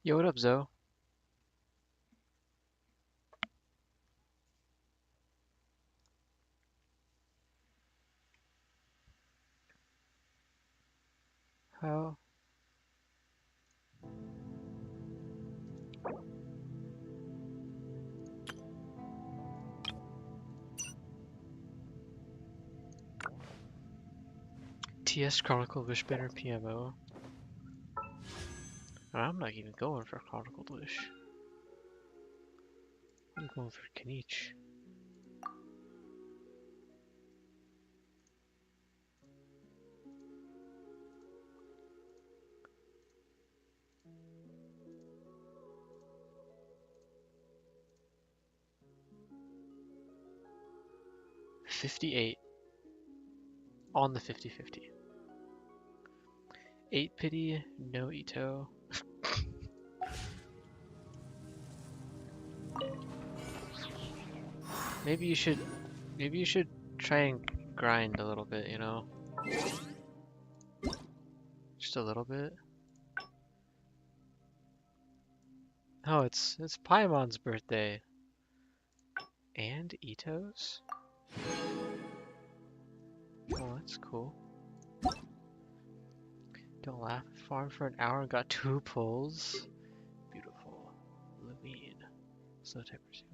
Yo, what up, Zoe? How? TS Chronicle Wish Banner PMO. I'm not even going for Chronicled Wish. I'm going for Kanich. $58 on the 50-50. 8 pity, no Ito. Maybe you should try and grind a little bit, you know? Just a little bit. Oh, it's Paimon's birthday. And Ito's? Oh, that's cool. Don't laugh. Farmed for an hour and got 2 pulls. Beautiful. Levine. Slow type receivers.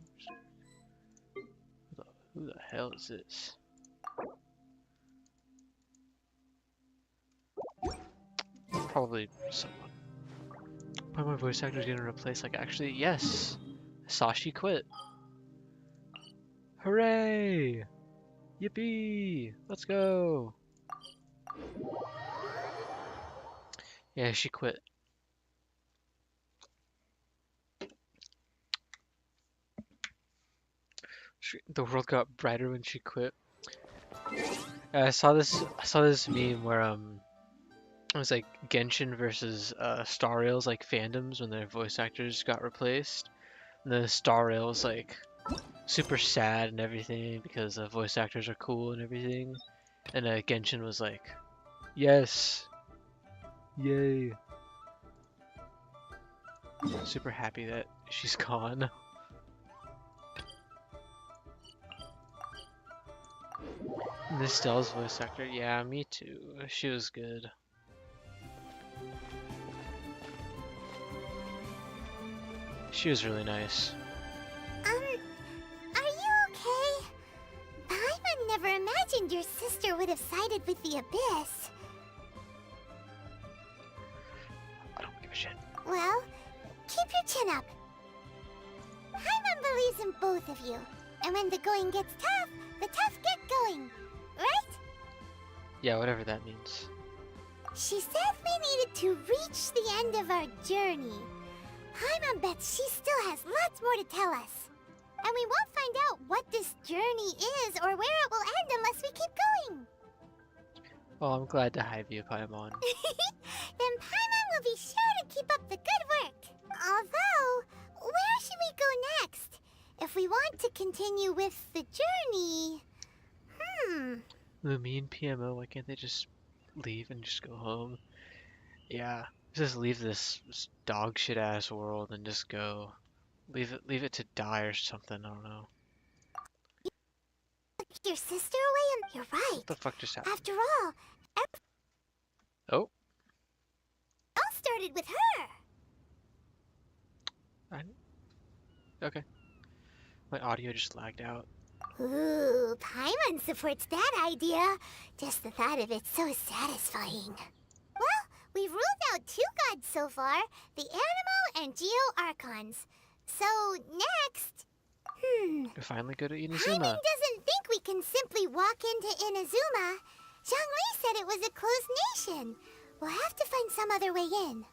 Who the hell is this? Probably someone. Why my voice actor's getting replaced? Like, actually, yes! Sashi quit. Hooray! Yippee! Let's go! Yeah, she quit. The world got brighter when she quit. I saw this meme where it was like Genshin versus Star Rail's like fandoms when their voice actors got replaced. And the Star Rail was like super sad and everything because the voice actors are cool and everything. And Genshin was like, yes, yay. Super happy that she's gone. This Stella's voice actor, yeah, me too. She was good. She was really nice. Are you okay? Paimon never imagined your sister would have sided with the Abyss. I don't give a shit. Well, keep your chin up. Paimon believes in both of you. And when the going gets tough, the tough get going. Right? Yeah, whatever that means. She said we needed to reach the end of our journey. Paimon bets she still has lots more to tell us. And we won't find out what this journey is or where it will end unless we keep going. Well, I'm glad to have you, Paimon. Then Paimon will be sure to keep up the good work. Although, where should we go next? If we want to continue with the journey... Lumine PMO, why can't they just leave and just go home? Yeah, just leave this dog shit ass world and just go. Leave it to die or something, I don't know. Your sister away and you're right. What the fuck just happened? After all, Oh, it all started with her. okay. My audio just lagged out. Ooh, Paimon supports that idea. Just the thought of it so satisfying. Well, we've ruled out 2 gods so far, the Animo and Geo Archons. So, next... We finally go to Paimon Inazuma. doesn't think we can simply walk into Inazuma. Zhongli said it was a closed nation. We'll have to find some other way in.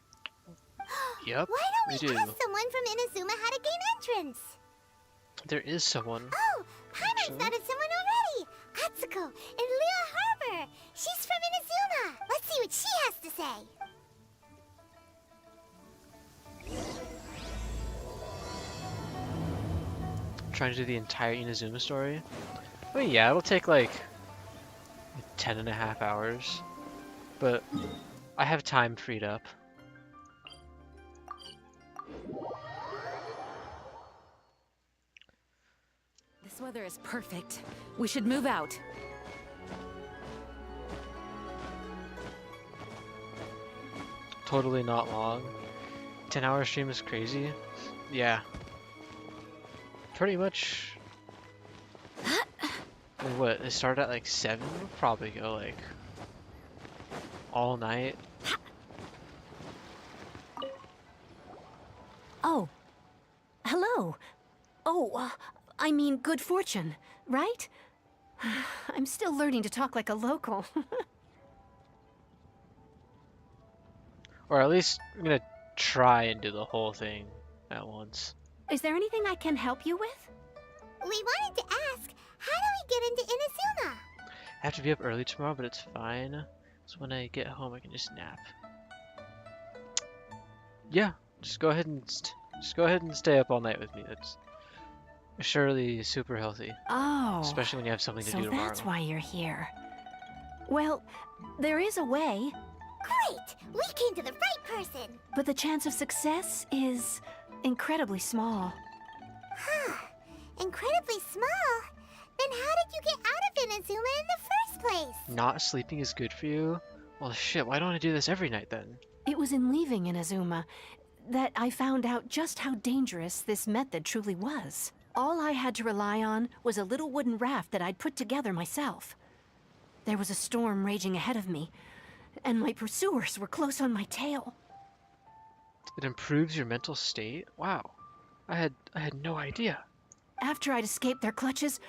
Yep, Why don't we do. ask someone from Inazuma how to gain entrance? There is someone. Oh, Paimon's Actually? thought of someone already. Atsuko in Lua Harbor. She's from Inazuma. Let's see what she has to say. Trying to do the entire Inazuma story. Well, yeah, it'll take like 10.5 hours, but I have time freed up. This weather is perfect. We should move out. Totally not long. 10-hour stream is crazy. Yeah. Pretty much. What? It started at like 7? We'll probably go like all night. Oh. Hello. Oh, I mean good fortune, right? I'm still learning to talk like a local. Or at least I'm gonna try and do the whole thing at once. Is there anything I can help you with? We wanted to ask, how do we get into Inazuma? I have to be up early tomorrow, but it's fine. So when I get home, I can just nap. Yeah, just go ahead and stay up all night with me. That's surely super healthy, Oh. especially when you have something to So do tomorrow. that's why you're here. Well, there is a way, Great! We came to the right person! but the chance of success is incredibly small. Huh. Incredibly small? Then how did you get out of Inazuma in the first place? Not sleeping is good for you? Well, shit, why don't I do this every night then? It was in leaving Inazuma that I found out just how dangerous this method truly was. All I had to rely on was a little wooden raft that I'd put together myself. There was a storm raging ahead of me, and my pursuers were close on my tail. It improves your mental state? Wow. I had no idea. After I'd escaped their clutches,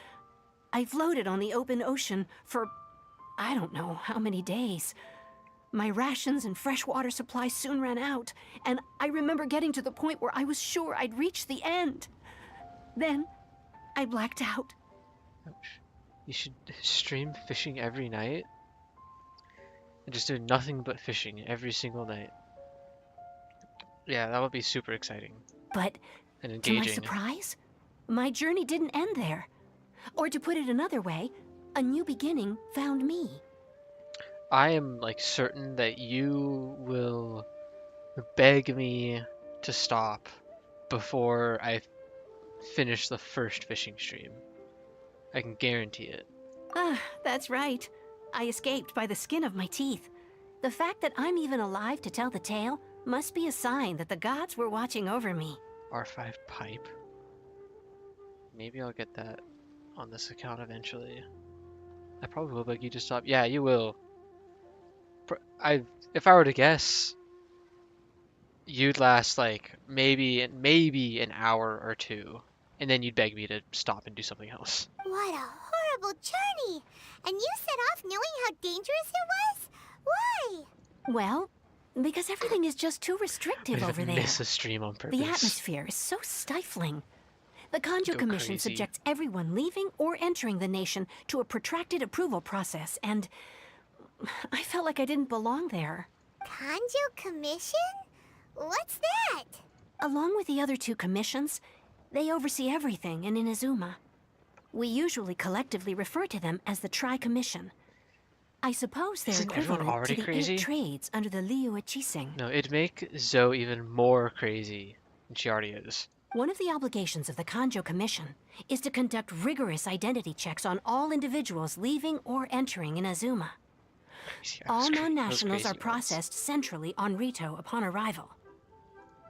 I floated on the open ocean for I don't know how many days. My rations and fresh water supply soon ran out, and I remember getting to the point where I was sure I'd reached the end. Then, I blacked out. Ouch. You should stream fishing every night and just do nothing but fishing every single night. Yeah, that would be super exciting But, and to my engaging. surprise, my journey didn't end there. Or to put it another way, a new beginning found me. I am like certain that you will beg me to stop before I finish the first fishing stream. I can guarantee it. Ah, that's right. I escaped by the skin of my teeth. The fact that I'm even alive to tell the tale must be a sign that the gods were watching over me. R5 pipe. Maybe I'll get that on this account eventually. I probably will beg you to stop. Yeah, you will. If I were to guess, you'd last like maybe an hour or two, and then you'd beg me to stop and do something else. What a horrible journey! And you set off knowing how dangerous it was? Why? Well, because everything is just too restrictive What over if I there. miss a stream on purpose? The atmosphere is so stifling. The Kanjo Go Commission crazy. subjects everyone leaving or entering the nation to a protracted approval process, and I felt like I didn't belong there. Kanjo Commission? What's that? Along with the other two commissions, they oversee everything in Inazuma. We usually collectively refer to them as the Tri-Commission. I suppose they're Isn't everyone equivalent already to the crazy? 8 trades under the Liu Echising. No, it'd make Zoe even more crazy than she already is. One of the obligations of the Kanjo Commission is to conduct rigorous identity checks on all individuals leaving or entering Inazuma. Crazy. All Those non-nationals crazy are ones. processed centrally on Rito upon arrival.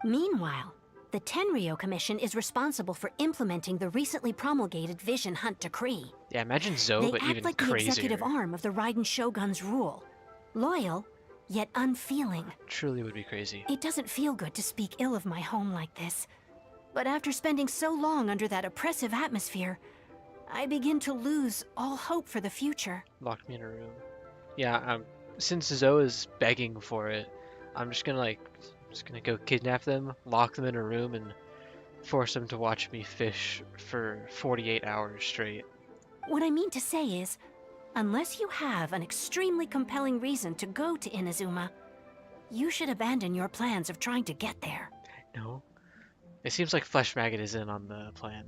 Meanwhile, the Tenryo Commission is responsible for implementing the recently promulgated Vision Hunt Decree. Yeah, imagine Zoe, They but act even like the crazier. executive arm of the Raiden Shogun's rule. Loyal, yet unfeeling. Truly would be crazy. It doesn't feel good to speak ill of my home like this. But after spending so long under that oppressive atmosphere, I begin to lose all hope for the future. Locked me in a room. Yeah, since Zoe is begging for it, I'm just gonna go kidnap them, lock them in a room, and force them to watch me fish for 48 hours straight. What I mean to say is, unless you have an extremely compelling reason to go to Inazuma, you should abandon your plans of trying to get there. No? It seems like Flesh Maggot is in on the plan.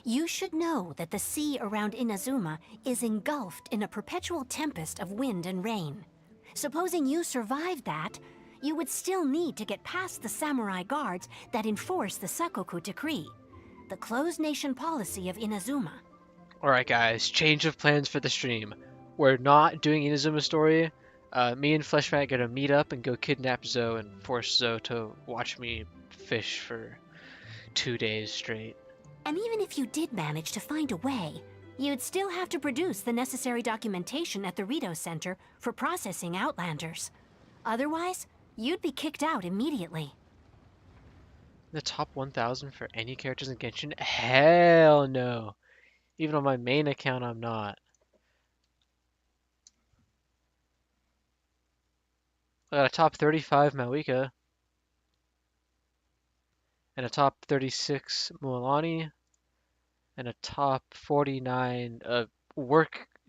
You should know that the sea around Inazuma is engulfed in a perpetual tempest of wind and rain. Supposing you survived that, you would still need to get past the samurai guards that enforce the Sakoku decree. the closed nation policy of Inazuma. Alright guys, change of plans for the stream. We're not doing Inazuma story. Me and Fleshmat gonna meet up and go kidnap Zoe and force Zoe to watch me fish for 2 days straight. And even if you did manage to find a way, you'd still have to produce the necessary documentation at the Rito Center for processing Outlanders. Otherwise, you'd be kicked out immediately. The top 1,000 for any characters in Genshin? Hell no. Even on my main account, I'm not. I got a top 35 Malika. And a top 36 Mualani. And a top 49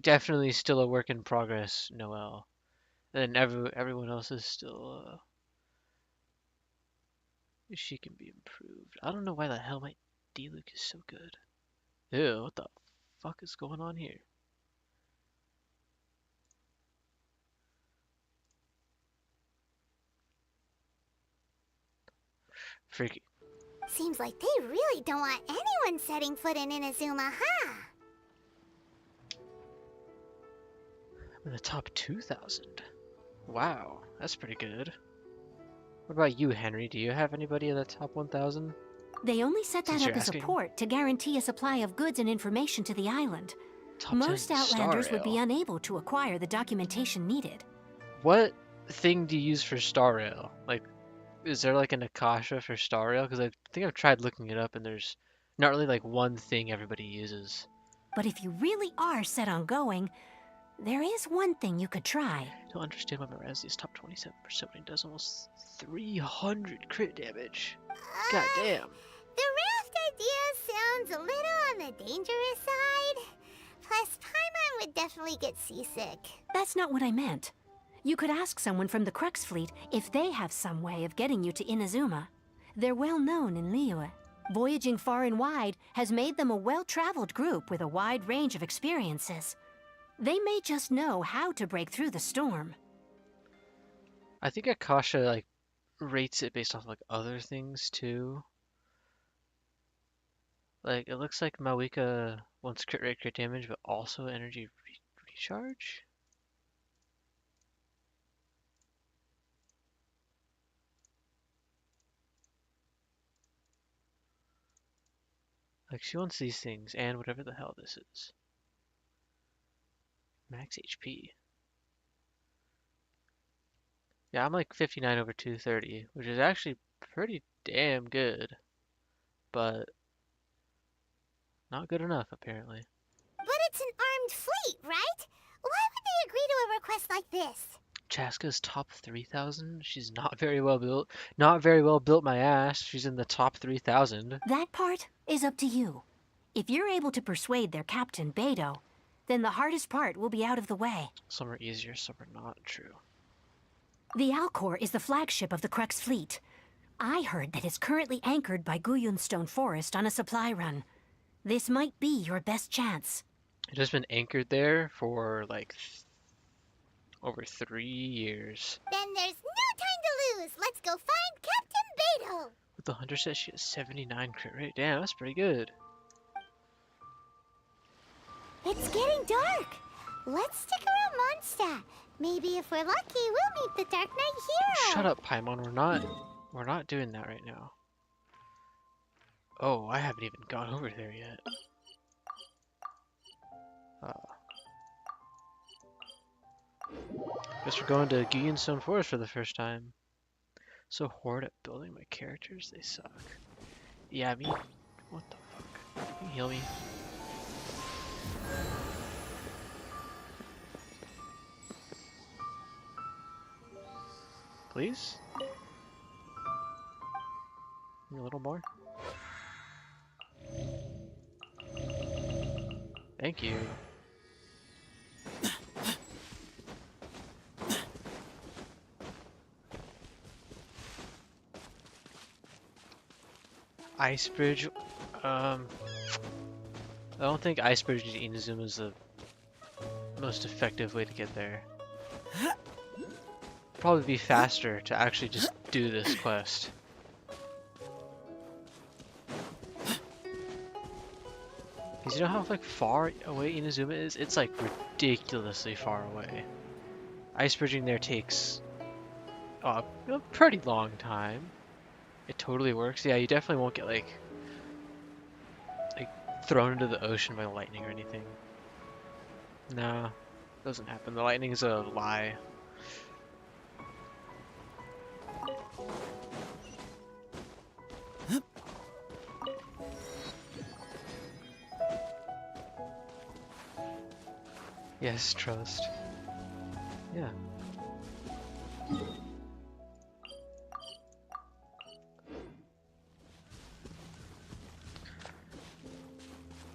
definitely still a work in progress Noelle. And then everyone else is still she can be improved. I don't know why the hell my D-Luke is so good. Ew, what the fuck is going on here? Freaky. Seems like they really don't want anyone setting foot in Inazuma, huh? I'm in the top 2,000. Wow, that's pretty good. What about you, Henry? Do you have anybody in the top 1,000? They only set that Since up you're as a asking. port to guarantee a supply of goods and information to the island. Top Most 10 Outlanders Star would be Rail. unable to acquire the documentation needed. What thing do you use for Star Rail? Like, is there like an Akasha for Star Rail? Because I think I've tried looking it up and there's not really like one thing everybody uses. But if you really are set on going, there is one thing you could try. I don't understand why Mirazi's top 27% when he does almost 300 crit damage. God damn. The raft idea sounds a little on the dangerous side. Plus, Paimon would definitely get seasick. That's not what I meant. You could ask someone from the Crux fleet if they have some way of getting you to Inazuma. They're well known in Liyue. Voyaging far and wide has made them a well-traveled group with a wide range of experiences. They may just know how to break through the storm. I think Akasha like rates it based off like other things too. Like it looks like Mawika wants crit rate, crit damage, but also energy recharge. Like she wants these things and whatever the hell this is. Max HP. Yeah, I'm like 59 over 230, which is actually pretty damn good, but not good enough apparently. But it's an armed fleet, right? Why would they agree to a request like this? Chaska's top 3,000? She's not very well built. Not very well built, my ass. She's in the top 3,000. That part is up to you. If you're able to persuade their captain, Beidou, then the hardest part will be out of the way. Some are easier, some are not. True. The Alcor is the flagship of the Crux fleet. I heard that it's currently anchored by Guyunstone Forest on a supply run. This might be your best chance. It has been anchored there for like over 3 years. Then there's no time to lose. Let's go find Captain Beidou. With the hunter set, she has 79 crit rate. Damn, that's pretty good. It's getting dark. Let's stick around Mondstadt. Maybe if we're lucky, we'll meet the Dark Knight hero. Shut up, Paimon. We're not doing that right now. Oh, I haven't even gone over there yet. Guess we're going to Guyunstone Forest for the first time. So horrid at building my characters, they suck. Yeah, I mean, what the fuck? Can you heal me? Please? A little more? Thank you. Ice Bridge, I don't think Ice Bridge to Inazuma is the most effective way to get there. Probably be faster to actually just do this quest. Because you know how like far away Inazuma is? It's like ridiculously far away. Ice bridging there takes a pretty long time. It totally works. Yeah, you definitely won't get like thrown into the ocean by lightning or anything. Nah, doesn't happen. The lightning is a lie. Yes, trust. Yeah.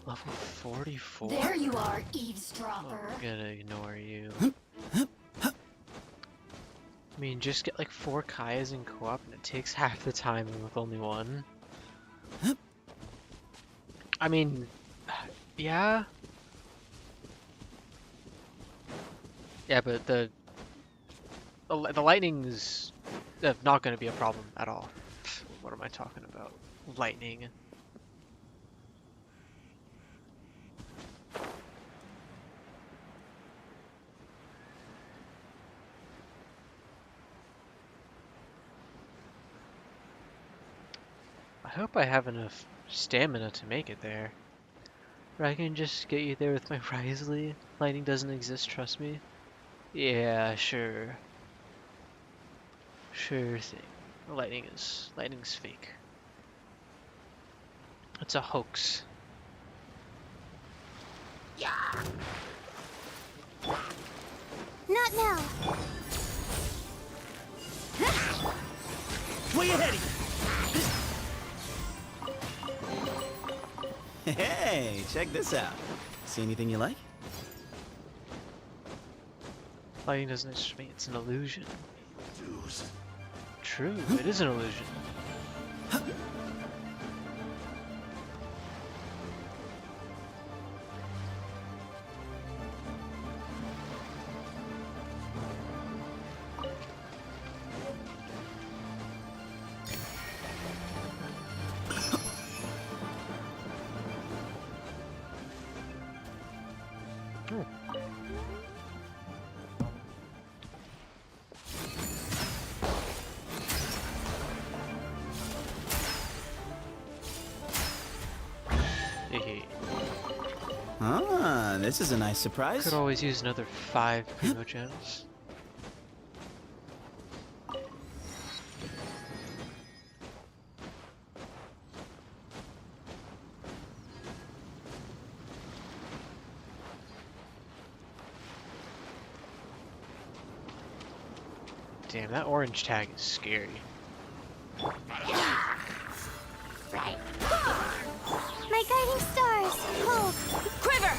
Level 44? There you are, eavesdropper. I'm gonna ignore you. I mean, just get like 4 Kayas in co-op and it takes half the time with only one. I mean, yeah. Yeah, but the lightning's not gonna be a problem at all. What am I talking about? Lightning. I hope I have enough stamina to make it there. Or I can just get you there with my Risley. Lightning doesn't exist, trust me. Yeah, sure. Sure thing. Lightning's fake. It's a hoax. Not now. Where you heading? Hey, check this out. See anything you like? Lightning doesn't exist to me, it's an illusion. True, it is an illusion. Ah, this is a nice surprise. Could always use another 5 primo gems. Damn, that orange tag is scary. My guiding stars. Hold. Quiver!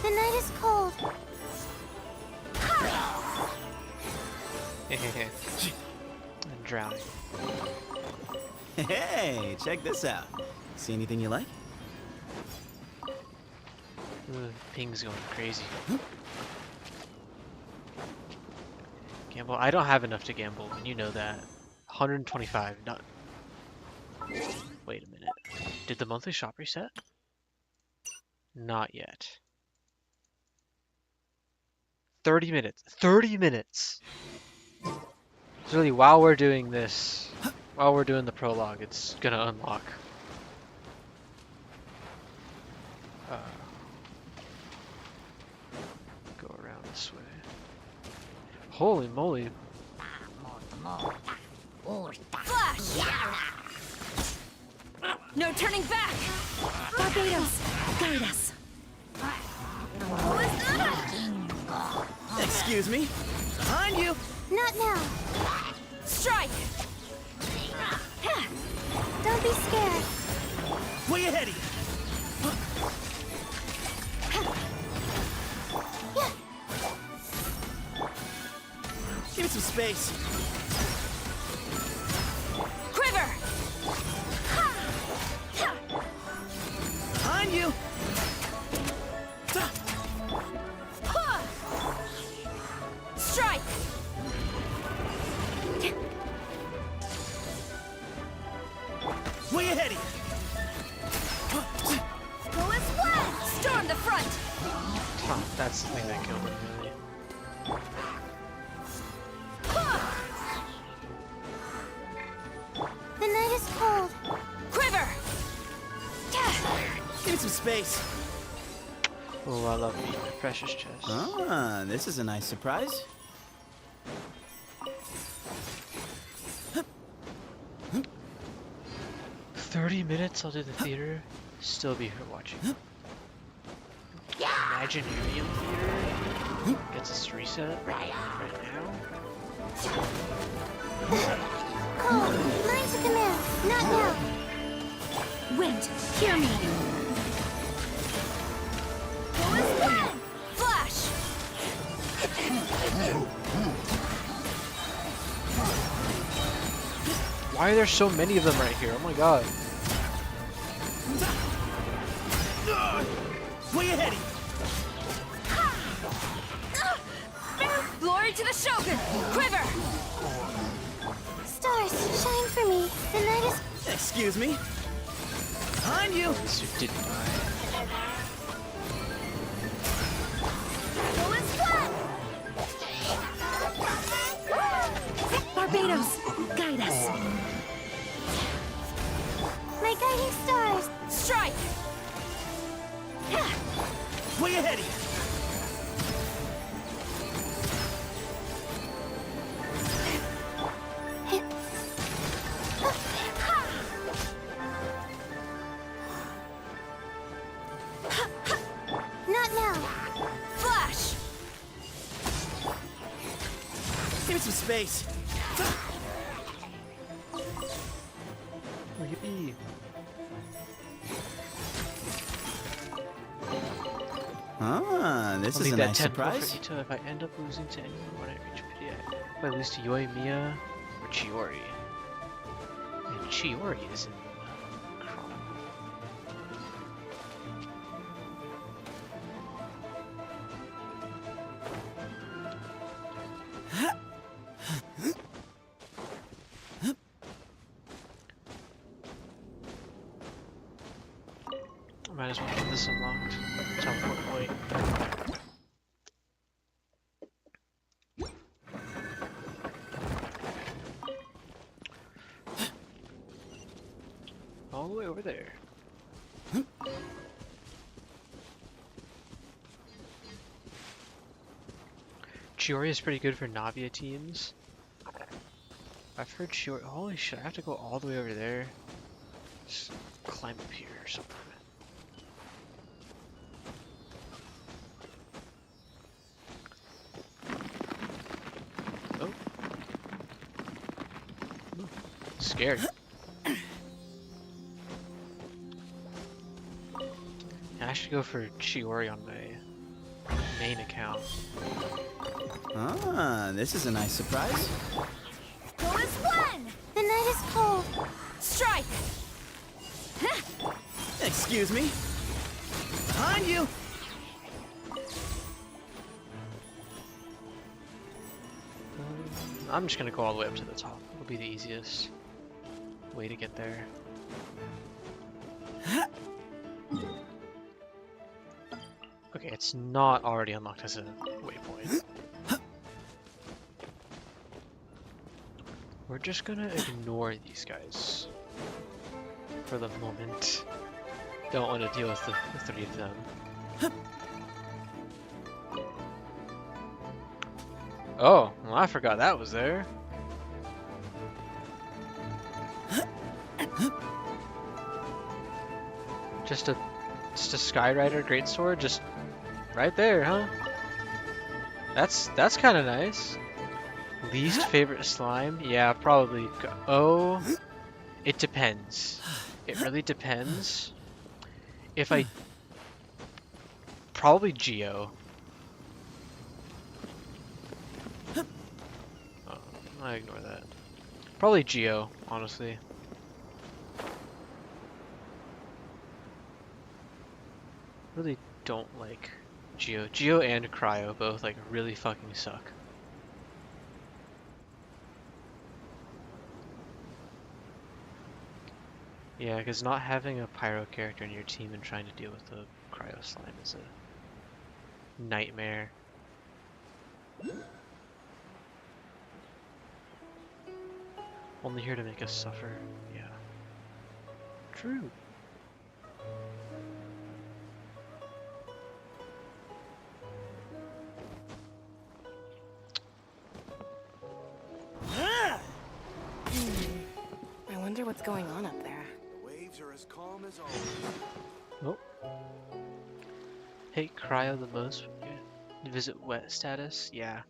The night is cold. I'm drowning. Hey, check this out. See anything you like? Ping's going crazy. Gamble. I don't have enough to gamble, and you know that. 125. Not. Wait a minute. Did the monthly shop reset? Not yet. 30 minutes. 30 minutes! So really, while we're doing this, while we're doing the prologue, it's gonna unlock. Go around this way. Holy moly. Flash! No turning back! Barbados, guide us. Excuse me. Behind you. Not now. Strike! Don't be scared. Where you heading? Give me some space. Quiver! Behind you. Strike! Way ahead of you. Go as planned! Storm the front! Huh, that's the thing that killed him, really. The night is cold. Quiver! Give me some space. Oh, I love meat. Precious chest. Ah, this is a nice surprise. 30 minutes, I'll do the theater. Still be here watching. Imaginarium theater gets us reset right now. Cold. Mine's a command. Not now. Wind, hear me. Go as planned! Flash! Why are there so many of them right here? Oh my god. Way ahead of you. Glory to the Shogun! Quiver! Stars, shine for me. The night is... Excuse me. Behind you. This dude didn't die. Go as planned! Barbados, guide us. My guiding stars. Strike! Way ahead of you. Not now. Flash! Give me some space. Oh, yippee. Ah, this I'll is leave a that nice 10 for surprise. Ito if I end up losing to anyone when I reach PDI. If I lose to Yoimiya or Chiori. And Chiori is in Chrono. I might as well get this unlocked. Teleport point. All the way over there. Chiori is pretty good for Navia teams. I've heard Chiori. Holy shit, I have to go all the way over there. Just climb up here or something. Oh. Ooh, scared. I should go for Chiori on my main account. Ah, this is a nice surprise. Go as planned! The night is cold. Strike! Excuse me. Behind you. I'm just gonna go all the way up to the top. It'll be the easiest way to get there. Okay, it's not already unlocked as a waypoint. We're just gonna ignore these guys for the moment. Don't want to deal with the three of them. Oh, well, I forgot that was there. Just a Skyrider greatsword, just right there, huh? That's kind of nice. Least favorite slime? Yeah, probably. Oh, it depends. It really depends. If I probably Geo. Oh, I ignore that. Probably Geo, honestly. Really don't like Geo. Geo and Cryo both like really fucking suck. Yeah, because not having a pyro character in your team and trying to deal with the cryo slime is a nightmare. Only here to make us suffer. Yeah. True. I wonder what's going on up there. The waves are as calm as always. Oh. Hate cryo the most. Yeah. Visit wet status. Yeah.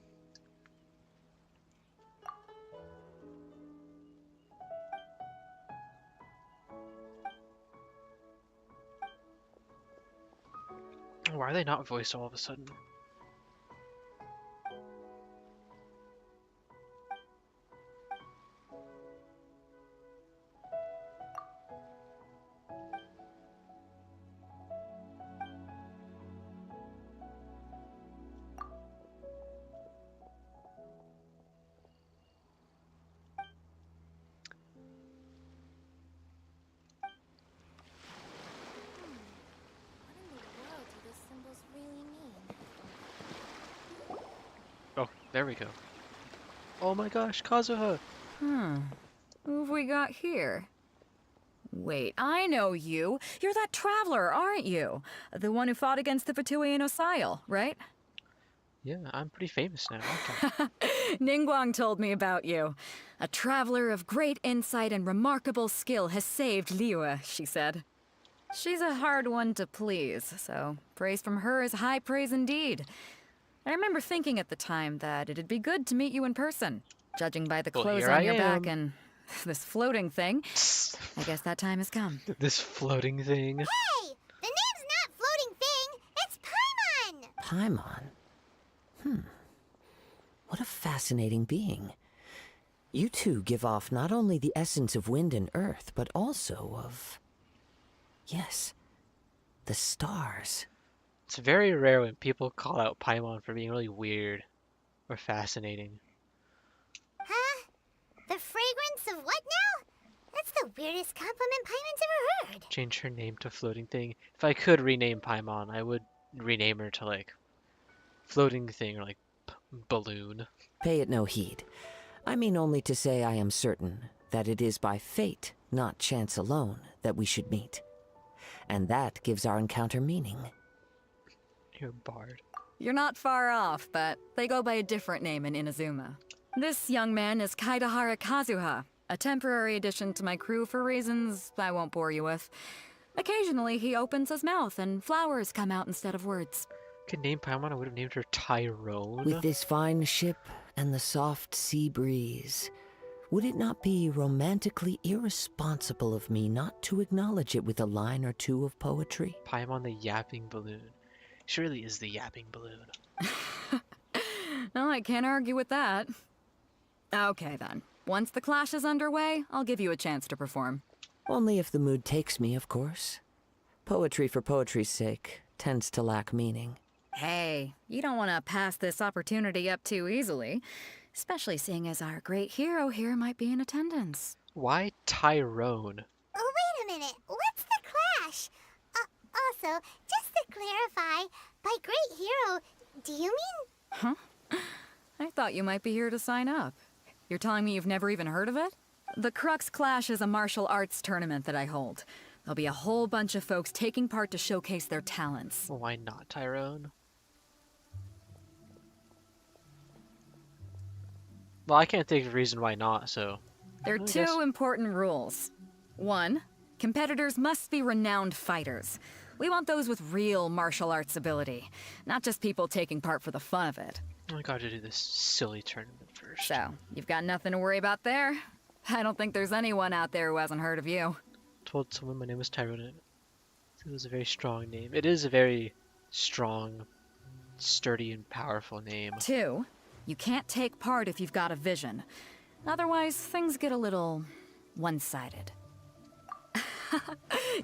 Why are they not voiced all of a sudden? What in the world do those symbols really mean? Oh, there we go. Oh my gosh, Kazuha! Who have we got here? Wait, I know you. You're that traveler, aren't you? The one who fought against the Fatui and Osile, right? Yeah, I'm pretty famous now, aren't I? Ningguang told me about you. A traveler of great insight and remarkable skill has saved Liyue, she said. She's a hard one to please, so praise from her is high praise indeed. I remember thinking at the time that it'd be good to meet you in person. Judging by the Well, clothes here on I your back am. and this floating thing, I guess that time has come. This floating thing. Hey! The name's not Floating Thing! It's Paimon! Paimon? What a fascinating being. You two give off not only the essence of wind and earth, but also of... yes, the stars. It's very rare when people call out Paimon for being really weird or fascinating. Huh? The fragrance of what now? That's the weirdest compliment Paimon's ever heard. Change her name to Floating Thing. If I could rename Paimon, I would rename her to like Floating Thing or like Balloon. Pay it no heed. I mean only to say I am certain that it is by fate, not chance alone, that we should meet. And that gives our encounter meaning. You're Bard. You're not far off, but they go by a different name in Inazuma. This young man is Kaidahara Kazuha, a temporary addition to my crew for reasons I won't bore you with. Occasionally, he opens his mouth and flowers come out instead of words. Could name Paimon, I would have named her Tyrone. With this fine ship and the soft sea breeze, would it not be romantically irresponsible of me not to acknowledge it with a line or two of poetry? Paimon the Yapping Balloon. She really is the Yapping Balloon. No, I can't argue with that. Okay then. Once the clash is underway, I'll give you a chance to perform. Only if the mood takes me, of course. Poetry for poetry's sake tends to lack meaning. Hey, you don't want to pass this opportunity up too easily, especially seeing as our great hero here might be in attendance. Why Tyrone? Oh, wait a minute. What's the clash? Also, just to clarify, by great hero, do you mean... I thought you might be here to sign up. You're telling me you've never even heard of it? The Crux Clash is a martial arts tournament that I hold. There'll be a whole bunch of folks taking part to showcase their talents. Well, why not Tyrone? Well, I can't think of a reason why not, so... There are I two guess- important rules. One, competitors must be renowned fighters. We want those with real martial arts ability, not just people taking part for the fun of it. I gotta do this silly tournament first. So, you've got nothing to worry about there. I don't think there's anyone out there who hasn't heard of you. Told someone my name was Tyrone. It was a very strong name. It is a very strong, sturdy, and powerful name. Two, you can't take part if you've got a vision. Otherwise, things get a little one-sided.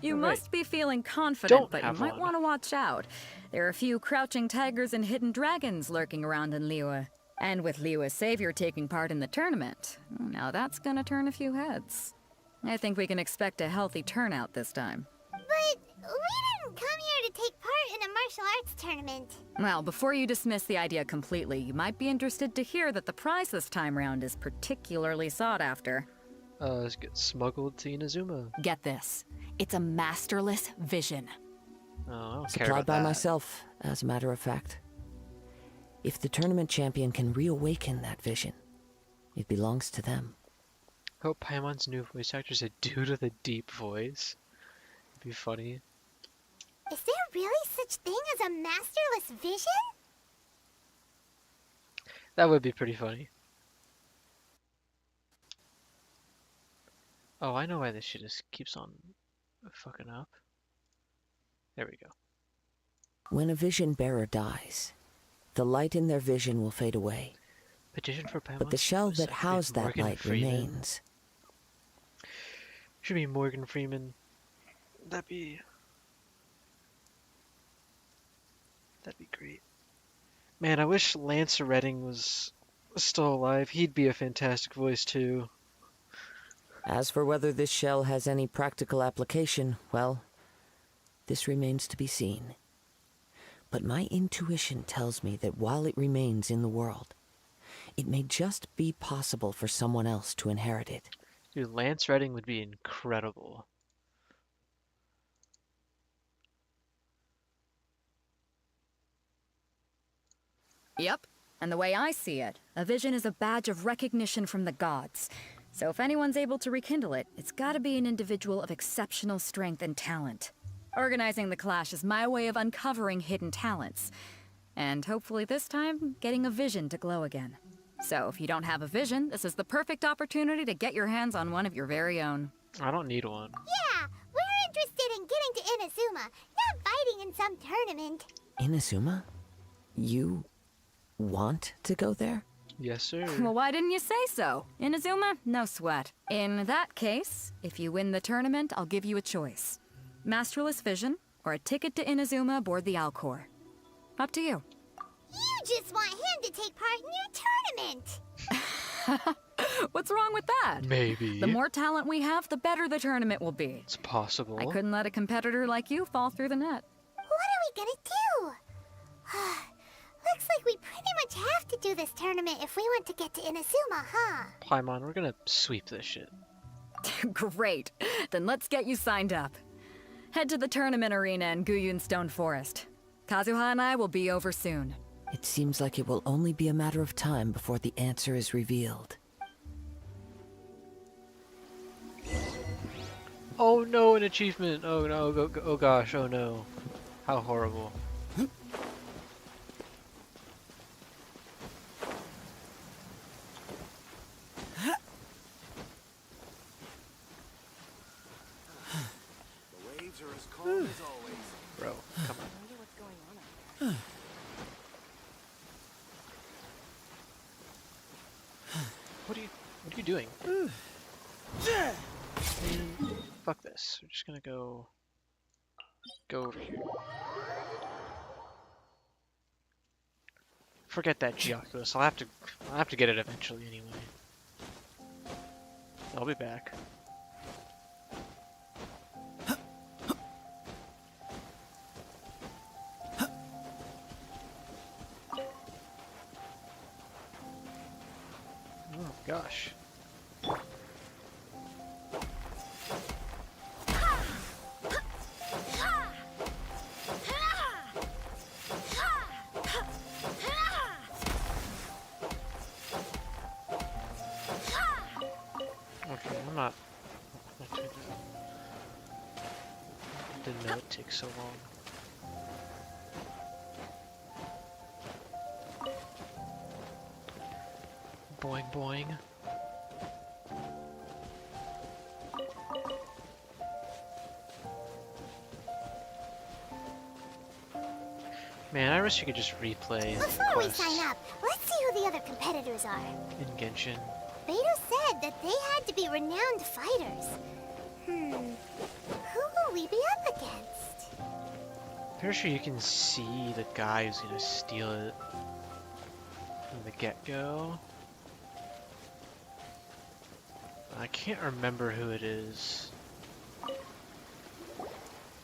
You Right. must be feeling confident, Don't but you have might one. want to watch out. There are a few crouching tigers and hidden dragons lurking around in Liyue. And with Liyue's savior taking part in the tournament, now that's gonna turn a few heads. I think we can expect a healthy turnout this time. But we didn't come here to take part in a martial arts tournament. Well, before you dismiss the idea completely, you might be interested to hear that the prize this time round is particularly sought after. Let's get smuggled to Inazuma. Get this. It's a masterless vision. Oh, I don't care Supplied about by that. myself, as a matter of fact. If the tournament champion can reawaken that vision, it belongs to them. Hope Paimon's new voice actor is a dude with a deep voice. It'd be funny. Is there really such thing as a masterless vision? That would be pretty funny. Oh, I know why this shit just keeps on fucking up. There we go. When a vision bearer dies, the light in their vision will fade away, Petition for Paimon's but the shell voice that actor housed is that Morgan light Freeman. remains. Should be Morgan Freeman. That'd be great. Man, I wish Lance Redding was still alive. He'd be a fantastic voice too. As for whether this shell has any practical application, well, this remains to be seen. But my intuition tells me that while it remains in the world, it may just be possible for someone else to inherit it. Dude, Lance Redding would be incredible. Yep. And the way I see it, a vision is a badge of recognition from the gods. So if anyone's able to rekindle it, it's gotta be an individual of exceptional strength and talent. Organizing the clash is my way of uncovering hidden talents. And hopefully this time, getting a vision to glow again. So if you don't have a vision, this is the perfect opportunity to get your hands on one of your very own. I don't need one. Yeah, we're interested in getting to Inazuma, not fighting in some tournament. Inazuma? You want to go there? Yes, sir. Well, why didn't you say so? Inazuma? No sweat. In that case, if you win the tournament, I'll give you a choice. Masterless Vision, or a ticket to Inazuma aboard the Alcor. Up to you. You just want him to take part in your tournament. What's wrong with that? Maybe. The more talent we have, the better the tournament will be. It's possible. I couldn't let a competitor like you fall through the net. What are we gonna do? Looks like we pretty much have to do this tournament if we want to get to Inazuma, huh? Paimon, we're gonna sweep this shit. Great. Then let's get you signed up. Head to the tournament arena in Guyun Stone Forest. Kazuha and I will be over soon. It seems like it will only be a matter of time before the answer is revealed. Oh no, an achievement! Oh no, oh gosh, oh no. How horrible. The waves are as calm as always. Bro, come on. I wonder what's going on up there. What are you doing? Fuck this. We're just gonna go over here. Forget that Geoculus. I'll have to get it eventually anyway. I'll be back. Oh gosh. Okay, I'm not doing that. Didn't know it takes so long. Boing boing. Man, I wish you could just replay the Before we quests sign up, let's see who the other competitors are. in Genshin. Beto said that they had to be renowned fighters. Who will we be up against? Pretty sure you can see the guy who's gonna steal it from the get-go. I can't remember who it is.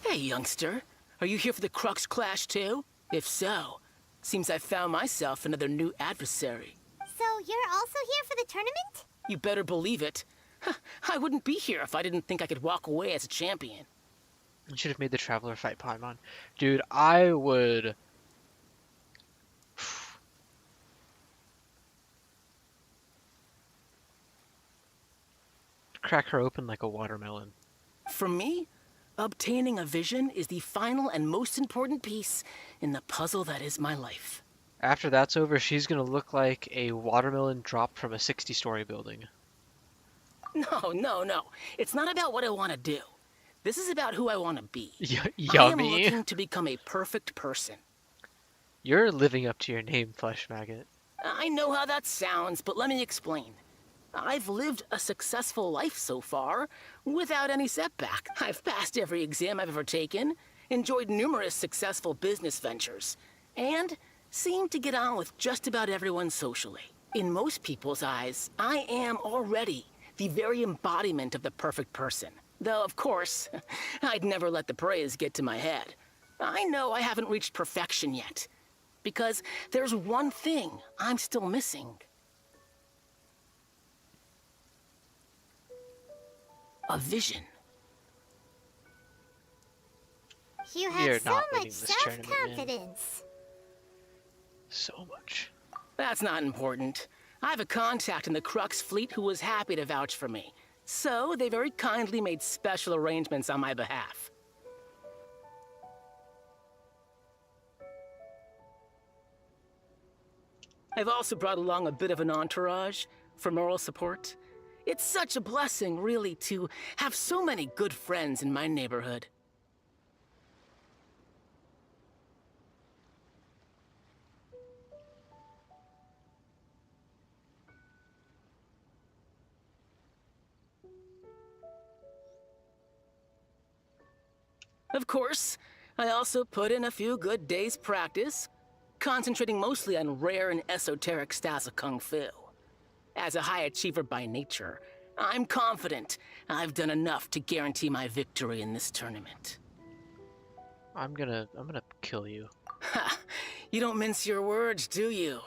Hey, youngster. Are you here for the Crux Clash too? If so, seems I found myself another new adversary. So you're also here for the tournament? You better believe it. I wouldn't be here if I didn't think I could walk away as a champion. You should have made the Traveler fight Paimon. Dude, I would... crack her open like a watermelon. For me, obtaining a vision is the final and most important piece in the puzzle that is my life. After that's over, she's gonna look like a watermelon dropped from a 60-story building. No. It's not about what I want to do. This is about who I want to be. I am Yummy. looking to become a perfect person. You're living up to your name, Flesh Maggot. I know how that sounds, but let me explain. I've lived a successful life so far, without any setback. I've passed every exam I've ever taken, enjoyed numerous successful business ventures, and seem to get on with just about everyone socially. In most people's eyes, I am already the very embodiment of the perfect person. Though, of course, I'd never let the praise get to my head. I know I haven't reached perfection yet, because there's one thing I'm still missing. A vision. You You're have so not much winning this tournament, man. self-confidence. So much. That's not important. I have a contact in the Crux fleet who was happy to vouch for me. So they very kindly made special arrangements on my behalf. I've also brought along a bit of an entourage for moral support. It's such a blessing, really, to have so many good friends in my neighborhood. Of course, I also put in a few good days' practice, concentrating mostly on rare and esoteric styles of Kung Fu. As a high achiever by nature, I'm confident I've done enough to guarantee my victory in this tournament. I'm gonna kill you. Ha! You don't mince your words, do you?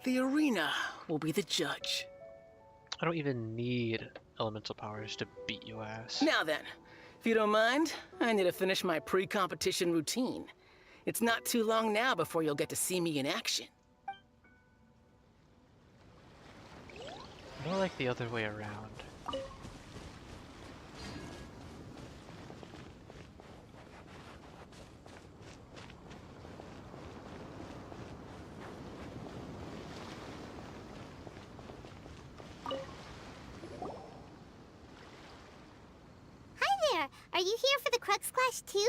The arena will be the judge. I don't even need elemental powers to beat your ass. Now then, if you don't mind, I need to finish my pre-competition routine. It's not too long now before you'll get to see me in action. More like the other way around. Hi there. Are you here for the Crux Clash too?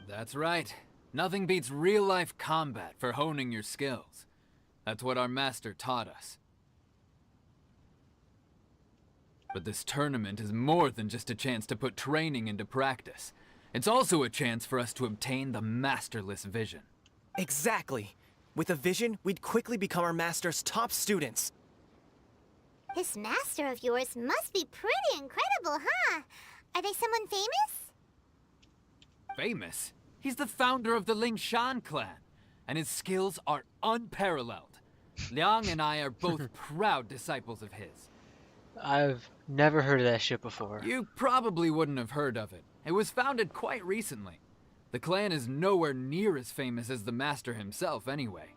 That's right. Nothing beats real-life combat for honing your skills. That's what our master taught us. But this tournament is more than just a chance to put training into practice. It's also a chance for us to obtain the masterless vision. Exactly. With a vision, we'd quickly become our master's top students. This master of yours must be pretty incredible, huh? Are they someone famous? Famous? He's the founder of the Lingshan clan, and his skills are unparalleled. Liang and I are both proud disciples of his. I've never heard of that shit before. You probably wouldn't have heard of it. It was founded quite recently. The clan is nowhere near as famous as the master himself, anyway.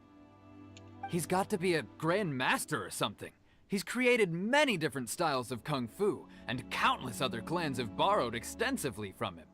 He's got to be a grand master or something. He's created many different styles of kung fu, and countless other clans have borrowed extensively from him.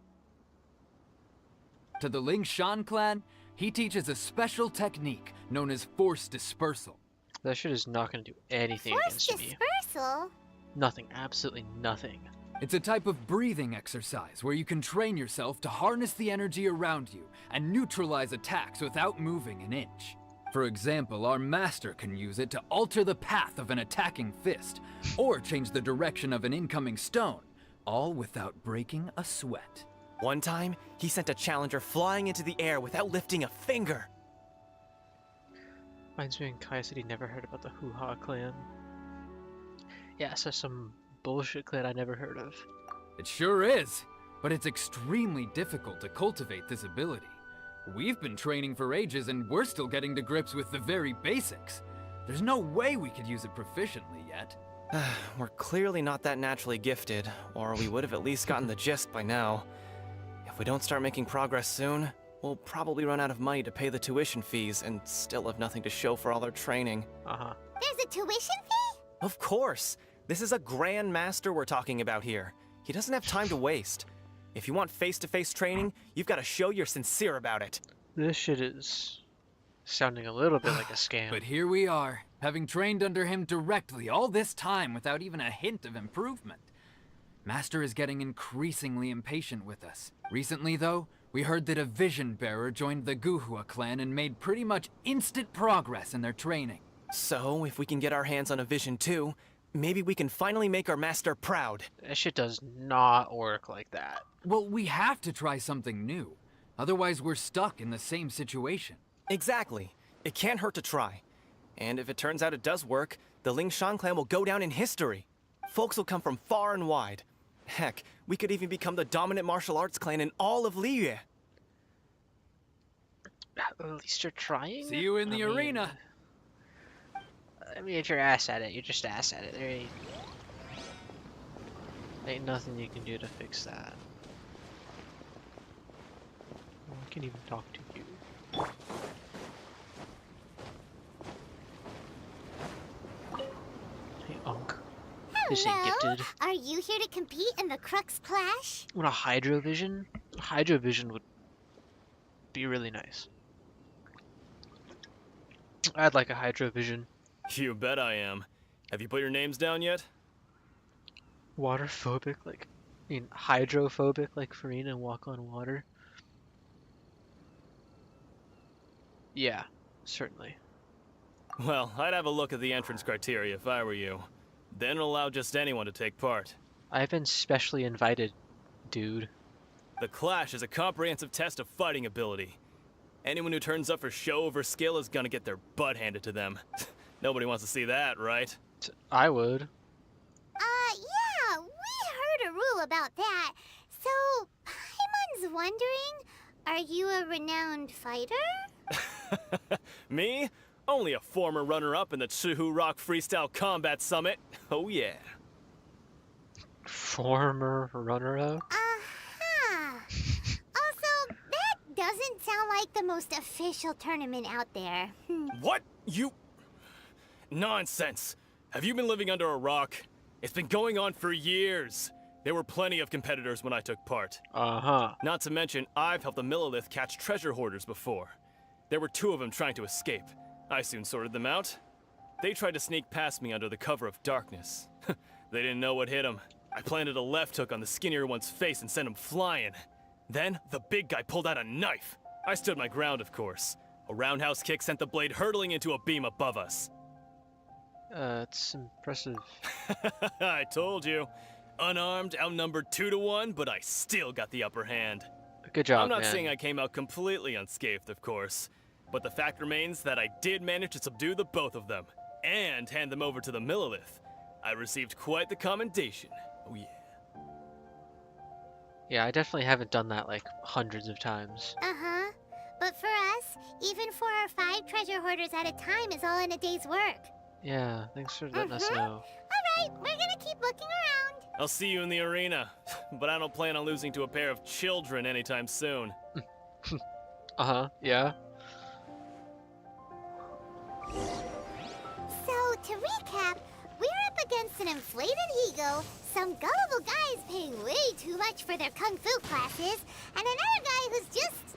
To the Lingshan clan, he teaches a special technique known as force dispersal. That shit is not gonna do anything Force against me. dispersal? Nothing, absolutely nothing. It's a type of breathing exercise where you can train yourself to harness the energy around you and neutralize attacks without moving an inch. For example, our master can use it to alter the path of an attacking fist, or change the direction of an incoming stone, all without breaking a sweat. One time, he sent a challenger flying into the air without lifting a finger. Reminds me when Kai said he never heard about the Hoo-Ha clan. Yeah, so some bullshit clan I never heard of. It sure is, but it's extremely difficult to cultivate this ability. We've been training for ages and we're still getting to grips with the very basics. There's no way we could use it proficiently yet. We're clearly not that naturally gifted, or we would have at least gotten the gist by now. If we don't start making progress soon, we'll probably run out of money to pay the tuition fees and still have nothing to show for all our training. Uh-huh. There's a tuition fee? Of course! This is a Grand Master we're talking about here. He doesn't have time to waste. If you want face-to-face training, you've got to show you're sincere about it. This shit is sounding a little bit like a scam. But here we are, having trained under him directly all this time without even a hint of improvement. Master is getting increasingly impatient with us. Recently, though, we heard that a Vision Bearer joined the Guhua clan and made pretty much instant progress in their training. So, if we can get our hands on a Vision too, maybe we can finally make our master proud. That shit does not work like that. Well, we have to try something new. Otherwise, we're stuck in the same situation. Exactly. It can't hurt to try. And if it turns out it does work, the Ling Shan clan will go down in history. Folks will come from far and wide. Heck, we could even become the dominant martial arts clan in all of Liyue. At least you're trying. See you in the arena. I mean, if you're ass at it, you're just ass at it. There ain't nothing you can do to fix that. I can't even talk to you. Hey, Unk. This ain't Hello? gifted. Are you here to compete in the Crux Clash? Want a Hydrovision? Hydrovision would be really nice. I'd like a Hydrovision. You bet I am. Have you put your names down yet? Waterphobic, like, I mean, hydrophobic, like Farina and walk on water. Yeah, certainly. Well, I'd have a look at the entrance criteria if I were you. Then allow just anyone to take part. I've been specially invited, dude. The Clash is a comprehensive test of fighting ability. Anyone who turns up for show over skill is gonna get their butt handed to them. Nobody wants to see that, right? I would. Yeah, we heard a rule about that. So, Paimon's wondering, are you a renowned fighter? Me? Only a former runner-up in the Chihu Rock Freestyle Combat Summit. Oh yeah. Former runner-up? Uh-huh. Also, that doesn't sound like the most official tournament out there. What? You... Nonsense. Have you been living under a rock? It's been going on for years. There were plenty of competitors when I took part. Uh-huh. Not to mention, I've helped the Millilith catch treasure hoarders before. There were 2 of them trying to escape. I soon sorted them out. They tried to sneak past me under the cover of darkness. They didn't know what hit them. I planted a left hook on the skinnier one's face and sent him flying. Then, the big guy pulled out a knife. I stood my ground, of course. A roundhouse kick sent the blade hurtling into a beam above us. It's impressive. I told you. Unarmed, outnumbered 2 to 1, but I still got the upper hand. Good job, I'm not man. saying I came out completely unscathed, of course. But the fact remains that I did manage to subdue the both of them, and hand them over to the Millilith. I received quite the commendation. Oh yeah. Yeah, I definitely haven't done that like hundreds of times. Uh-huh. But for us, even 4 or 5 treasure hoarders at a time is all in a day's work. Yeah, thanks for letting us know. Alright, we're gonna keep looking around. I'll see you in the arena, but I don't plan on losing to a pair of children anytime soon. Uh-huh, yeah. So, to recap, we're up against an inflated ego, some gullible guys paying way too much for their kung fu classes, and another guy who's just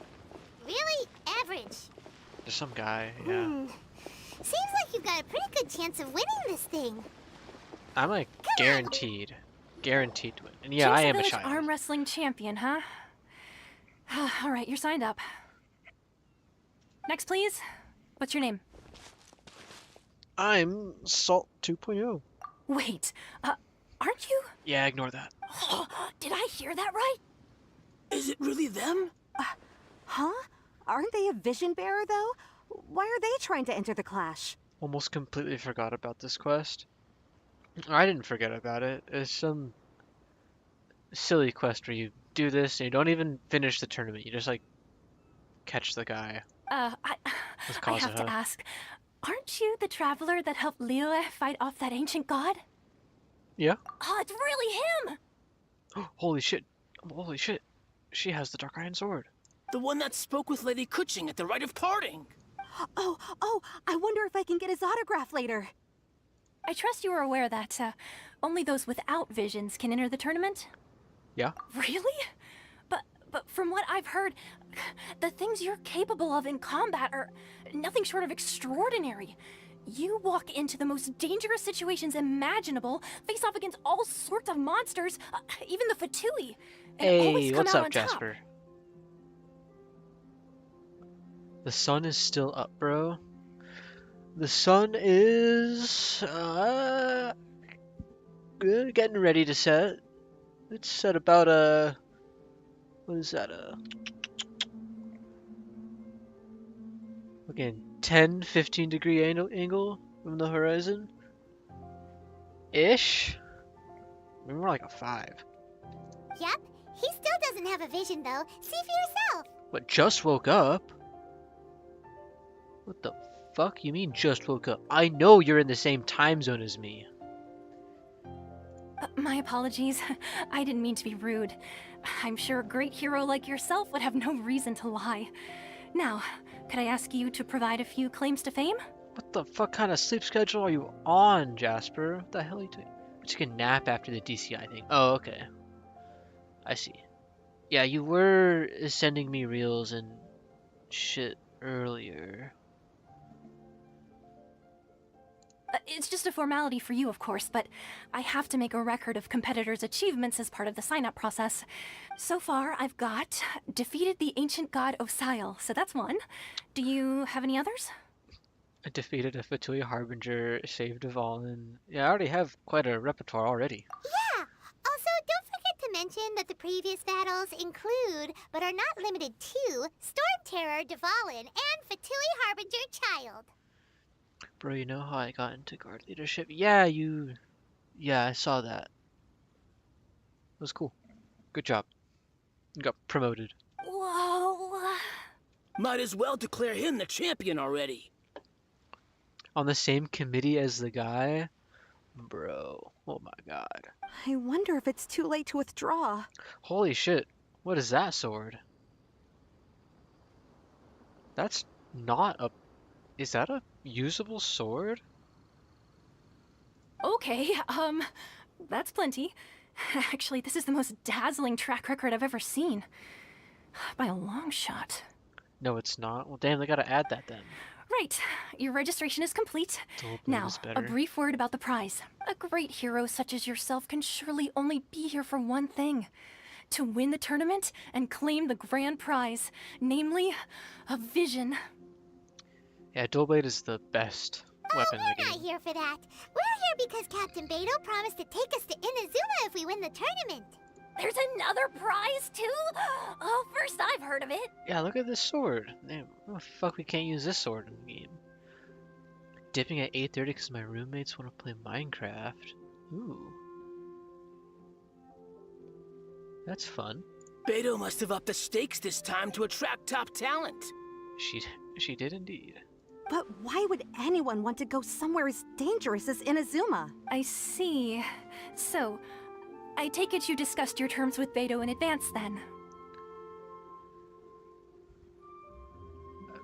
really average. There's some guy, yeah. Seems like you've got a pretty good chance of winning this thing. I'm like guaranteed to win. And yeah, I am a child. Arm wrestling champion, huh? All right, you're signed up. Next, please. What's your name? I'm Salt 2.0. Wait, aren't you? Yeah, ignore that. Did I hear that right? Is it really them? Huh? Aren't they a vision bearer, though? Why are they trying to enter the clash? Almost completely forgot about this quest. I didn't forget about it. It's some silly quest where you do this and you don't even finish the tournament. You just like catch the guy I with I have to Kazuha. ask, aren't you the traveler that helped Liyue fight off that ancient god? Yeah. Oh, it's really him! Holy shit. Holy shit. She has the Dark Iron Sword. The one that spoke with Lady Kuching at the rite of parting. Oh, I wonder if I can get his autograph later. I trust you are aware that only those without visions can enter the tournament? Yeah. Really? But from what I've heard, the things you're capable of in combat are nothing short of extraordinary. You walk into the most dangerous situations imaginable, face off against all sorts of monsters, even the Fatui, and always Hey, come what's out up, on top. Jasper? The sun is still up, bro. The sun is getting ready to set. It's set about what is that? Again, 10-15 degree angle from the horizon. Ish. Maybe more like a 5. Yep, he still doesn't have a vision though. See for yourself. But just woke up? What the fuck you mean just woke up? I know you're in the same time zone as me. My apologies. I didn't mean to be rude. I'm sure a great hero like yourself would have no reason to lie. Now, could I ask you to provide a few claims to fame? What the fuck kind of sleep schedule are you on, Jasper? What the hell are you doing? We took a nap after the DCI thing. Oh, okay. I see. Yeah, you were sending me reels and shit earlier. It's just a formality for you, of course, but I have to make a record of competitors' achievements as part of the sign-up process. So far, I've got defeated the ancient god Osile, so that's one. Do you have any others? I defeated a Fatui Harbinger, saved a Valen. Yeah, I already have quite a repertoire already. Yeah. Also, don't forget to mention that the previous battles include, but are not limited to, Storm Terror, Dvalin, and Fatui Harbinger Child. Bro, you know how I got into guard leadership? Yeah, Yeah, I saw that. It was cool. Good job. You got promoted. Whoa. Might as well declare him the champion already. On the same committee as the guy? Bro, oh my god. I wonder if it's too late to withdraw. Holy shit, what is that sword? That's not a... Is that a usable sword? Okay, that's plenty. Actually, this is the most dazzling track record I've ever seen. By a long shot. No, it's not. Well, damn, they gotta add that then. Right, your registration is complete. Dual blade Now, is a better. brief word about the prize. A great hero such as yourself can surely only be here for one thing. To win the tournament and claim the grand prize, namely, a vision. Yeah, dual blade is the best weapon in the We're game. not here for that. We're here because Captain Beto promised to take us to Inazuma if we win the tournament. There's another prize, too? Oh, first I've heard of it. Yeah, look at this sword. Damn, how the fuck we can't use this sword in the game? Dipping at 8:30 because my roommates want to play Minecraft. Ooh. That's fun. Beto must have upped the stakes this time to attract top talent. She did indeed. But why would anyone want to go somewhere as dangerous as Inazuma? I see. So, I take it you discussed your terms with Beto in advance, then?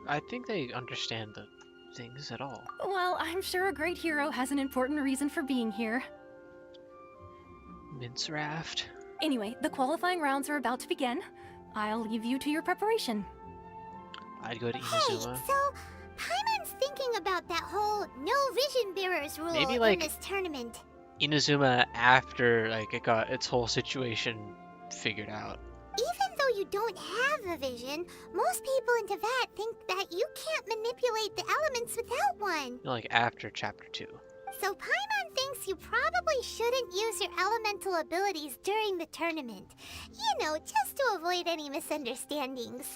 I think they understand the things at all. Well, I'm sure a great hero has an important reason for being here. Mince raft. Anyway, the qualifying rounds are about to begin. I'll leave you to your preparation. I'd go to Hey, Inazuma. so Paimon's thinking about that whole no vision bearers rule Maybe, in like, this tournament. Inazuma after like it got its whole situation figured out. Even though you don't have a vision, most people in Teyvat think that you can't manipulate the elements without one. You know, like after chapter 2. So Paimon thinks you probably shouldn't use your elemental abilities during the tournament. You know, just to avoid any misunderstandings.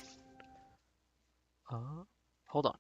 Hold on.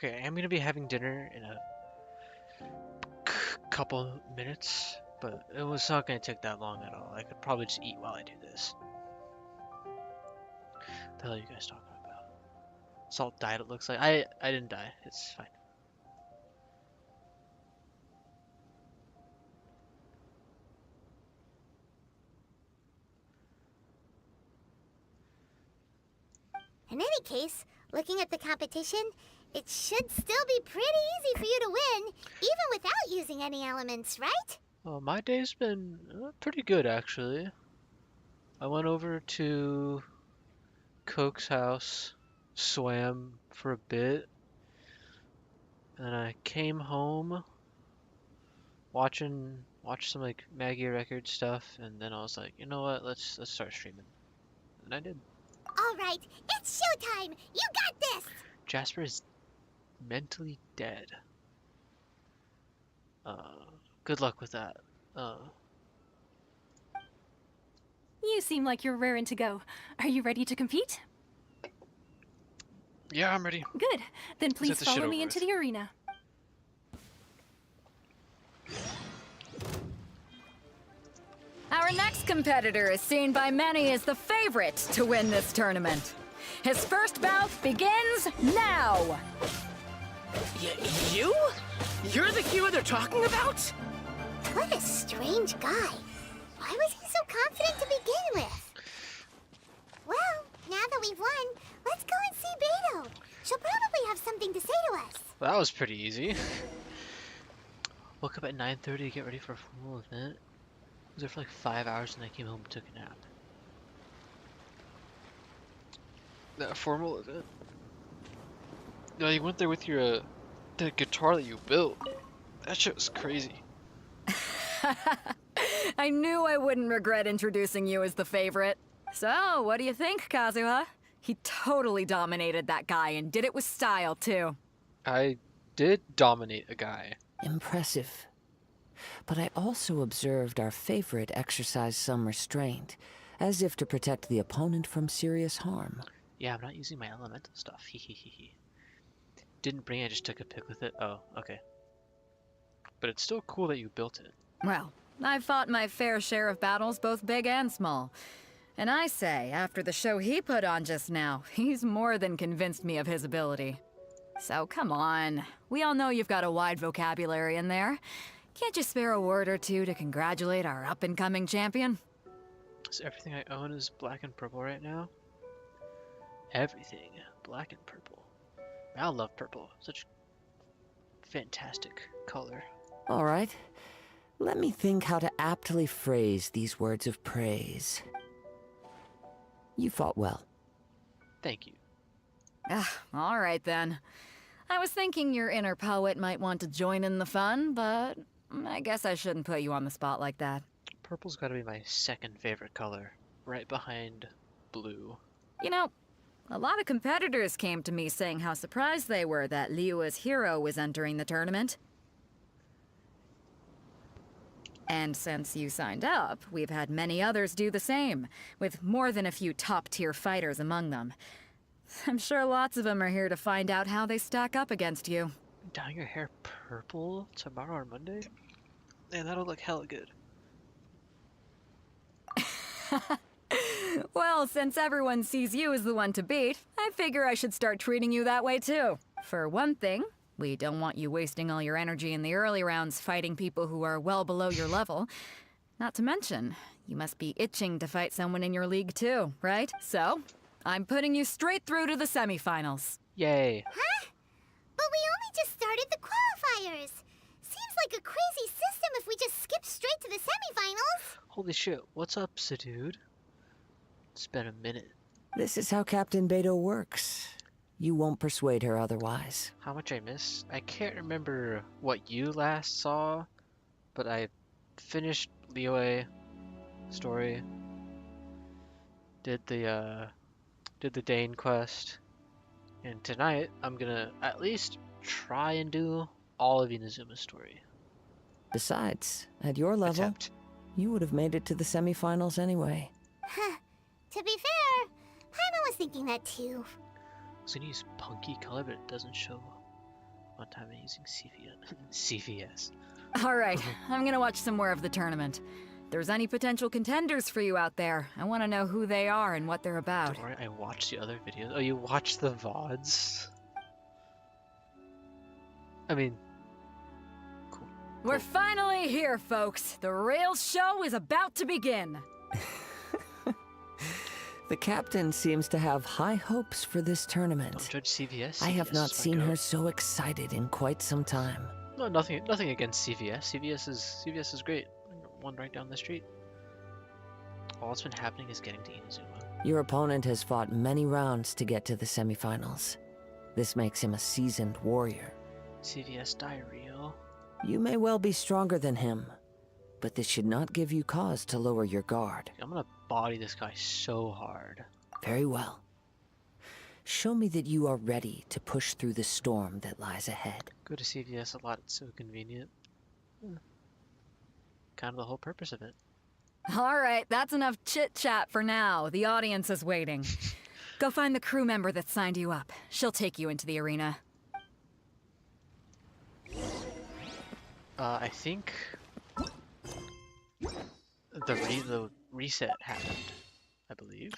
Okay, I'm gonna be having dinner in a couple minutes, but it was not gonna take that long at all. I could probably just eat while I do this. What the hell are you guys talking about? Salt died, it looks like. I didn't die. It's fine. In any case, looking at the competition, it should still be pretty easy for you to win, even without using any elements, right? Well, my day's been pretty good, actually. I went over to Coke's house, swam for a bit, and I came home, watched some like Maggie Record stuff, and then I was like, you know what, let's start streaming. And I did. Alright, it's showtime! You got this! Jasper is mentally dead. Good luck with that. You seem like you're raring to go. Are you ready to compete? Yeah, I'm ready. Good. Then get please this shit follow over me into with. the arena. Our next competitor is seen by many as the favorite to win this tournament. His first bout begins now! You? You're the hero they're talking about? What a strange guy. Why was he so confident to begin with? Well, now that we've won, let's go and see Beto. She'll probably have something to say to us. Well, that was pretty easy. Woke up at 9:30 to get ready for a formal event. Was there for like 5 hours and I came home and took a nap. That formal event? No, you went there with your the guitar that you built. That shit was crazy. I knew I wouldn't regret introducing you as the favorite. So, what do you think, Kazuha? He totally dominated that guy and did it with style, too. I did dominate a guy. Impressive. But I also observed our favorite exercise some restraint, as if to protect the opponent from serious harm. Yeah, I'm not using my elemental stuff. Hehehe. Didn't bring it, I just took a pic with it. Oh, okay. But it's still cool that you built it. Well, I've fought my fair share of battles, both big and small. And I say, after the show he put on just now, he's more than convinced me of his ability. So come on. We all know you've got a wide vocabulary in there. Can't you spare a word or two to congratulate our up-and-coming champion? So everything I own is black and purple right now? Everything black and purple. I love purple. Such fantastic color. All right. Let me think how to aptly phrase these words of praise. You fought well. Thank you. All right then. I was thinking your inner poet might want to join in the fun, but I guess I shouldn't put you on the spot like that. Purple's gotta be my second favorite color, right behind blue. You know, a lot of competitors came to me saying how surprised they were that Liyue's hero was entering the tournament. And since you signed up, we've had many others do the same, with more than a few top-tier fighters among them. I'm sure lots of them are here to find out how they stack up against you. Dyeing your hair purple tomorrow or Monday? Man, that'll look hella good. Well, since everyone sees you as the one to beat, I figure I should start treating you that way too. For one thing, we don't want you wasting all your energy in the early rounds fighting people who are well below your level. Not to mention, you must be itching to fight someone in your league too, right? So, I'm putting you straight through to the semifinals. Yay. Huh? But we only just started the qualifiers. Seems like a crazy system if we just skip straight to the semifinals. Holy shit, what's up, Sadude? It's been a minute. This is how Captain Beto works. You won't persuade her otherwise. How much I miss? I can't remember what you last saw, but I finished Liyue story. Did the Dane quest. And tonight I'm gonna at least try and do all of Inazuma's story. Besides, at your level, you would have made it to the semifinals anyway. Huh. To be fair, Paimon was thinking that too. I was gonna use punky color, but it doesn't show One time I'm using CVS. CVS. All right, I'm gonna watch some more of the tournament. If there's any potential contenders for you out there, I want to know who they are and what they're about. Don't worry, I watched the other videos. Oh, you watched the VODs? I mean, cool. We're finally here, folks. The Rails show is about to begin. The captain seems to have high hopes for this tournament. Don't judge CVS. I have CVS not is my seen goat. her so excited in quite some time. No, nothing against CVS. CVS is great. One right down the street. All that's been happening is getting to Inazuma. Your opponent has fought many rounds to get to the semifinals. This makes him a seasoned warrior. CVS diarrhea. You may well be stronger than him, but this should not give you cause to lower your guard. I'm gonna body this guy so hard. Very well. Show me that you are ready to push through the storm that lies ahead. Go to CVS a lot, it's so convenient. Kind of the whole purpose of it. All right, that's enough chit-chat for now. The audience is waiting. Go find the crew member that signed you up. She'll take you into the arena. I think the reset happened, I believe.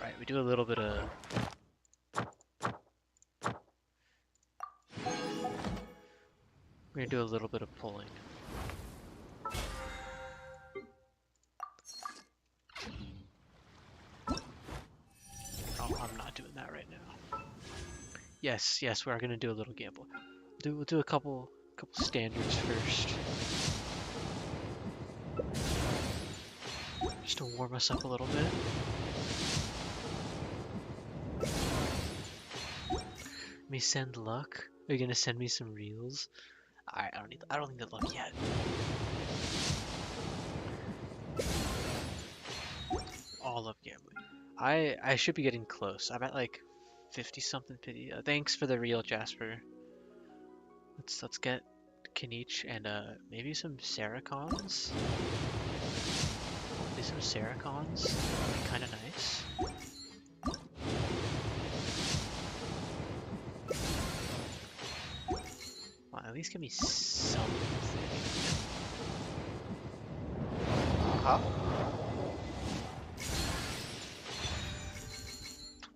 Right, we do a little bit of... We're gonna do a little bit of pulling. Oh, I'm not doing that right now. Yes, we are gonna do a little gamble. We'll do a couple standards first. Just to warm us up a little bit. Let me send luck. Are you gonna send me some reels? I don't need the luck yet. All of gambling. I should be getting close. I'm at like 50 something pity. Thanks for the reel, Jasper. Let's get Kinich and maybe some Seracons. Hopefully some Seracons. That'd be kind of nice. Well, at least give me something.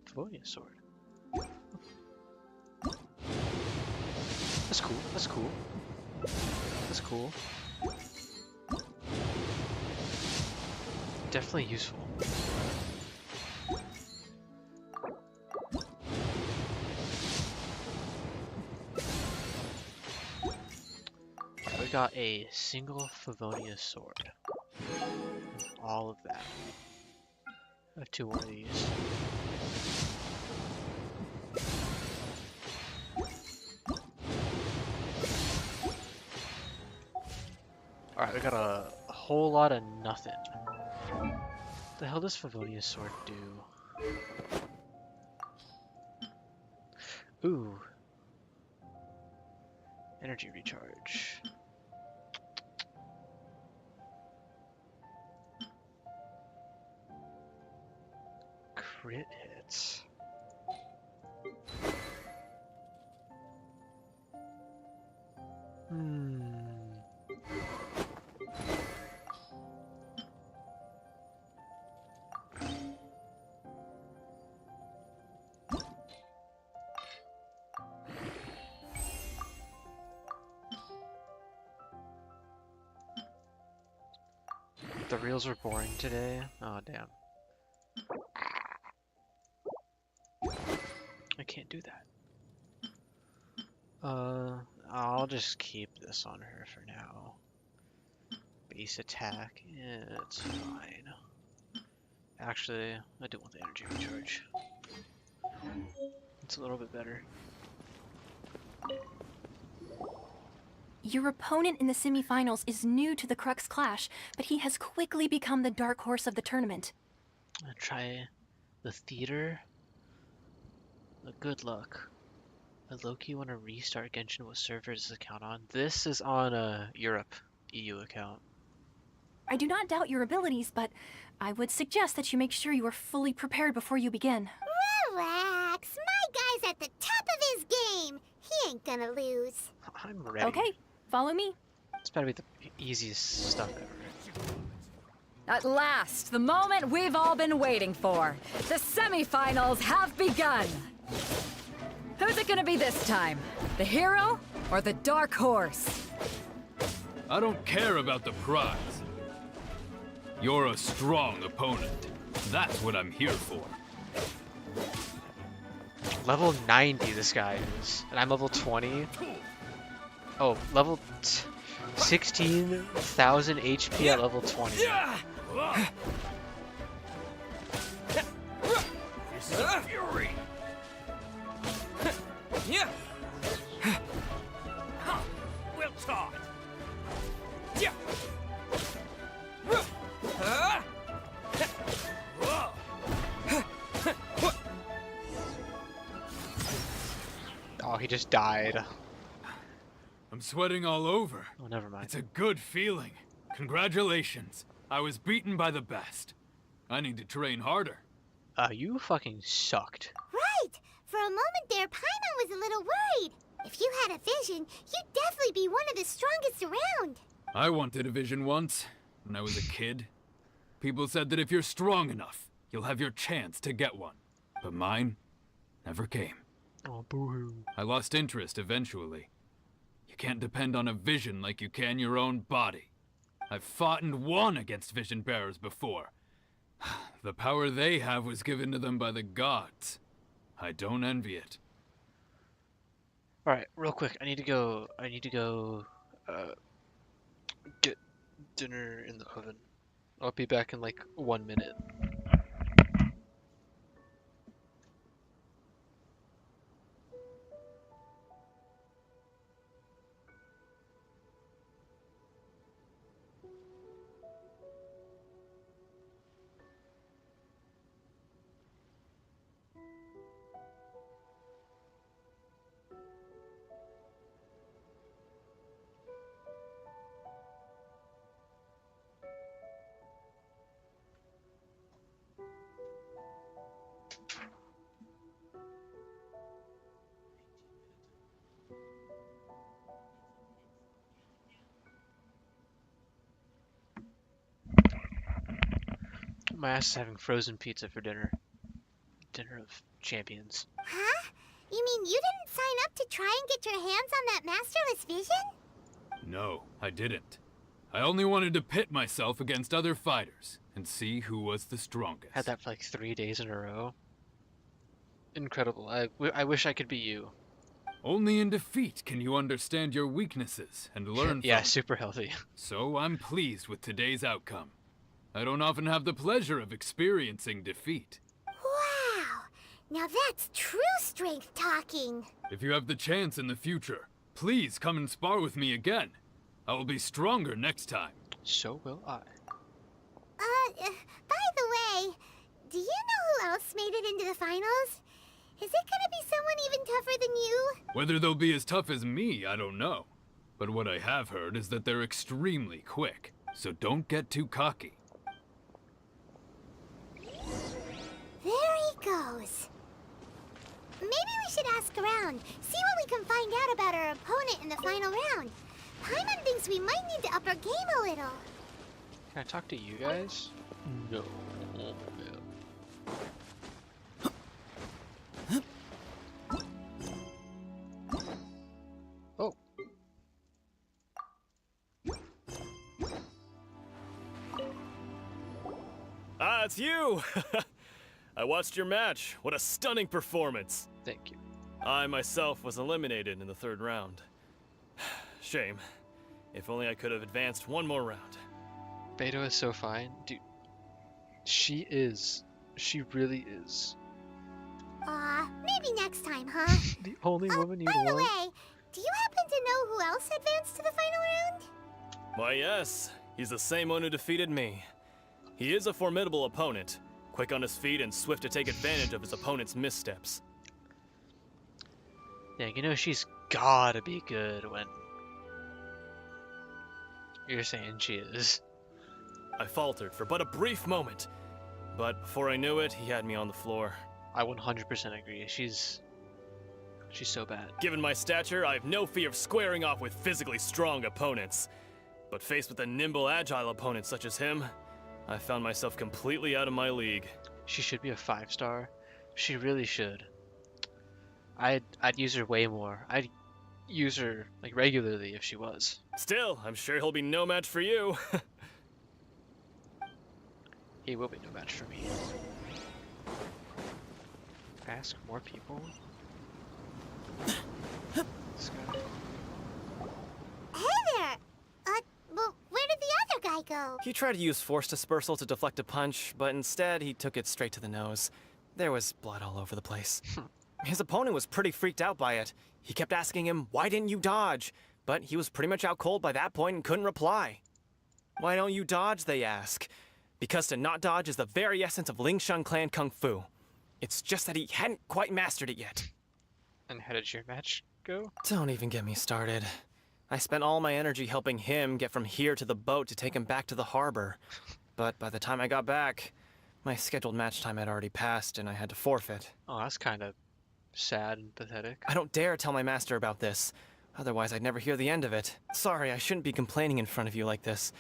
Favonia sword. That's cool. That's cool. That's cool. Definitely useful. We got a single Favonia sword. All of that. I have 2 more of these. Alright, we got a whole lot of nothing. What the hell does Favonia sword do? Ooh. Energy recharge. Crit hits. The reels are boring today. Oh, damn. I can't do that. I'll just keep this on her for now. Base attack, yeah, it's fine. Actually, I do want the energy recharge. It's a little bit better. Your opponent in the semifinals is new to the Crux Clash, but he has quickly become the dark horse of the tournament. I'll try the theater. Good luck. Loki want to restart Genshin. What server is this account on? This is on a Europe EU account. I do not doubt your abilities, but I would suggest that you make sure you are fully prepared before you begin. Relax. My guy's at the top of his game. He ain't gonna lose. I'm ready. Okay, follow me. It's better be the easiest stuff ever. At last, the moment we've all been waiting for. The semifinals have begun. Who's it gonna be this time? The hero or the dark horse? I don't care about the prize. You're a strong opponent. That's what I'm here for. Level 90 this guy is, and I'm level 20. Oh, level 16,000 HP at level 20. This is a fury. Yeah. Well taught. Yeah. Oh, he just died. I'm sweating all over. Oh, never mind. It's a good feeling. Congratulations. I was beaten by the best. I need to train harder. You fucking sucked. Right. For a moment there, Paimon was a little worried. If you had a vision, you'd definitely be one of the strongest around. I wanted a vision once, when I was a kid. People said that if you're strong enough, you'll have your chance to get one. But mine never came. Oh, boo-hoo. I lost interest eventually. You can't depend on a vision like you can your own body. I've fought and won against vision bearers before. The power they have was given to them by the gods. I don't envy it. All right, real quick. I need to go. Get dinner in the oven. I'll be back in like 1 minute. My ass is having frozen pizza for dinner. Dinner of champions. Huh? You mean you didn't sign up to try and get your hands on that masterless vision? No, I didn't. I only wanted to pit myself against other fighters and see who was the strongest. Had that for like 3 days in a row. Incredible. I wish I could be you. Only in defeat can you understand your weaknesses and learn Yeah, from super healthy. So I'm pleased with today's outcome. I don't often have the pleasure of experiencing defeat. Wow. Now that's true strength talking. If you have the chance in the future, please come and spar with me again. I will be stronger next time. So will I. By the way, do you know who else made it into the finals? Is it gonna be someone even tougher than you? Whether they'll be as tough as me, I don't know. But what I have heard is that they're extremely quick, so don't get too cocky. There he goes. Maybe we should ask around, see what we can find out about our opponent in the final round. Paimon thinks we might need to up our game a little. Can I talk to you guys? No. Oh. Ah, it's you! I watched your match. What a stunning performance. Thank you. I myself was eliminated in the third round. Shame. If only I could have advanced one more round. Beto is so fine. Dude, she is. She really is. Maybe next time, huh? The only woman you By the want? way, do you happen to know who else advanced to the final round? Why, yes. He's the same one who defeated me. He is a formidable opponent, quick on his feet and swift to take advantage of his opponent's missteps. Yeah, you know she's gotta be good when... You're saying she is. I faltered for but a brief moment, but before I knew it, he had me on the floor. I 100% agree. She's so bad. Given my stature, I have no fear of squaring off with physically strong opponents. But faced with a nimble, agile opponent such as him, I found myself completely out of my league. She should be a 5-star. She really should. I'd use her way more. I'd use her like regularly if she was. Still, I'm sure he'll be no match for you. He will be no match for me. Ask more people. This guy. Hey there! Well, where did the other guy go? He tried to use force dispersal to deflect a punch, but instead he took it straight to the nose. There was blood all over the place. His opponent was pretty freaked out by it. He kept asking him, "Why didn't you dodge?" But he was pretty much out cold by that point and couldn't reply. "Why don't you dodge?" they ask. Because to not dodge is the very essence of Lingsheng clan kung fu. It's just that he hadn't quite mastered it yet. And how did your match go? Don't even get me started. I spent all my energy helping him get from here to the boat to take him back to the harbor. But by the time I got back, my scheduled match time had already passed and I had to forfeit. Oh, that's kind of sad and pathetic. I don't dare tell my master about this. Otherwise, I'd never hear the end of it. Sorry, I shouldn't be complaining in front of you like this.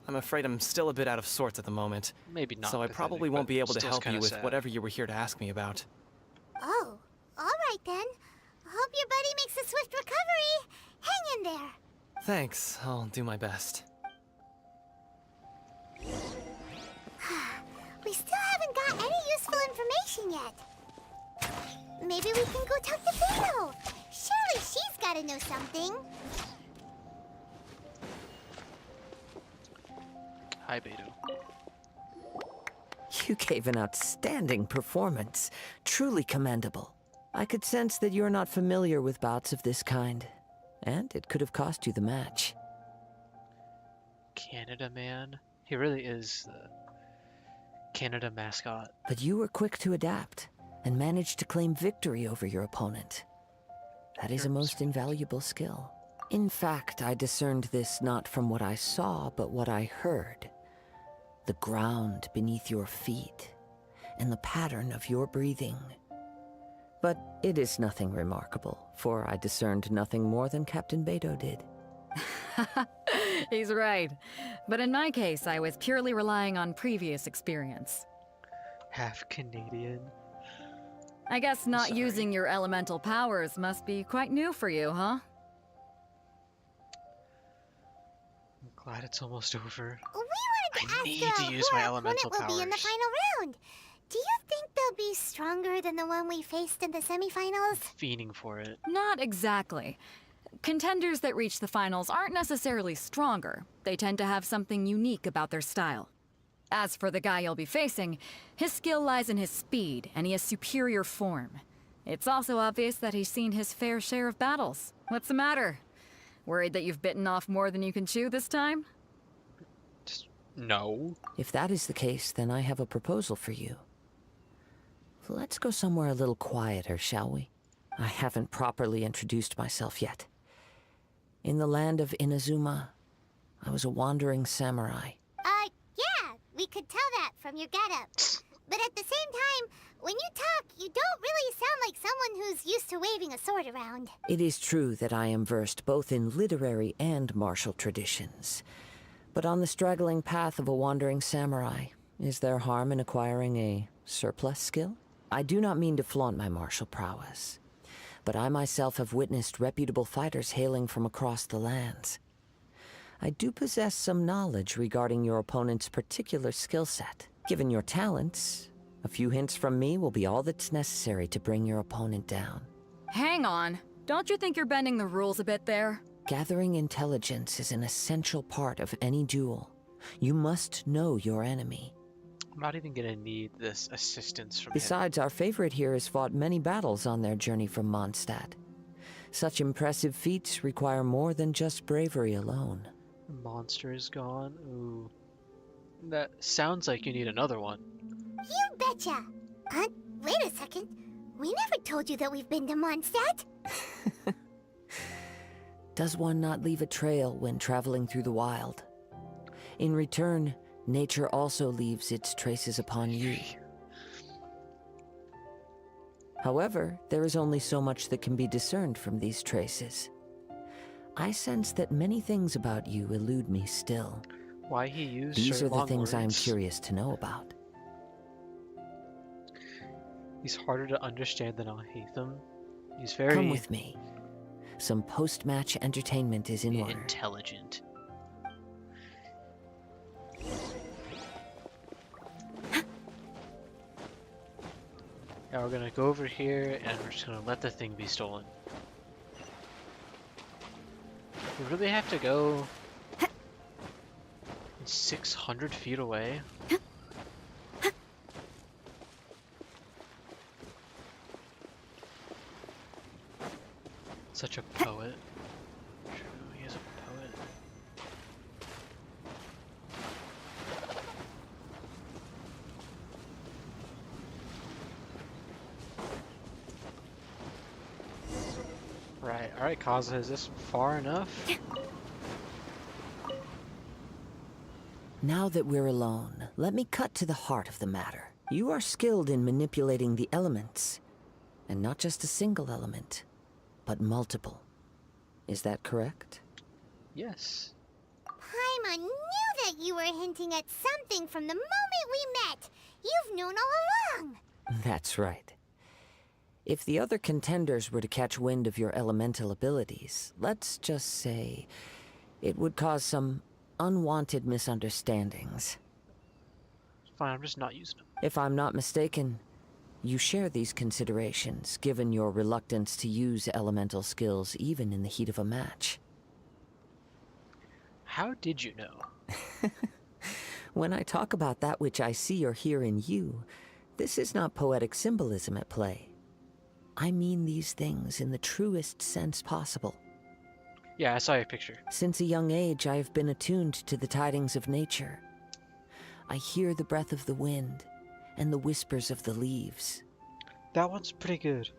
I'm afraid I'm still a bit out of sorts at the moment. Maybe not. So I pathetic, probably won't be able to still help you kinda with sad. whatever you were here to ask me about. Oh, alright then. Hope your buddy makes a swift recovery. Hang in there. Thanks, I'll do my best. We still haven't got any useful information yet. Maybe we can go talk to Beto. Surely she's gotta know something. Hi, Beto. You gave an outstanding performance. Truly commendable. I could sense that you're not familiar with bouts of this kind, and it could have cost you the match. Canada man. He really is the Canada mascot. But you were quick to adapt, and managed to claim victory over your opponent. That is a most invaluable skill. In fact, I discerned this not from what I saw, but what I heard. The ground beneath your feet, and the pattern of your breathing. But it is nothing remarkable, for I discerned nothing more than Captain Beto did. He's right. But in my case, I was purely relying on previous experience. Half Canadian. I guess not Sorry. using your elemental powers must be quite new for you, huh? I'm glad it's almost over. We wanted to I ask need her to use who my our elemental opponent will be in the powers. final round. Do you think they'll be stronger than the one we faced in the semifinals? Fiending for it. Not exactly. Contenders that reach the finals aren't necessarily stronger. They tend to have something unique about their style. As for the guy you'll be facing, his skill lies in his speed, and he has superior form. It's also obvious that he's seen his fair share of battles. What's the matter? Worried that you've bitten off more than you can chew this time? No. If that is the case, then I have a proposal for you. Let's go somewhere a little quieter, shall we? I haven't properly introduced myself yet. In the land of Inazuma, I was a wandering samurai. Yeah, we could tell that from your getup. But at the same time, when you talk, you don't really sound like someone who's used to waving a sword around. It is true that I am versed both in literary and martial traditions. But on the straggling path of a wandering samurai, is there harm in acquiring a surplus skill? I do not mean to flaunt my martial prowess, but I myself have witnessed reputable fighters hailing from across the lands. I do possess some knowledge regarding your opponent's particular skill set. Given your talents, a few hints from me will be all that's necessary to bring your opponent down. Hang on. Don't you think you're bending the rules a bit there? Gathering intelligence is an essential part of any duel. You must know your enemy. I'm not even gonna need this assistance from him. Besides, our favorite here has fought many battles on their journey from Mondstadt. Such impressive feats require more than just bravery alone. Monster is gone. Ooh. That sounds like you need another one. You betcha! Wait a second. We never told you that we've been to Mondstadt. Does one not leave a trail when traveling through the wild? In return, nature also leaves its traces upon you. However, there is only so much that can be discerned from these traces. I sense that many things about you elude me still. Why he used These are certain the long things I am words. curious to know about. He's harder to understand than Alhaitham. He's Come very with me. Some post-match entertainment is in order. intelligent. Now we're gonna go over here and we're just gonna let the thing be stolen. We really have to go 600 feet away? Such a poet. True, he is a poet. Right, alright Kaza, is this far enough? Now that we're alone, let me cut to the heart of the matter. You are skilled in manipulating the elements. And not just a single element, but multiple. Is that correct? Yes. Paimon knew that you were hinting at something from the moment we met. You've known all along. That's right. If the other contenders were to catch wind of your elemental abilities, let's just say it would cause some unwanted misunderstandings. Fine, I'm just not using them. If I'm not mistaken, you share these considerations, given your reluctance to use elemental skills even in the heat of a match. How did you know? When I talk about that which I see or hear in you, this is not poetic symbolism at play. I mean these things in the truest sense possible. Yeah, I saw your picture. Since a young age, I have been attuned to the tidings of nature. I hear the breath of the wind and the whispers of the leaves. That one's pretty good.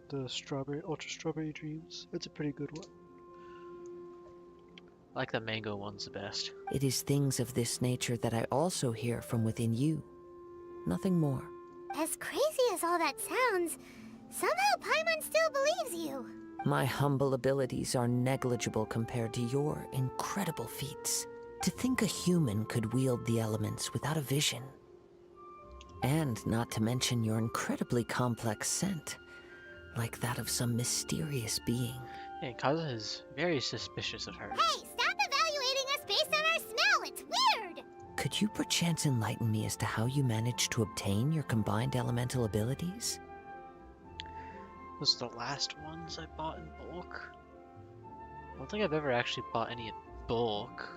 The Ultra Strawberry Dreams. It's a pretty good one. I like the mango one's the best. It is things of this nature that I also hear from within you. Nothing more. As crazy as all that sounds, somehow Paimon still believes you. My humble abilities are negligible compared to your incredible feats. To think a human could wield the elements without a vision. And not to mention your incredibly complex scent, like that of some mysterious being. Hey, Kaza is very suspicious of her. Hey, stop evaluating us based on our smell. It's weird. Could you perchance enlighten me as to how you managed to obtain your combined elemental abilities? Those are the last ones I bought in bulk. I don't think I've ever actually bought any in bulk.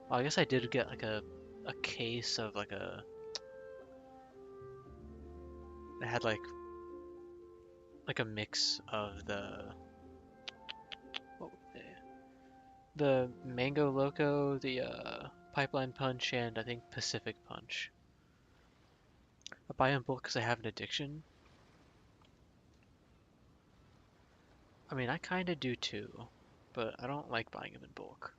Well, I guess I did get like a case of like a... It had like a mix of what were they? The Mango Loco, the Pipeline Punch, and I think Pacific Punch. I buy in bulk because I have an addiction. I mean, I kind of do too, but I don't like buying them in bulk.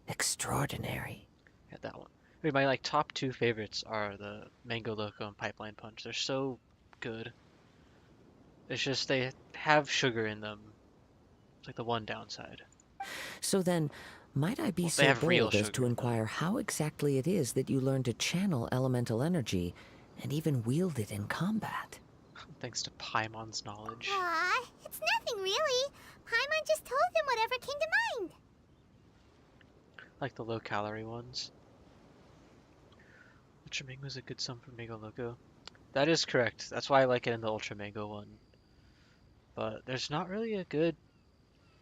Extraordinary. Yeah, that one. I mean, my like top two favorites are the Mango Loco and Pipeline Punch. They're so good. It's just they have sugar in them. It's like the one downside. So then, might I be They so have real bold as sugar to inquire how exactly it is that you learn to channel elemental energy and even wield it in combat? Thanks to Paimon's knowledge. Aw, it's nothing really. Paimon just told him whatever came to mind. Like the low calorie ones. Ultra Mango is a good sum for Mango Loco. That is correct. That's why I like it in the Ultra Mango one. But there's not really a good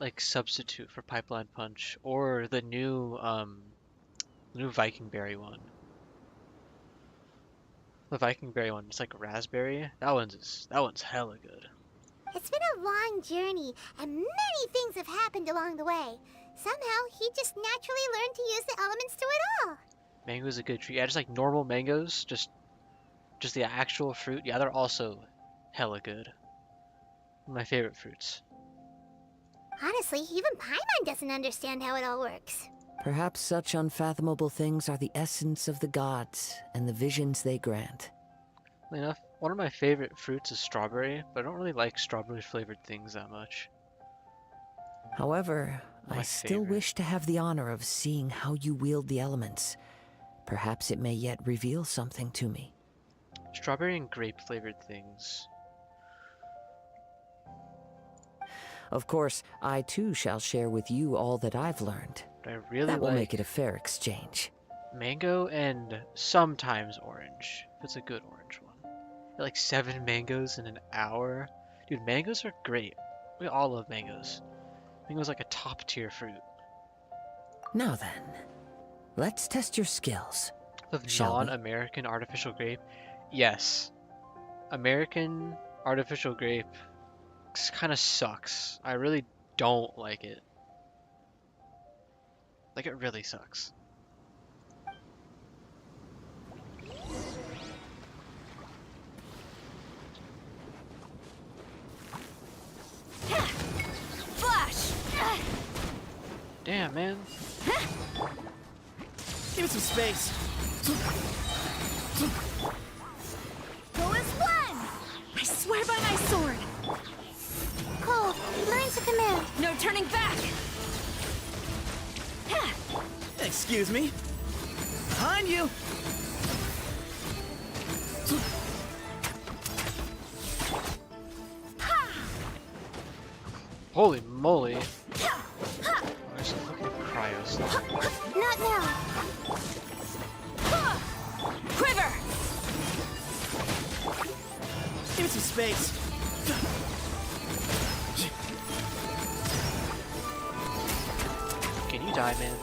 like substitute for Pipeline Punch or the new Viking Berry one. The Viking Berry one, it's like raspberry. That one's hella good. It's been a long journey, and many things have happened along the way. Somehow, he just naturally learned to use the elements through it all. Mango's a good treat. Yeah, just like normal mangoes, just just the actual fruit, yeah, they're also hella good. My favorite fruits. Honestly, even Paimon doesn't understand how it all works. Perhaps such unfathomable things are the essence of the gods and the visions they grant. Funnily enough, one of my favorite fruits is strawberry, but I don't really like strawberry flavored things that much. However, My I still favorite. wish to have the honor of seeing how you wield the elements. Perhaps it may yet reveal something to me. Strawberry and grape flavored things. Of course, I too shall share with you all that I've learned. But I really That will like make it a fair exchange. mango and sometimes orange, if it's a good orange one. Like 7 mangoes in an hour. Dude, mangoes are great. We all love mangoes. Mango's like a top tier fruit. Now then, let's test your skills. Of Shall we? non-American artificial grape, yes. American artificial grape kind of sucks. I really don't like it. Like, it really sucks. Flash! Damn, man. Give me some space. Go as one! I swear by my sword! Cole, learn to command. No turning back! Excuse me. Behind you. Holy moly. There's some fucking cryo stuff. Not now. Quiver! Give me some space. Can you die, man?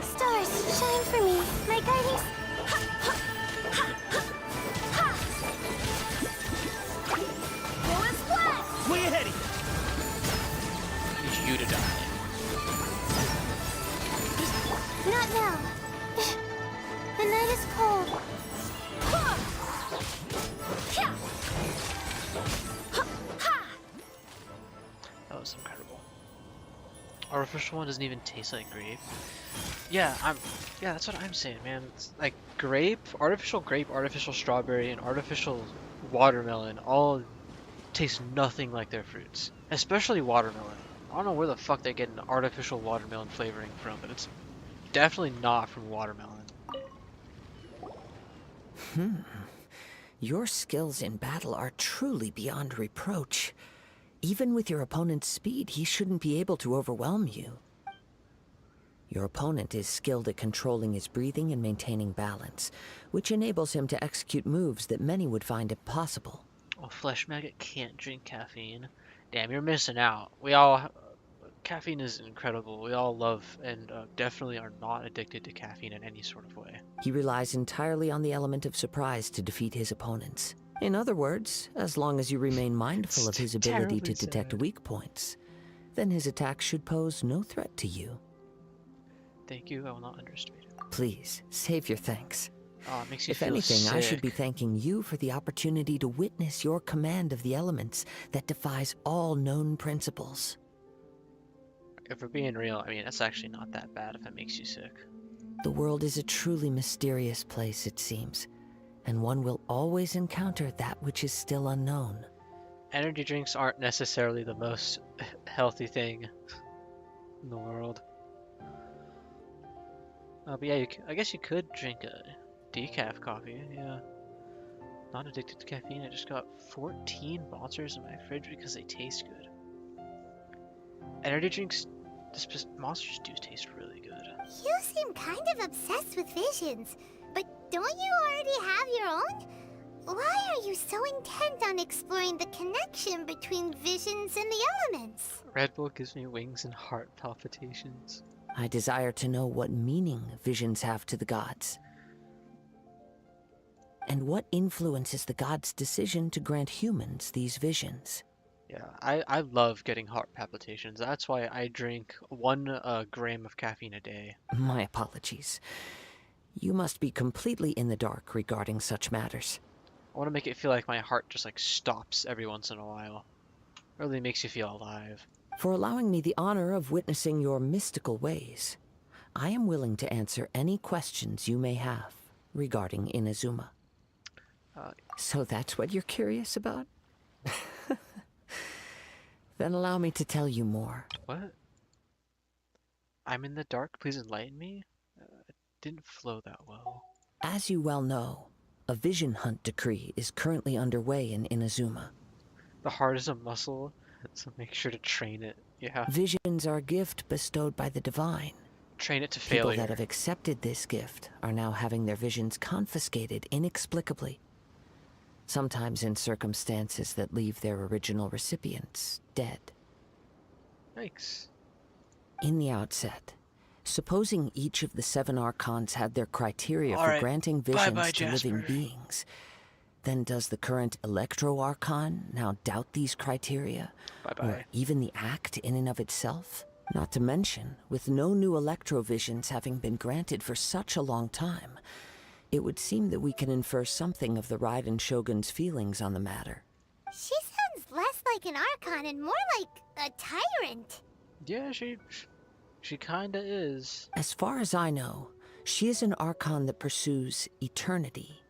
Stars, shine for me. My guiding... Go as one! Way ahead of I need you to die. Not now. The night is cold. That was incredible. Artificial one doesn't even taste like grape. Yeah, that's what I'm saying, man. It's like artificial grape, artificial strawberry, and artificial watermelon all taste nothing like their fruits. Especially watermelon. I don't know where the fuck they're getting artificial watermelon flavoring from, but it's definitely not from watermelon. Your skills in battle are truly beyond reproach. Even with your opponent's speed, he shouldn't be able to overwhelm you. Your opponent is skilled at controlling his breathing and maintaining balance, which enables him to execute moves that many would find impossible. Oh, Flesh Maggot can't drink caffeine. Damn, you're missing out. Caffeine is incredible. We all love and definitely are not addicted to caffeine in any sort of way. He relies entirely on the element of surprise to defeat his opponents. In other words, as long as you remain mindful of his ability to detect sad. weak points, then his attacks should pose no threat to you. Thank you, I will not underestimate it. Please, save your thanks. Oh, it makes you If feel anything, sick. I should be thanking you for the opportunity to witness your command of the elements that defies all known principles. If we're being real, I mean, it's actually not that bad if it makes you sick. The world is a truly mysterious place, it seems, and one will always encounter that which is still unknown. Energy drinks aren't necessarily the most healthy thing in the world. But yeah, I guess you could drink a decaf coffee, yeah. Not addicted to caffeine, I just got 14 monsters in my fridge because they taste good. Energy drinks, monsters do taste really good. You seem kind of obsessed with visions, but don't you already have your own? Why are you so intent on exploring the connection between visions and the elements? Red Bull gives me wings and heart palpitations. I desire to know what meaning visions have to the gods, and what influences the gods' decision to grant humans these visions. Yeah, I love getting heart palpitations. That's why I drink 1 gram of caffeine a day. My apologies. You must be completely in the dark regarding such matters. I want to make it feel like my heart just like stops every once in a while. It really makes you feel alive. For allowing me the honor of witnessing your mystical ways, I am willing to answer any questions you may have regarding Inazuma. So that's what you're curious about? Then allow me to tell you more. What? I'm in the dark, please enlighten me? It didn't flow that well. As you well know, a vision hunt decree is currently underway in Inazuma. The heart is a muscle, so make sure to train it. Yeah. Visions are a gift bestowed by the divine. Train it to People failure. that have accepted this gift are now having their visions confiscated inexplicably. Sometimes in circumstances that leave their original recipients dead. Yikes. In the outset, supposing each of the 7 Archons had their criteria for granting visions to living beings, then does the current Electro Archon now doubt these criteria? Or even the act in and of itself? Not to mention, with no new Electro-visions having been granted for such a long time, it would seem that we can infer something of the Raiden Shogun's feelings on the matter. She sounds less like an Archon and more like a tyrant. Yeah, she kinda is. As far as I know, she is an Archon that pursues eternity.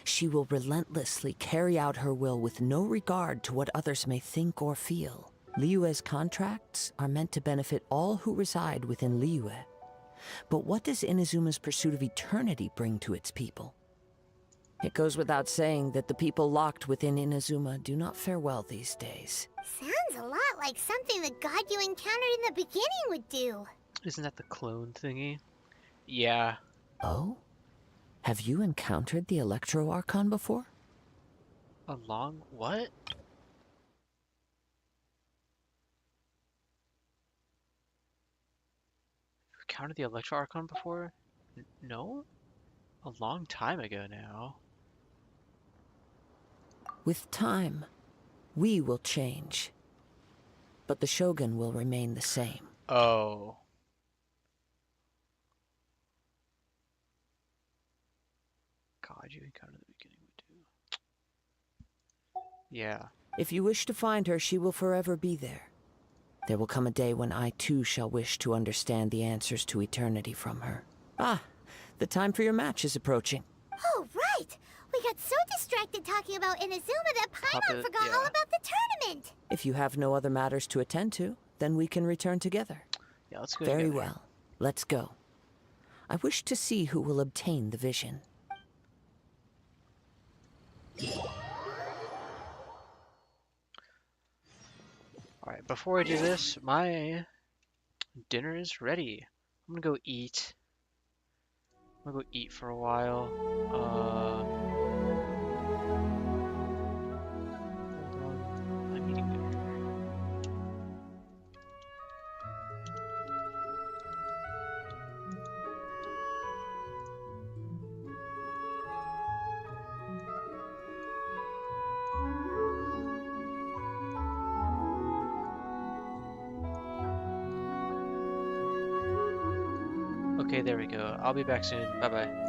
She will relentlessly carry out her will with no regard to what others may think or feel. Liyue's contracts are meant to benefit all who reside within Liyue. But what does Inazuma's pursuit of eternity bring to its people? It goes without saying that the people locked within Inazuma do not fare well these days. Sounds a lot like something the god you encountered in the beginning would do. Isn't that the clone thingy? Yeah. Oh? Have you encountered the Electro Archon before? Along what? Encountered the Electro Archon before? No? A long time ago now. With time, we will change. But the Shogun will remain the same. Oh. God, you encountered the beginning would do. Yeah. If you wish to find her, she will forever be there. There will come a day when I too shall wish to understand the answers to eternity from her. Ah, the time for your match is approaching. Oh, right! We got so distracted talking about Inazuma that Paimon forgot all about the tournament! If you have no other matters to attend to, then we can return together. Yeah, let's go Very together. well. Let's go. I wish to see who will obtain the vision. Alright, before I do this, my dinner is ready. I'm gonna go eat. I'm gonna go eat for a while. Hold on. I'm eating dinner. Okay, there we go. I'll be back soon. Bye-bye.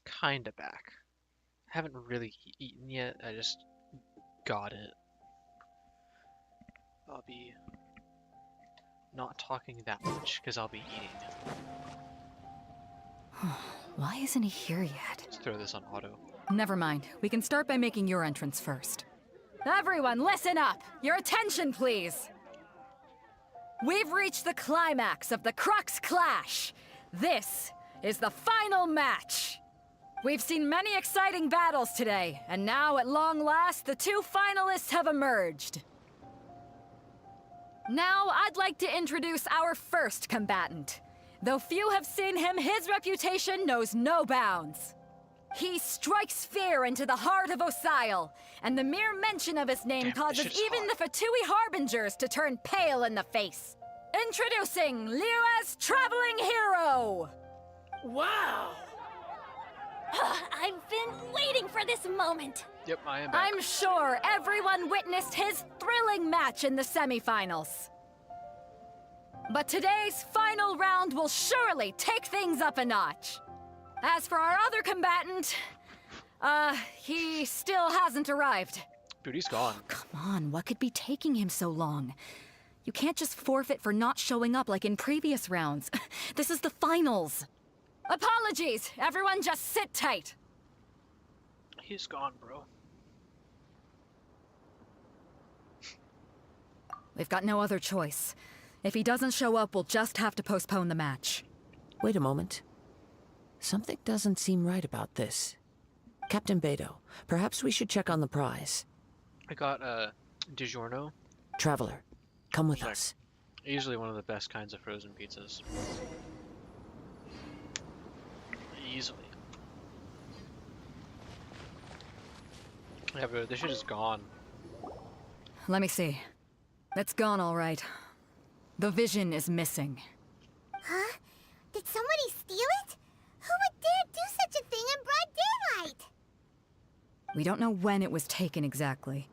kinda back. Haven't really eaten yet. I just got it. I'll be not talking that much because I'll be eating. Why isn't he here yet? Let's throw this on auto. Never mind. We can start by making your entrance first. Everyone, listen up! Your attention, please! We've reached the climax of the Crux Clash. This is the final match. We've seen many exciting battles today, and now at long last, the two finalists have emerged. Now, I'd like to introduce our first combatant. Though few have seen him, his reputation knows no bounds. He strikes fear into the heart of Osile, and the mere mention of his name causes even the Fatui Harbingers to turn pale in the face. Introducing Liyue's traveling hero! Wow! I've been waiting for this moment. Yep, I am back. I'm sure everyone witnessed his thrilling match in the semifinals. But today's final round will surely take things up a notch. As for our other combatant, he still hasn't arrived. Dude, he's gone. Come on, what could be taking him so long? You can't just forfeit for not showing up like in previous rounds. This is the finals. Apologies, everyone just sit tight. He's gone, bro. We've got no other choice. If he doesn't show up, we'll just have to postpone the match. Wait a moment. Something doesn't seem right about this. Captain Beto, perhaps we should check on the prize. I got DiGiorno. Traveler, come with us. Usually one of the best kinds of frozen pizzas. Easily. Yeah, bro, this shit is gone. Let me see. It's gone all right. The vision is missing. Huh? Did somebody steal it? Who would dare do such a thing in broad daylight? We don't know when it was taken exactly.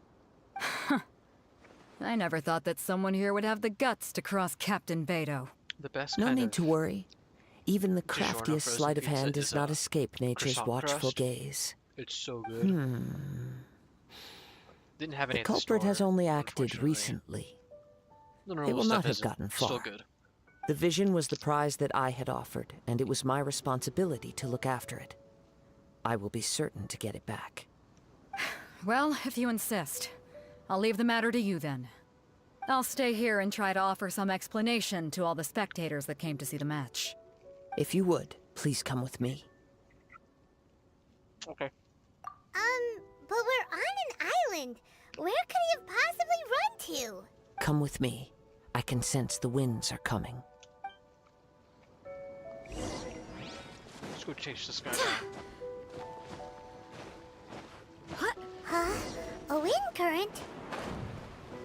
I never thought that someone here would have the guts to cross Captain Beto. The best No kind need of to worry. Even the DiGiorno craftiest frozen sleight of pizza hand is does not escape nature's croissant watchful crust. gaze. It's so good. Didn't have any The at the culprit has store, only acted unfortunately. recently. The They normal will stuff not have isn't gotten still far. good. The vision was the prize that I had offered, and it was my responsibility to look after it. I will be certain to get it back. Well, if you insist. I'll leave the matter to you then. I'll stay here and try to offer some explanation to all the spectators that came to see the match. If you would, please come with me. Okay. But we're on an island. Where could he have possibly run to? Come with me. I can sense the winds are coming. Let's go chase this guy down. Huh? A wind current?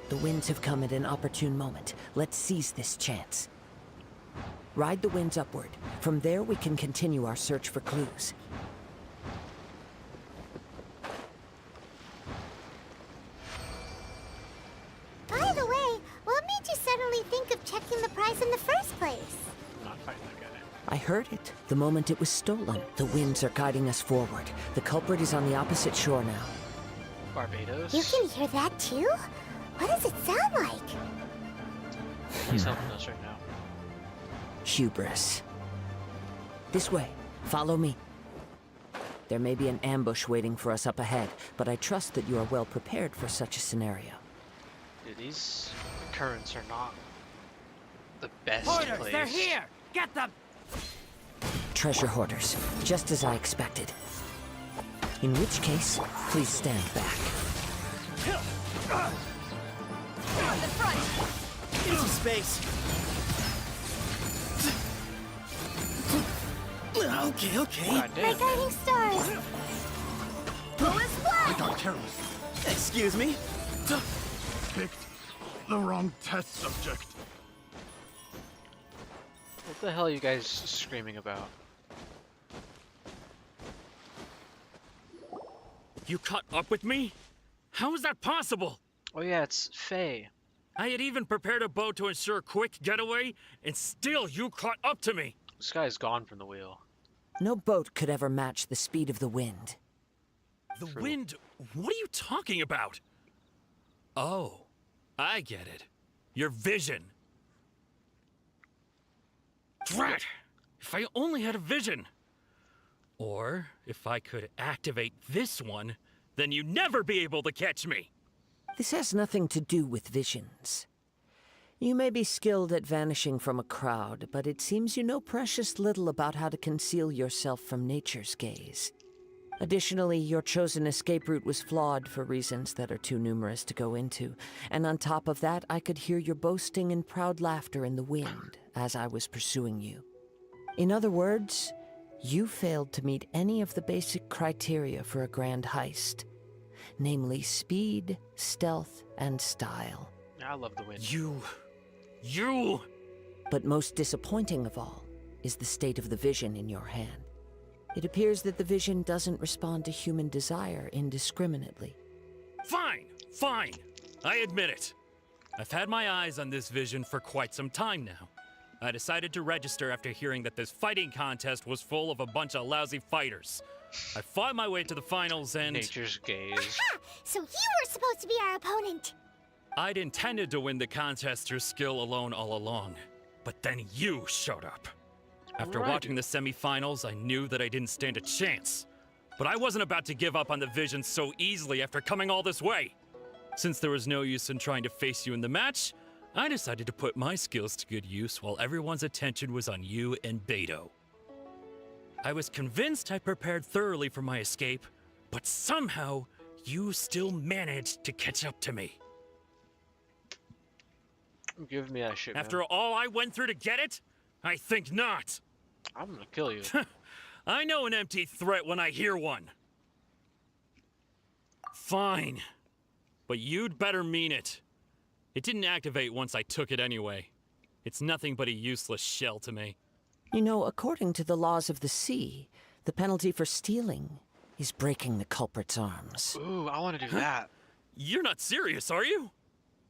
The winds have come at an opportune moment. Let's seize this chance. Ride the winds upward. From there, we can continue our search for clues. By the way, what made you suddenly think of checking the prize in the first place? I'm not fighting that guy. I heard it the moment it was stolen. The winds are guiding us forward. The culprit is on the opposite shore now. Barbados? You can hear that too? What does it sound like? He's helping us right now. Hubris. This way. Follow me. There may be an ambush waiting for us up ahead, but I trust that you are well prepared for such a scenario. Dude, these currents are not the best Hoarders, placed. they're here! Get them! Treasure hoarders, just as I expected. In which case, please stand back. On the front! Into space! Okay, okay. God My damn. guiding stars! Who is what? I got careless. Excuse me? Picked the wrong test subject. What the hell are you guys screaming about? You caught up with me? How is that possible? Oh yeah, it's Faye. I had even prepared a boat to ensure a quick getaway, and still you caught up to me. This guy's gone from the wheel. No boat could ever match the speed of the wind. The wind? What are you talking about? Oh, I get it. Your vision. Drat! If I only had a vision. Or if I could activate this one, then you'd never be able to catch me. This has nothing to do with visions. You may be skilled at vanishing from a crowd, but it seems you know precious little about how to conceal yourself from nature's gaze. Additionally, your chosen escape route was flawed for reasons that are too numerous to go into, and on top of that, I could hear your boasting and proud laughter in the wind as I was pursuing you. In other words, you failed to meet any of the basic criteria for a grand heist, namely speed, stealth, and style. I love the wind. You... But most disappointing of all is the state of the vision in your hand. It appears that the vision doesn't respond to human desire indiscriminately. Fine, fine. I admit it. I've had my eyes on this vision for quite some time now. I decided to register after hearing that this fighting contest was full of a bunch of lousy fighters. I fought my way to the finals and... Nature's gaze. Aha! So you were supposed to be our opponent. I'd intended to win the contest through skill alone all along. But then you showed up. After watching the semifinals, I knew that I didn't stand a chance. But I wasn't about to give up on the vision so easily after coming all this way. Since there was no use in trying to face you in the match, I decided to put my skills to good use while everyone's attention was on you and Beto. I was convinced I prepared thoroughly for my escape, but somehow you still managed to catch up to me. Give me that shit, After man. all I went through to get it? I think not. I'm gonna kill you. I know an empty threat when I hear one. Fine. But you'd better mean it. It didn't activate once I took it anyway. It's nothing but a useless shell to me. You know, according to the laws of the sea, the penalty for stealing is breaking the culprit's arms. Ooh, I want to do that. You're not serious, are you?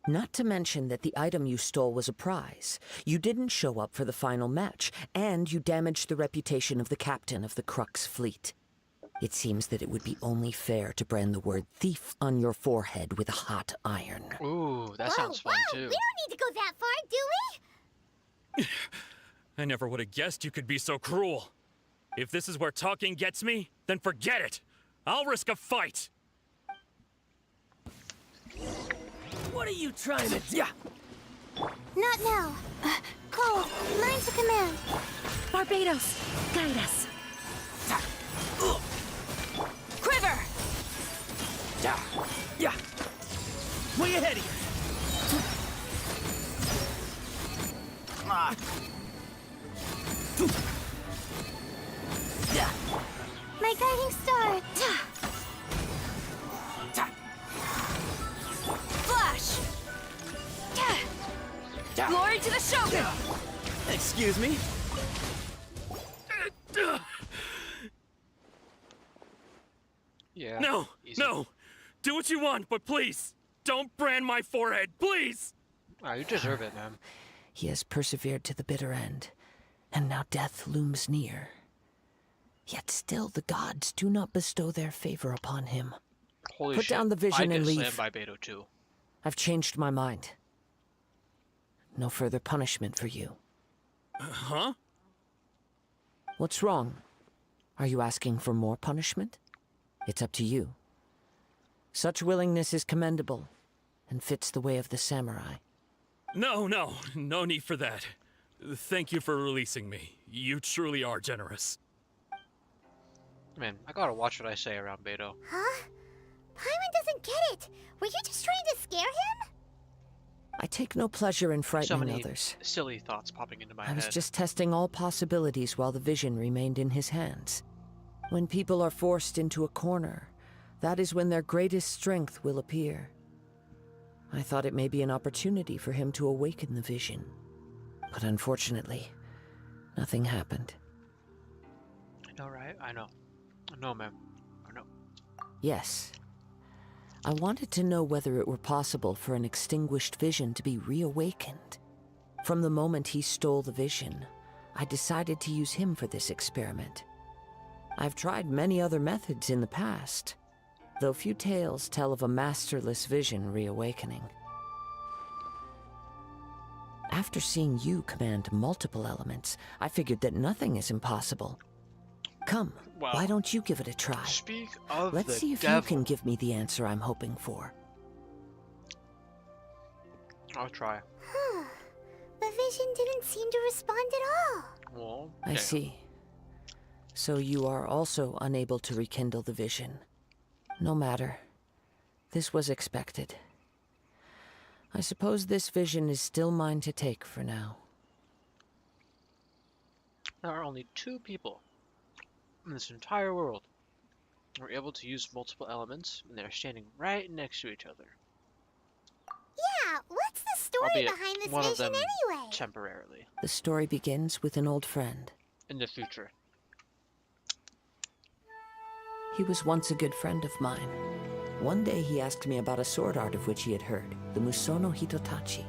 Not to mention that the item you stole was a prize. You didn't show up for the final match, and you damaged the reputation of the captain of the Crux fleet. It seems that it would be only fair to brand the word thief on your forehead with a hot iron. Ooh, that sounds fun too. We don't need to go that far, do we? I never would have guessed you could be so cruel. If this is where talking gets me, then forget it. I'll risk a fight. What are you trying to do? Not now. Cold, learn to command. Barbados, guide us. Quiver! Yeah. Way ahead of you. Ah. Yeah. My guiding star. Flash! Glory to the Shogun! Excuse me? Yeah. No, easy. no. Do what you want, but please, don't brand my forehead, please! Ah, you deserve it, man. He has persevered to the bitter end, and now death looms near. Yet still the gods do not bestow their favor upon him. Holy Put shit. down the vision I and get leave. slammed by Beto too. I've changed my mind. No further punishment for you. Huh? What's wrong? Are you asking for more punishment? It's up to you. Such willingness is commendable, and fits the way of the samurai. No need for that. Thank you for releasing me. You truly are generous. Man, I gotta watch what I say around Beto. Huh? Paimon doesn't get it. Were you just trying to scare him? I take no pleasure in So frightening many others. silly thoughts popping into my I head. was just testing all possibilities while the vision remained in his hands. When people are forced into a corner, that is when their greatest strength will appear. I thought it may be an opportunity for him to awaken the vision. But unfortunately, nothing happened. I know, right? I know. I know, man. I know. Yes. I wanted to know whether it were possible for an extinguished vision to be reawakened. From the moment he stole the vision, I decided to use him for this experiment. I've tried many other methods in the past, though few tales tell of a masterless vision reawakening. After seeing you command multiple elements, I figured that nothing is impossible. Come, Well, why don't you give it a try? Speak of Let's the see if devil. you can give me the answer I'm hoping for. I'll try. The vision didn't seem to respond at all. Well, I see. So you are also unable to rekindle the vision. No matter. This was expected. I suppose this vision is still mine to take for now. There are only 2 people in this entire world who are able to use multiple elements, and they're standing right next to each other. Yeah, what's the story Albeit behind this one of vision them anyway? temporarily. The story begins with an old friend. In the future. He was once a good friend of mine. One day he asked me about a sword art of which he had heard, the Musono Hitotachi.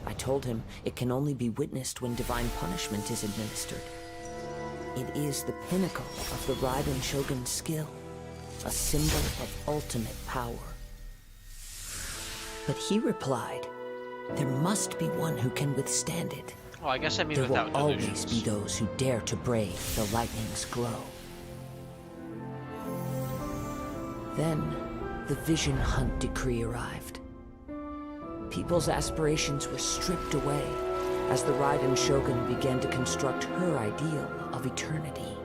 I told him it can only be witnessed when divine punishment is administered. It is the pinnacle of the Raiden Shogun's skill, a symbol of ultimate power. But he replied, there must be one who can withstand it. Well, I guess I mean There without will always delusions. be those who dare to brave the lightning's glow. Then, the Vision Hunt decree arrived. People's aspirations were stripped away as the Raiden Shogun began to construct her ideal of eternity.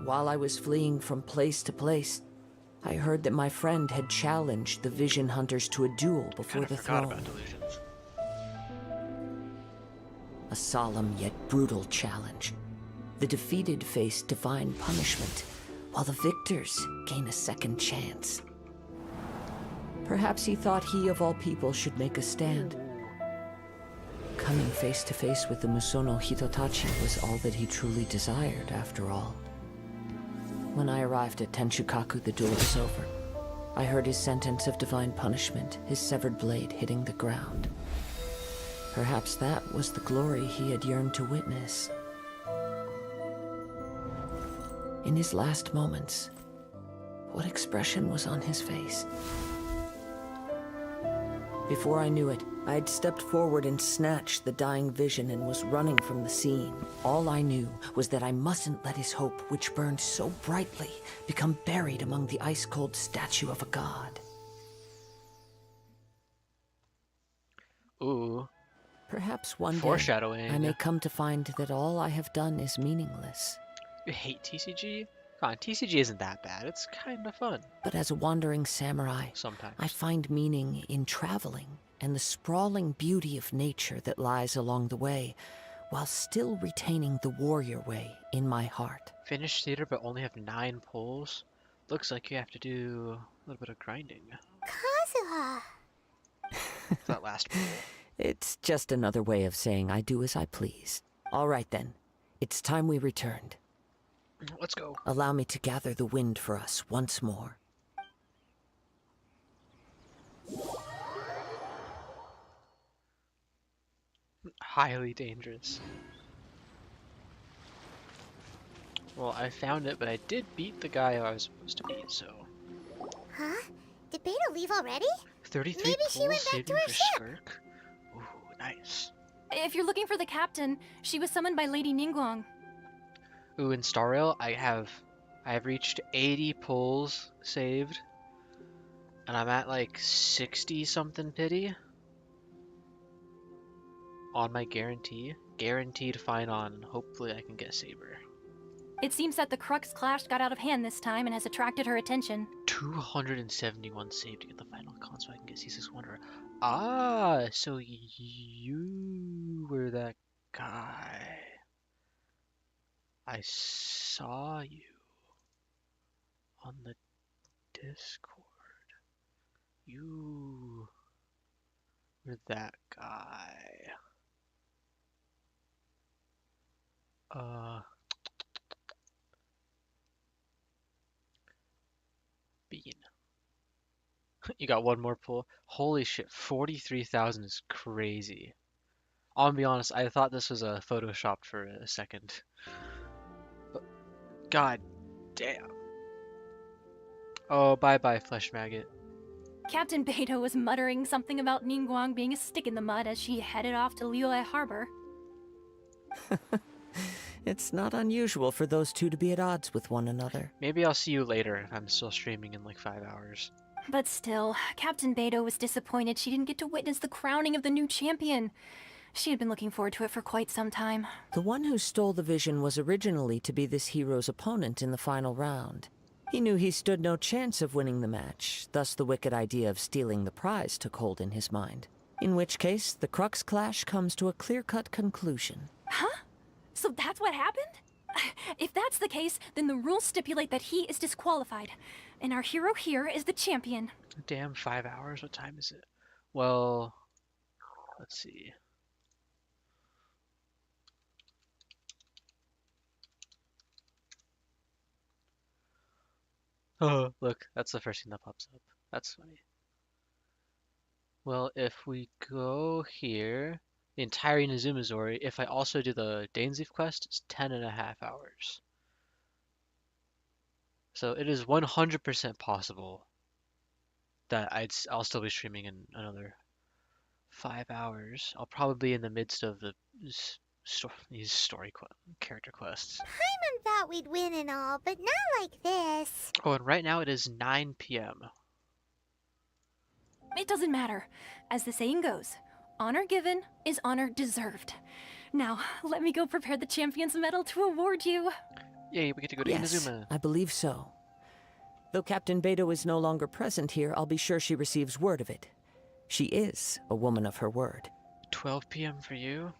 While I was fleeing from place to place, I heard that my friend had challenged the Vision Hunters to a duel before the Forgot throne. about delusions. A solemn yet brutal challenge. The defeated face divine punishment, while the victors gain a second chance. Perhaps he thought he of all people should make a stand. Coming face to face with the Musono Hitotachi was all that he truly desired, after all. When I arrived at Tenshukaku, the duel was over. I heard his sentence of divine punishment, his severed blade hitting the ground. Perhaps that was the glory he had yearned to witness. In his last moments, what expression was on his face? Before I knew it, I had stepped forward and snatched the dying vision and was running from the scene. All I knew was that I mustn't let his hope, which burned so brightly, become buried among the ice-cold statue of a god. Ooh. Perhaps one day, Foreshadowing. I may come to find that all I have done is meaningless. You hate TCG? Come on, TCG isn't that bad. It's kind of fun. But as a wandering samurai, Sometimes. I find meaning in traveling and the sprawling beauty of nature that lies along the way, while still retaining the warrior way in my heart. Finish theater but only have 9 pulls? Looks like you have to do a little bit of grinding. Kazuha. That last pull. It's just another way of saying I do as I please. All right then, it's time we returned. Let's go. Allow me to gather the wind for us once more. Highly dangerous. Well, I found it, but I did beat the guy I was supposed to beat, so... Huh? Did Beta leave already? 33 Maybe she pulls went back saving to her for ship. Skirk? Ooh, nice. If you're looking for the captain, she was summoned by Lady Ningguang. Ooh, in Star Rail, I have reached 80 pulls saved, and I'm at like 60 something pity on my guarantee. Guaranteed fine on. Hopefully, I can get Saber. It seems that the Crux clash got out of hand this time and has attracted her attention. 271 saved to get the final con, so I can get C6 Wanderer. Ah, so you were that guy. I saw you on the Discord. You were that guy. Bean. You got one more pull. Holy shit, 43,000 is crazy. I'll be honest, I thought this was photoshopped for a second. But God damn. Oh, bye-bye, flesh maggot. Captain Beidou was muttering something about Ningguang being a stick in the mud as she headed off to Liyue Harbor. It's not unusual for those two to be at odds with one another. Maybe I'll see you later if I'm still streaming in like 5 hours. But still, Captain Beidou was disappointed she didn't get to witness the crowning of the new champion. She had been looking forward to it for quite some time. The one who stole the vision was originally to be this hero's opponent in the final round. He knew he stood no chance of winning the match, thus the wicked idea of stealing the prize took hold in his mind. In which case, the Crux clash comes to a clear-cut conclusion. Huh? So that's what happened? If that's the case, then the rules stipulate that he is disqualified, and our hero here is the champion. Damn, 5 hours? What time is it? Well, let's see. Oh, look, that's the first thing that pops up. That's funny. Well, if we go here, the entire Inazuma Zori, if I also do the Dainsleif quest, it's 10.5 hours. So it is 100% possible that I'll still be streaming in another 5 hours. I'll probably be in the midst of these character quests. Paimon thought we'd win and all, but not like this. Oh, and right now it is 9 p.m. It doesn't matter. As the saying goes, honor given is honor deserved. Now, let me go prepare the champion's medal to award you. Yay, we get to go to Yes, Inazuma. I believe so. Though Captain Beidou is no longer present here, I'll be sure she receives word of it. She is a woman of her word. 12 p.m. for you?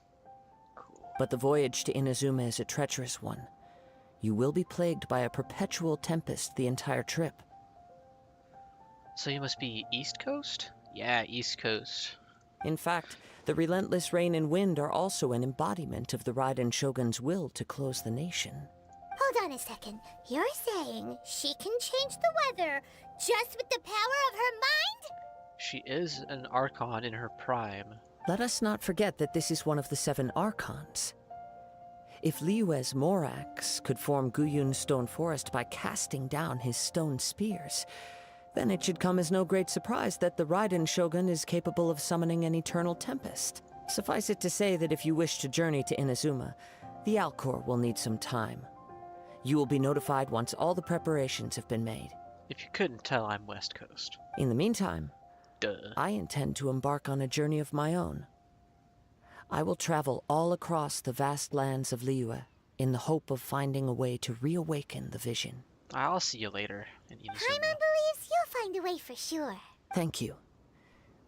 But the voyage to Inazuma is a treacherous one. You will be plagued by a perpetual tempest the entire trip. So you must be East Coast? Yeah, East Coast. In fact, the relentless rain and wind are also an embodiment of the Raiden Shogun's will to close the nation. Hold on a second. You're saying she can change the weather just with the power of her mind? She is an Archon in her prime. Let us not forget that this is one of the 7 Archons. If Liyue's Morax could form Guyun's stone forest by casting down his stone spears, then it should come as no great surprise that the Raiden Shogun is capable of summoning an eternal tempest. Suffice it to say that if you wish to journey to Inazuma, the Alcor will need some time. You will be notified once all the preparations have been made. If you couldn't tell, I'm West Coast. In the meantime, Duh. I intend to embark on a journey of my own. I will travel all across the vast lands of Liyue in the hope of finding a way to reawaken the vision. I'll see you later in Inazuma. Paimon believes you'll find a way for sure. Thank you.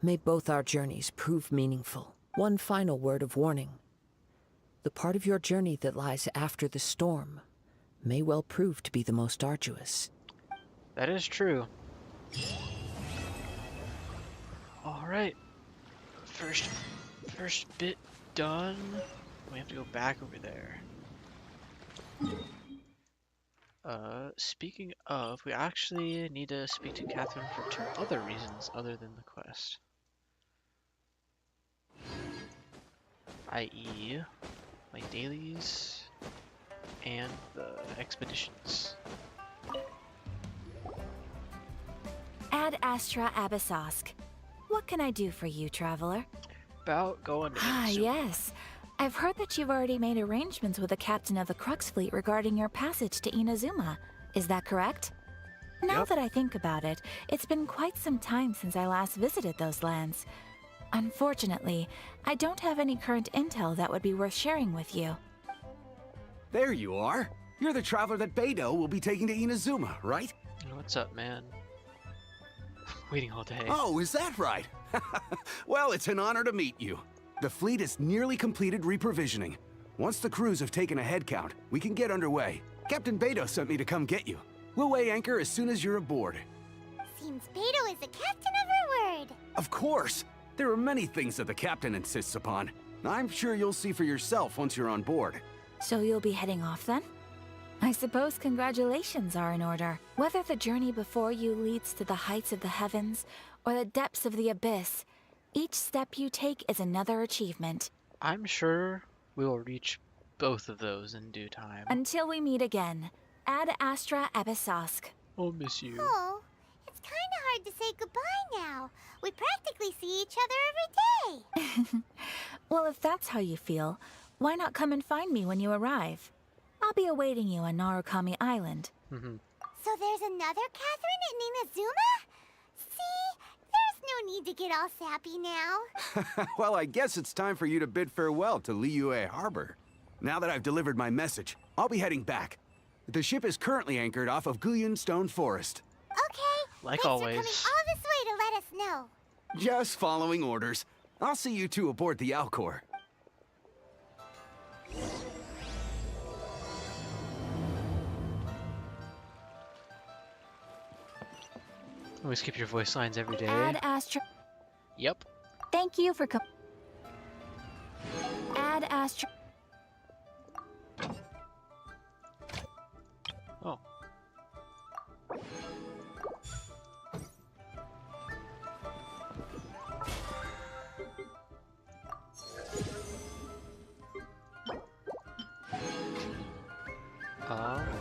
May both our journeys prove meaningful. One final word of warning. The part of your journey that lies after the storm may well prove to be the most arduous. That is true. Alright. First bit done. We have to go back over there. Speaking of, we actually need to speak to Catherine for 2 other reasons other than the quest. I.e., my dailies and the expeditions. Ad Astra Abyssosk. What can I do for you, traveler? About going to Ah, Inazuma. yes. I've heard that you've already made arrangements with the captain of the Crux fleet regarding your passage to Inazuma. Is that correct? Now Yep. that I think about it, it's been quite some time since I last visited those lands. Unfortunately, I don't have any current intel that would be worth sharing with you. There you are. You're the traveler that Beidou will be taking to Inazuma, right? What's up, man? Waiting all day. Oh, is that right? Well, it's an honor to meet you. The fleet has nearly completed reprovisioning. Once the crews have taken a head count, we can get underway. Captain Beidou sent me to come get you. We'll weigh anchor as soon as you're aboard. Seems Beidou is the captain of her word. Of course! There are many things that the captain insists upon. I'm sure you'll see for yourself once you're on board. So you'll be heading off then? I suppose congratulations are in order. Whether the journey before you leads to the heights of the heavens or the depths of the abyss, each step you take is another achievement. I'm sure we will reach both of those in due time. Until we meet again, Ad Astra Episosk. I'll miss you. Oh, it's kind of hard to say goodbye now. We practically see each other every day. Well, if that's how you feel, why not come and find me when you arrive? I'll be awaiting you on Narukami Island. So there's another Catherine in Inazuma? See, there's no need to get all sappy now. Well, I guess it's time for you to bid farewell to Liyue Harbor. Now that I've delivered my message, I'll be heading back. The ship is currently anchored off of Guyun Stone Forest. Okay, Like thanks always. for coming all this way to let us know. Just following orders. I'll see you two aboard the Alcor. Always keep your voice lines every day. Ad Astra. Yep. Thank you for Ad Astra. Oh.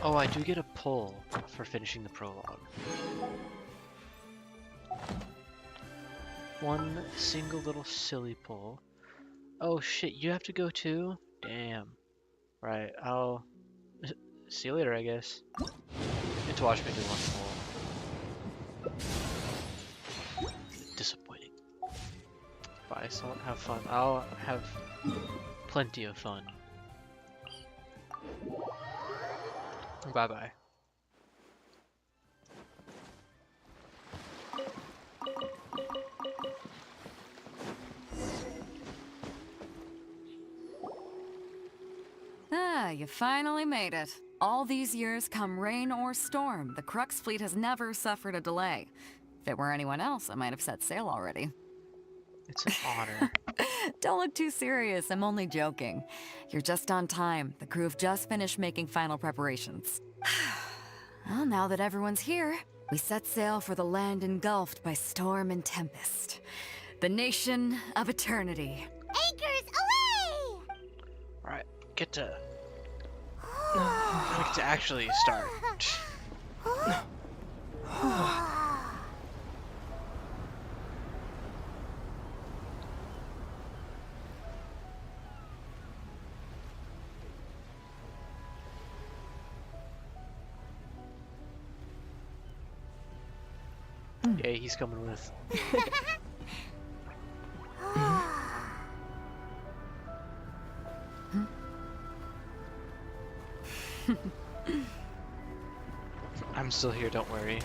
Oh, I do get a pull for finishing the prologue. One single little silly pull. Oh shit, you have to go too? Damn. Right, I'll see you later, I guess. Get to watch me do one pull. Disappointing. Bye, so have fun. I'll have plenty of fun. Bye bye. Ah, you finally made it. All these years, come rain or storm, the Crux fleet has never suffered a delay. If it were anyone else, I might have set sail already. It's an honor. Don't look too serious, I'm only joking. You're just on time. The crew have just finished making final preparations. Well, now that everyone's here, we set sail for the land engulfed by storm and tempest. The nation of eternity. Anchors away! Alright, get to actually start. Yeah, he's coming with. I'm still here, don't worry.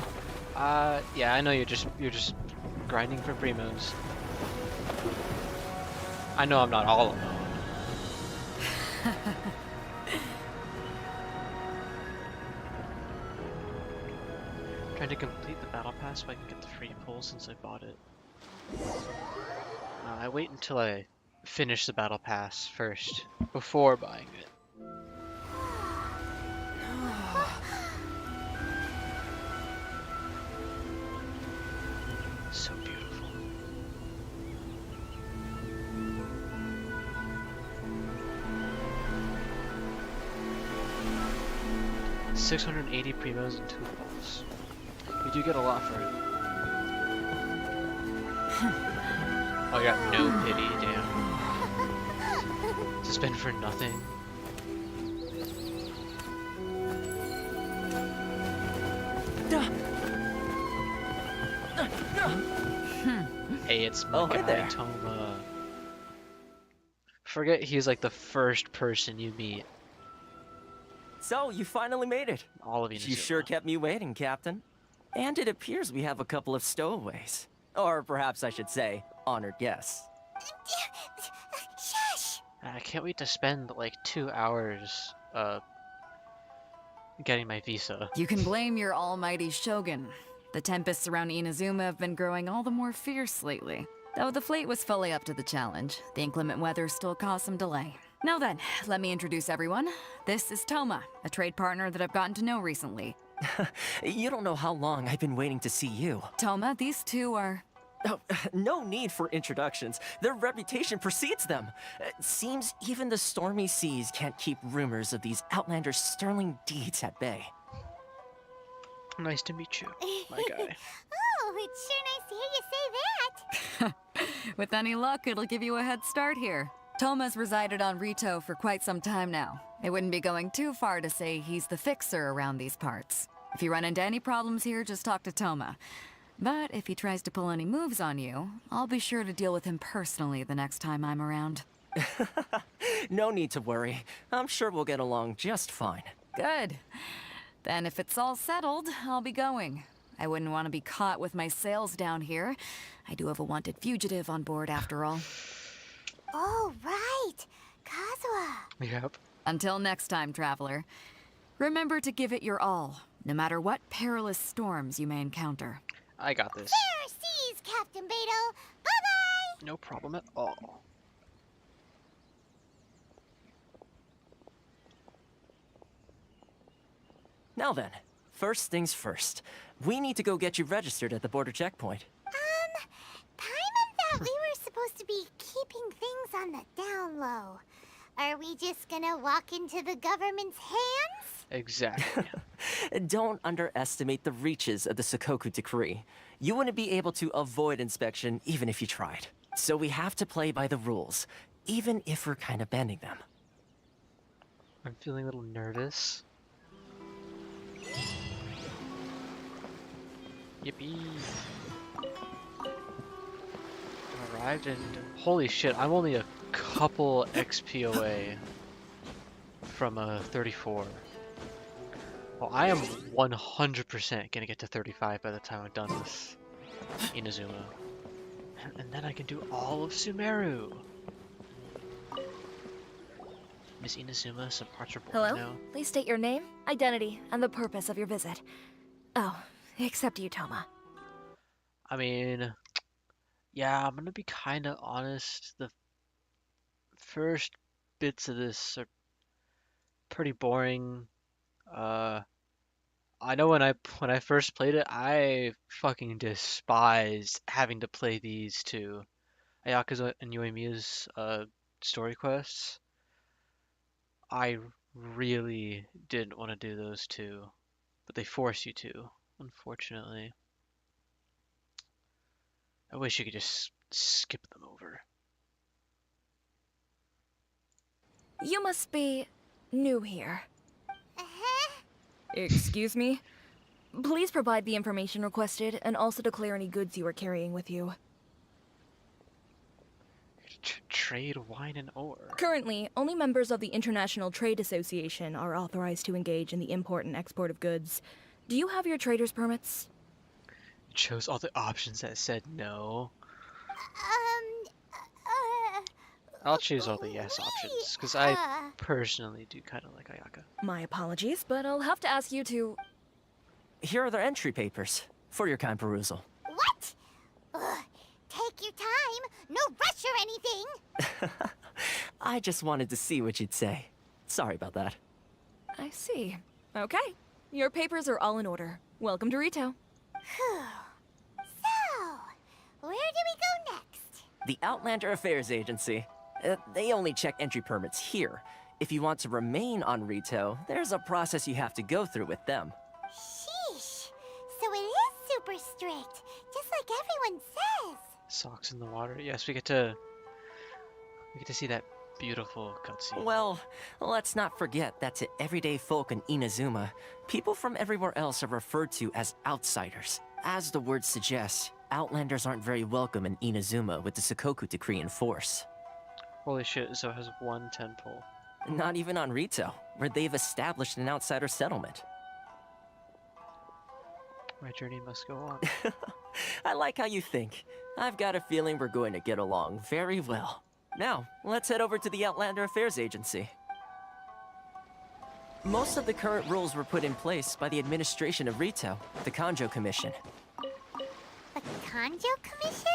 Yeah, I know you're just grinding for primos. I know I'm not all alone. Trying to complete the battle pass so I can get the free pull since I bought it. I wait until I finish the battle pass first before buying it. So beautiful. $680 primos and 2 pulls. We do get a lot for it. Oh, I got no pity, damn. To spend for nothing. Hey, it's my guy, Toma. Forget he's like the first person you meet. So, you finally made it. All of you. You sure kept me waiting, Captain. And it appears we have a couple of stowaways. Or perhaps I should say, honored guests. Shush! I can't wait to spend like 2 hours getting my visa. You can blame your almighty Shogun. The tempests around Inazuma have been growing all the more fierce lately. Though the fleet was fully up to the challenge, the inclement weather still caused some delay. Now then, let me introduce everyone. This is Toma, a trade partner that I've gotten to know recently. You don't know how long I've been waiting to see you. Toma, these two are... Oh, no need for introductions. Their reputation precedes them. Seems even the stormy seas can't keep rumors of these outlanders' sterling deeds at bay. Nice to meet you, my guy. Oh, it's sure nice to hear you say that. With any luck, it'll give you a head start here. Toma's resided on Rito for quite some time now. It wouldn't be going too far to say he's the fixer around these parts. If you run into any problems here, just talk to Toma. But if he tries to pull any moves on you, I'll be sure to deal with him personally the next time I'm around. No need to worry. I'm sure we'll get along just fine. Good. Then if it's all settled, I'll be going. I wouldn't want to be caught with my sails down here. I do have a wanted fugitive on board after all. Oh, right. Kazuha. Yep. Until next time, traveler. Remember to give it your all, no matter what perilous storms you may encounter. I got this. Fair seas, Captain Beto. Bye-bye. No problem at all. Now then, first things first. We need to go get you registered at the border checkpoint. Paimon thought we were supposed to be keeping things on the down low. Are we just gonna walk into the government's hands? Exactly. Don't underestimate the reaches of the Sakoku Decree. You wouldn't be able to avoid inspection even if you tried. So we have to play by the rules, even if we're kind of bending them. I'm feeling a little nervous. Yippee. Arrived and holy shit, I'm only a couple XP away from 34. Well, I am 100% gonna get to 35 by the time I'm done with Inazuma. And then I can do all of Sumeru. Miss Inazuma, some parts are boring Hello? now. Please state your name, identity, and the purpose of your visit. Oh, except you, Toma. I mean, yeah, I'm gonna be kinda honest. The first bits of this are pretty boring. I know when I first played it, I fucking despised having to play these two Ayaka's and Yoimiya's story quests. I really didn't want to do those two, but they force you to, unfortunately. I wish you could just skip them over. You must be new here. Uh-huh. Excuse me? Please provide the information requested and also declare any goods you are carrying with you. Trade wine and ore. Currently, only members of the International Trade Association are authorized to engage in the import and export of goods. Do you have your trader's permits? It chose all the options that said no. I'll choose all the yes options, because I personally do kind of like Ayaka. My apologies, but I'll have to ask you to... Here are their entry papers, for your kind perusal. What? Ugh, take your time. No rush or anything. I just wanted to see what you'd say. Sorry about that. I see. Okay. Your papers are all in order. Welcome to Rito. So, where do we go next? The Outlander Affairs Agency. They only check entry permits here. If you want to remain on Rito, there's a process you have to go through with them. Sheesh. So it is super strict, just like everyone says. Socks in the water. Yes, we get to see that beautiful cutscene. Well, let's not forget that to everyday folk in Inazuma, people from everywhere else are referred to as outsiders. As the word suggests, Outlanders aren't very welcome in Inazuma with the Sakoku Decree in force. Holy shit, Zo has one 10 pull. Not even on Rito, where they've established an outsider settlement. My journey must go on. I like how you think. I've got a feeling we're going to get along very well. Now, let's head over to the Outlander Affairs Agency. Most of the current rules were put in place by the administration of Rito, the Kanjo Commission. The Kanjo Commission?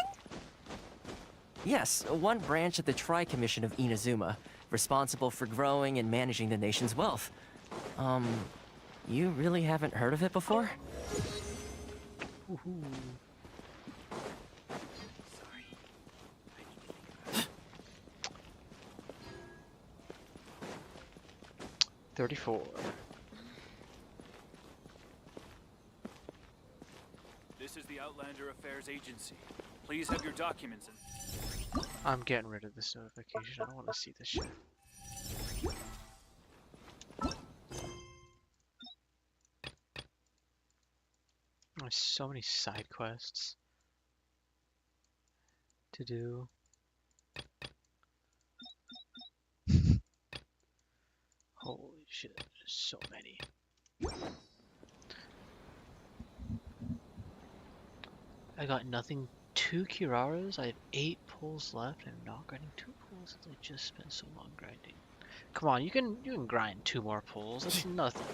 Yes, one branch of the Tri-Commission of Inazuma, responsible for growing and managing the nation's wealth. You really haven't heard of it before? Woohoo. 34. Outlander Affairs Agency. Please have your documents in. I'm getting rid of this notification. I don't want to see this shit. There's so many side quests to do. Holy shit, there's so many. I got nothing. 2 Kiraras. I have 8 pulls left. I'm not grinding 2 pulls since I just spent so long grinding. Come on, you can grind 2 more pulls. That's nothing.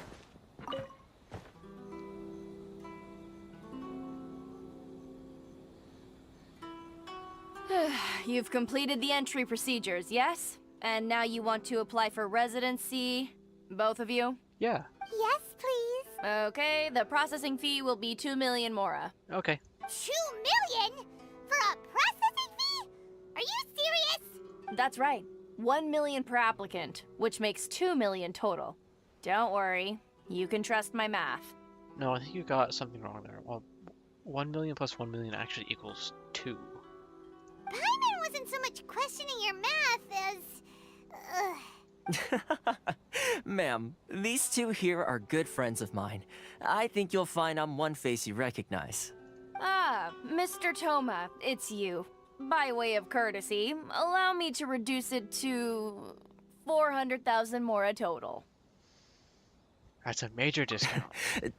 You've completed the entry procedures, yes? And now you want to apply for residency, both of you? Yeah. Yes, please. Okay, the processing fee will be 2 million Mora. Okay. 2 million? For a processing fee? Are you serious? That's right. 1 million per applicant, which makes 2 million total. Don't worry, you can trust my math. No, I think you got something wrong there. Well, 1 million plus 1 million actually equals 2. Paimon wasn't so much questioning your math as... Ma'am, these two here are good friends of mine. I think you'll find I'm one face you recognize. Ah, Mr. Toma, it's you. By way of courtesy, allow me to reduce it to 400,000 Mora total. That's a major discount.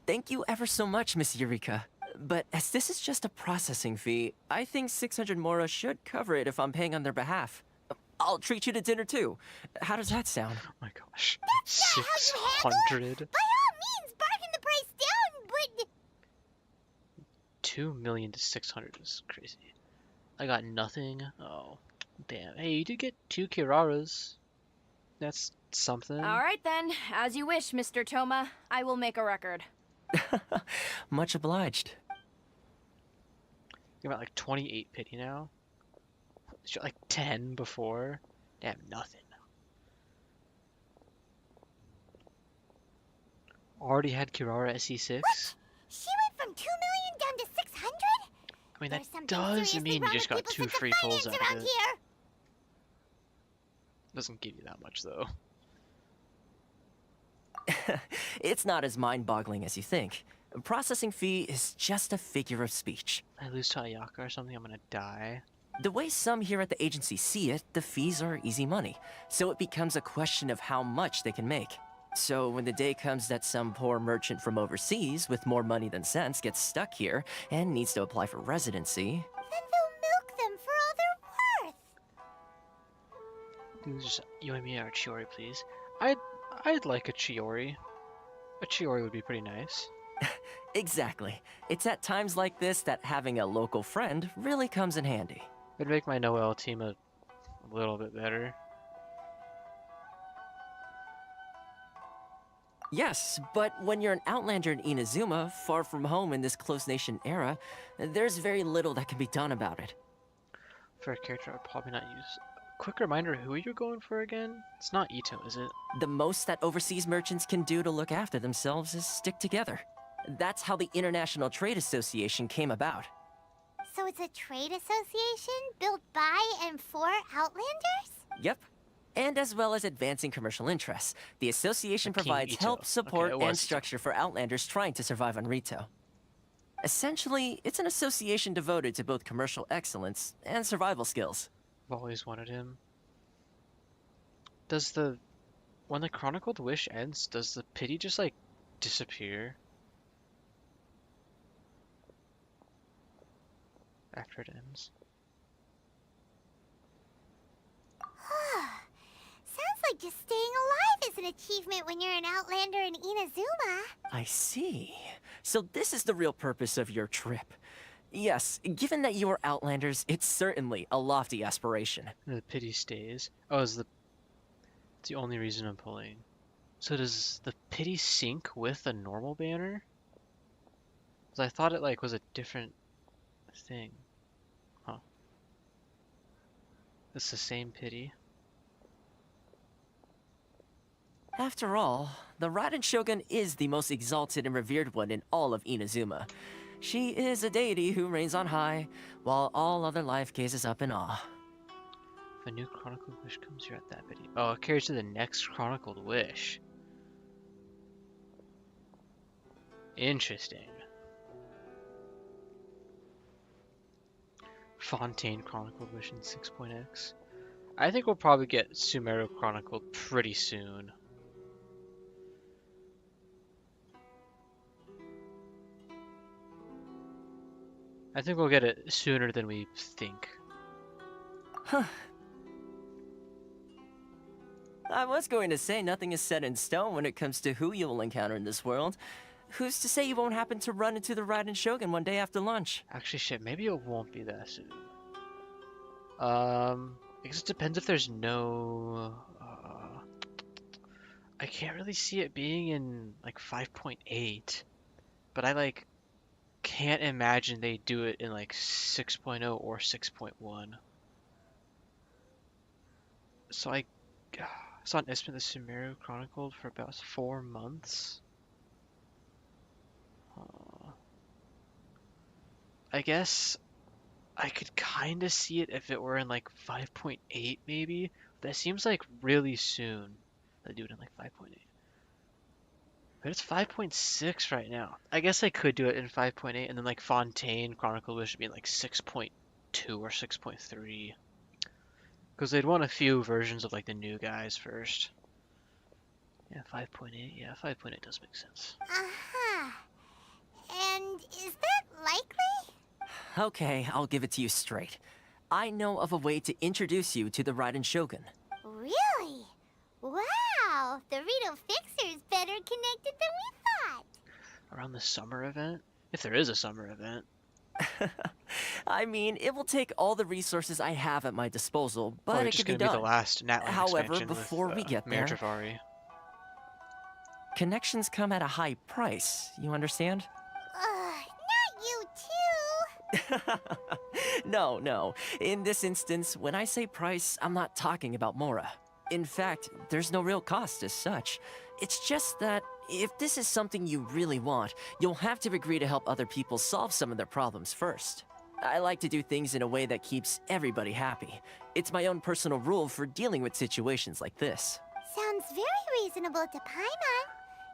Thank you ever so much, Miss Eureka. But as this is just a processing fee, I think 600 Mora should cover it if I'm paying on their behalf. I'll treat you to dinner too. How does that sound? Oh my gosh. That's not how you 600? handle. By all means, bargain the price down, but... 2 million to 600 is crazy. I got nothing. Oh, damn. Hey, you did get 2 Kiraras. That's something. All right then, as you wish, Mr. Toma. I will make a record. Much obliged. You're about like 28 pity now. You're like 10 before. Damn, nothing. Already had Kirara SE6. What? She went from 2 million down to 600? I mean, that does mean you just got 2 free pulls out of it. Here. Doesn't give you that much though. It's not as mind-boggling as you think. A processing fee is just a figure of speech. I lose to Ayaka or something, I'm gonna die. The way some here at the agency see it, the fees are easy money, so it becomes a question of how much they can make. So when the day comes that some poor merchant from overseas with more money than sense gets stuck here and needs to apply for residency... Then they'll milk them for all they're worth. Just you and me or a Chiori, please. I'd like a Chiori. A Chiori would be pretty nice. Exactly. It's at times like this that having a local friend really comes in handy. It'd make my Noelle team a little bit better. Yes, but when you're an Outlander in Inazuma, far from home in this close nation era, there's very little that can be done about it. For a character I'd probably not use. Quick reminder, who are you going for again? It's not Ito, is it? The most that overseas merchants can do to look after themselves is stick together. That's how the International Trade Association came about. So it's a trade association built by and for Outlanders? Yep. And as well as advancing commercial interests, the association provides help, support, and structure for Outlanders trying to survive on Rito. Essentially, it's an association devoted to both commercial excellence and survival skills. I've always wanted him. When the Chronicled Wish ends, does the pity just like disappear? After it ends. Sounds like just staying alive is an achievement when you're an Outlander in Inazuma. I see. So this is the real purpose of your trip. Yes, given that you are Outlanders, it's certainly a lofty aspiration. The pity stays. Oh, it's the only reason I'm pulling. So does the pity sync with a normal banner? Because I thought it like was a different thing. Huh. It's the same pity. After all, the Raiden Shogun is the most exalted and revered one in all of Inazuma. She is a deity who reigns on high, while all other life gazes up in awe. If a new chronicled wish comes, you're at that video. Oh, it carries to the next chronicled wish. Interesting. Fontaine chronicled wish in 6.x. I think we'll probably get Sumeru chronicled pretty soon. I think we'll get it sooner than we think. Huh. I was going to say nothing is set in stone when it comes to who you will encounter in this world. Who's to say you won't happen to run into the Raiden Shogun one day after lunch? Actually, shit, maybe it won't be that soon. I guess it depends if there's no... I can't really see it being in, like, 5.8. But I, like, can't imagine they do it in, like, 6.0 or 6.1. So I saw an estimate of Sumeru chronicled for about 4 months. I guess I could kind of see it if it were in like 5.8 maybe. That seems like really soon. They do it in like 5.8. But it's 5.6 right now. I guess I could do it in 5.8 and then like Fontaine Chronicle Wish should be in like 6.2 or 6.3. Because they'd want a few versions of like the new guys first. Yeah, 5.8. Yeah, 5.8 does make sense. Uh-huh. And is that likely? Okay, I'll give it to you straight. I know of a way to introduce you to the Raiden Shogun. Really? Wow! The Rito Fixer's better connected than we thought. Around the summer event? If there is a summer event. I mean, it will take all the resources I have at my disposal, but Probably it just can be gonna be done. the last Natlan However, expansion before with, we get Mayor there, Jafari. Connections come at a high price, you understand? Not you too! No. In this instance, when I say price, I'm not talking about Mora. In fact, there's no real cost as such. It's just that if this is something you really want, you'll have to agree to help other people solve some of their problems first. I like to do things in a way that keeps everybody happy. It's my own personal rule for dealing with situations like this. Sounds very reasonable to Paimon.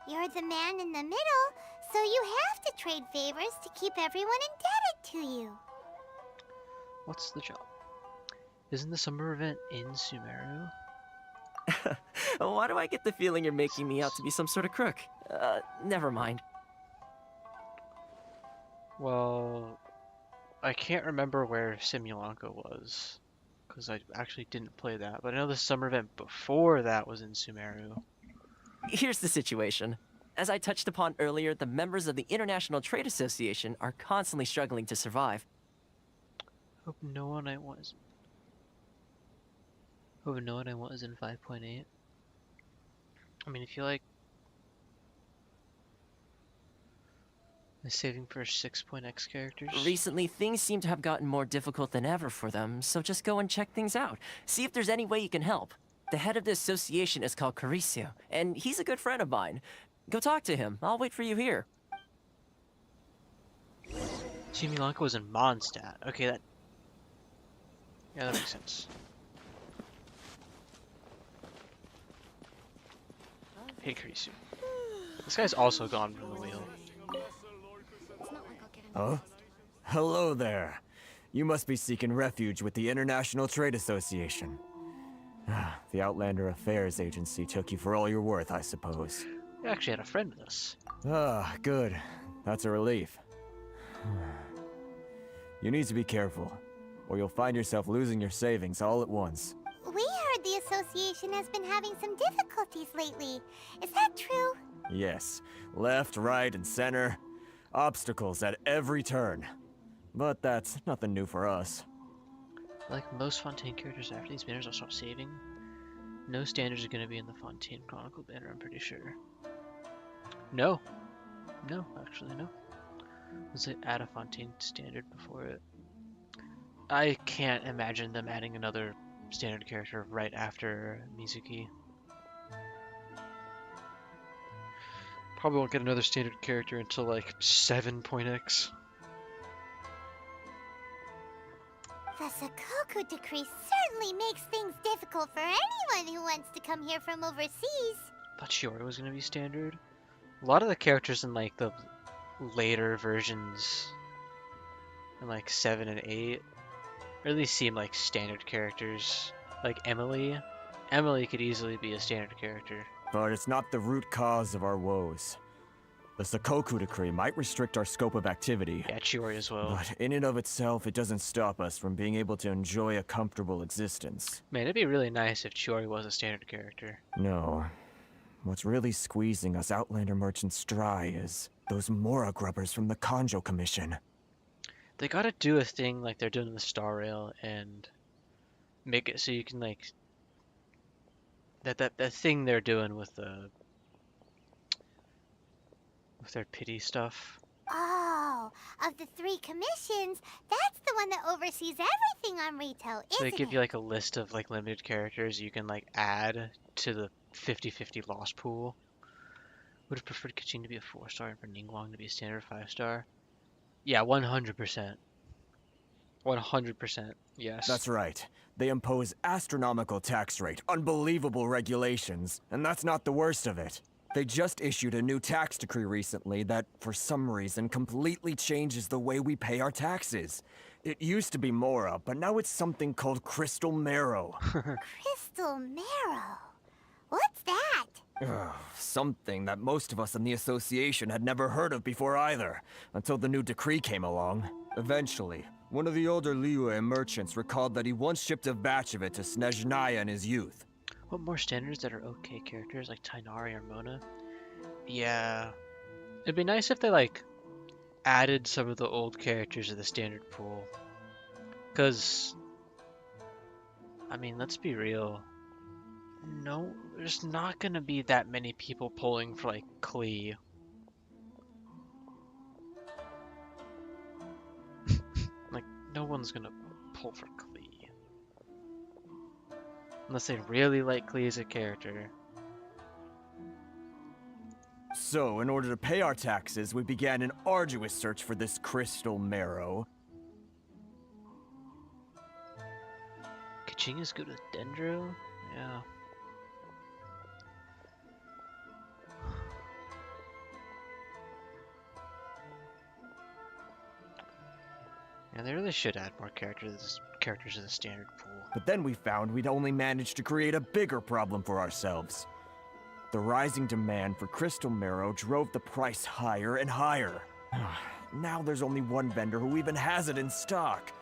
You're the man in the middle, so you have to trade favors to keep everyone indebted to you. What's the job? Isn't the summer event in Sumeru? Why do I get the feeling you're making me out to be some sort of crook? Never mind. Well, I can't remember where Simulanka was, because I actually didn't play that, but I know the summer event before that was in Sumeru. Here's the situation. As I touched upon earlier, the members of the International Trade Association are constantly struggling to survive. Hope no one I want is in 5.8. I mean, if you like saving for 6.x characters. Recently, things seem to have gotten more difficult than ever for them, so just go and check things out. See if there's any way you can help. The head of the association is called Caricio, and he's a good friend of mine. Go talk to him. I'll wait for you here. Simulanka was in Mondstadt. Okay, that makes sense. Hey, Kurisu. This guy's also gone from the wheel. Huh? Hello there. You must be seeking refuge with the International Trade Association. The Outlander Affairs Agency took you for all you're worth, I suppose. We actually had a friend with us. Good. That's a relief. You need to be careful, or you'll find yourself losing your savings all at once. We heard the association has been having some difficulties lately. Is that true? Yes. Left, right, and center. Obstacles at every turn. But that's nothing new for us. Like most Fontaine characters, after these banners, I'll stop saving. No standards are going to be in the Fontaine Chronicle banner, I'm pretty sure. No, actually no. Was it add a Fontaine standard before it? I can't imagine them adding another standard character right after Mizuki. Probably won't get another standard character until like 7.x. The Sakoku decree certainly makes things difficult for anyone who wants to come here from overseas. Thought Shiori was gonna be standard. A lot of the characters in like the later versions, in like 7 and 8, really seem like standard characters. Like Emily. Emily could easily be a standard character. But it's not the root cause of our woes. The Sakoku decree might restrict our scope of activity. Yeah, Chiori as well. But in and of itself, it doesn't stop us from being able to enjoy a comfortable existence. Man, it'd be really nice if Chiori was a standard character. No. What's really squeezing us Outlander merchants dry is those Mora grubbers from the Kanjo Commission. They gotta do a thing like they're doing in the Star Rail and make it so you can like that thing they're doing with their pity stuff. Oh, of the 3 commissions, that's the one that oversees everything on Rito, So they isn't give it? you like a list of like limited characters you can like add to the 50-50 lost pool. Would have preferred Kachin to be a 4-star and for Ningguang to be a standard 5-star. Yeah, 100%. 100%, yes. That's right. They impose astronomical tax rate, unbelievable regulations, and that's not the worst of it. They just issued a new tax decree recently that, for some reason, completely changes the way we pay our taxes. It used to be Mora, but now it's something called Crystal Marrow. Crystal Marrow? What's that? Something that most of us in the association had never heard of before either, until the new decree came along. Eventually, one of the older Liyue merchants recalled that he once shipped a batch of it to Snezhnaya in his youth. What more standards that are okay characters like Tainari or Mona? Yeah. It'd be nice if they like added some of the old characters to the standard pool. Cause I mean, let's be real. No, there's not gonna be that many people pulling for like Klee. Like no one's gonna pull for Klee. Unless they really like Klee as a character. So, in order to pay our taxes, we began an arduous search for this Crystal Marrow. Kaching is good with Dendro? Yeah. Yeah, they really should add more characters to the standard pool. But then we found we'd only managed to create a bigger problem for ourselves. The rising demand for Crystal Marrow drove the price higher and higher. Now there's only one vendor who even has it in stock.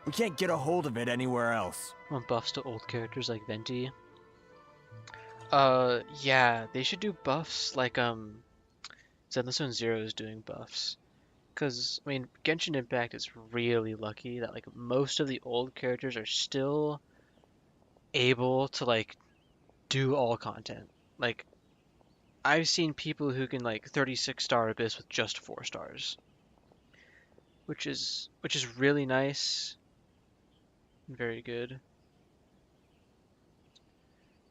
We can't get a hold of it anywhere else. Want buffs to old characters like Venti? Yeah, they should do buffs like, Zenless Zone Zero is doing buffs. Because, I mean, Genshin Impact is really lucky that, like, most of the old characters are still able to, like, do all content. Like, I've seen people who can, like, 36-star Abyss with just 4 stars. Which is really nice. And very good.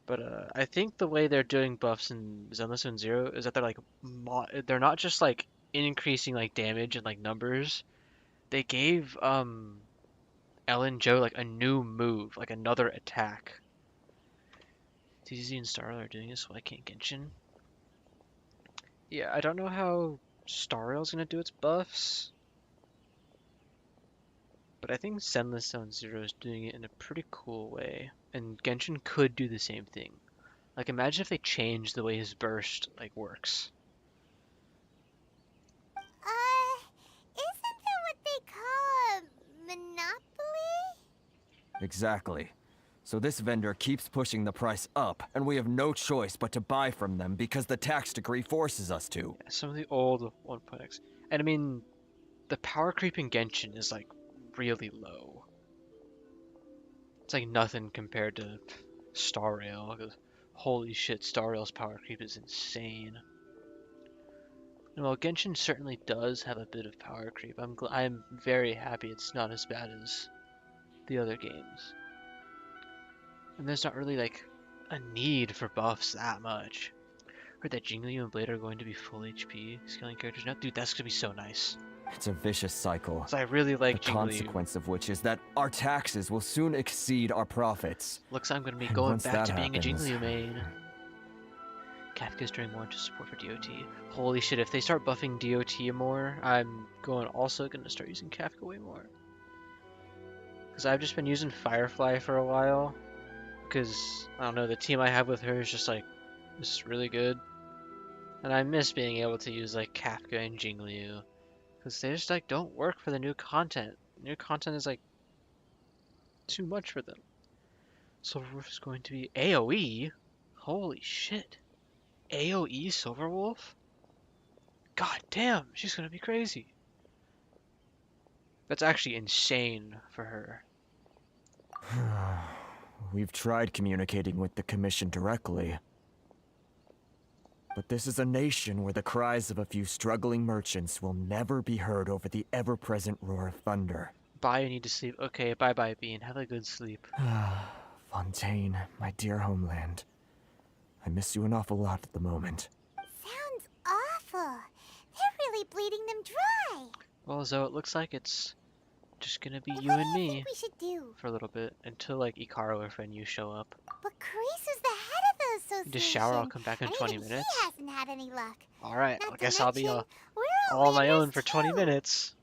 But, I think the way they're doing buffs in Zenless Zone Zero is that they're, like, they're not just, like, increasing like damage and like numbers. They gave Ellen Joe like a new move, like another attack. TZ and Starrail are doing this, so I can't Genshin. Yeah, I don't know how Starrail's gonna do its buffs, but I think Zenless Zone Zero is doing it in a pretty cool way, and Genshin could do the same thing. Like imagine if they changed the way his burst like works. Isn't that what they call a monopoly? Exactly. So this vendor keeps pushing the price up, and we have no choice but to buy from them because the tax decree forces us to. Yeah, some of the old 1.x. And I mean, the power creep in Genshin is like really low. It's like nothing compared to Star Rail. Because holy shit, Star Rail's power creep is insane. And while Genshin certainly does have a bit of power creep, I'm very happy it's not as bad as the other games. And there's not really like a need for buffs that much. Heard that Jingliu and Blade are going to be full HP scaling characters now. Dude, that's gonna be so nice. It's a vicious cycle. So I really like The Jiggly. consequence of which is that our taxes will soon exceed our profits. Looks like I'm gonna be And going once back that to being a happens- Jiggly main. Kafka's doing more to support for DOT. Holy shit, if they start buffing DOT more, I'm also gonna start using Kafka way more. Because I've just been using Firefly for a while. Because, I don't know, the team I have with her is just like, is really good. And I miss being able to use like Kafka and Jingliu. Because they just like don't work for the new content. New content is like too much for them. Silverwolf is going to be AoE? Holy shit. AoE Silverwolf? God damn, she's gonna be crazy. That's actually insane for her. We've tried communicating with the Commission directly. But this is a nation where the cries of a few struggling merchants will never be heard over the ever-present roar of thunder. Bye, you need to sleep. Okay, bye-bye, Bean. Have a good sleep. Fontaine, my dear homeland. I miss you an awful lot at the moment. Sounds awful. They're really bleeding them dry. Well, Zoe, it looks like it's just gonna be What you do and you me think we should do? for a little bit until like Ikaro or friend you show up. But Carice's the head of the association. Just shower, I'll come back in and 20 even minutes. He hasn't had any luck. Alright, Not I to guess I'll be mention, we're all on my members own for 20 minutes.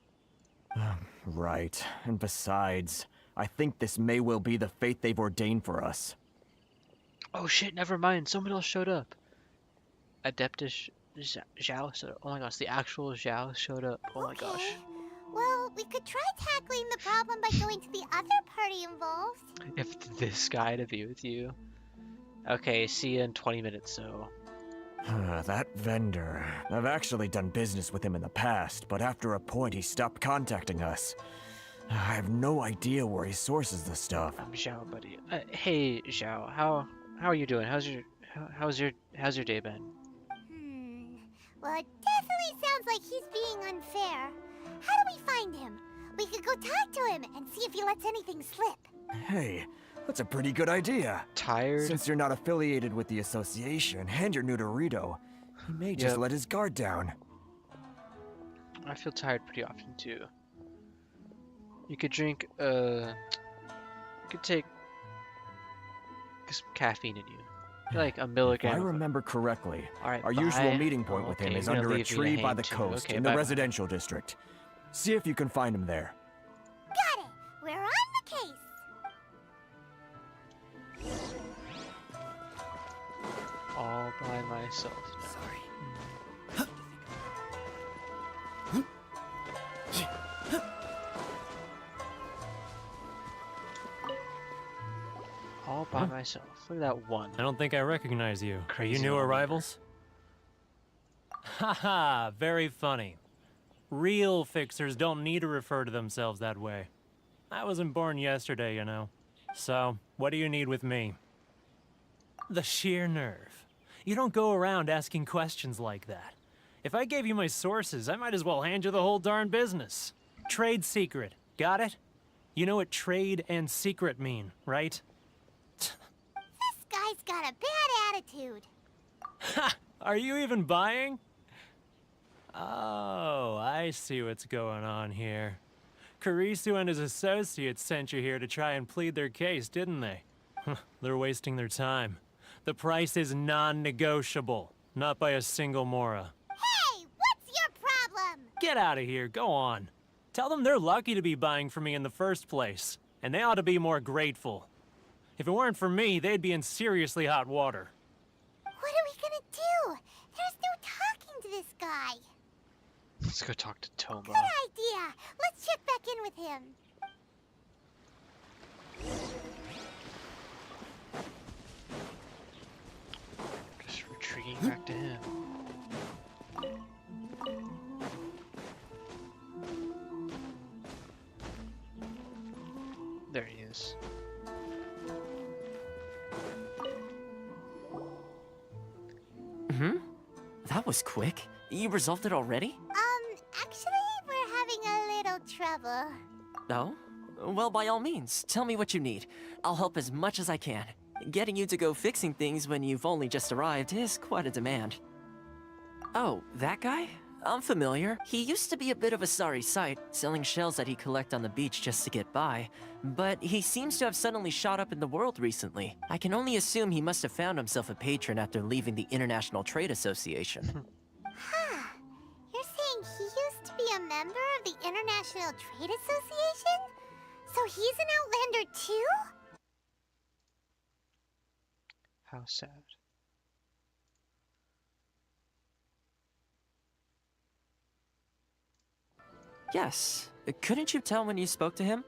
Right, and besides, I think this may well be the fate they've ordained for us. Oh shit, never mind. Someone else showed up. Adeptus Zhao showed up. Oh my gosh, the actual Zhao showed up. Oh my gosh. Well, we could try tackling the problem by going to the other party involved. If this guy to be with you. Okay, see you in 20 minutes, so. That vendor. I've actually done business with him in the past, but after a point he stopped contacting us. I have no idea where he sources the stuff. I'm Zhao, buddy. Hey, Zhao, how are you doing? How's your day been? Well, it definitely sounds like he's being unfair. How do we find him? We could go talk to him and see if he lets anything slip. Hey, that's a pretty good idea. Tired? Since you're not affiliated with the association and you're new to Rito, he may just let his guard down. I feel tired pretty often too. You could drink, you could take some caffeine in you. Like a milligram. If I remember correctly, Alright, our usual meeting point with him is you're gonna under a leave me to tree by hang the too. coast Okay, in the bye-bye. residential district. See if you can find him there. Got it. We're on the case. All by myself now. Sorry. All by myself. Look at that one. I don't think I recognize you. Are you Crazy new one. arrivals? Haha, very funny. Real fixers don't need to refer to themselves that way. I wasn't born yesterday, you know. So, what do you need with me? The sheer nerve. You don't go around asking questions like that. If I gave you my sources, I might as well hand you the whole darn business. Trade secret. Got it? You know what trade and secret mean, right? This guy's got a bad attitude. Ha! Are you even buying? Oh, I see what's going on here. Karisu and his associates sent you here to try and plead their case, didn't they? They're wasting their time. The price is non-negotiable, not by a single Mora. Hey, what's your problem? Get out of here, go on. Tell them they're lucky to be buying from me in the first place, and they ought to be more grateful. If it weren't for me, they'd be in seriously hot water. What are we gonna do? There's no talking to this guy. Let's go talk to Toma. Good idea. Let's check back in with him. Just retreating back to him. There he is. That was quick. You resolved it already? Actually, we're having a little trouble. Oh? Well, by all means, tell me what you need. I'll help as much as I can. Getting you to go fixing things when you've only just arrived is quite a demand. Oh, that guy? I'm familiar. He used to be a bit of a sorry sight, selling shells that he collect on the beach just to get by. But he seems to have suddenly shot up in the world recently. I can only assume he must have found himself a patron after leaving the International Trade Association. Huh. You're saying he used to be a member of the International Trade Association? So he's an Outlander too? How sad. Yes. Couldn't you tell when you spoke to him?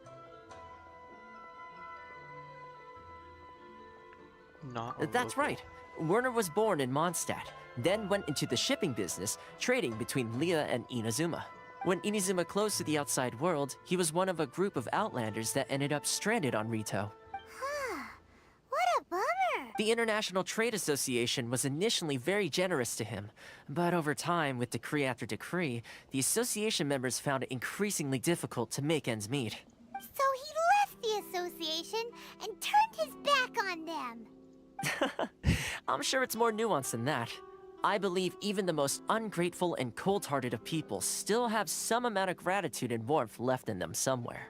Not That's right. Werner was born in Mondstadt, then went into the shipping business, trading between Leah and Inazuma. When Inazuma closed to the outside world, he was one of a group of Outlanders that ended up stranded on Rito. Huh. What a bummer. The International Trade Association was initially very generous to him, but over time, with decree after decree, the association members found it increasingly difficult to make ends meet. So he left the association and turned his back on them. I'm sure it's more nuanced than that. I believe even the most ungrateful and cold-hearted of people still have some amount of gratitude and warmth left in them somewhere.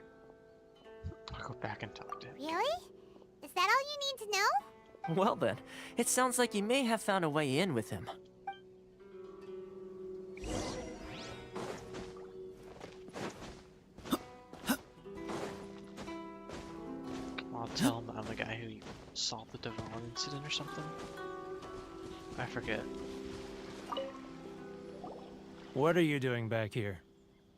I'll go back and talk to him. Really? Is that all you need to know? Well then, it sounds like you may have found a way in with him. I'll tell him I'm the guy who solved the Devon incident or something. I forget. What are you doing back here?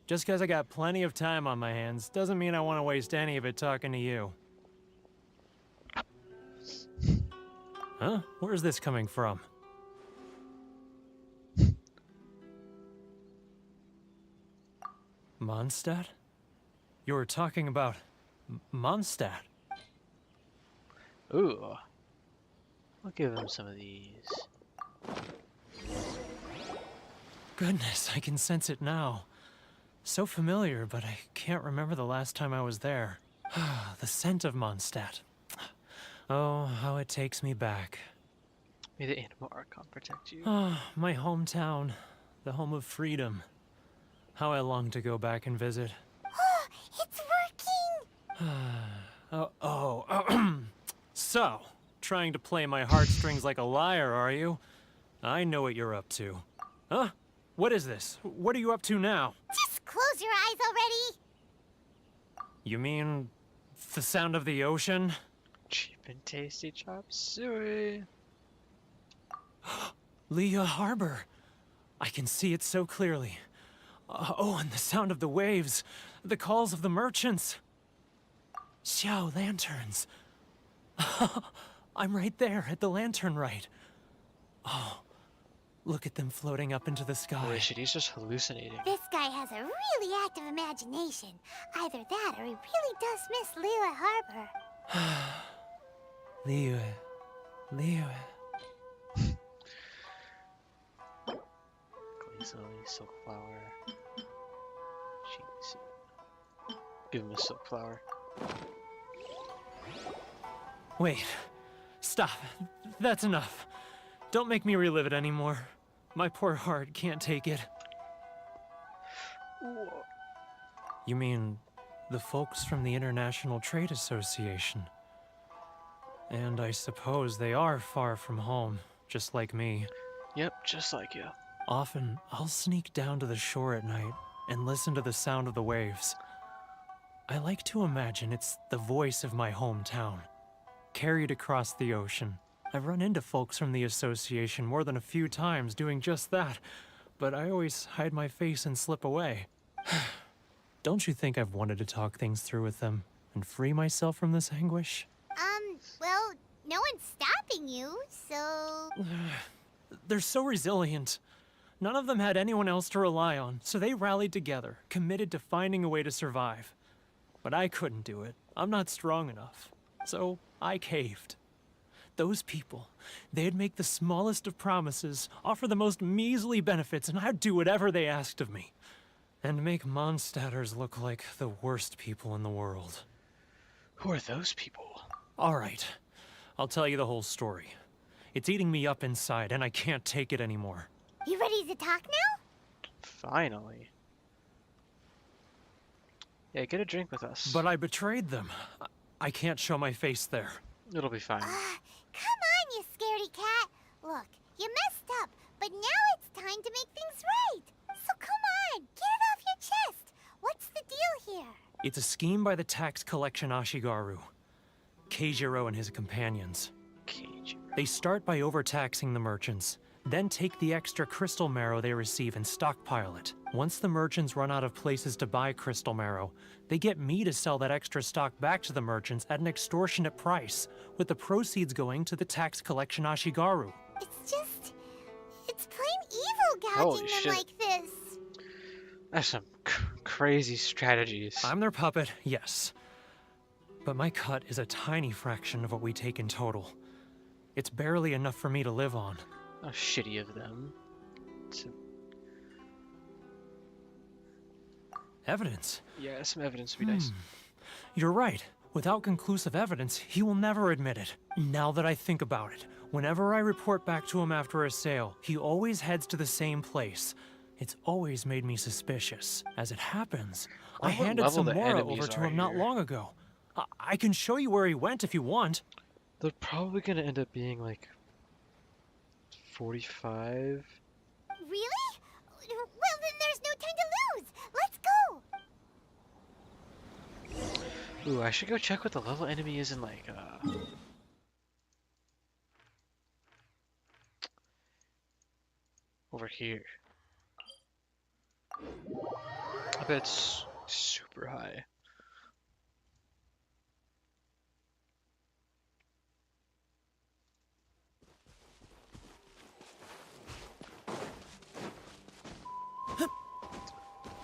Just because I got plenty of time on my hands doesn't mean I want to waste any of it talking to you. Huh? Where's this coming from? Mondstadt? You were talking about Mondstadt. Ooh. I'll give him some of these. Goodness, I can sense it now. So familiar, but I can't remember the last time I was there. The scent of Mondstadt. Oh, how it takes me back. May the Animal Archon protect you. Oh, my hometown. The home of freedom. How I long to go back and visit. It's working! So, trying to play my heartstrings like a liar, are you? I know what you're up to. Huh? What is this? What are you up to now? Just close your eyes already! You mean the sound of the ocean? Cheap and tasty chop suey. Leah Harbor. I can see it so clearly. Oh, and the sound of the waves. The calls of the merchants. Xiao lanterns. I'm right there at the lantern right. Oh, look at them floating up into the sky. Holy shit, he's just hallucinating. This guy has a really active imagination. Either that or he really does miss Liyue Harbor. Liyue. Glaze lily, silk flower. Jeez. Give him a silk flower. Wait. Stop. That's enough. Don't make me relive it anymore. My poor heart can't take it. You mean the folks from the International Trade Association? And I suppose they are far from home, just like me. Yep, just like you. Often, I'll sneak down to the shore at night and listen to the sound of the waves. I like to imagine it's the voice of my hometown, carried across the ocean. I've run into folks from the association more than a few times doing just that, but I always hide my face and slip away. Don't you think I've wanted to talk things through with them and free myself from this anguish? Well, no one's stopping you, so... They're so resilient. None of them had anyone else to rely on, so they rallied together, committed to finding a way to survive. But I couldn't do it. I'm not strong enough. So I caved. Those people, they'd make the smallest of promises, offer the most measly benefits, and I'd do whatever they asked of me. And make Mondstadters look like the worst people in the world. Who are those people? All right, I'll tell you the whole story. It's eating me up inside, and I can't take it anymore. You ready to talk now? Finally. Yeah, get a drink with us. But I betrayed them. I can't show my face there. It'll be fine. Come on, you scaredy cat. Look, you messed up, but now it's time to make things right. So come on, get it off your chest. What's the deal here? It's a scheme by the tax collection Ashigaru. Keijiro and his companions. They start by overtaxing the merchants, then take the extra crystal marrow they receive and stockpile it. Once the merchants run out of places to buy crystal marrow, they get me to sell that extra stock back to the merchants at an extortionate price, with the proceeds going to the tax collection Ashigaru. It's plain evil gouging Holy them shit. like this. That's some crazy strategies. I'm their puppet, yes. But my cut is a tiny fraction of what we take in total. It's barely enough for me to live on. How shitty of them. Evidence? Yeah, some evidence would be nice. You're right. Without conclusive evidence, he will never admit it. Now that I think about it, whenever I report back to him after a sale, he always heads to the same place. It's always made me suspicious. As it happens, I handed some Mora over to him not long ago. I can show you where he went if you want. They're probably gonna end up being like 45. Really? Well, then there's no time to lose. Let's go. Ooh, I should go check what the level enemy is in like over here. I bet it's super high.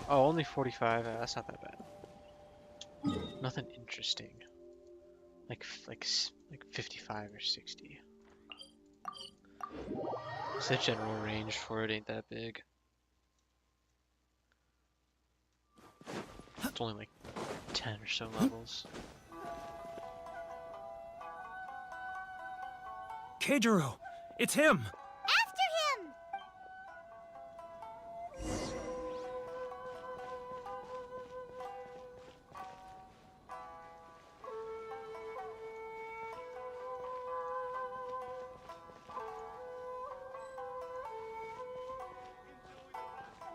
Oh, only 45. That's not that bad. Nothing interesting. Like 55 or 60. So the general range for it ain't that big. It's only like 10 or so levels. Keijiro! It's him! After him!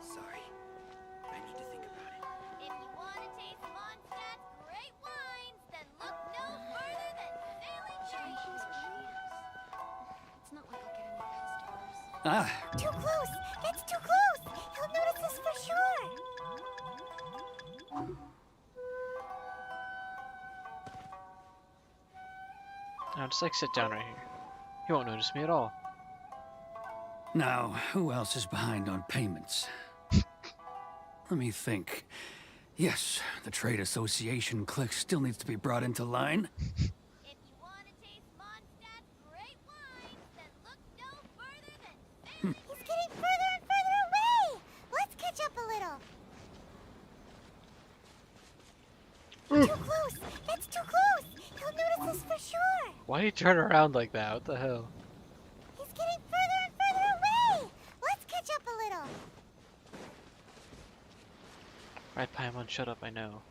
Sorry. I need to think about it. If you want to taste Mondstadt's great wines, then look no further than Sailing Shores. It's not like I'll get any customers. Ah, Too close! That's too close! He'll notice us for sure! I'll just like sit down right here. He won't notice me at all. now, who else is behind on payments? Let me think. Yes, the trade association clique still needs to be brought into line. If you want to taste Mondstadt's great wines, then look no further than Sailing. He's getting further and further away! Let's catch up a little. Too close! That's too close! He'll notice us for sure! Why do you turn around like that? What the hell? He's getting further and further away! Let's catch up a little. Right, Paimon, shut up, I know.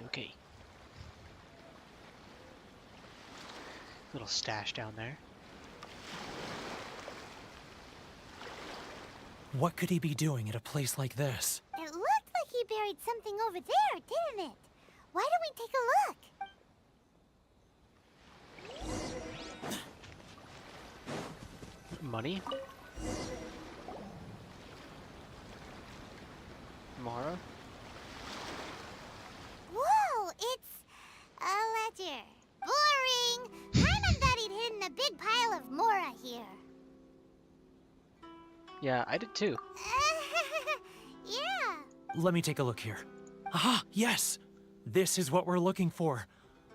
Okay. Little stash down there. What could he be doing at a place like this? It looked like he buried something over there, didn't it? Why don't we take a look? Money? Mara? Whoa, it's a ledger. Boring! Paimon thought he'd hidden a big pile of Mora here. Yeah, I did too. Yeah. Let me take a look here. Ah, yes! This is what we're looking for.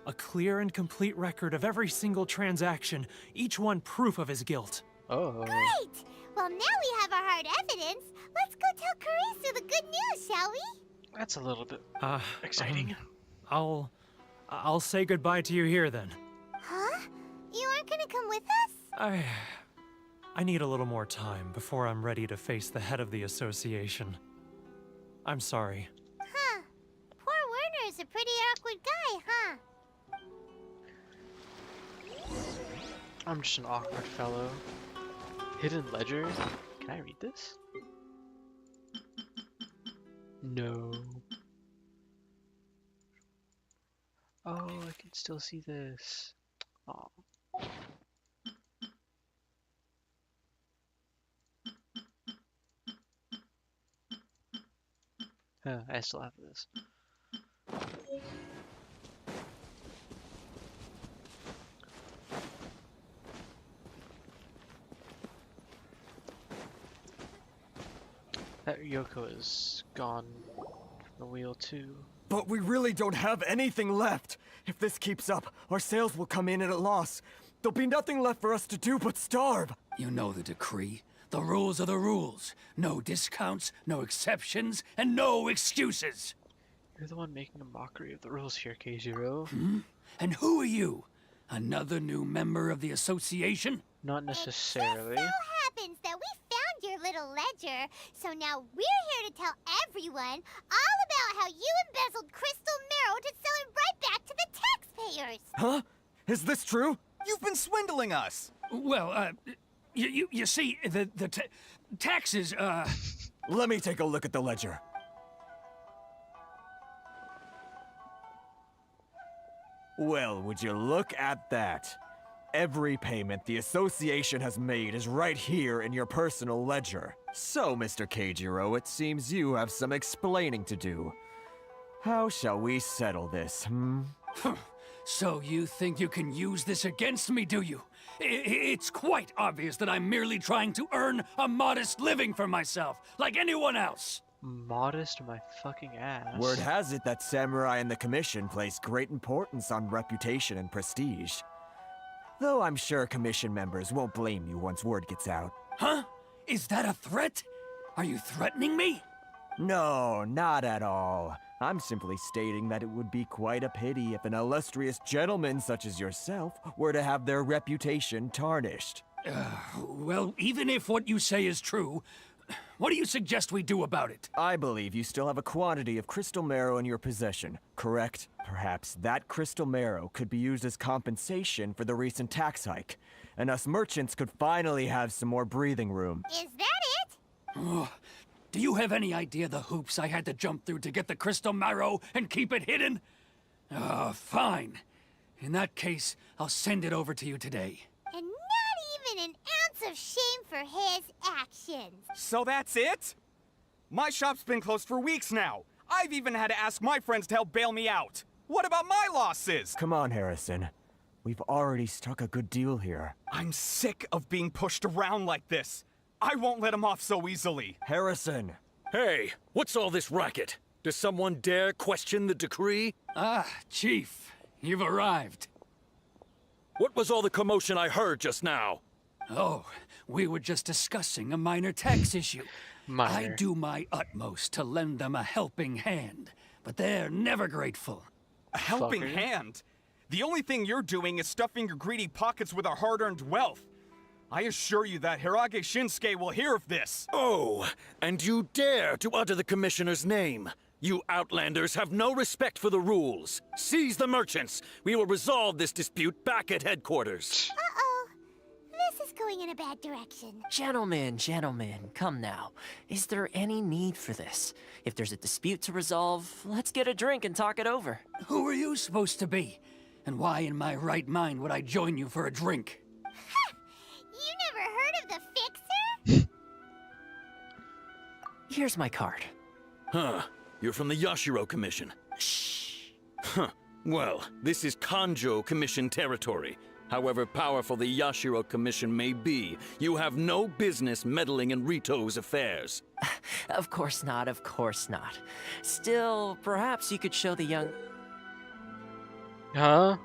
A clear and complete record of every single transaction, each one proof of his guilt. Oh. Great! Well, now we have our hard evidence. Let's go tell Karisu the good news, shall we? That's a little bit exciting. I'll say goodbye to you here then. Huh? You aren't gonna come with us? I need a little more time before I'm ready to face the head of the association. I'm sorry. Huh. Poor Werner's a pretty awkward guy, huh? I'm just an awkward fellow. Hidden ledger? Can I read this? No. Oh, I can still see this. Oh. I still have this. That Yoko is gone from the wheel too. But we really don't have anything left. If this keeps up, our sales will come in at a loss. There'll be nothing left for us to do but starve. You know the decree. The rules are the rules. No discounts, no exceptions, and no excuses. You're the one making a mockery of the rules here, Keijiro. Hmm? And who are you? Another new member of the association? Not necessarily. It just so happens that we found your little ledger, so now we're here to tell everyone all about how you embezzled crystal marrow to sell it right back to the taxpayers. Huh? Is this true? You've been swindling us. Well, you see, the taxes, Let me take a look at the ledger. Well, would you look at that? Every payment the association has made is right here in your personal ledger. So, Mr. Keijiro, it seems you have some explaining to do. How shall we settle this, hmm? So you think you can use this against me, do you? It's quite obvious that I'm merely trying to earn a modest living for myself, like anyone else. Modest my fucking ass. Word has it that samurai and the commission place great importance on reputation and prestige. Though I'm sure commission members won't blame you once word gets out. Huh? Is that a threat? Are you threatening me? No, not at all. I'm simply stating that it would be quite a pity if an illustrious gentleman such as yourself were to have their reputation tarnished. Well, even if what you say is true, what do you suggest we do about it? I believe you still have a quantity of crystal marrow in your possession, correct? Perhaps that crystal marrow could be used as compensation for the recent tax hike, and us merchants could finally have some more breathing room. Is that it? Oh, do you have any idea the hoops I had to jump through to get the crystal marrow and keep it hidden? Fine. In that case, I'll send it over to you today. And not even an ounce of shame for his actions. So that's it? My shop's been closed for weeks now. I've even had to ask my friends to help bail me out. What about my losses? Come on, Harrison. We've already struck a good deal here. I'm sick of being pushed around like this. I won't let him off so easily. Harrison! Hey, what's all this racket? Does someone dare question the decree? Ah, Chief, you've arrived. What was all the commotion I heard just now? Oh, we were just discussing a minor tax issue. I Minor. do my utmost to lend them a helping hand, but they're never grateful. A helping Fucker. hand? The only thing you're doing is stuffing your greedy pockets with our hard-earned wealth. I assure you that Hirage Shinsuke will hear of this. Oh, and you dare to utter the commissioner's name. You outlanders have no respect for the rules. Seize the merchants. We will resolve this dispute back at headquarters. Uh-oh. This is going in a bad direction. Gentlemen, come now. Is there any need for this? If there's a dispute to resolve, let's get a drink and talk it over. Who are you supposed to be? And why in my right mind would I join you for a drink? You never heard of the Fixer? Here's my card. Huh. You're from the Yashiro Commission. Shh. Huh. Well, this is Kanjo Commission territory. However powerful the Yashiro Commission may be, you have no business meddling in Rito's affairs. Of course not, of course not. Still, perhaps you could show the young... Huh?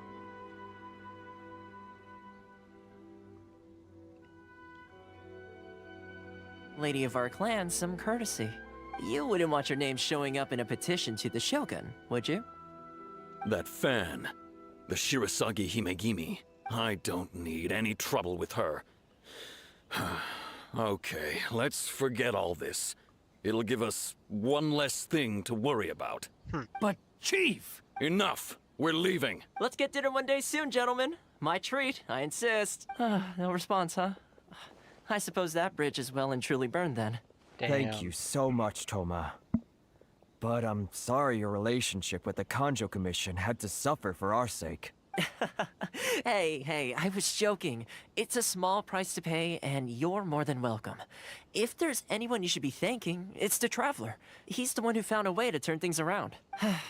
lady of our clan some courtesy. You wouldn't want your name showing up in a petition to the Shogun, would you? That fan, the Shirasagi Himegimi. I don't need any trouble with her. Okay, let's forget all this. It'll give us one less thing to worry about. But, Chief! Enough! We're leaving. Let's get dinner one day soon, gentlemen. My treat, I insist. No response, huh? I suppose that bridge is well and truly burned then. Thank you so much, Toma. But I'm sorry your relationship with the Kanjo Commission had to suffer for our sake. Hey, I was joking. It's a small price to pay, and you're more than welcome. If there's anyone you should be thanking, it's the Traveler. He's the one who found a way to turn things around.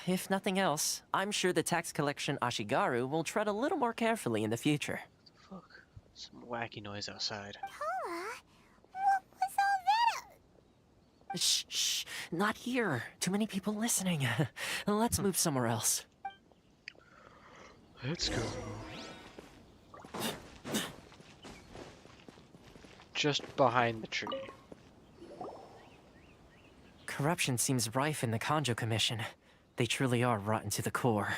If nothing else, I'm sure the tax collection Ashigaru will tread a little more carefully in the future. Fuck. Some wacky noise outside. Toma, what was all that? Shh, not here. Too many people listening. Let's move somewhere else. Let's go. Just behind the tree. Corruption seems rife in the Kanjo Commission. They truly are rotten to the core.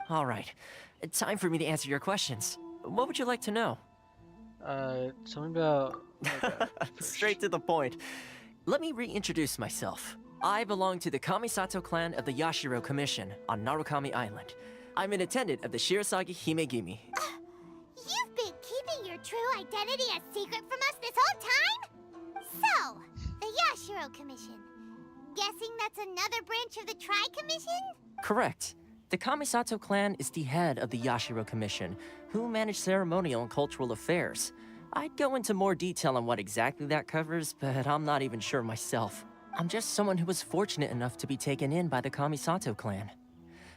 All right, time for me to answer your questions. What would you like to know? Something about... Straight to the point. Let me reintroduce myself. I belong to the Kamisato clan of the Yashiro Commission on Narukami Island. I'm an attendant of the Shirasagi Himegimi. You've been keeping your true identity a secret from us this whole time? So, the Yashiro Commission. Guessing that's another branch of the Tri-Commission? Correct. The Kamisato clan is the head of the Yashiro Commission, who manage ceremonial and cultural affairs. I'd go into more detail on what exactly that covers, but I'm not even sure myself. I'm just someone who was fortunate enough to be taken in by the Kamisato clan.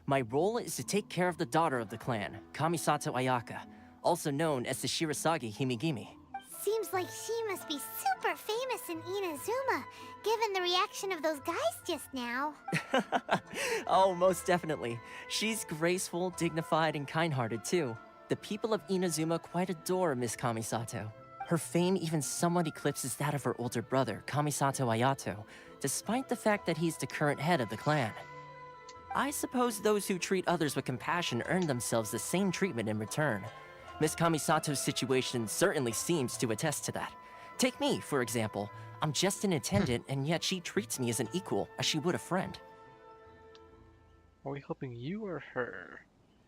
My role is to take care of the daughter of the clan, Kamisato Ayaka, also known as the Shirasagi Himegimi. Seems like she must be super famous in Inazuma, given the reaction of those guys just now. Oh, most definitely. She's graceful, dignified, and kind-hearted too. The people of Inazuma quite adore Miss Kamisato. Her fame even somewhat eclipses that of her older brother, Kamisato Ayato, despite the fact that he's the current head of the clan. I suppose those who treat others with compassion earn themselves the same treatment in return. Miss Kamisato's situation certainly seems to attest to that. Take me, for example. I'm just an attendant, and yet she treats me as an equal, as she would a friend. Are we helping you or her?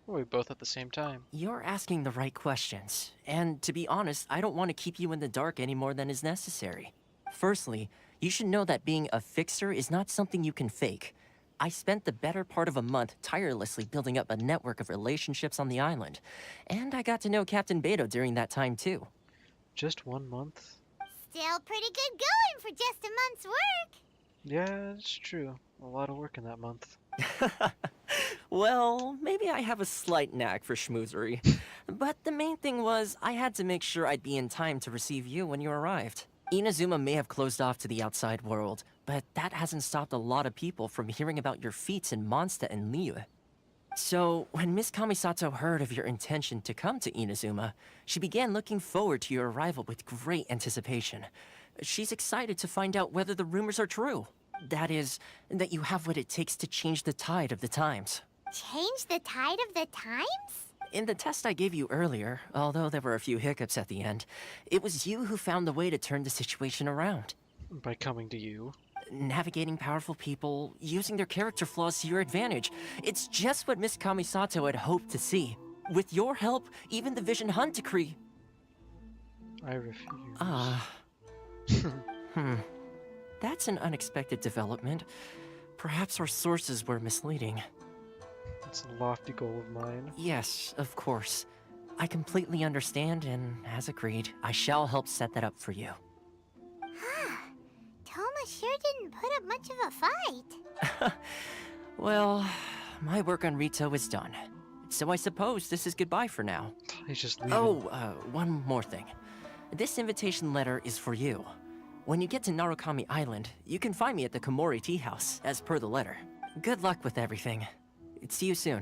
Or are we both at the same time? You're asking the right questions, and to be honest, I don't want to keep you in the dark any more than is necessary. Firstly, you should know that being a fixer is not something you can fake. I spent the better part of a month tirelessly building up a network of relationships on the island, and I got to know Captain Beto during that time too. Just 1 month? Still pretty good going for just a month's work. Yeah, it's true. A lot of work in that month. Well, maybe I have a slight knack for schmoozery, but the main thing was I had to make sure I'd be in time to receive you when you arrived. Inazuma may have closed off to the outside world, but that hasn't stopped a lot of people from hearing about your feats in Mondstadt and Liyue. So, when Miss Kamisato heard of your intention to come to Inazuma, she began looking forward to your arrival with great anticipation. She's excited to find out whether the rumors are true. That is, that you have what it takes to change the tide of the times. Change the tide of the times? In the test I gave you earlier, although there were a few hiccups at the end, it was you who found the way to turn the situation around. By coming to you? Navigating powerful people, using their character flaws to your advantage. It's just what Miss Kamisato had hoped to see. With your help, even the Vision Hunt decree... I refuse. That's an unexpected development. Perhaps our sources were misleading. It's a lofty goal of mine. Yes, of course. I completely understand, and as agreed, I shall help set that up for you. Toma sure didn't put up much of a fight. Well, my work on Rito is done. So I suppose this is goodbye for now. He's just leaving. Oh, one more thing. This invitation letter is for you. When you get to Narukami Island, you can find me at the Komori Tea House, as per the letter. Good luck with everything. See you soon.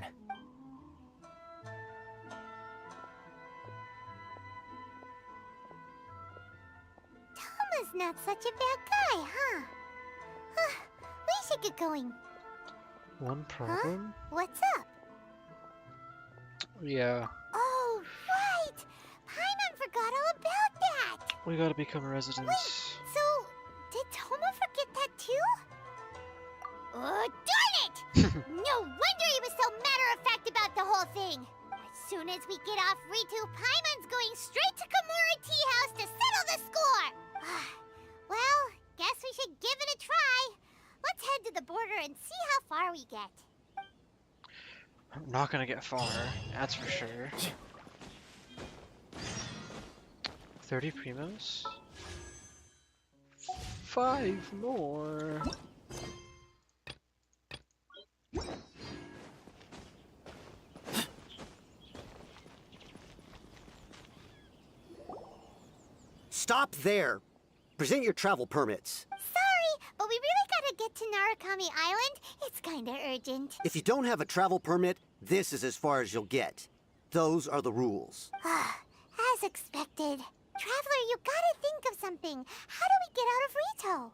Toma's not such a bad guy, huh? We should get going. One problem? What's up? Yeah. Oh, We gotta become a resident. So, did Toma forget that too? Oh, darn it! No wonder he was so matter-of-fact about the whole thing. As soon as we get off Ritu, Paimon's going straight to Komura Tea House to settle the score! Well, guess we should give it a try. Let's head to the border and see how far we get. I'm not gonna get far, that's for sure. 30 primos? 5 more. Stop there. Present your travel permits. Sorry, but we really gotta get to Narukami Island. It's kinda urgent. If you don't have a travel permit, this is as far as you'll get. Those are the rules. As expected. Traveler, you gotta think of something. How do we get out of Rito?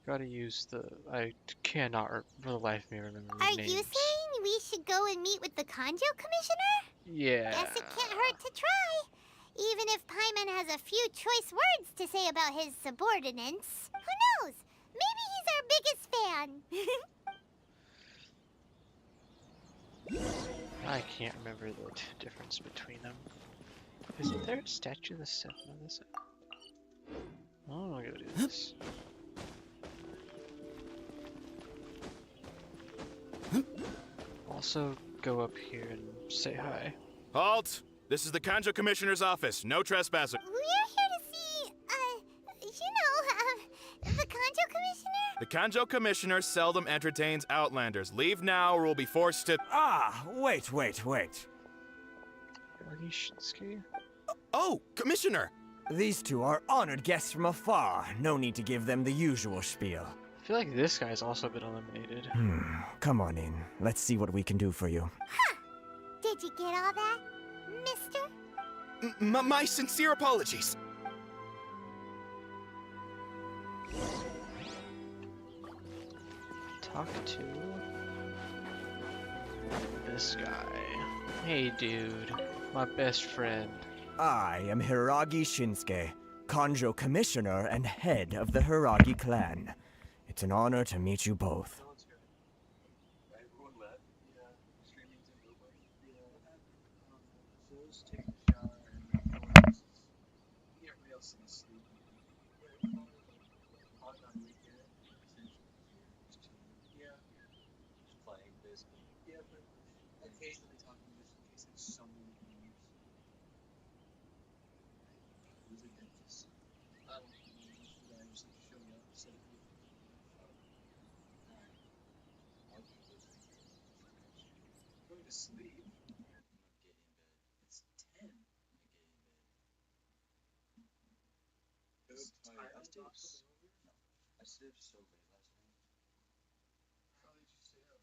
Gotta use the... I cannot for the life of me remember the Are names. you saying we should go and meet with the Kanjo Commissioner? Yeah. Guess it can't hurt to try. Even if Paimon has a few choice words to say about his subordinates. Who knows? Maybe he's our biggest fan. I can't remember the difference between them. Isn't there a statue of the seven on this side? Oh, I'll go do this. Also, go up here and say hi. Halt! This is the Kanjo Commissioner's office. No trespassing. We're here to see, the Kanjo Commissioner? The Kanjo Commissioner seldom entertains Outlanders. Leave now or we'll be forced to... Ah, wait. Shinsuke? Oh, Commissioner! These two are honored guests from afar. No need to give them the usual spiel. I feel like this guy's also been eliminated. Come on in. Let's see what we can do for you. Did you get all that, mister? My sincere apologies. Talk to this guy. Hey dude, my best friend. I am Hiragi Shinsuke, Kanjo Commissioner and head of the Hiragi clan. It's an honor to meet you both. I slept so late last night. How did you stay up?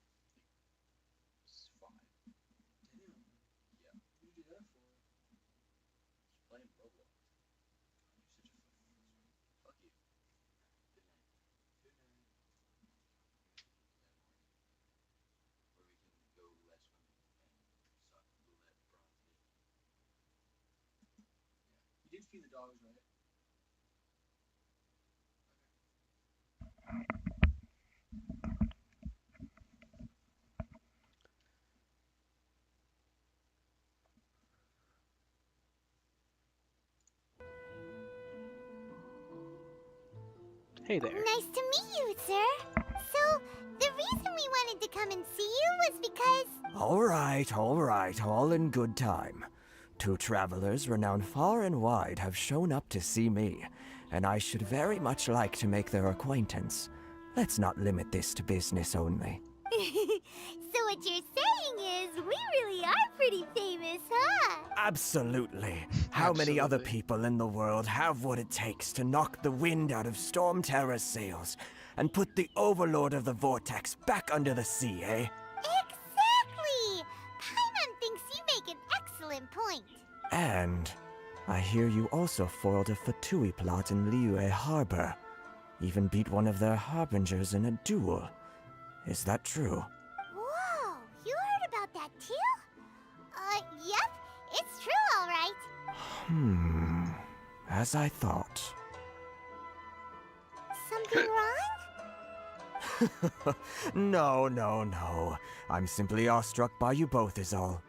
It's fine. Damn. Yeah. What did you do that for? Just playing Roblox. You're such a fucking loser. Fuck you. Good night. Good night. Where we can go last swimming and suck roulette bronze league. Yeah. You did feed the dogs, right? Hey there. Nice to meet you, sir. So, the reason we wanted to come and see you was because... All in good time. Two travelers renowned far and wide have shown up to see me, and I should very much like to make their acquaintance. Let's not limit this to business only. So what you're saying is, we really are pretty famous, huh? Absolutely. How many other people in the world have what it takes to knock the wind out of Storm Terror's sails and put the Overlord of the Vortex back under the sea, eh? Exactly! Paimon thinks you make an excellent point. And I hear you also foiled a Fatui plot in Liyue Harbor. Even beat one of their harbingers in a duel. Is that true? Whoa, you heard about that too? Yep, it's true, all right. As I thought. Something wrong? No. I'm simply awestruck by you both is all.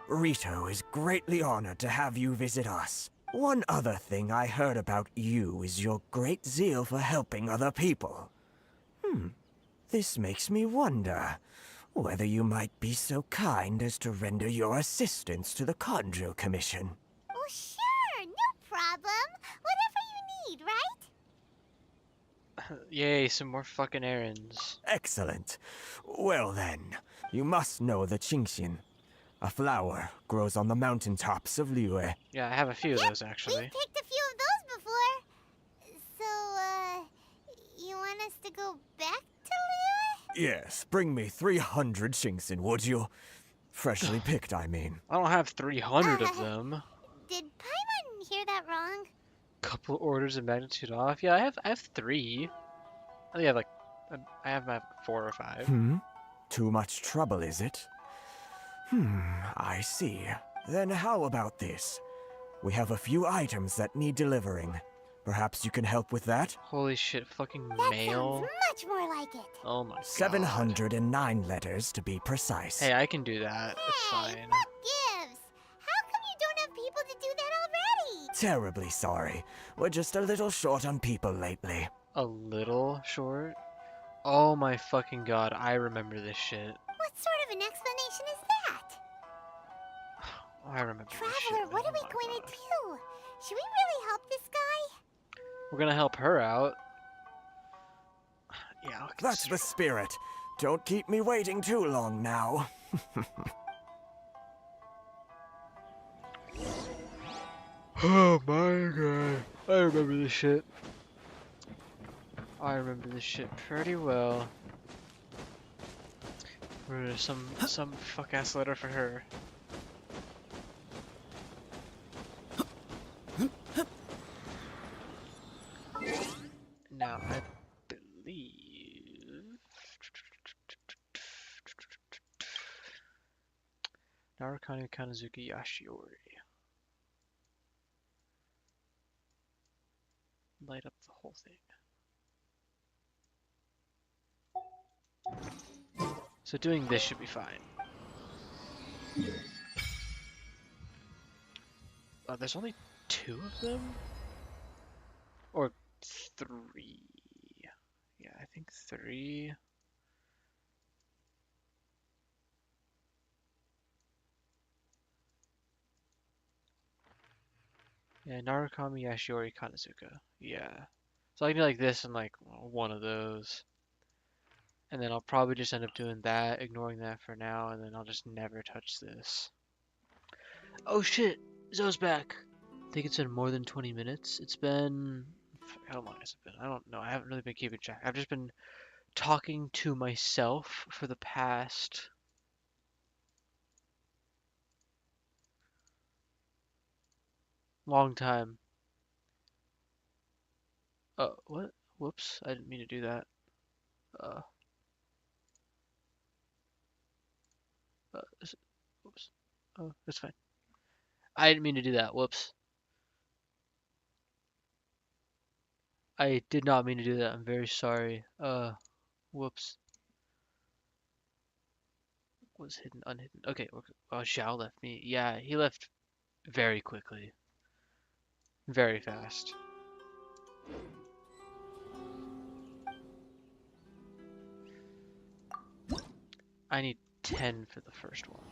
Rito is greatly honored to have you visit us. One other thing I heard about you is your great zeal for helping other people. This makes me wonder whether you might be so kind as to render your assistance to the Conjo Commission. Oh, sure, no problem. Whatever you need, right? Yay, some more fucking errands. Excellent. Well then, you must know the Qingxian. A flower grows on the mountaintops of Liyue. Yeah, I have a few of those actually. We picked a few of those before. So, you want us to go back to Liyue? Yes, bring me 300 Qingxian, would you? Freshly picked, I mean. I don't have 300 of them. Did Paimon hear that wrong? Couple orders of magnitude off. Yeah, I have 3. I think I have like I have 4 or 5. Too much trouble, is it? I see. Then how about this? We have a few items that need delivering. Perhaps you can help with that? Holy shit, fucking That mail. sounds much more like it. Oh my god. 709 letters to be precise. Hey, I can do that. It's fine. What gives? How come you don't have people to do that already? Terribly sorry. We're just a little short on people lately. A little short? Oh my fucking god, I remember this shit. What sort of an explanation is that? I remember this shit. Traveler, what are we going to do? Should we really help this guy? We're gonna help her out. Yeah, That's the spirit. Don't keep me waiting too long now. Oh my god. I remember this shit. I remember this shit pretty well. Some fuck ass letter for her. Now I believe Narukani Kanazuki Yashiori. Light up the whole thing. So doing this should be fine. There's only 2 of them? Or 3? Yeah, I think 3. Yeah, Narukami Yashiori Kanazuka. Yeah. So I can do like this and like one of those. And then I'll probably just end up doing that, ignoring that for now, and then I'll just never touch this. Oh shit! Zoe's back! I think it's been more than 20 minutes. It's been... How long has it been? I don't know. I haven't really been keeping track. I've just been talking to myself for the past... long time. What? Whoops, I didn't mean to do that. Whoops. Oh, that's fine. I didn't mean to do that. Whoops. I did not mean to do that. I'm very sorry. Whoops. Was hidden, unhidden. Okay, oh, Xiao left me. Yeah, he left very quickly. Very fast. I need 10 for the first one.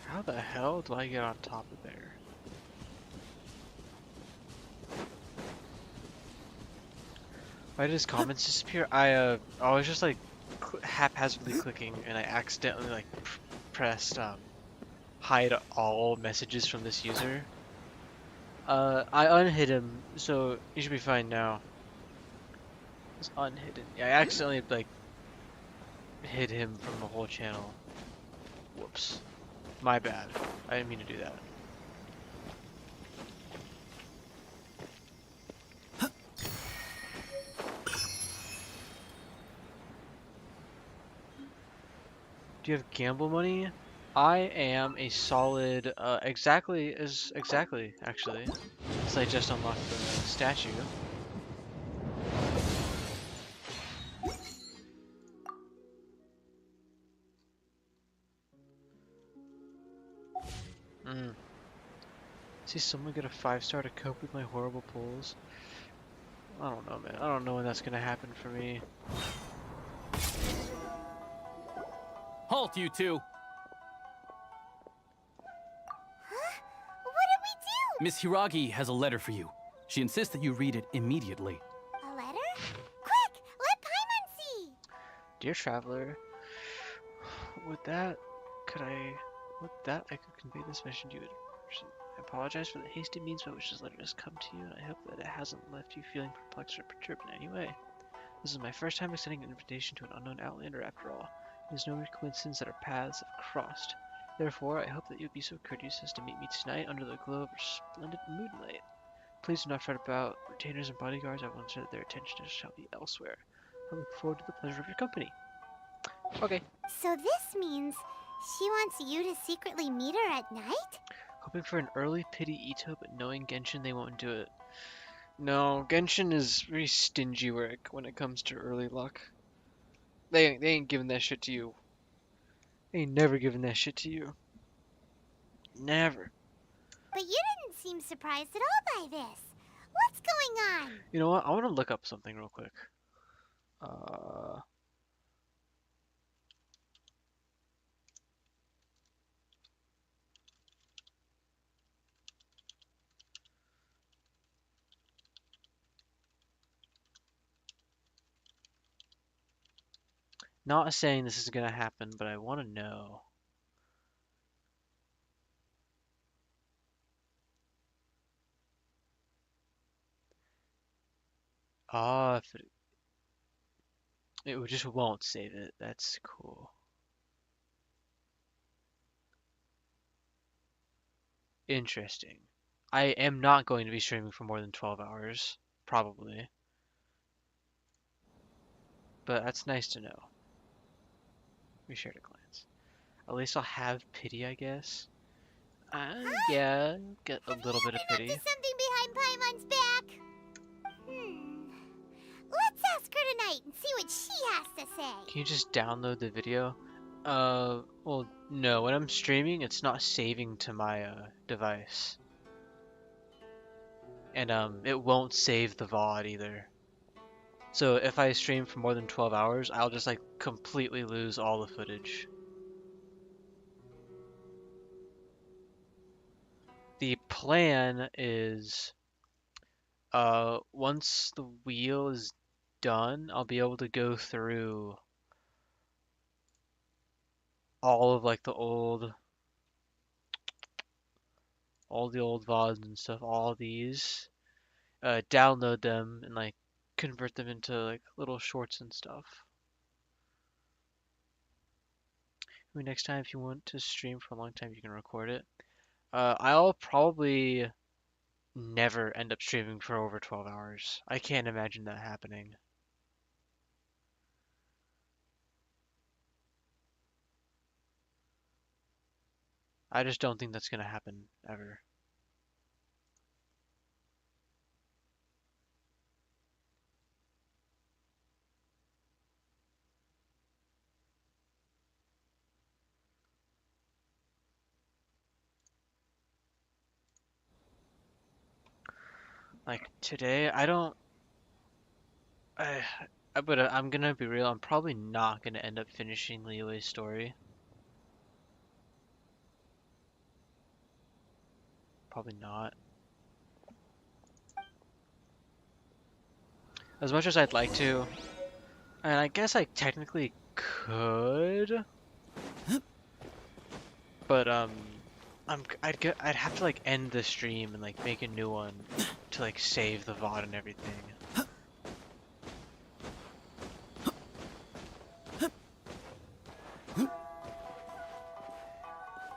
How the hell do I get on top of there? Why did his comments disappear? I was just like haphazardly clicking and I accidentally like pressed hide all messages from this user. I unhid him, so he should be fine now. It's unhidden. Yeah, I accidentally like hid him from the whole channel. Whoops. My bad. I didn't mean to do that. Do you have gamble money? I am a solid, exactly actually. Since I just unlocked the statue. See someone get a 5-star to cope with my horrible pulls? I don't know, man. I don't know when that's gonna happen for me. Halt, you two! Huh? What did we do? Miss Hiragi has a letter for you. She insists that you read it immediately. A letter? Quick! Let Paimon see! Dear traveler, with that I could convey this mission to you in person. I apologize for the hasty means by which this letter has come to you, and I hope that it hasn't left you feeling perplexed or perturbed in any way. This is my first time extending an invitation to an unknown outlander after all. It is no coincidence that our paths have crossed. Therefore, I hope that you'll be so courteous as to meet me tonight under the glow of splendid moonlight. Please do not fret about retainers and bodyguards. I will ensure that their attention shall be elsewhere. I look forward to the pleasure of your company. Okay. So this means she wants you to secretly meet her at night? Hoping for an early pity Ito, but knowing Genshin, they won't do it. No, Genshin is very stingy when it comes to early luck. They ain't giving that shit to you. They ain't never giving that shit to you. Never. But you didn't seem surprised at all by this. What's going on? You know what? I want to look up something real quick. Not saying this is gonna happen, but I want to know. Ah, if it just won't save it. That's cool. Interesting. I am not going to be streaming for more than 12 hours, probably. But that's nice to know. We shared a glance. At least I'll have pity, I guess. Yeah, get a little bit of pity. Something behind Paimon's back. Let's ask her tonight and see what she has to say. Can you just download the video? Well, no. When I'm streaming, it's not saving to my device. And it won't save the VOD either. So if I stream for more than 12 hours, I'll just like completely lose all the footage. The plan is, once the wheel is done, I'll be able to go through all of like all the old VODs and stuff, all these, download them and like convert them into like little shorts and stuff. I mean, next time if you want to stream for a long time, you can record it. I'll probably never end up streaming for over 12 hours. I can't imagine that happening. I just don't think that's gonna happen ever. Like today, but I'm gonna be real, I'm probably not gonna end up finishing Liyue's story. Probably not. As much as I'd like to, and I guess I technically could, but I'd have to like end the stream and like make a new one to like save the VOD and everything.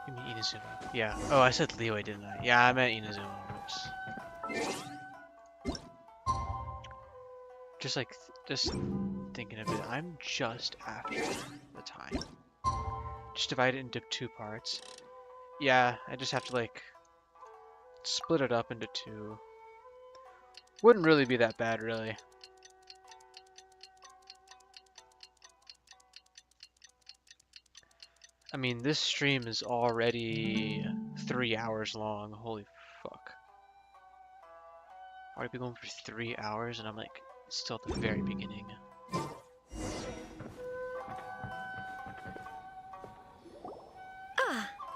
You mean Inazuma? Yeah. Oh, I said Liyue, didn't I? Yeah, I meant Inazuma. Oops. Just thinking of it, I'm just after the time. Just divide it into 2 parts. Yeah, I just have to like split it up into 2. Wouldn't really be that bad, really. I mean, this stream is already 3 hours long. Holy fuck. Already been going for 3 hours and I'm like still at the very beginning.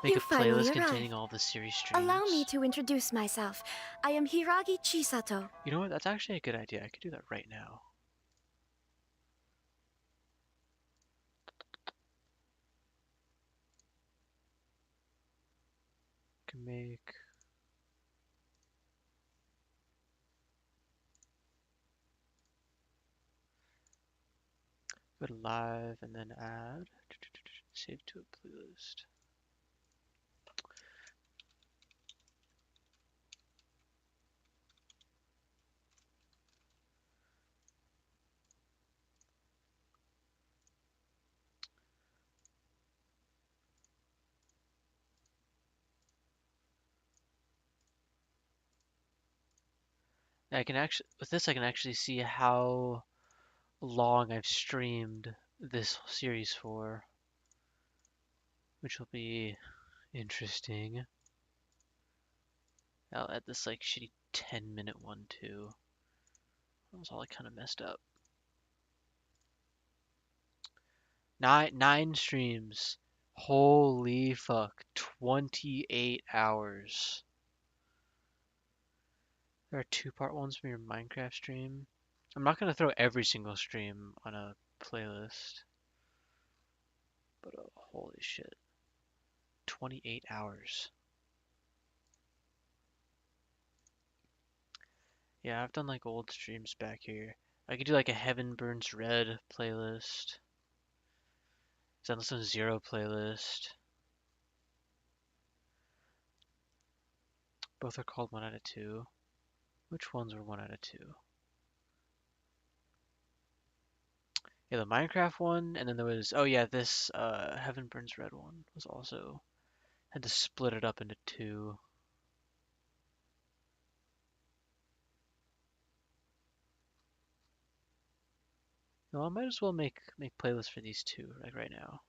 Make You a finally playlist arrived. containing all the series streams. Allow me to introduce myself. I am Hiragi Chisato. You know what? That's actually a good idea. I could do that right now. Can make go to live and then add save to a playlist. I can actually with this I can actually see how long I've streamed this series for, which will be interesting. I'll add this like shitty 10-minute one too. That was all I kind of messed up. Nine streams. Holy fuck. 28 hours. There are 2-part ones from your Minecraft stream. I'm not gonna throw every single stream on a playlist. But holy shit. 28 hours. Yeah, I've done like old streams back here. I could do like a Heaven Burns Red playlist. Zenless Zone Zero playlist. Both are called 1 out of 2. Which ones were 1 out of 2? Yeah, the Minecraft one, and then there was, oh yeah, this Heaven Burns Red one was also, had to split it up into 2. No, I might as well make playlists for these 2, like right now.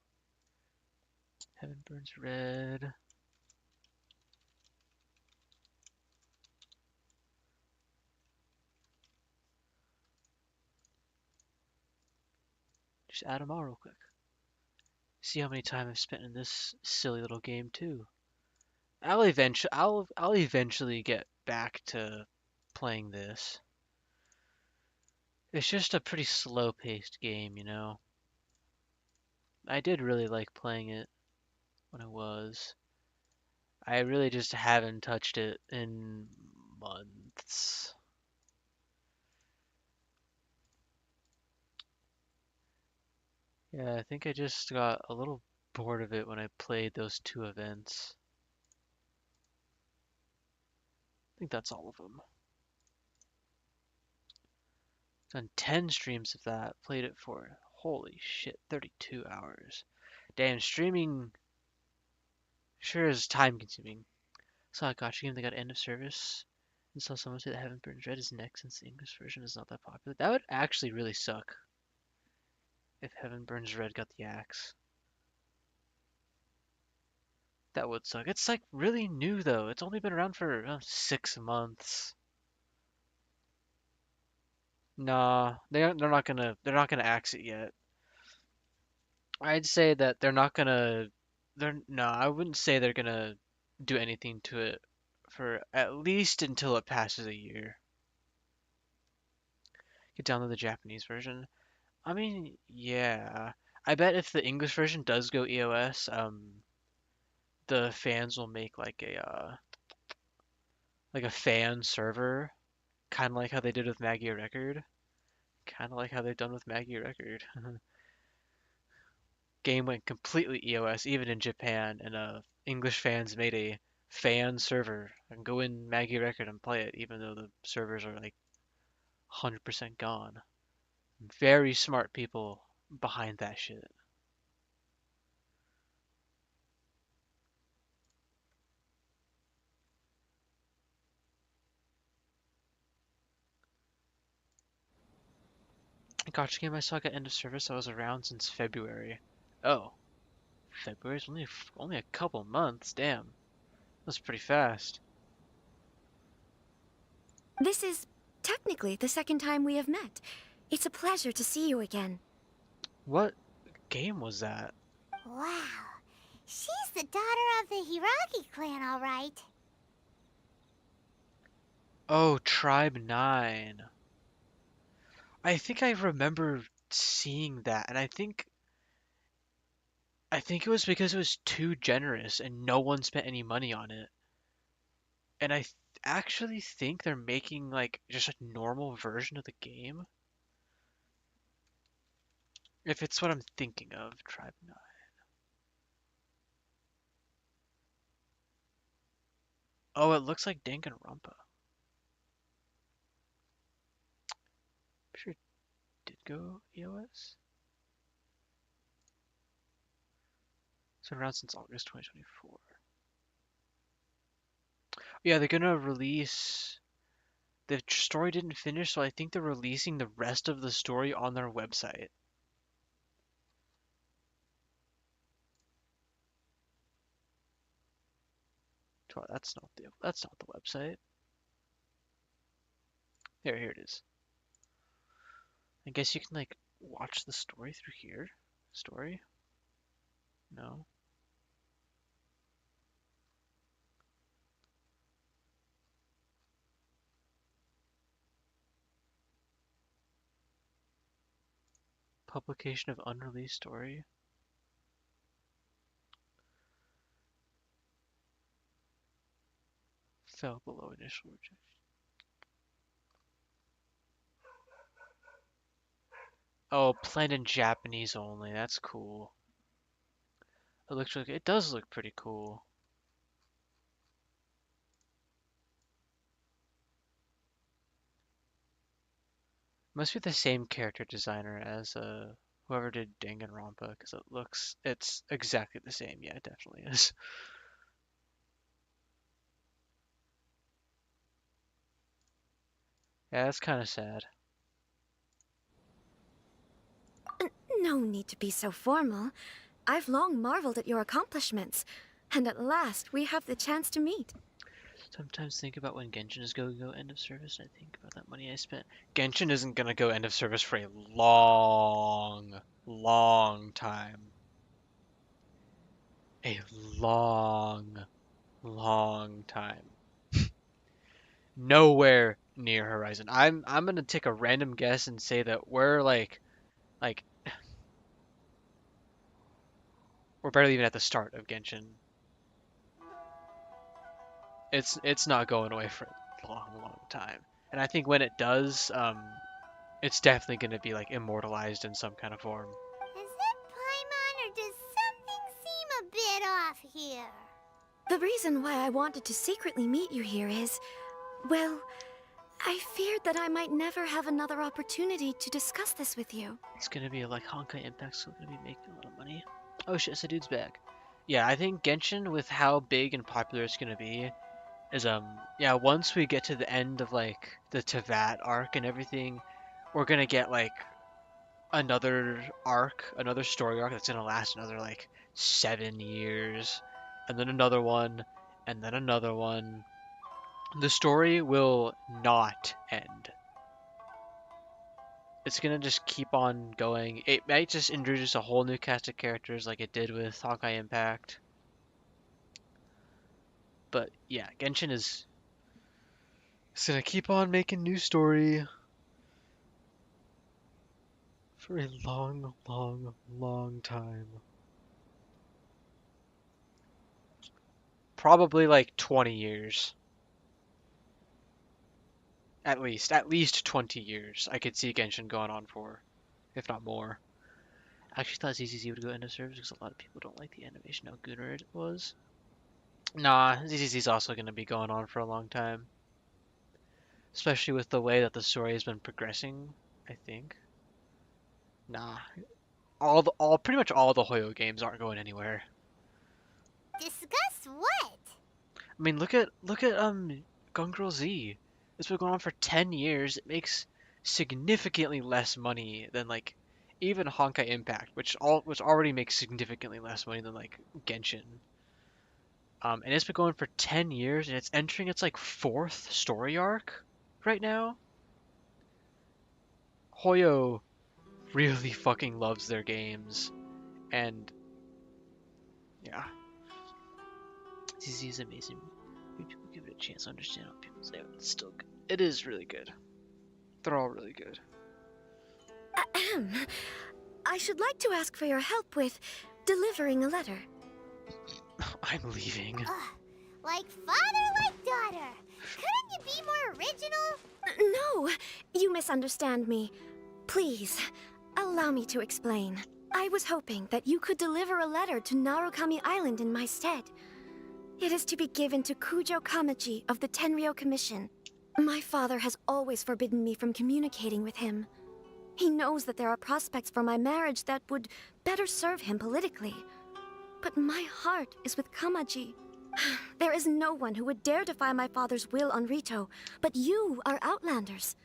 Heaven Burns Red. Just add them all real quick. See how many time I've spent in this silly little game too. I'll eventually get back to playing this. It's just a pretty slow-paced game, you know. I did really like playing it when it was. I really just haven't touched it in months. Yeah, I think I just got a little bored of it when I played those 2 events. I think that's all of them. Done 10 streams of that, played it for, holy shit, 32 hours. Damn, streaming sure is time consuming. Saw a gotcha game that got end of service, and saw someone say that Heaven Burns Red is next since the English version is not that popular. That would actually really suck if Heaven Burns Red got the axe. That would suck. It's like really new though. It's only been around for 6 months. Nah, they're not gonna axe it yet. I'd say that they're not gonna no, I wouldn't say they're gonna do anything to it for at least until it passes a year. You could download the Japanese version. I mean, yeah. I bet if the English version does go EOS, the fans will make like a fan server, kind of like how they did with Maggie Record, kind of like how they've done with Maggie Record. Game went completely EOS, even in Japan, and English fans made a fan server and go in Maggie Record and play it, even though the servers are like 100% gone. Very smart people behind that shit. Gotcha game I saw got end of service that was around since February. Oh, February's only a couple months. Damn, that's pretty fast. This is technically the second time we have met. It's a pleasure to see you again. What game was that? Wow. She's the daughter of the Hiragi clan, all right. Oh, Tribe 9. I think I remember seeing that, and I think it was because it was too generous and no one spent any money on it. And actually think they're making like just a normal version of the game. If it's what I'm thinking of, Tribe 9. Oh, it looks like Danganronpa. I'm sure it did go EOS. It's been around since August 2024. Yeah, they're gonna release. The story didn't finish, so I think they're releasing the rest of the story on their website. Well, that's not the website. Here it is. I guess you can like watch the story through here. Story? No. Publication of unreleased story. Fell below initial rejection. Oh, planned in Japanese only. That's cool. It does look pretty cool. Must be the same character designer as whoever did Danganronpa, because it's exactly the same. Yeah, it definitely is. Yeah, that's kind of sad. No need to be so formal. I've long marveled at your accomplishments, and at last we have the chance to meet. Sometimes think about when Genshin is going to go end of service, and I think about that money I spent. Genshin isn't going to go end of service for a long, long time. A long, long time. Nowhere near Horizon. I'm gonna take a random guess and say that we're like we're barely even at the start of Genshin. It's not going away for a long, long time. And I think when it does, it's definitely gonna be like immortalized in some kind of form. Is it Paimon, or does something seem a bit off here? The reason why I wanted to secretly meet you here is, well, I feared that I might never have another opportunity to discuss this with you. It's gonna be like Honkai Impact, so gonna be making a lot of money. Oh shit, so dude's back. Yeah, I think Genshin, with how big and popular it's gonna be, is yeah, once we get to the end of like the Tevat arc and everything, we're gonna get like another story arc that's gonna last another like 7 years, and then another one, and then another one. The story will not end. It's gonna just keep on going. It might just introduce a whole new cast of characters like it did with Honkai Impact. But yeah, Genshin is it's gonna keep on making new story for a long, long, long time. Probably like 20 years. At least 20 years. I could see Genshin going on for, if not more. I actually thought ZZZ would go end of service because a lot of people don't like the animation how Gunnar it was. Nah, ZZZ's also going to be going on for a long time. Especially with the way that the story has been progressing, I think. Nah. Pretty much all the Hoyo games aren't going anywhere. Discuss what? I mean, look at Gun Girl Z. It's been going on for 10 years. It makes significantly less money than like even Honkai Impact, which already makes significantly less money than like Genshin. And it's been going for 10 years, and it's entering its like fourth story arc right now. Hoyo really fucking loves their games, and yeah, ZZ is amazing. People give it a chance to understand how people say it. It's still good. It is really good. They're all really good. Ahem. I should like to ask for your help with delivering a letter. I'm leaving. Like father, like daughter. Couldn't you be more original? No, you misunderstand me. Please, allow me to explain. I was hoping that you could deliver a letter to Narukami Island in my stead. It is to be given to Kujo Kamaji of the Tenryou Commission. My father has always forbidden me from communicating with him. He knows that there are prospects for my marriage that would better serve him politically. But my heart is with Kamaji. There is no one who would dare defy my father's will on Rito, but you are Outlanders.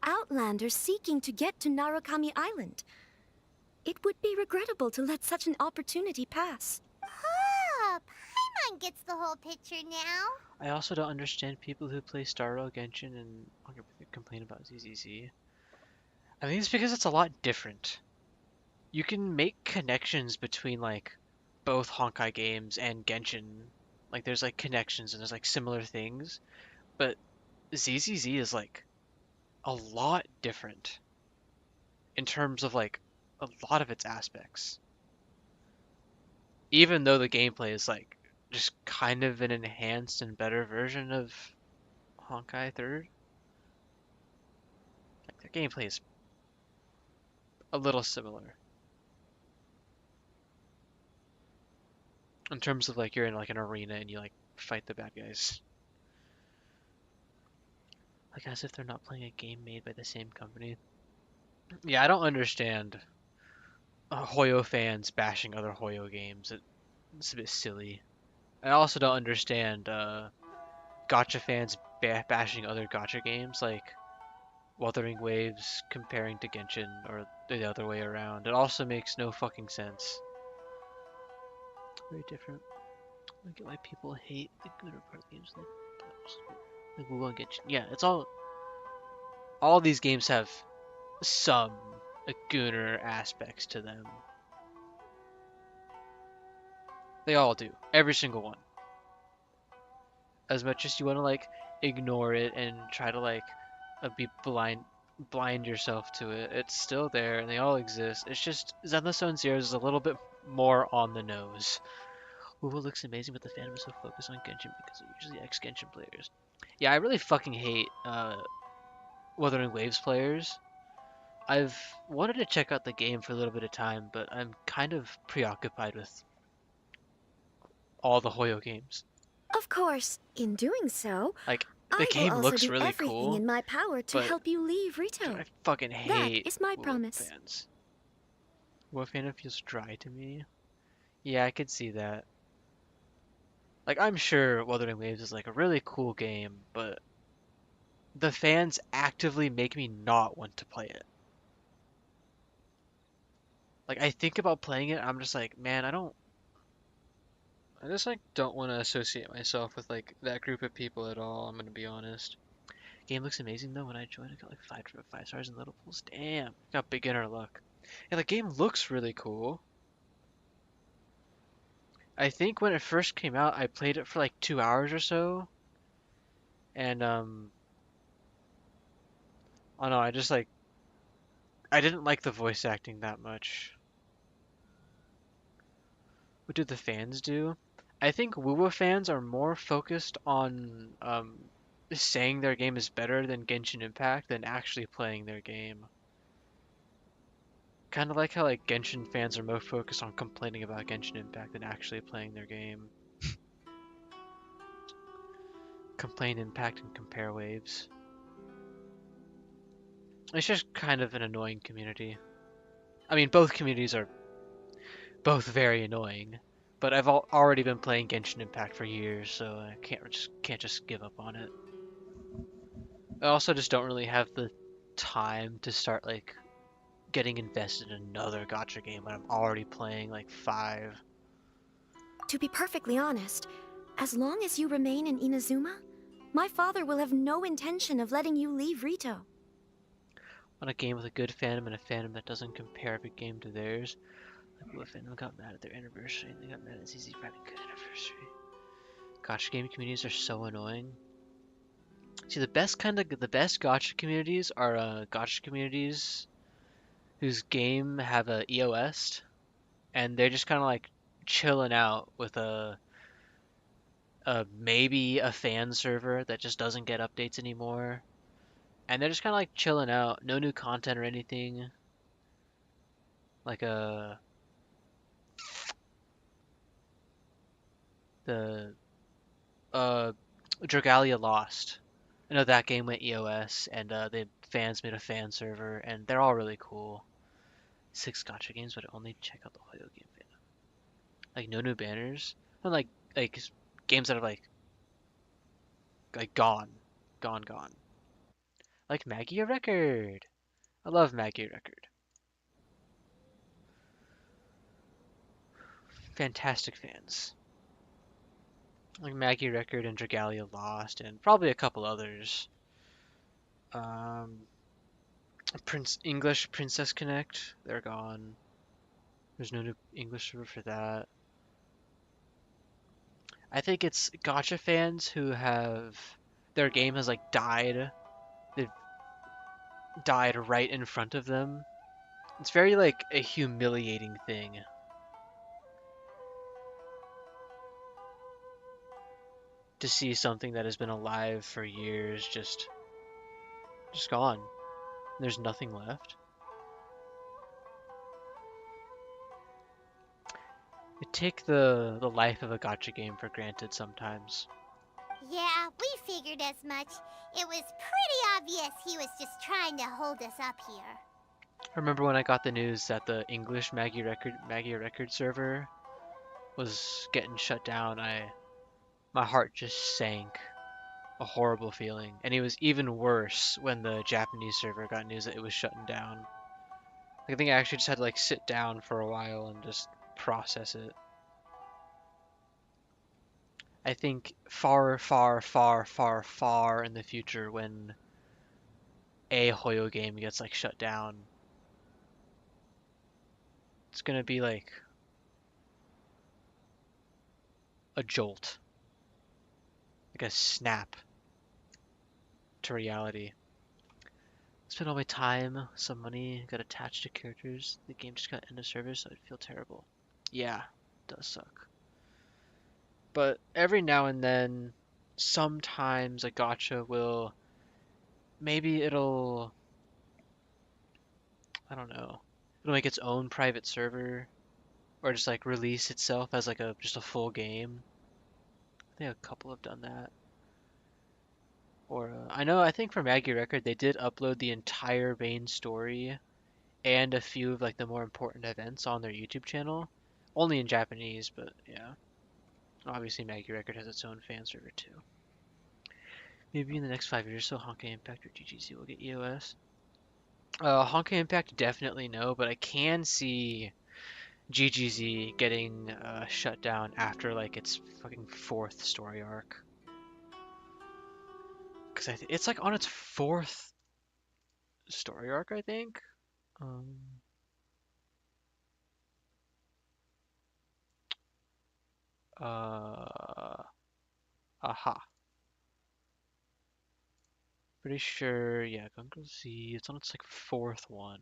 Outlanders seeking to get to Narukami Island. It would be regrettable to let such an opportunity pass. Oh, Paimon gets the whole picture now. I also don't understand people who play Star Rail Genshin and complain about ZZZ. I think it's because it's a lot different. You can make connections between like both Honkai games and Genshin. Like there's like connections and there's like similar things, but ZZZ is like a lot different in terms of like a lot of its aspects. Even though the gameplay is like just kind of an enhanced and better version of Honkai 3rd. Like the gameplay is a little similar. In terms of like you're in like an arena and you like fight the bad guys. Like as if they're not playing a game made by the same company. Yeah, I don't understand Hoyo fans bashing other Hoyo games. It's a bit silly. I also don't understand gacha fans bashing other gacha games like Wuthering Waves comparing to Genshin or the other way around. It also makes no fucking sense. Very different. I get why people hate the gooder part of games like Google and Genshin. Yeah, it's all these games have some gooner aspects to them. They all do. Every single one. As much as you want to like ignore it and try to like be blind yourself to it, it's still there and they all exist. It's just Zenless Zone Zero is a little bit more on the nose. Uwu looks amazing, but the fandom is so focused on Genshin because they're usually ex-Genshin players. Yeah, I really fucking hate Wuthering Waves players. I've wanted to check out the game for a little bit of time, but I'm kind of preoccupied with all the Hoyo games. Of course, in doing so, Like, the I game will also looks do really everything cool, in my power to but help you leave Rito. I fucking hate That is my Wuwu promise. fans. Wuwu fandom feels dry to me. Yeah, I could see that. Like, I'm sure Wuthering Waves is like a really cool game, but the fans actively make me not want to play it. Like, I think about playing it, I'm just like, man, I just like don't want to associate myself with like that group of people at all. I'm gonna be honest. Game looks amazing though. When I joined, I got like 5 stars in little pools. Damn, got beginner luck. Yeah, the game looks really cool. I think when it first came out, I played it for like 2 hours or so, and oh no, I just like I didn't like the voice acting that much. What do the fans do? I think Wuwa fans are more focused on saying their game is better than Genshin Impact than actually playing their game. Kind of like how like Genshin fans are more focused on complaining about Genshin Impact than actually playing their game. Complain Impact and compare waves. It's just kind of an annoying community. I mean, both communities are both very annoying, but I've already been playing Genshin Impact for years, so I can't just give up on it. I also just don't really have the time to start like getting invested in another gacha game when I'm already playing like 5. To be perfectly honest, as long as you remain in Inazuma, my father will have no intention of letting you leave Rito. On a game with a good fandom and a fandom that doesn't compare every game to theirs. Like what fandom got mad at their anniversary and they got mad at ZZ having a good anniversary. Gacha game communities are so annoying. See, the best gacha communities are gacha communities whose game have a EOS, and they're just kind of like chilling out with a maybe a fan server that just doesn't get updates anymore, and they're just kind of like chilling out, no new content or anything. Like the Dragalia Lost. I know that game went EOS, and the fans made a fan server, and they're all really cool. 6 gacha games, but only check out the Hoyo game fandom. Like no new banners, and like games that are like gone. Like Maggie a Record. I love Maggie a Record. Fantastic fans. Like Maggie Record and Dragalia Lost, and probably a couple others. English Princess Connect, they're gone. There's no new English server for that. I think it's gacha fans who have their game has like died. They've died right in front of them. It's very like a humiliating thing. To see something that has been alive for years just gone. There's nothing left. You take the life of a gacha game for granted sometimes. Yeah, we figured as much. It was pretty obvious he was just trying to hold us up here. Remember when I got the news that the English Maggie Record server was getting shut down, my heart just sank. A horrible feeling. And it was even worse when the Japanese server got news that it was shutting down. I think I actually just had to like sit down for a while and just process it. I think far, far, far, far, far in the future when a Hoyo game gets like shut down, it's gonna be like a jolt. Like a snap to reality. Spent all my time, some money got attached to characters. The game just got end of service, so I'd feel terrible. Yeah, it does suck. But every now and then, sometimes a gacha will, maybe I don't know, it'll make its own private server, or just like release itself as like just a full game. I think a couple have done that. Or I think for Maggie Record they did upload the entire main story and a few of like the more important events on their YouTube channel, only in Japanese, but yeah. Obviously Maggie Record has its own fan server too. Maybe in the next 5 years or so, Honkai Impact or GGZ will get EOS. Honkai Impact definitely no, but I can see GGZ getting shut down after like its fucking 4th story arc. Because it's like on its 4th story arc, I think. Um, aha. Pretty sure, yeah, Gungo Z, it's on its like 4th one.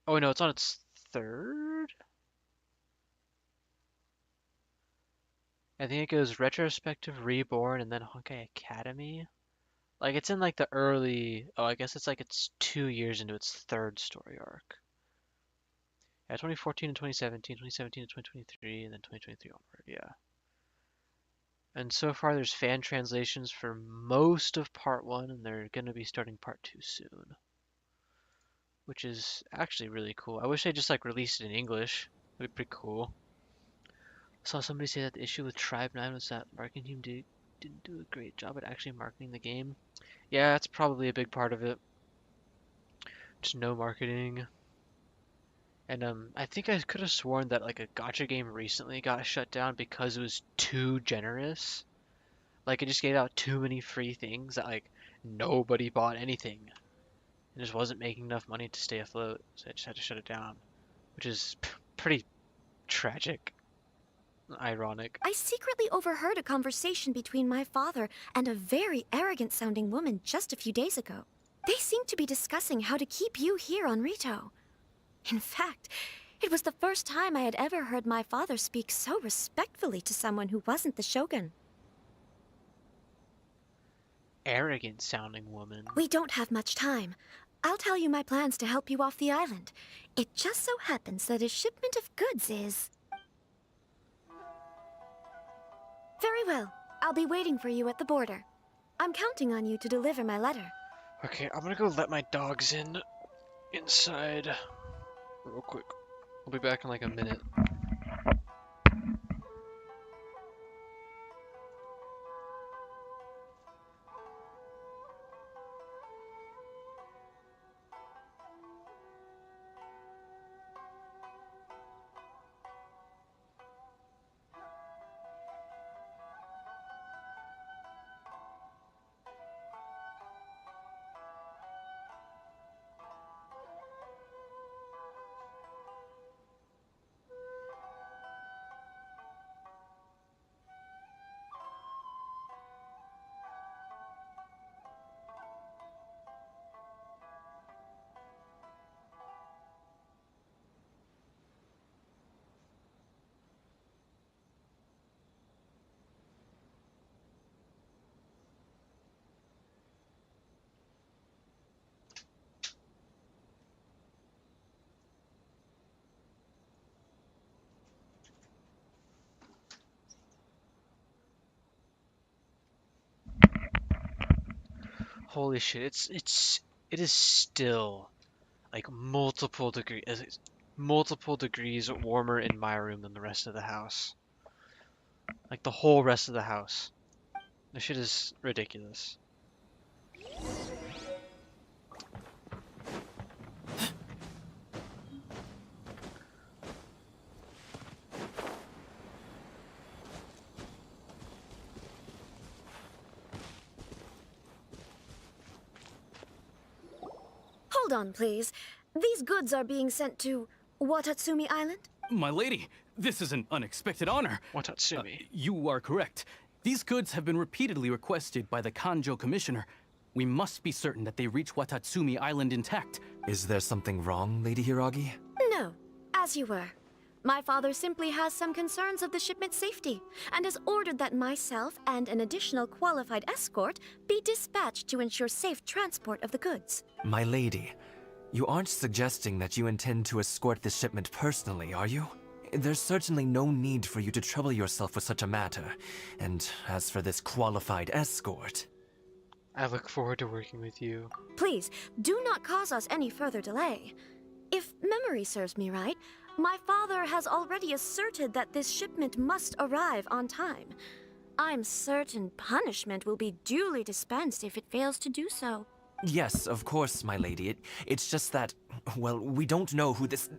Oh no, it's on its 3rd? I think it goes Retrospective, Reborn, and then Honkai Academy. Like it's in like the early, oh I guess it's like it's 2 years into its 3rd story arc. Yeah, 2014 and 2017, 2017 to 2023, and then 2023 onward, yeah. And so far there's fan translations for most of part 1, and they're gonna be starting part 2 soon. Which is actually really cool. I wish they just like released it in English. That'd be pretty cool. Saw somebody say that the issue with Tribe 9 was that marketing team didn't do a great job at actually marketing the game. Yeah, that's probably a big part of it. Just no marketing. And I think I could have sworn that like a gacha game recently got shut down because it was too generous. Like it just gave out too many free things that like nobody bought anything. It just wasn't making enough money to stay afloat, so I just had to shut it down, which is pretty tragic, ironic. I secretly overheard a conversation between my father and a very arrogant-sounding woman just a few days ago. They seemed to be discussing how to keep you here on Rito. In fact, it was the first time I had ever heard my father speak so respectfully to someone who wasn't the Shogun. Arrogant sounding woman. We don't have much time. I'll tell you my plans to help you off the island. It just so happens that a shipment of goods is... Very well. I'll be waiting for you at the border. I'm counting on you to deliver my letter. Okay, I'm gonna go let my dogs inside real quick. I'll be back in like a minute. Holy shit, it is still like multiple degrees warmer in my room than the rest of the house. Like the whole rest of the house. This shit is ridiculous. Hold on, please. These goods are being sent to Watatsumi Island? My lady, this is an unexpected honor. Watatsumi. You are correct. These goods have been repeatedly requested by the Kanjo Commissioner. We must be certain that they reach Watatsumi Island intact. Is there something wrong, Lady Hiragi? No, as you were. My father simply has some concerns of the shipment's safety, and has ordered that myself and an additional qualified escort be dispatched to ensure safe transport of the goods. My lady, you aren't suggesting that you intend to escort this shipment personally, are you? There's certainly no need for you to trouble yourself with such a matter. And as for this qualified escort... I look forward to working with you. Please, do not cause us any further delay. If memory serves me right, my father has already asserted that this shipment must arrive on time. I'm certain punishment will be duly dispensed if it fails to do so. Yes, of course, my lady. It's just that, well, we don't know who this...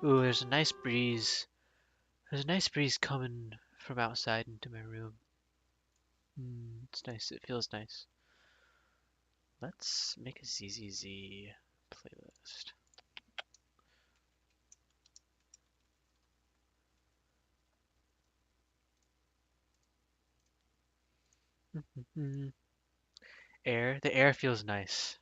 Ooh, there's a nice breeze. There's a nice breeze coming from outside into my room. It's nice. It feels nice. Let's make a ZZZ playlist. Air. The air feels nice.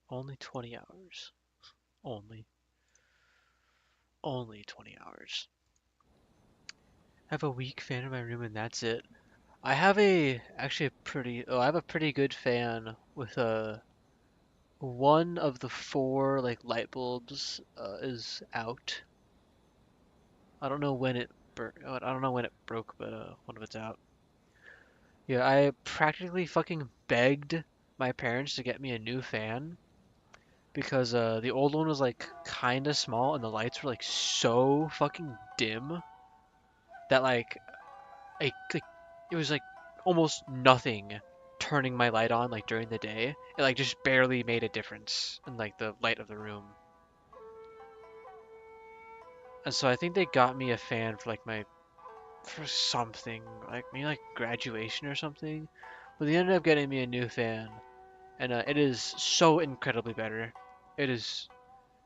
Only 20 hours. Only 20 hours. I have a weak fan in my room and that's it. I have a pretty good fan with a one of the 4 like light bulbs is out. I don't know when it I don't know when it broke, but one of it's out. Yeah, I practically fucking begged my parents to get me a new fan because the old one was like kind of small and the lights were like so fucking dim that like it was like almost nothing turning my light on like during the day. It like just barely made a difference in like the light of the room. And so I think they got me a fan for like for something, like maybe like graduation or something. But they ended up getting me a new fan, and it is so incredibly better. It is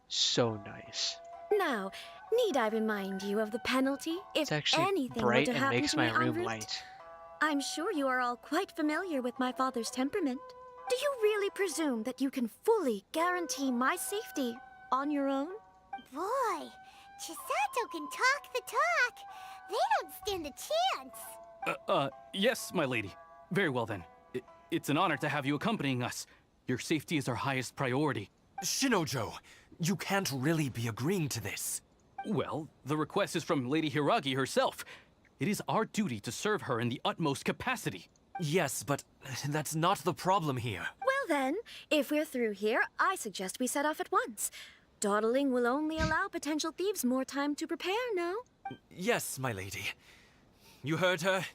so nice. Now, need I remind you of the penalty if It's actually anything were bright to and happen makes to my me en room route? light. I'm sure you are all quite familiar with my father's temperament. Do you really presume that you can fully guarantee my safety on your own? Boy, Chisato can talk the talk. They don't stand a chance. Yes, my lady. Very well then. It's an honor to have you accompanying us. Your safety is our highest priority. Shinojo, you can't really be agreeing to this. Well, the request is from Lady Hiragi herself. It is our duty to serve her in the utmost capacity. Yes, but that's not the problem here. Well then, if we're through here, I suggest we set off at once. Dawdling will only allow potential thieves more time to prepare, no? Yes, my lady. You heard her.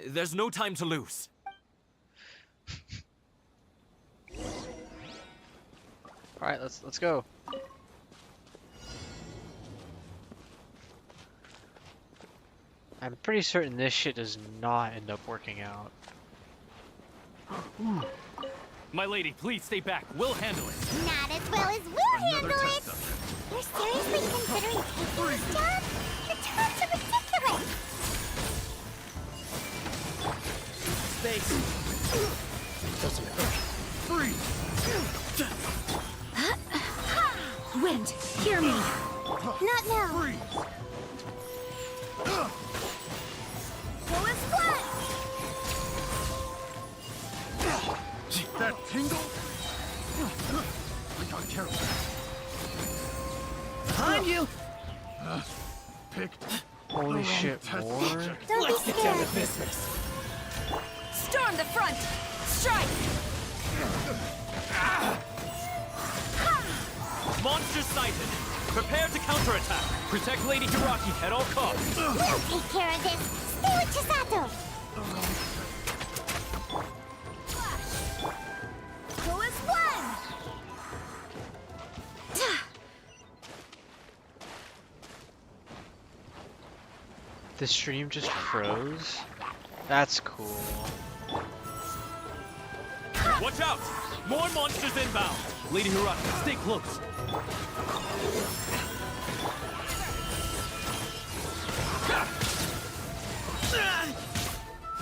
There's no time to lose. All right, let's go. I'm pretty certain this shit does not end up working out. My lady, please stay back. We'll handle it. Not as well as we'll handle it. You're seriously considering taking this job? The terms are ridiculous. Space. Doesn't hurt. Wind, hear me. Not now. Go as one! That tingle? I got careful. Behind you! Picked. Holy shit, more? Don't Let's be get down to scared. business. Storm the front! Strike! Monster sighted. Prepare to counterattack. Protect Lady Hiragi at all costs. We'll take care of this. Stay with Chisato. Go as one! The stream just froze? That's cool. Watch out! More monsters inbound. Lady Hiragi, stay close.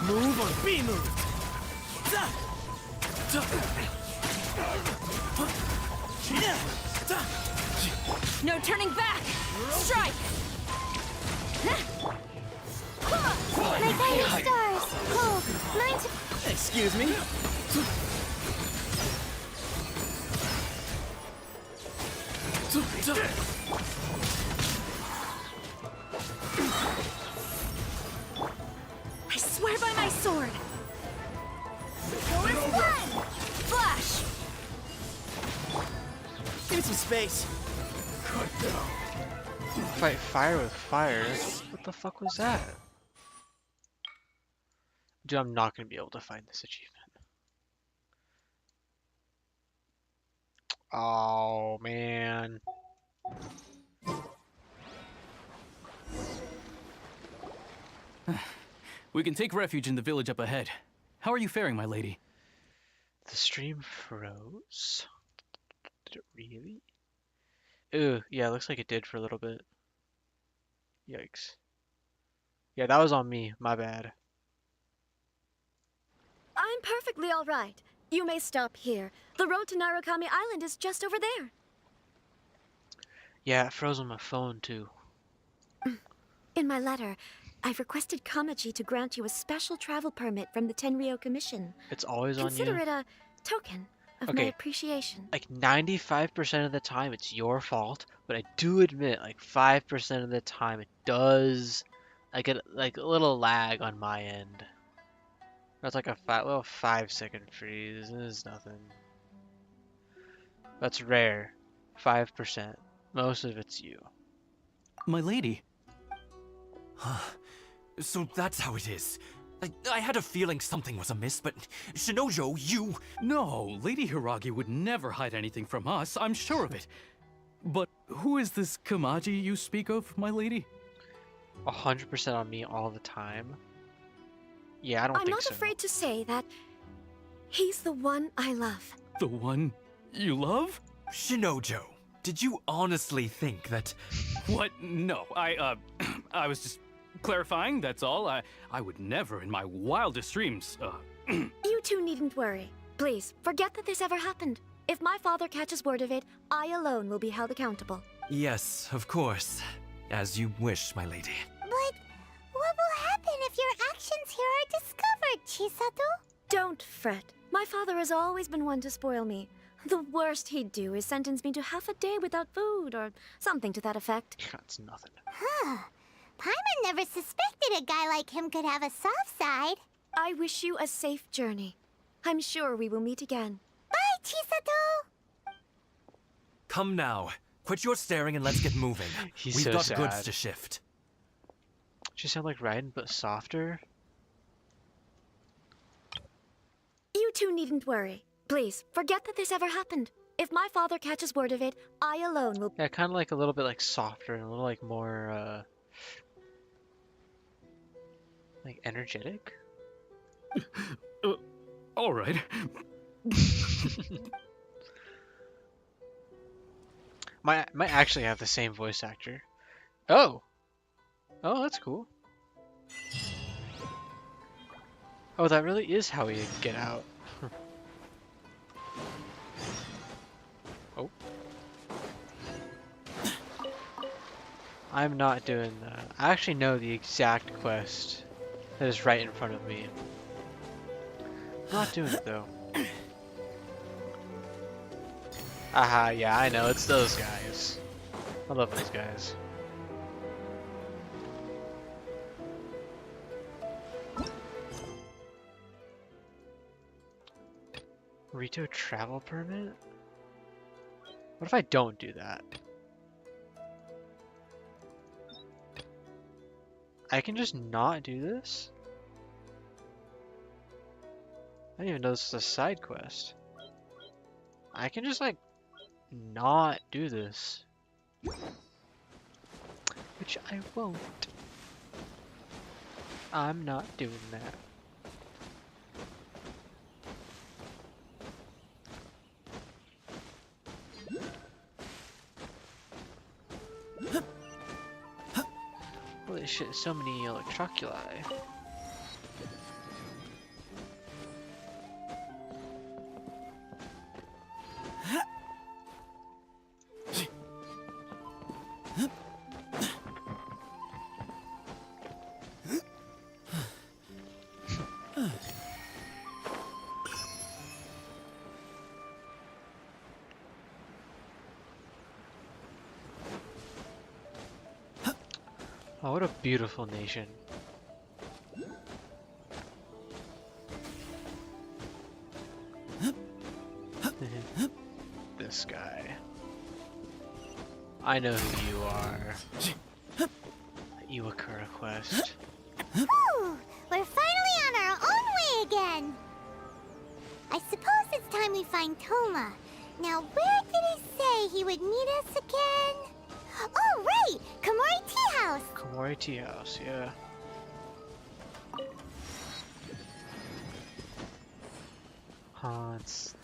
Move or be moved. No turning back! Strike! My guiding stars. Cold. Mine's... Excuse me? I swear by my sword! Go as one! Flash! Give me some space. Fight fire with fire? What the fuck was that? Dude, I'm not gonna be able to find this achievement. Oh, man. We can take refuge in the village up ahead. How are you faring, my lady? The stream froze? Did it really? Ooh, yeah, looks like it did for a little bit. Yikes. Yeah, that was on me. My bad. I'm perfectly all right. You may stop here. The road to Narukami Island is just over there. Yeah, it froze on my phone, too. In my letter, I've requested Kamaji to grant you a special travel permit from the Tenryou Commission. It's always on you. Consider it a token. of my appreciation. Like 95% of the time it's your fault, but I do admit like 5% of the time it does. I get like a little lag on my end. That's like a little 5-second freeze. It is nothing. That's rare. 5%. Most of it's you. My lady. So that's how it is. I had a feeling something was amiss, but Shinojo, you... No, Lady Hiragi would never hide anything from us, I'm sure of it. But who is this Kamaji you speak of, my lady? 100% on me all the time. Yeah, I don't I'm think not so. afraid to say that he's the one I love. The one you love? Shinojo, did you honestly think that... What? No, I was just clarifying, that's all. I would never in my wildest dreams, You two needn't worry. Please, forget that this ever happened. If my father catches word of it, I alone will be held accountable. Yes, of course. As you wish, my lady. But what will happen if your actions here are discovered, Chisato? Don't fret. My father has always been one to spoil me. The worst he'd do is sentence me to half a day without food, or something to that effect. That's nothing. Huh. Paimon never suspected a guy like him could have a soft side. I wish you a safe journey. I'm sure we will meet again. Bye, Chisato! Come now. Quit your staring and let's get moving. He's We've so got sad. goods to shift. She sound like Raiden, but softer. You two needn't worry. Please, forget that this ever happened. If my father catches word of it, I alone will... Yeah, kind of like a little bit like softer and a little like more, like energetic. All right. might actually have the same voice actor. Oh, that's cool. Oh, that really is how we get out. Oh. I'm not doing that. I actually know the exact quest that is right in front of me. I'm not doing it though. Aha, yeah, I know, it's those guys. I love those guys. Rito travel permit? What if I don't do that? I can just not do this? I didn't even know this was a side quest. I can just like not do this. Which I won't. I'm not doing that. Holy shit, so many electroculi. Oh, what a beautiful nation. This guy. I know who you are. Iwakura quest. Whew! We're finally on our own way again! I suppose it's time we find Toma. Now, where did he say he would meet us again? Oh, right! Komori Tea House! Komori Tea House, yeah. Haunts.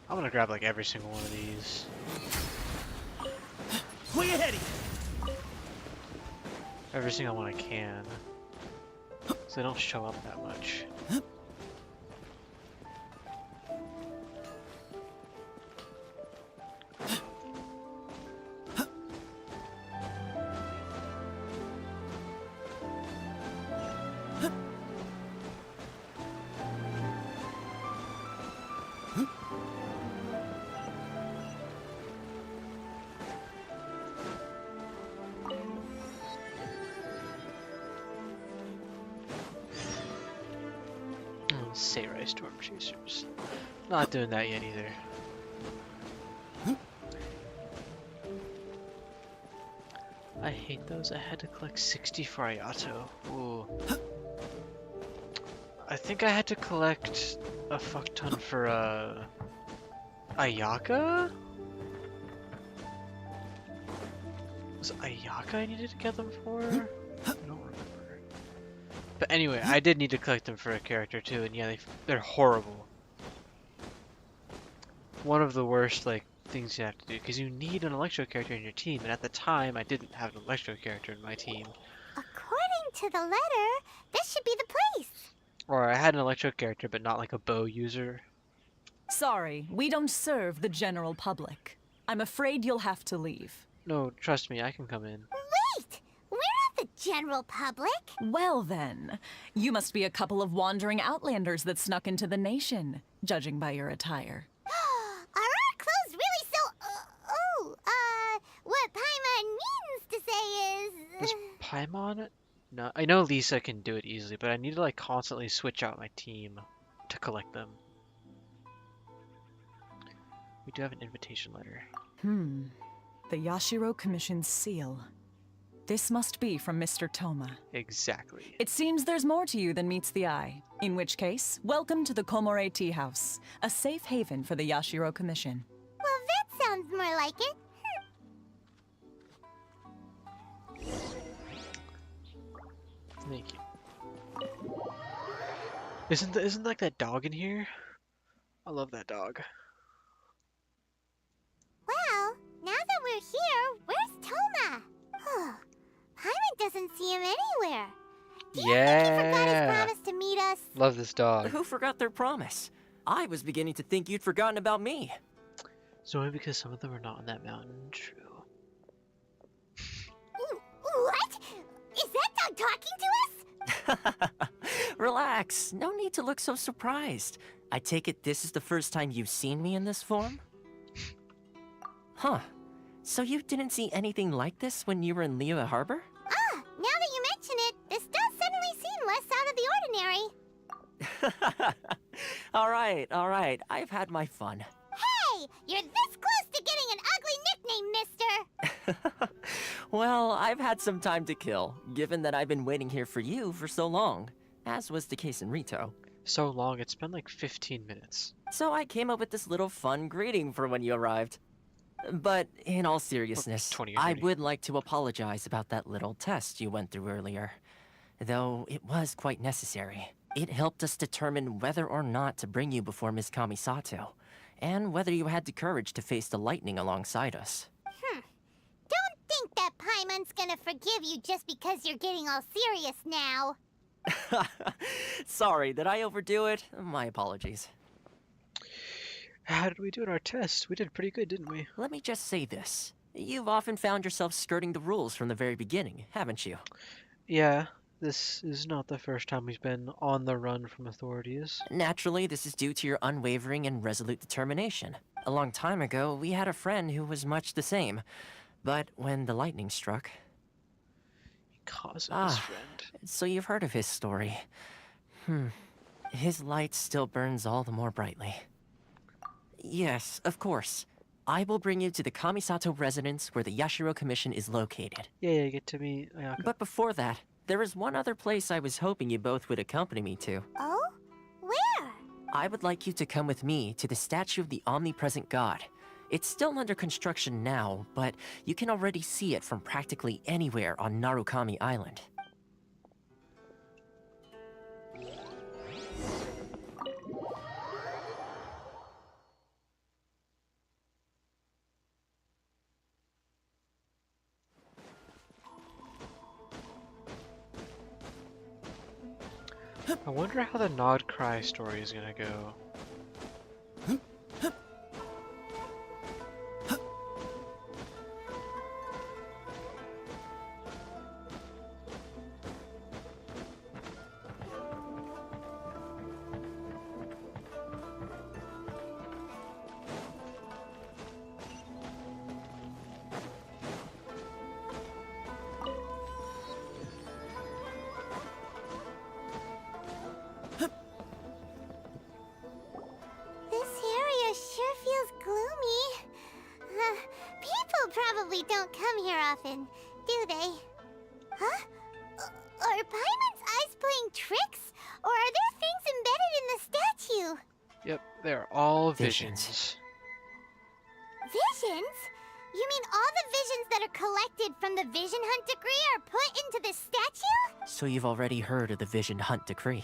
I'm gonna grab like every single one of these. Way ahead! Every single one I can. So they don't show up that much. Samurai Storm Chasers. Not doing that yet either. I hate those. I had to collect 60 for Ayato. Ooh. I think I had to collect a fuck ton for Ayaka? Was it Ayaka I needed to get them for? I don't remember. But anyway, I did need to collect them for a character too, and yeah, they're horrible. One of the worst like things you have to do, because you need an Electro character in your team, and at the time I didn't have an Electro character in my team. According to the letter, this should be the place. Or I had an Electro character, but not like a bow user. Sorry, we don't serve the general public. I'm afraid you'll have to leave. No, trust me, I can come in. Wait! We're not the general public. Well then, you must be a couple of wandering outlanders that snuck into the nation, judging by your attire. Are our clothes really so... what Paimon means to say is... Does Paimon? No, I know Lisa can do it easily, but I need to like constantly switch out my team to collect them. We do have an invitation letter. The Yashiro Commission's seal. This must be from Mr. Toma. Exactly. It seems there's more to you than meets the eye. In which case, welcome to the Komore Tea House, a safe haven for the Yashiro Commission. Well, that sounds more like it. Thank you. Isn't like that dog in here? I love that dog. Well, now that we're here, where's Toma? Paimon doesn't see him anywhere. Do you think he forgot his promise to meet us? Love this dog. Who forgot their promise? I was beginning to think you'd forgotten about me. So maybe because some of them are not on that mountain. True. What? Is that dog talking to us? Relax. No need to look so surprised. I take it this is the first time you've seen me in this form? Huh. So you didn't see anything like this when you were in Liyue Harbor? Now that you mention it, this does suddenly seem less out of the ordinary. Alright. I've had my fun. Hey! You're this close to getting an ugly nickname, mister! Well, I've had some time to kill, given that I've been waiting here for you for so long, as was the case in Rito. So long, it's been like 15 minutes. So I came up with this little fun greeting for when you arrived. But in all seriousness, I would like to apologize about that little test you went through earlier. Though it was quite necessary. It helped us determine whether or not to bring you before Ms. Kamisato, and whether you had the courage to face the lightning alongside us. Don't think that Paimon's gonna forgive you just because you're getting all serious now. Sorry, did I overdo it? My apologies. How did we do in our test? We did pretty good, didn't we? Let me just say this. You've often found yourself skirting the rules from the very beginning, haven't you? Yeah, this is not the first time we've been on the run from authorities. Naturally, this is due to your unwavering and resolute determination. A long time ago, we had a friend who was much the same. But when the lightning struck... Because of his friend. So you've heard of his story. His light still burns all the more brightly. Yes, of course. I will bring you to the Kamisato residence where the Yashiro Commission is located. Yeah, get to meet Ayaka. But before that, there is one other place I was hoping you both would accompany me to. Oh? Where? I would like you to come with me to the statue of the omnipresent god. It's still under construction now, but you can already see it from practically anywhere on Narukami Island. I wonder how the Nod Cry story is gonna go. People probably don't come here often, do they? Huh? Are Paimon's eyes playing tricks? Or are there things embedded in the statue? Yep, they're all Visions. visions. Visions? You mean all the visions that are collected from the Vision Hunt Decree are put into this statue? So you've already heard of the Vision Hunt Decree.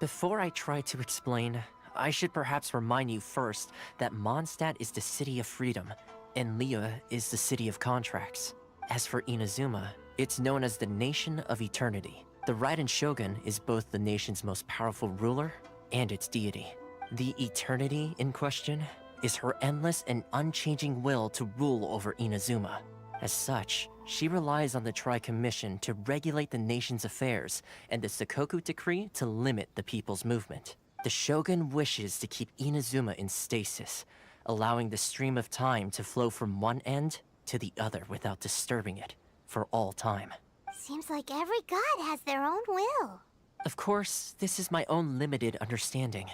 Before I try to explain, I should perhaps remind you first that Mondstadt is the city of freedom, and Liyue is the city of contracts. As for Inazuma, it's known as the Nation of Eternity. The Raiden Shogun is both the nation's most powerful ruler and its deity. The Eternity in question is her endless and unchanging will to rule over Inazuma. As such, she relies on the Tri-Commission to regulate the nation's affairs and the Sakoku Decree to limit the people's movement. The Shogun wishes to keep Inazuma in stasis, allowing the stream of time to flow from one end to the other without disturbing it for all time. Seems like every god has their own will. Of course, this is my own limited understanding.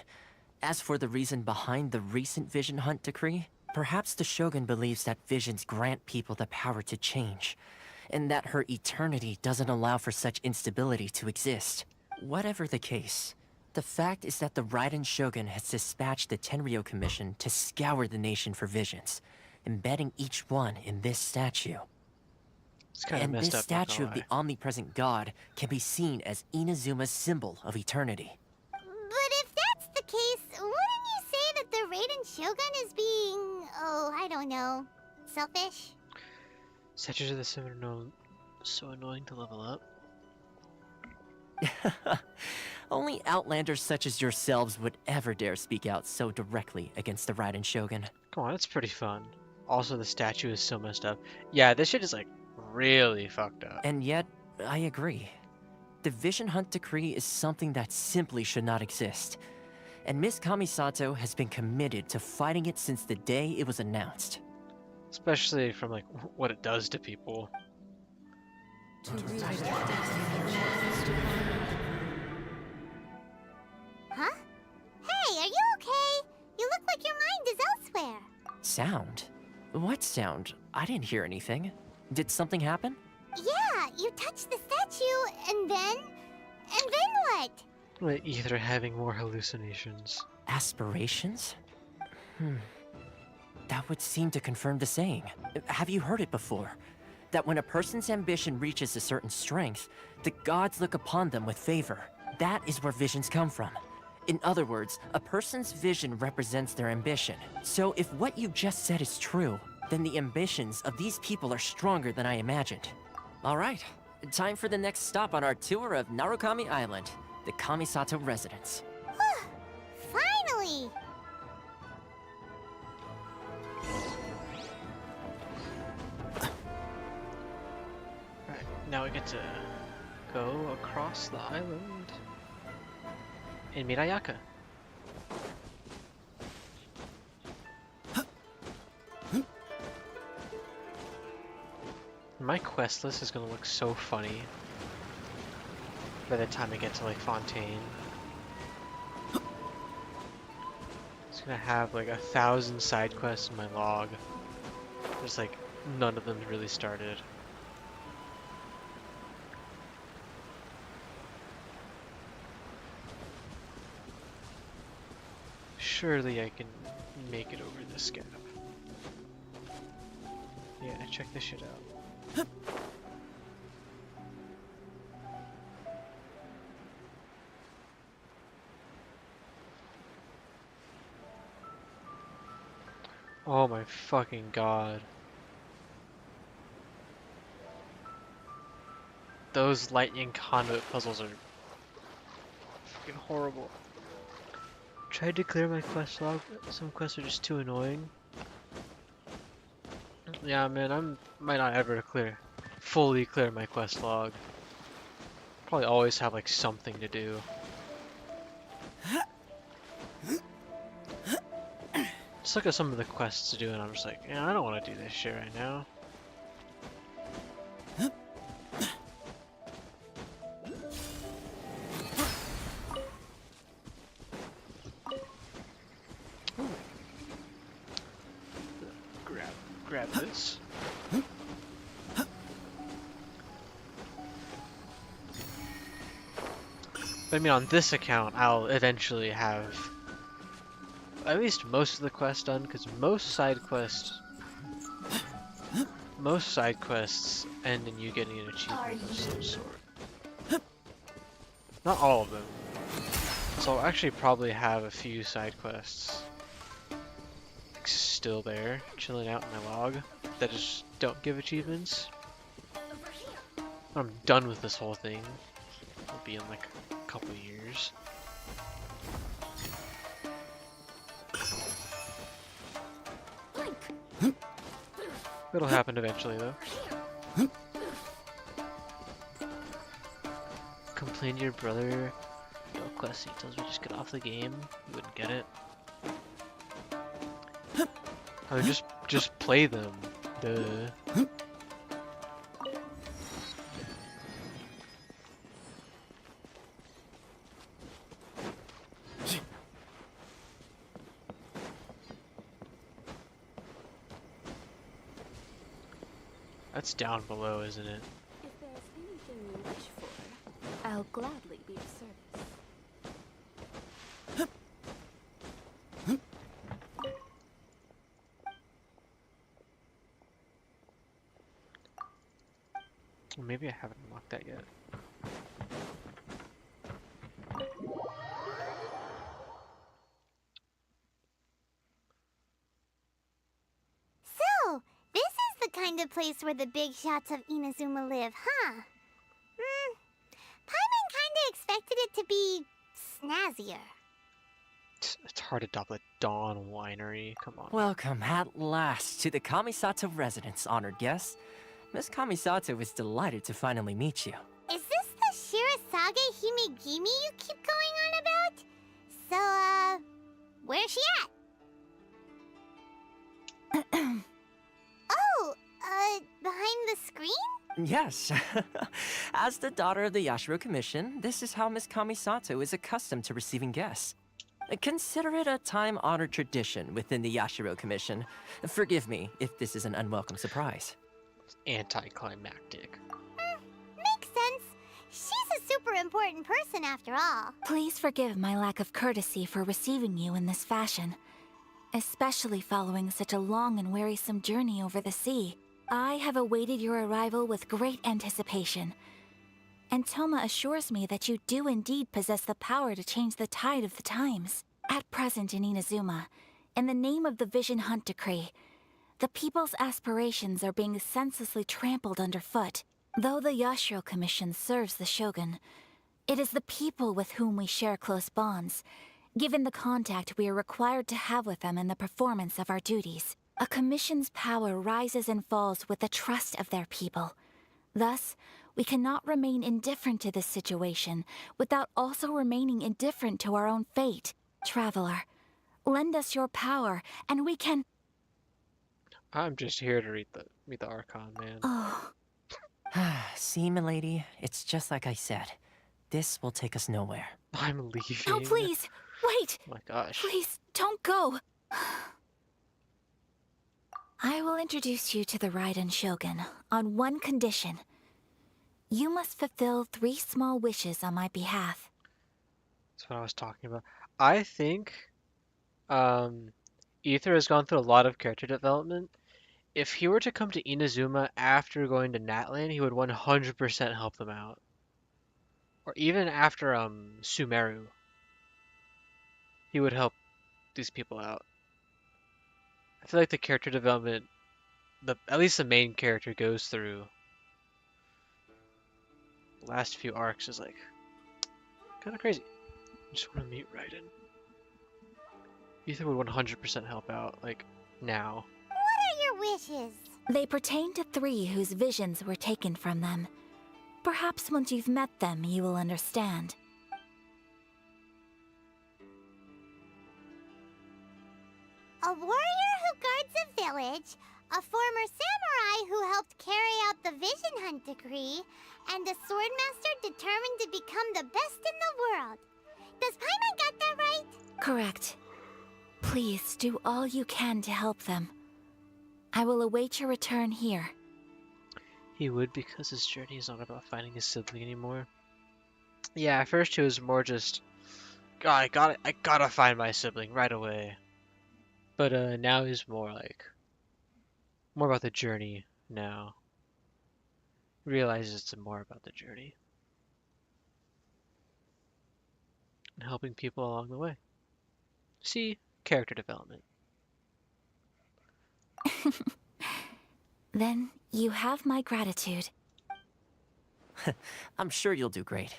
As for the reason behind the recent Vision Hunt Decree, perhaps the Shogun believes that visions grant people the power to change, and that her eternity doesn't allow for such instability to exist. Whatever the case, the fact is that the Raiden Shogun has dispatched the Tenryo Commission to scour the nation for visions, embedding each one in this statue. It's kind of And messed this up, not statue gonna of the omnipresent god can be seen as Inazuma's symbol of eternity. But if that's the case, wouldn't you say that the Raiden Shogun is being, oh, I don't know, selfish? Statues of the Sim are so annoying to level up. Only outlanders such as yourselves would ever dare speak out so directly against the Raiden Shogun. Come on, it's pretty fun. Also, the statue is so messed up. Yeah, this shit is like really fucked up. And yet, I agree. The Vision Hunt Decree is something that simply should not exist. And Miss Kamisato has been committed to fighting it since the day it was announced. Especially from like what it does to people. Huh? Hey, are you okay? You look like your mind is elsewhere. Sound? What sound? I didn't hear anything. Did something happen? Yeah, you touched the statue, and then what? Like either having more hallucinations. Aspirations? That would seem to confirm the saying. Have you heard it before? That when a person's ambition reaches a certain strength, the gods look upon them with favor. That is where visions come from. In other words, a person's vision represents their ambition. So if what you just said is true, then the ambitions of these people are stronger than I imagined. All right, time for the next stop on our tour of Narukami Island, the Kamisato residence. Finally! Alright, now we get to go across the island in Mirayaka. My quest list is gonna look so funny by the time I get to like Fontaine. It's gonna have like 1,000 side quests in my log. There's like none of them really started. Surely I can make it over this gap. Yeah, check this shit out. Oh my fucking god. Those lightning conduit puzzles are fucking horrible. Tried to clear my quest log, but some quests are just too annoying. Yeah, man, might not ever fully clear my quest log. Probably always have like something to do. Just look at some of the quests to do and I'm just like, yeah, I don't want to do this shit right now. Grab this. But I mean, on this account, I'll eventually have at least most of the quests done, because most side quests end in you getting an achievement of some sort. Not all of them. So I'll actually probably have a few side quests still there, chilling out in my log, that just don't give achievements. When I'm done with this whole thing, it'll be in like a couple years. It'll happen eventually, though. Complain to your brother. No quest details, we just get off the game. You wouldn't get it. I mean, just play them. Duh. That's down below, isn't it? If there's anything you wish for, I'll gladly be of service. Well, maybe I haven't unlocked that yet. So, this is the kind of place where the big shots of Inazuma live, huh? Paimon kinda expected it to be snazzier. It's hard to top the Dawn Winery. Come on. Welcome at last to the Kamisato residence, honored guests. Miss Kamisato is delighted to finally meet you. Is this the Shirazage Himegimi you keep going on about? So, where's she at? Oh, behind the screen? Yes. As the daughter of the Yashiro Commission, this is how Miss Kamisato is accustomed to receiving guests. Consider it a time-honored tradition within the Yashiro Commission. Forgive me if this is an unwelcome surprise. Anticlimactic. Makes sense. She's a super important person after all. Please forgive my lack of courtesy for receiving you in this fashion, especially following such a long and wearisome journey over the sea. I have awaited your arrival with great anticipation, and Toma assures me that you do indeed possess the power to change the tide of the times. At present in Inazuma, in the name of the Vision Hunt Decree, the people's aspirations are being senselessly trampled underfoot. Though the Yashiro Commission serves the Shogun, it is the people with whom we share close bonds, given the contact we are required to have with them in the performance of our duties. A commission's power rises and falls with the trust of their people. Thus, we cannot remain indifferent to this situation without also remaining indifferent to our own fate. Traveler, lend us your power, and we can... I'm just here to read the Archon, man. Oh. See, milady, it's just like I said. This will take us nowhere. I'm leaving. No, please! Wait! Oh my gosh. Please, don't go! I will introduce you to the Raiden Shogun on one condition. You must fulfill 3 small wishes on my behalf. That's what I was talking about. I think Ether has gone through a lot of character development. If he were to come to Inazuma after going to Natlan, he would 100% help them out. Or even after Sumeru, he would help these people out. I feel like the character development, at least the main character goes through the last few arcs is like kind of crazy. I just want to meet Raiden. Ether would 100% help out, like, now. What are your wishes? They pertain to 3 whose visions were taken from them. Perhaps once you've met them, you will understand. A warrior who guards a village, a former samurai who helped carry out the Vision Hunt Decree, and a swordmaster determined to become the best in the world. Does Paimon got that right? Correct. Please do all you can to help them. I will await your return here. He would, because his journey is not about finding his sibling anymore. Yeah, at first it was more just, God, I gotta find my sibling right away. But now he's more like, more about the journey now. He realizes it's more about the journey. And helping people along the way. See, character development. Then you have my gratitude. I'm sure you'll do great.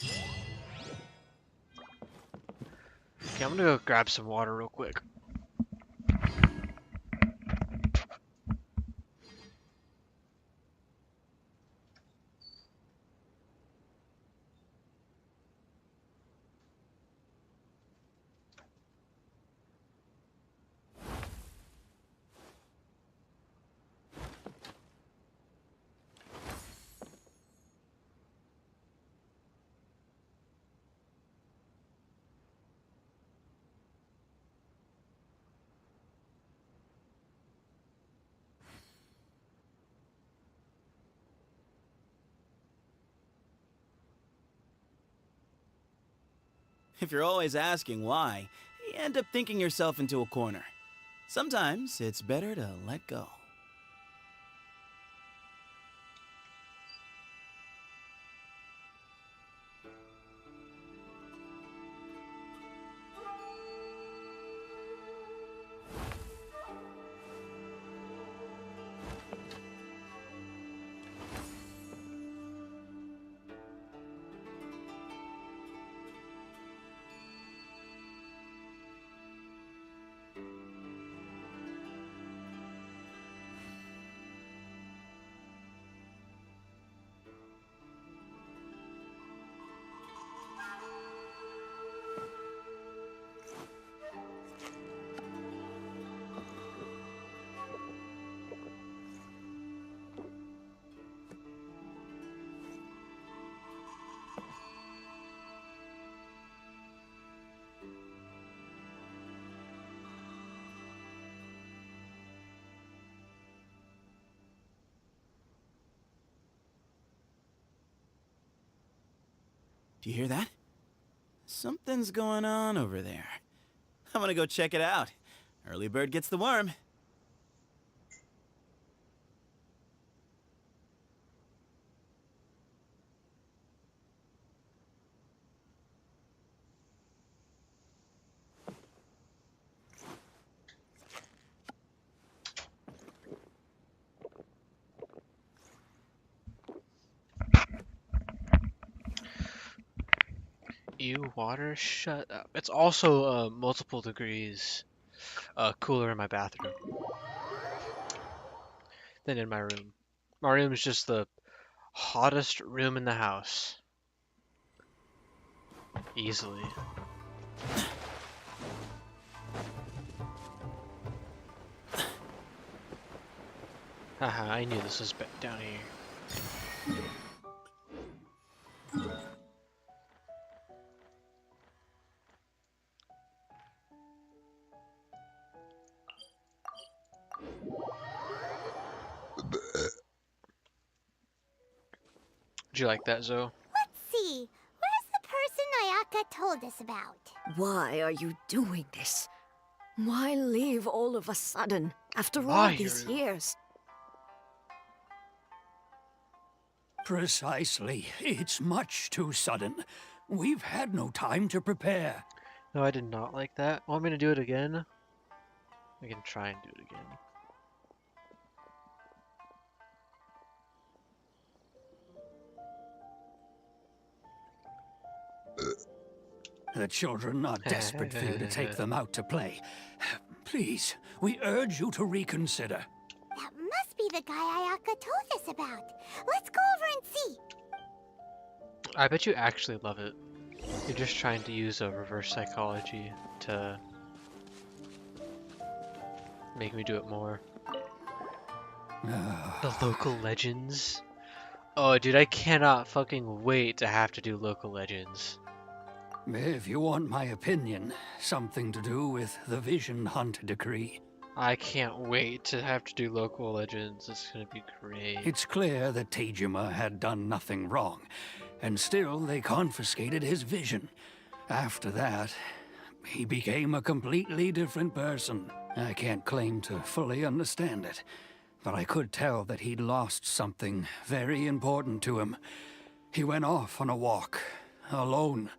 Okay, I'm gonna go grab some water real quick. If you're always asking why, you end up thinking yourself into a corner. Sometimes it's better to let go. Do you hear that? Something's going on over there. I'm gonna go check it out. Early bird gets the worm. Ew, water, shut up. It's also multiple degrees cooler in my bathroom than in my room. My room is just the hottest room in the house. Easily. Haha, I knew this was down here. Did you like that, Zoe? Let's see. Where's the person Ayaka told us about? Why are you doing this? Why leave all of a sudden, after all Why, these years? Precisely. It's much too sudden. We've had no time to prepare. No, I did not like that. Want me to do it again? I can try and do it again. The children are desperate for you to take them out to play. Please, we urge you to reconsider. That must be the guy Ayaka told us about. Let's go over and see. I bet you actually love it. You're just trying to use a reverse psychology to make me do it more. The local legends. Oh, dude, I cannot fucking wait to have to do local legends. If you want my opinion, something to do with the Vision Hunt decree. I can't wait to have to do local legends. It's gonna be great. It's clear that Tejima had done nothing wrong, and still they confiscated his vision. After that, he became a completely different person. I can't claim to fully understand it, but I could tell that he'd lost something very important to him. He went off on a walk, alone,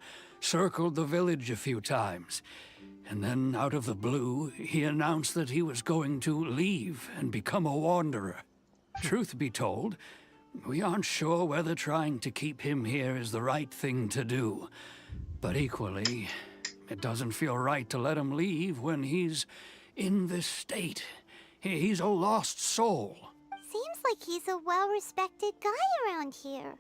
circled the village a few times, and then out of the blue, he announced that he was going to leave and become a wanderer. Truth be told, we aren't sure whether trying to keep him here is the right thing to do. But equally, it doesn't feel right to let him leave when he's in this state. He's a lost soul. Seems like he's a well-respected guy around here.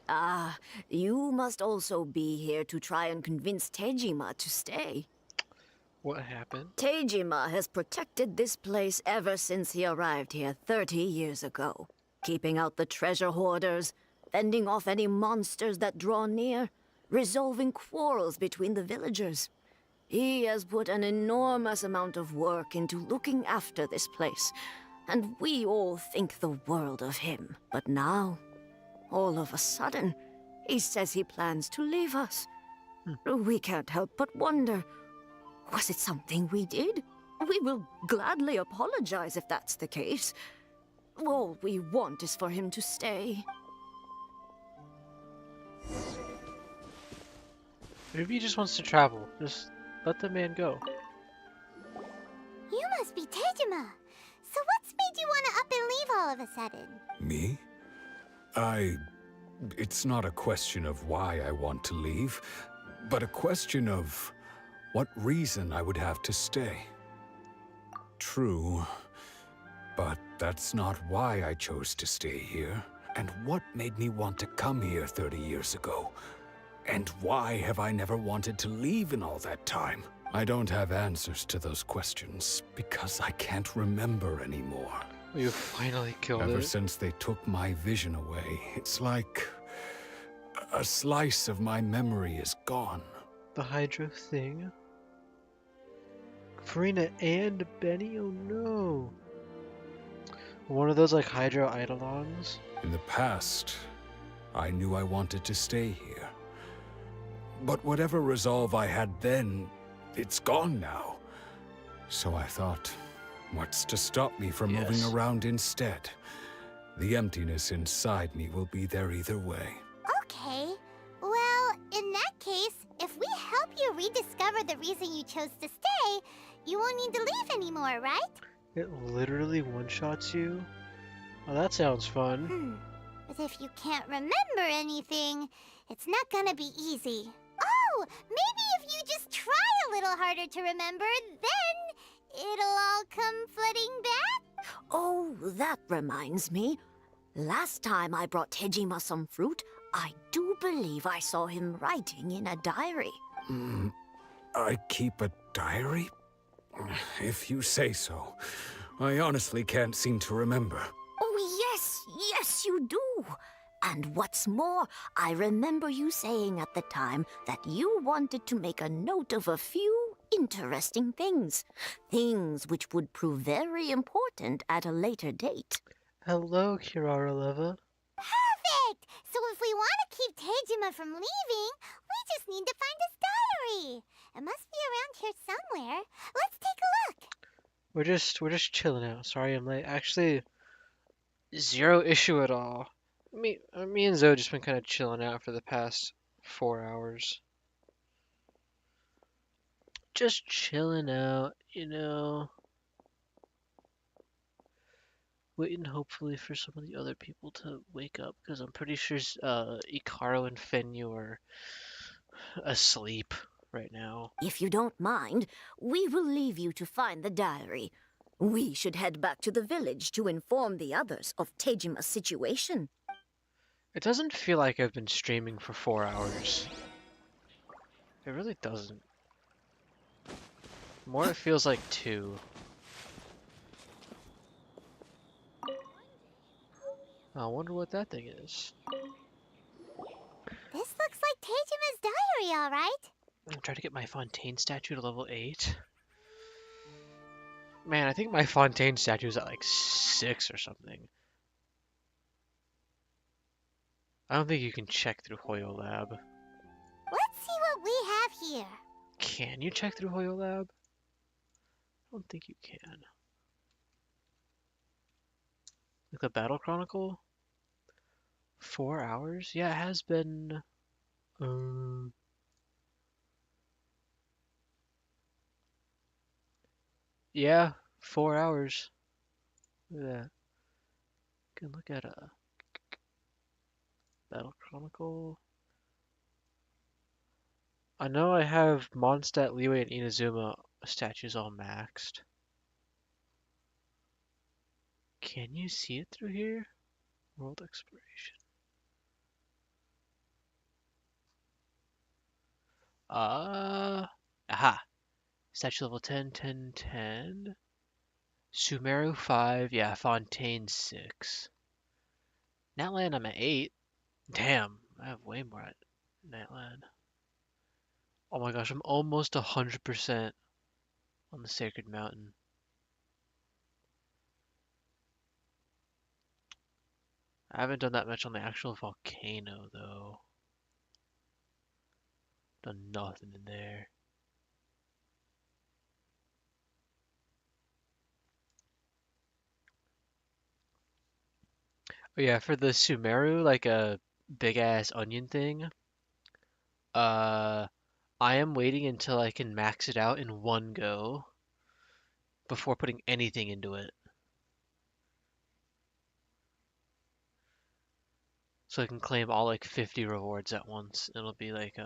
Ah, you must also be here to try and convince Tejima to stay. What happened? Tejima has protected this place ever since he arrived here 30 years ago. Keeping out the treasure hoarders, fending off any monsters that draw near, resolving quarrels between the villagers. He has put an enormous amount of work into looking after this place, and we all think the world of him. But now, all of a sudden, he says he plans to leave us. We can't help but wonder, was it something we did? We will gladly apologize if that's the case. All we want is for him to stay. Maybe he just wants to travel. Just let the man go. You must be Tejima. So what's made you want to up and leave all of a sudden? Me? It's not a question of why I want to leave, but a question of what reason I would have to stay. True, but that's not why I chose to stay here. And what made me want to come here 30 years ago? And why have I never wanted to leave in all that time? I don't have answers to those questions because I can't remember anymore. You finally killed it. Ever since they took my vision away, it's like a slice of my memory is gone. The Hydro thing? Farina and Benny? Oh no. One of those like Hydro Eidolons? In the past, I knew I wanted to stay here. But whatever resolve I had then, it's gone now. So I thought, what's to stop me from moving around instead? The emptiness inside me will be there either way. Okay. Well, in that case, if we help you rediscover the reason you chose to stay, you won't need to leave anymore, right? It literally one-shots you? Oh, that sounds fun. But if you can't remember anything, it's not gonna be easy. Oh, maybe if you just try a little harder to remember, then it'll all come flooding back? Oh, that reminds me. Last time I brought Tejima some fruit, I do believe I saw him writing in a diary. I keep a diary? If you say so. I honestly can't seem to remember. Oh, yes, you do. And what's more, I remember you saying at the time that you wanted to make a note of a few interesting things. Things which would prove very important at a later date. Hello, Kirara Leva. Perfect! So if we want to keep Tejima from leaving, we just need to find his diary. It must be around here somewhere. Let's take a look. We're just chilling out. Sorry I'm late. Actually, zero issue at all. Me and Zoe just been kind of chilling out for the past 4 hours. Just chilling out, you know. Waiting hopefully for some of the other people to wake up, because I'm pretty sure Ikaro and Fenyu are asleep right now. If you don't mind, we will leave you to find the diary. We should head back to the village to inform the others of Tejima's situation. It doesn't feel like I've been streaming for 4 hours. It really doesn't. More it feels like 2. I wonder what that thing is. This looks like Teijima's diary, all right. I'm trying to get my Fontaine statue to level 8. Man, I think my Fontaine statue is at like 6 or something. I don't think you can check through Hoyo Lab. Let's see what we have here. Can you check through Hoyo Lab? I don't think you can. Like the Battle Chronicle? 4 hours? Yeah, it has been... yeah, 4 hours. Look at that. You can look at a Battle Chronicle. I know I have Mondstadt, Liyue, and Inazuma statues all maxed. Can you see it through here? World Exploration. Aha. Statue level 10, 10, 10. Sumeru 5, yeah, Fontaine 6. Natlan, I'm at 8. Damn, I have way more at Natlan. Oh my gosh, I'm almost 100% on the Sacred Mountain. I haven't done that much on the actual volcano, though. Done nothing in there. Oh yeah, for the Sumeru, like a big-ass onion thing, I am waiting until I can max it out in one go before putting anything into it. So I can claim all like 50 rewards at once. It'll be like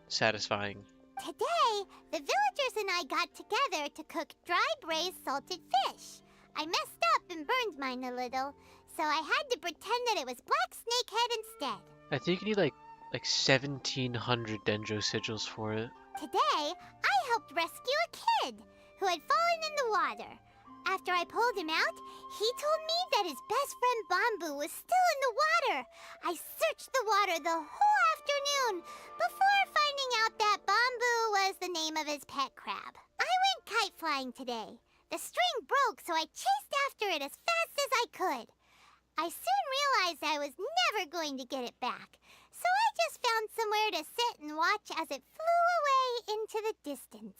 satisfying. Today, the villagers and I got together to cook dry braised salted fish. I messed up and burned mine a little, so I had to pretend that it was black snakehead instead. I think you need like 1,700 Dendro sigils for it. Today, I helped rescue a kid who had fallen in the water. After I pulled him out, he told me that his best friend Bambu was still in the water. I searched the water the whole afternoon before finding out that Bambu was the name of his pet crab. I went kite flying today. The string broke, so I chased after it as fast as I could. I soon realized I was never going to get it back, so I just found somewhere to sit and watch as it flew away into the distance.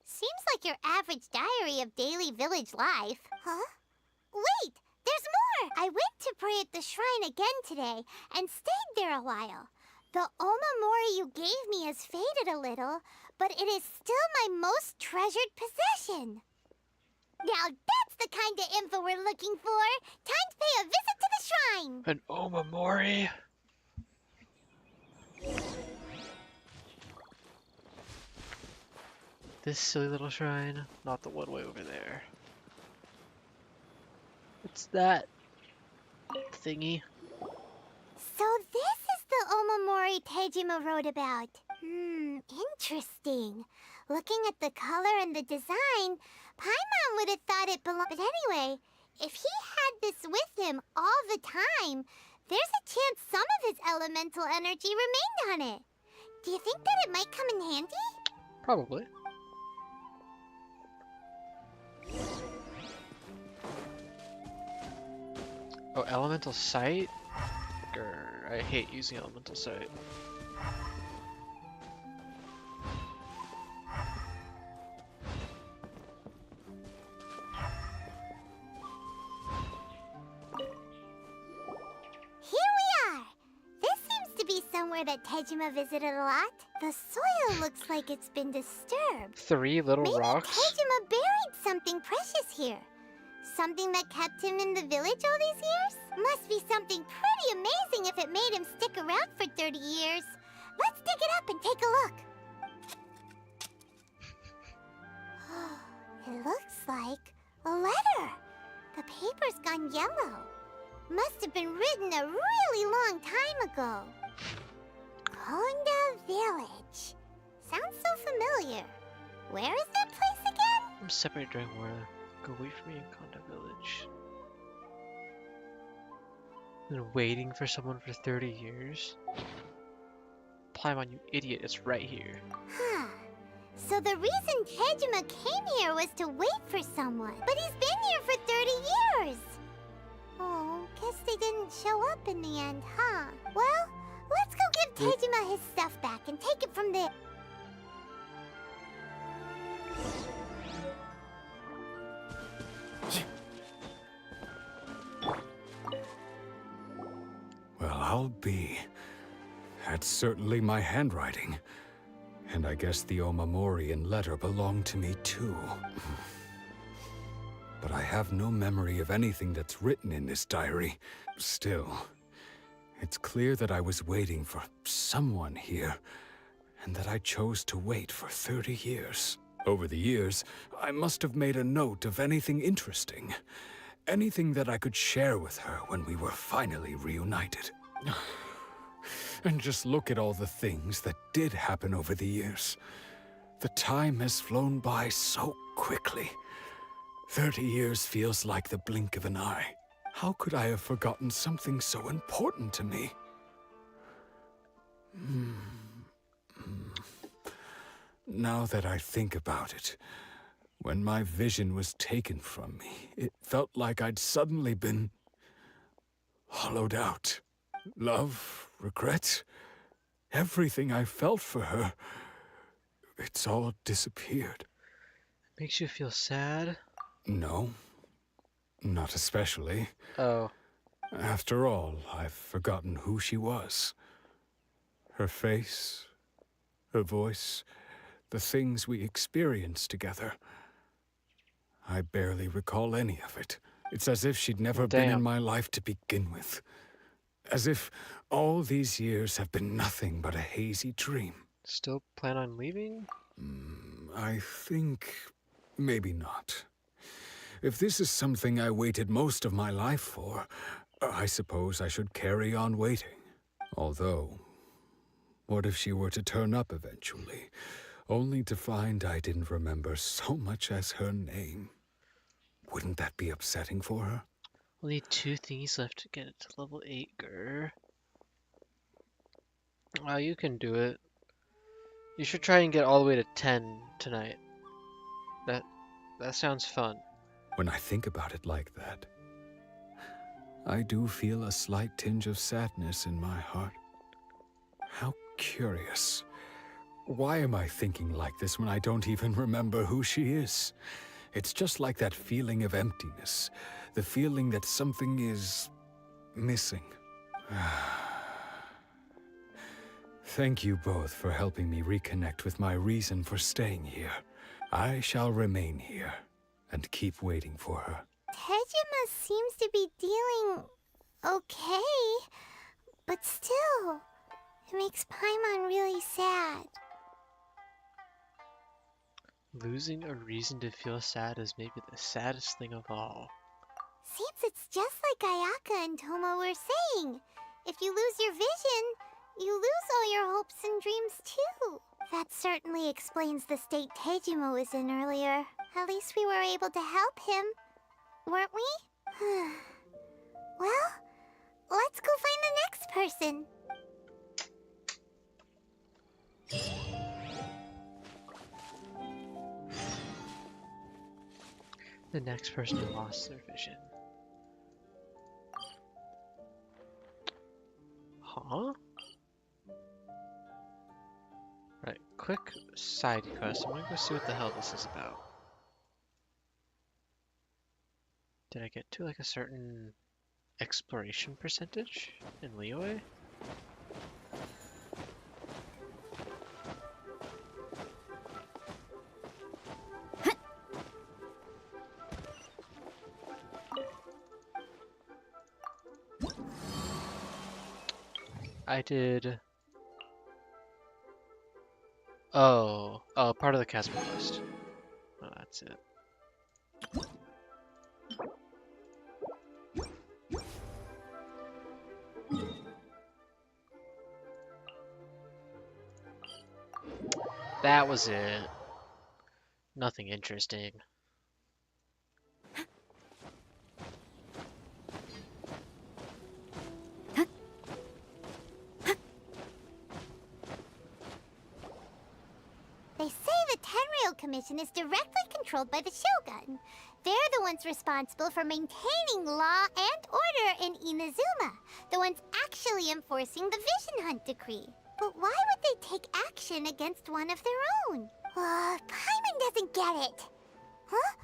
Seems like your average diary of daily village life. Huh? Wait, there's more! I went to pray at the shrine again today and stayed there a while. The Omamori you gave me has faded a little, but it is still my most treasured possession. Now that's the kind of info we're looking for. Time to pay a visit to the shrine. An Omamori? This silly little shrine, not the one way over there. What's that thingy? So this is the Omamori Tejima wrote about. Interesting. Looking at the color and the design, Paimon would have thought it belonged. But anyway, if he had this with him all the time, there's a chance some of his elemental energy remained on it. Do you think that it might come in handy? Probably. Oh, elemental sight? Grr, I hate using elemental sight. Here we are! This seems to be somewhere that Tejima visited a lot. The soil looks like it's been disturbed. 3 little Maybe rocks? Tejima buried something precious here. Something that kept him in the village all these years? Must be something pretty amazing if it made him stick around for 30 years. Let's dig it up and take a look. It looks like a letter. The paper's gone yellow. Must have been written a really long time ago. Konda Village. Sounds so familiar. Where is that place again? I'm separated during war. Go wait for me in Conda Village. Been waiting for someone for 30 years? Paimon, you idiot, it's right here. Huh. So the reason Tejima came here was to wait for someone. But he's been here for 30 years! Oh, guess they didn't show up in the end, huh? Well, let's go give Tejima his stuff back and take it from there. Well, I'll be. That's certainly my handwriting. And I guess the Omamorian letter belonged to me too. But I have no memory of anything that's written in this diary. Still, it's clear that I was waiting for someone here, and that I chose to wait for 30 years. Over the years, I must have made a note of anything interesting. Anything that I could share with her when we were finally reunited. And just look at all the things that did happen over the years. The time has flown by so quickly. 30 years feels like the blink of an eye. How could I have forgotten something so important to me? Now that I think about it, when my vision was taken from me, it felt like I'd suddenly been hollowed out. Love, regret, everything I felt for her, it's all disappeared. Makes you feel sad? No, not especially. Oh. After all, I've forgotten who she was. Her face, her voice, the things we experienced together. I barely recall any of it. It's as if she'd never been in my life to begin with. As if all these years have been nothing but a hazy dream. Still plan on leaving? I think maybe not. If this is something I waited most of my life for, I suppose I should carry on waiting. Although, what if she were to turn up eventually, only to find I didn't remember so much as her name? Wouldn't that be upsetting for her? Only 2 thingies left to get it to level 8, grr. Wow, you can do it. You should try and get all the way to 10 tonight. That sounds fun. When I think about it like that, I do feel a slight tinge of sadness in my heart. How curious. Why am I thinking like this when I don't even remember who she is? It's just like that feeling of emptiness, the feeling that something is missing. Thank you both for helping me reconnect with my reason for staying here. I shall remain here and keep waiting for her. Tejima seems to be dealing okay, but still, it makes Paimon really sad. Losing a reason to feel sad is maybe the saddest thing of all. Seems it's just like Ayaka and Toma were saying. If you lose your vision, you lose all your hopes and dreams too. That certainly explains the state Tejima was in earlier. At least we were able to help him, weren't we? Well, let's go find the next person. The next person who lost their vision. Huh? Right, quick side quest. I'm gonna go see what the hell this is about. Did I get to like a certain exploration percentage in Liyue? I did. Oh, part of the Casper quest. Oh, that's it. That was it. Nothing interesting. Commission is directly controlled by the Shogun. They're the ones responsible for maintaining law and order in Inazuma, the ones actually enforcing the Vision Hunt decree. But why would they take action against one of their own? Paimon doesn't get it. Huh?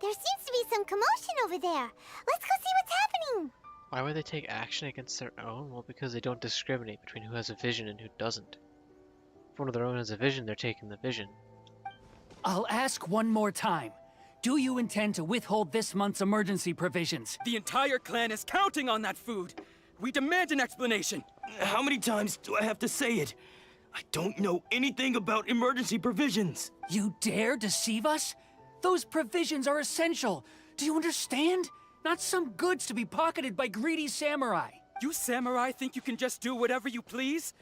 There seems to be some commotion over there. Let's go see what's happening. Why would they take action against their own? Well, because they don't discriminate between who has a vision and who doesn't. If one of their own has a vision, they're taking the vision. I'll ask one more time. Do you intend to withhold this month's emergency provisions? The entire clan is counting on that food. We demand an explanation. How many times do I have to say it? I don't know anything about emergency provisions. You dare deceive us? Those provisions are essential. Do you understand? Not some goods to be pocketed by greedy samurai. You samurai think you can just do whatever you please?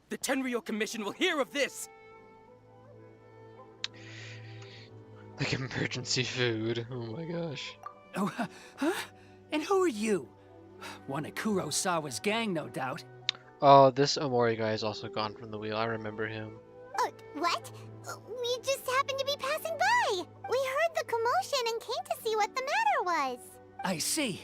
The Tenryou Commission will hear of this. Like emergency food. Oh my gosh. Oh, huh? And who are you? One of Kurosawa's gang, no doubt. Oh, this Omori guy is also gone from the wheel. I remember him. What? We just happened to be passing by. We heard the commotion and came to see what the matter was. I see.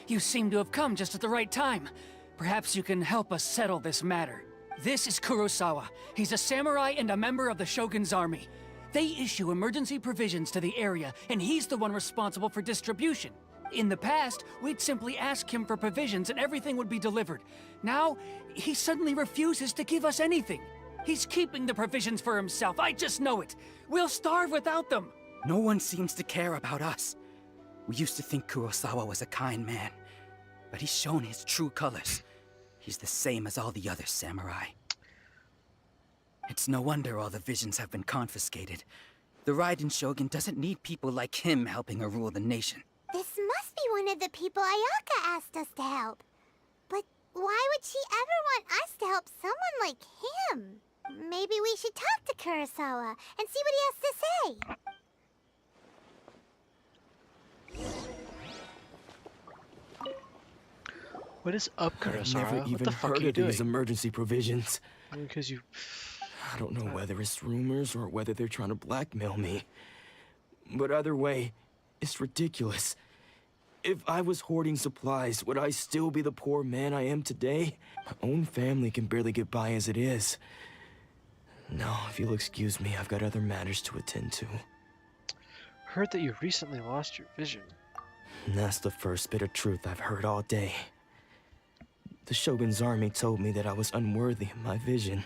You seem to have come just at the right time. Perhaps you can help us settle this matter. This is Kurosawa. He's a samurai and a member of the Shogun's army. They issue emergency provisions to the area, and he's the one responsible for distribution. In the past, we'd simply ask him for provisions and everything would be delivered. Now, he suddenly refuses to give us anything. He's keeping the provisions for himself, I just know it. We'll starve without them. No one seems to care about us. We used to think Kurosawa was a kind man, but he's shown his true colors. He's the same as all the other samurai. It's no wonder all the visions have been confiscated. The Raiden Shogun doesn't need people like him helping her rule the nation. This must be one of the people Ayaka asked us to help. But why would she ever want us to help someone like him? Maybe we should talk to Kurosawa and see what he has to say. What is up, I've Kurosawa? never What even the fuck heard are you of doing? these emergency provisions. Because you... I don't know whether it's rumors or whether they're trying to blackmail me. But either way, it's ridiculous. If I was hoarding supplies, would I still be the poor man I am today? My own family can barely get by as it is. No, if you'll excuse me, I've got other matters to attend to. Heard that you recently lost your vision. And that's the first bit of truth I've heard all day. The Shogun's army told me that I was unworthy of my vision.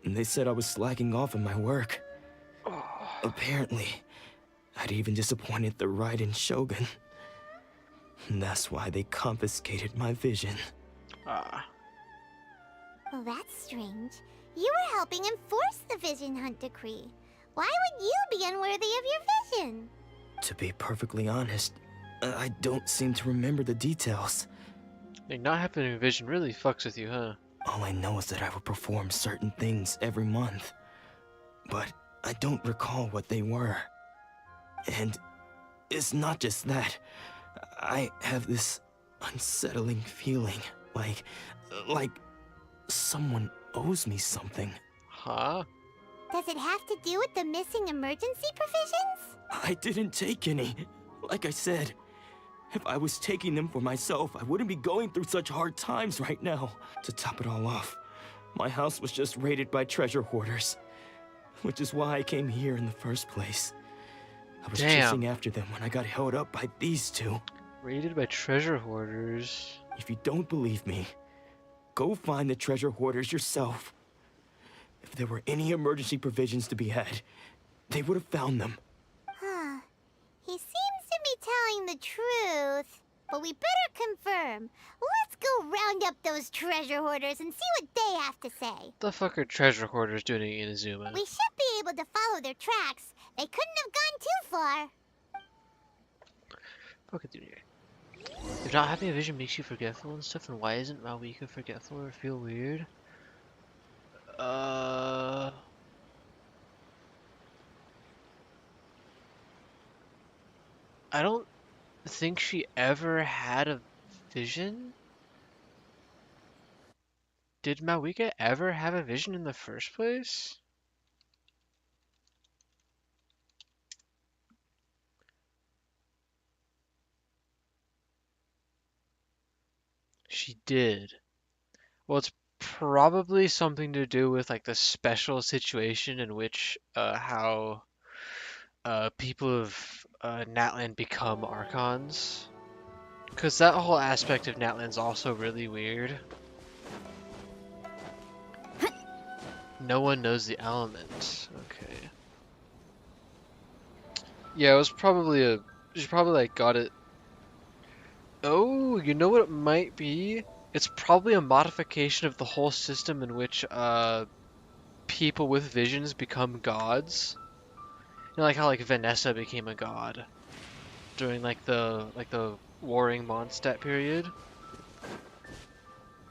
And they said I was slacking off in my work. Apparently, I'd even disappointed the Raiden Shogun. And that's why they confiscated my vision. Well, that's strange. You were helping enforce the Vision Hunt decree. Why would you be unworthy of your vision? To be perfectly honest, I don't seem to remember the details. Like, not having a vision really fucks with you, huh? All I know is that I would perform certain things every month. But I don't recall what they were. And it's not just that. I have this unsettling feeling, like someone owes me something. Huh? Does it have to do with the missing emergency provisions? I didn't take any. Like I said, if I was taking them for myself, I wouldn't be going through such hard times right now. To top it all off, my house was just raided by treasure hoarders, which is why I came here in the first place. I was chasing after them when I got held up by these two. Raided by treasure hoarders. If you don't believe me, go find the treasure hoarders yourself. If there were any emergency provisions to be had, they would have found them. Huh. He seems to be telling the truth. But we better confirm. Let's go round up those treasure hoarders and see what they have to say. What the fuck are treasure hoarders doing in Inazuma? We should be able to follow their tracks. They couldn't have gone too far. Fuck it, dude. If not having a vision makes you forgetful and stuff, then why isn't Malwika forgetful or feel weird? I don't think she ever had a vision? Did Malwika ever have a vision in the first place? she did. Well, it's probably something to do with like the special situation in which how people of Natlan become Archons. Because that whole aspect of Natlan's also really weird. No one knows the element. Okay. Yeah, it was probably a... She probably like got it... Oh, you know what it might be? It's probably a modification of the whole system in which people with visions become gods. You know, like how like Vanessa became a god during like the Warring Mondstadt period,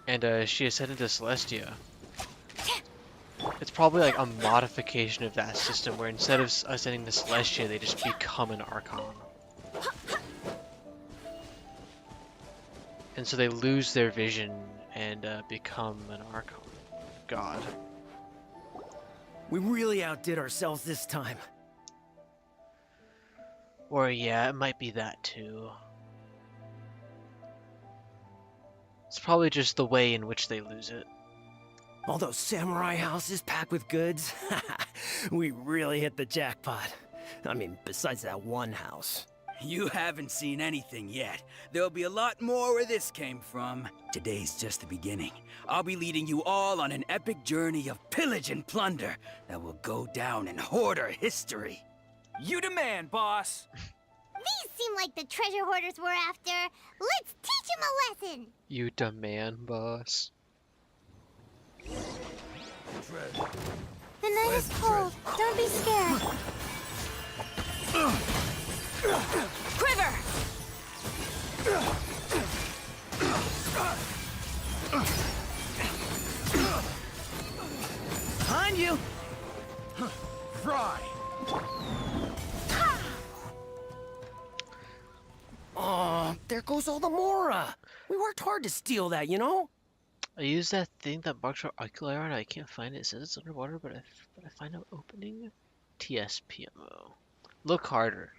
and she ascended to Celestia. It's probably like a modification of that system where instead of ascending to Celestia, they just become an Archon. And so they lose their vision and become an Archon god. We really outdid ourselves this time. Or yeah, it might be that too. It's probably just the way in which they lose it. All those samurai houses packed with goods. We really hit the jackpot. I mean, besides that one house. You haven't seen anything yet. There'll be a lot more where this came from. Today's just the beginning. I'll be leading you all on an epic journey of pillage and plunder that will go down in Hoarder history. You demand, boss. These seem like the treasure hoarders we're after. Let's teach them a lesson. You demand, boss. The night is cold. Don't be scared. Quiver! Behind you! Fry! Oh, there goes all the Mora. We worked hard to steal that, you know? I use that thing that marks our oculi are and I can't find it. It says it's underwater, but I find out opening. TSPMO. Look harder.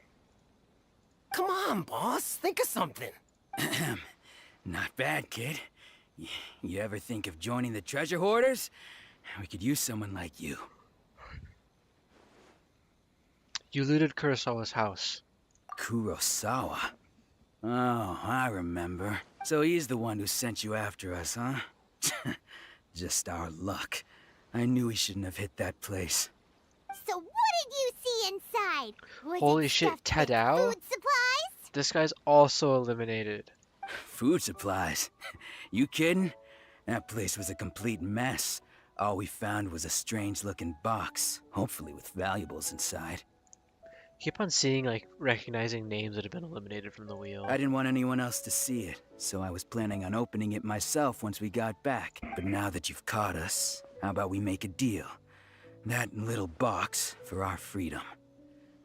Come on, boss. Think of something. Not bad, kid. You ever think of joining the treasure hoarders? We could use someone like you. You looted Kurosawa's house. Kurosawa? Oh, I remember. So he's the one who sent you after us, huh? Just our luck. I knew we shouldn't have hit that place. So what did you see inside? Was Holy it shit, stuffed with Tadao? food supplies? This guy's also eliminated. Food supplies? You kidding? That place was a complete mess. All we found was a strange-looking box, hopefully with valuables inside. Keep on seeing, like, recognizing names that have been eliminated from the wheel. I didn't want anyone else to see it, so I was planning on opening it myself once we got back. But now that you've caught us, how about we make a deal? That little box for our freedom.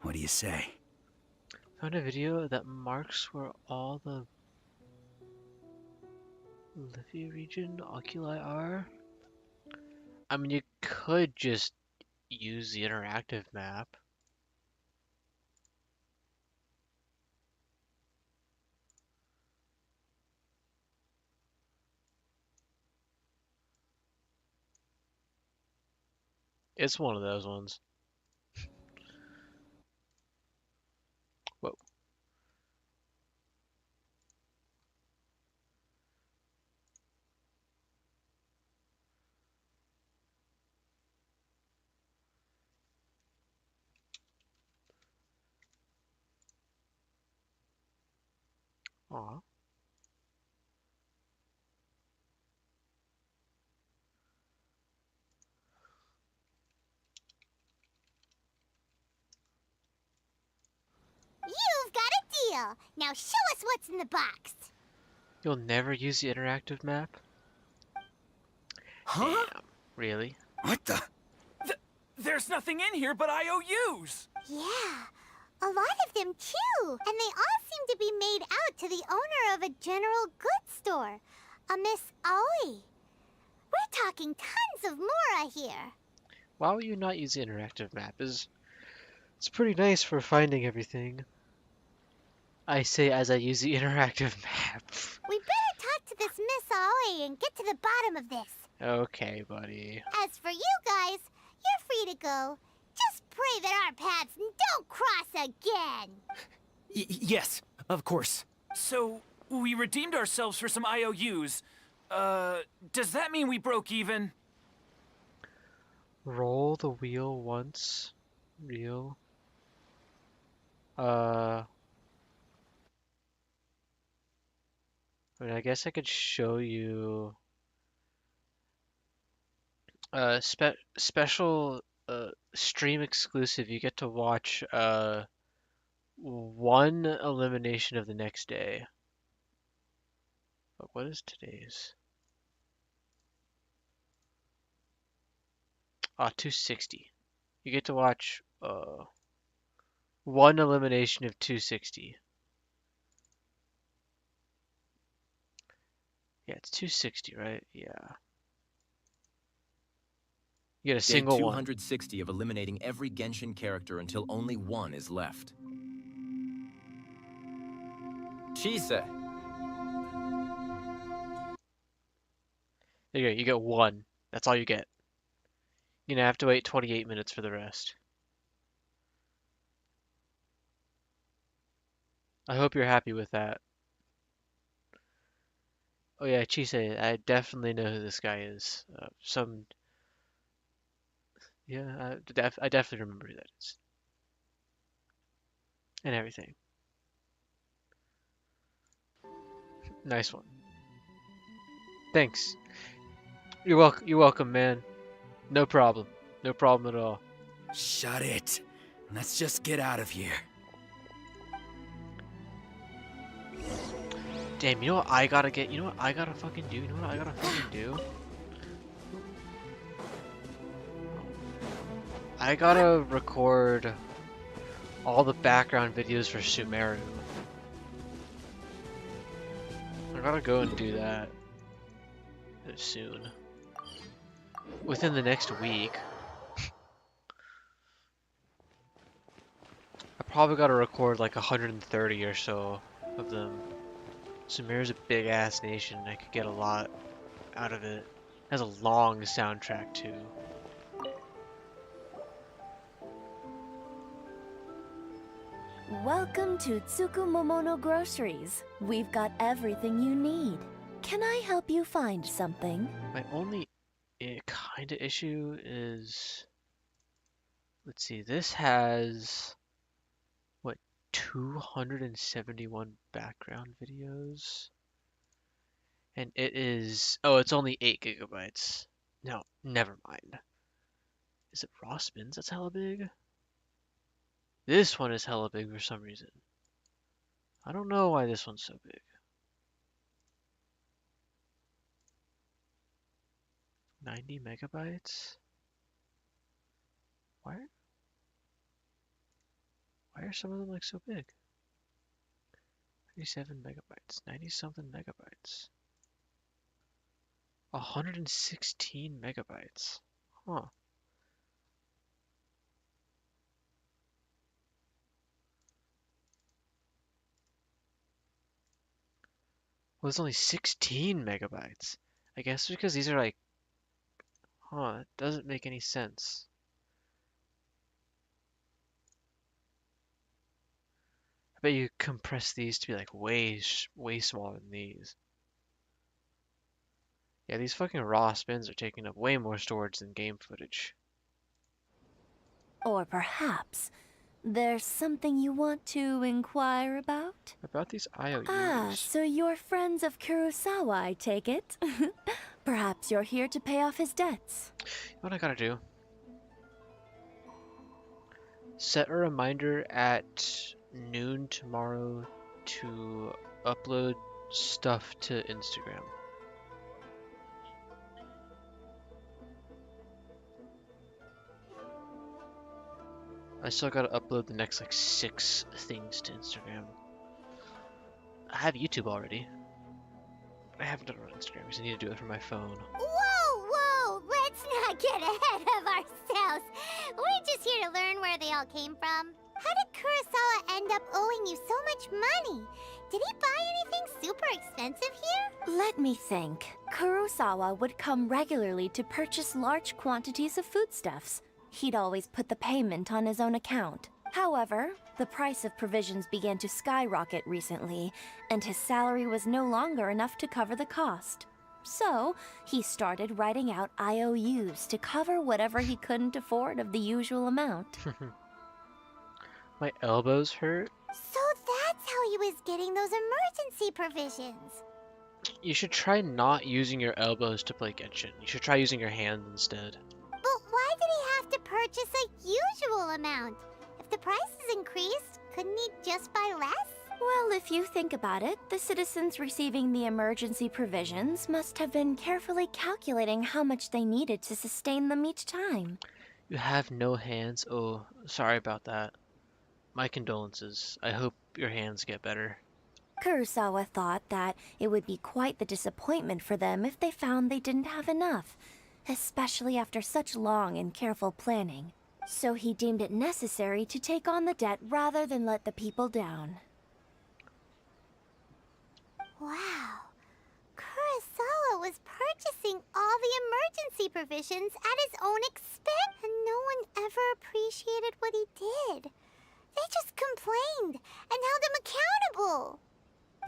What do you say? Found a video that marks where all the Livia region oculi are. I mean, you could just use the interactive map. It's one of those ones. Whoa. Aw. You've got a deal. Now show us what's in the box. You'll never use the interactive map? Huh? Damn, really? What the? There's nothing in here but IOUs! Yeah, a lot of them too. And they all seem to be made out to the owner of a general goods store, a Miss Aoi. We're talking tons of Mora here. Why would you not use the interactive map? It's pretty nice for finding everything. I say as I use the interactive map. We better talk to this Miss Kurosawa and get to the bottom of this. Okay, buddy. As for you guys, you're free to go. Just pray that our paths don't cross again. Yes, of course. So, we redeemed ourselves for some IOUs. Does that mean we broke even? Roll the wheel once. Reel. I mean, I guess I could show you special stream exclusive. You get to watch one elimination of the next day. But what is today's? 260. You get to watch one elimination of 260. Yeah, it's 260, right? Yeah. You get a single Day one. 260 of eliminating every Genshin character until only one is left. Chise. There you go. You get one. That's all you get. You're gonna have to wait 28 minutes for the rest. I hope you're happy with that. Oh yeah, Chise, I definitely know who this guy is. Yeah, I definitely remember who that is. And everything. Nice one. Thanks. You're welcome, man. No problem. No problem at all. Shut it. Let's just get out of here. Damn, you know what I gotta get? You know what I gotta fucking do? You know what I gotta fucking do? I gotta record all the background videos for Sumeru. I gotta go and do that soon. Within the next week. I probably gotta record like 130 or so of them. Sumeru's a big ass nation. I could get a lot out of it. It has a long soundtrack too. Welcome to Tsukumomono Groceries. We've got everything you need. Can I help you find something? My only kind of issue is, let's see, this has, what, 271 background videos? And it is, oh, it's only 8 gigabytes. No, never mind. Is it raw spins that's hella big? This one is hella big for some reason. I don't know why this one's so big. 90 megabytes? Why are some of them like so big? 37 megabytes, 90 something megabytes. 116 megabytes. Huh. Well, it's only 16 megabytes. I guess because these are like, it doesn't make any sense. I bet you compress these to be like way smaller than these. Yeah, these fucking raw spins are taking up way more storage than game footage. Or perhaps there's something you want to inquire about? About these IOUs. Ah, so you're friends of Kurosawa, I take it? Perhaps you're here to pay off his debts. What I gotta do? Set a reminder at noon tomorrow to upload stuff to Instagram. I still gotta upload the next like 6 things to Instagram. I have YouTube already. I haven't done it on Instagram because I need to do it from my phone. Whoa! Let's not get ahead of ourselves. We're just here to learn where they all came from. How did Kurosawa end up owing you so much money? Did he buy anything super expensive here? Let me think. Kurosawa would come regularly to purchase large quantities of foodstuffs. He'd always put the payment on his own account. However, the price of provisions began to skyrocket recently, and his salary was no longer enough to cover the cost. So, he started writing out IOUs to cover whatever he couldn't afford of the usual amount. My elbows hurt. So that's how he was getting those emergency provisions. You should try not using your elbows to play Genshin. You should try using your hands instead. But why did he have to purchase a usual amount? If the prices increased, couldn't he just buy less? Well, if you think about it, the citizens receiving the emergency provisions must have been carefully calculating how much they needed to sustain them each time. You have no hands? Oh, sorry about that. My condolences. I hope your hands get better. Kurosawa thought that it would be quite the disappointment for them if they found they didn't have enough, especially after such long and careful planning. So he deemed it necessary to take on the debt rather than let the people down. Wow. Kurosawa was purchasing all the emergency provisions at his own expense, and no one ever appreciated what he did. They just complained and held him accountable.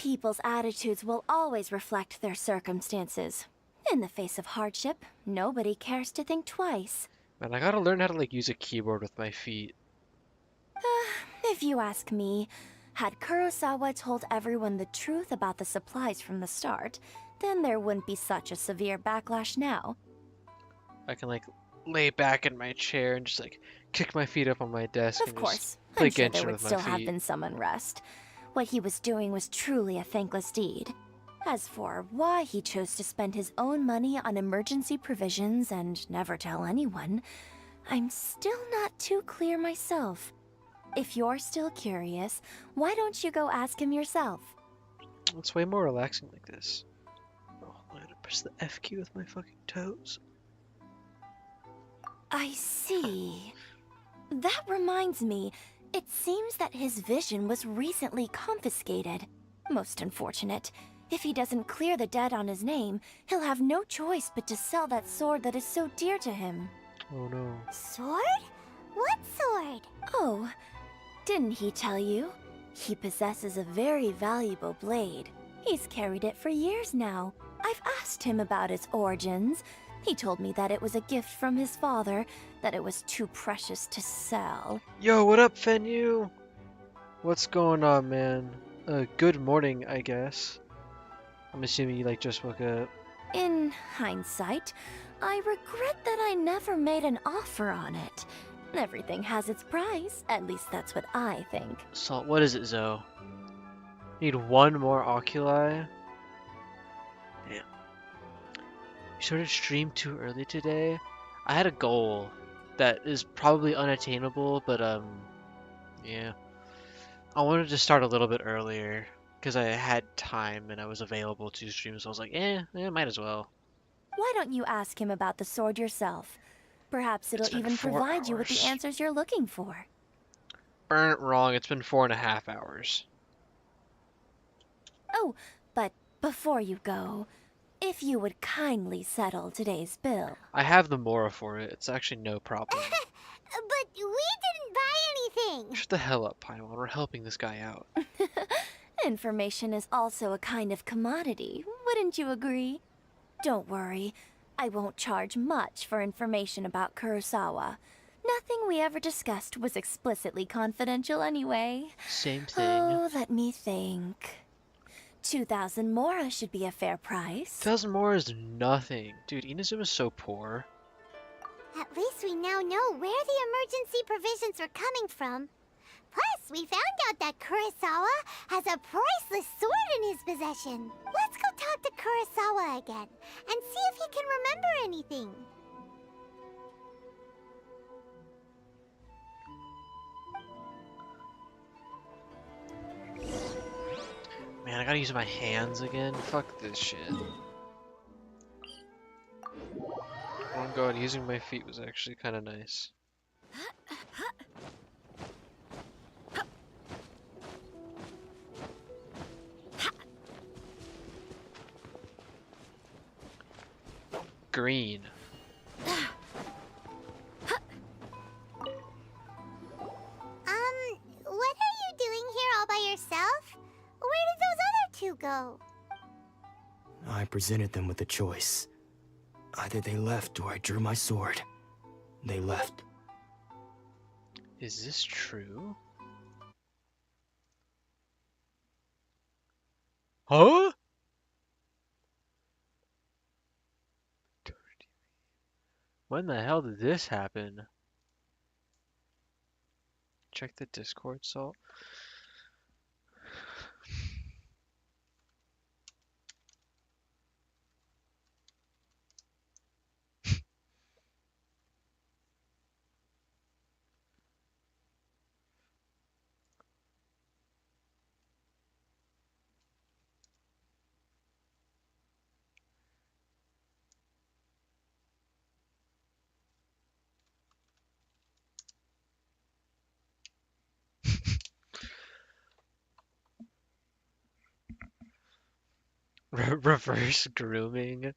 People's attitudes will always reflect their circumstances. In the face of hardship, nobody cares to think twice. Man, I gotta learn how to use a keyboard with my feet. If you ask me, had Kurosawa told everyone the truth about the supplies from the start, then there wouldn't be such a severe backlash now. I can lay back in my chair and just kick my feet up on my desk Of and course, just play I'm sure Genshin there would with my still have feet. been some unrest. What he was doing was truly a thankless deed. As for why he chose to spend his own money on emergency provisions and never tell anyone, I'm still not too clear myself. If you're still curious, why don't you go ask him yourself? It's way more relaxing like this. Oh, I gotta press the F key with my fucking toes. I see. That reminds me, it seems that his vision was recently confiscated. Most unfortunate. If he doesn't clear the debt on his name, he'll have no choice but to sell that sword that is so dear to him. Oh no. Sword? What sword? Oh, didn't he tell you? He possesses a very valuable blade. He's carried it for years now. I've asked him about its origins. He told me that it was a gift from his father, that it was too precious to sell. Yo, what up, Fenyu? What's going on, man? Good morning, I guess. I'm assuming you just woke up. In hindsight, I regret that I never made an offer on it. Everything has its price, at least that's what I think. Salt, what is it, Zoe? Need one more oculi? Damn. You started stream too early today? I had a goal that is probably unattainable, but yeah. I wanted to start a little bit earlier because I had time and I was available to stream, so I was like, might as well. Why don't you ask him about the sword yourself? Perhaps it'll been even 4 provide you with the hours. answers you're looking for. Burnt wrong, it's been 4.5 hours. Oh, but before you go, if you would kindly settle today's bill. I have the Mora for it, it's actually no problem. But we didn't buy anything. Shut the hell up, Paimon, we're helping this guy out. Information is also a kind of commodity, wouldn't you agree? Don't worry, I won't charge much for information about Kurosawa. Nothing we ever discussed was explicitly confidential anyway. Same thing. Oh, let me think. 2,000 Mora should be a fair price. 2,000 Mora is nothing. Dude, Inazuma's so poor. At least we now know where the emergency provisions were coming from. Plus, we found out that Kurosawa has a priceless sword in his possession. Let's go talk to Kurosawa again and see if he can remember anything. Man, I gotta use my hands again. Fuck this shit. Oh god, using my feet was actually kind of nice. green. What are you doing here all by yourself? Where did those other two go? I presented them with a choice. Either they left or I drew my sword. They left. Is this true? Huh? When the hell did this happen? Check the Discord, Salt. Reverse grooming. Can't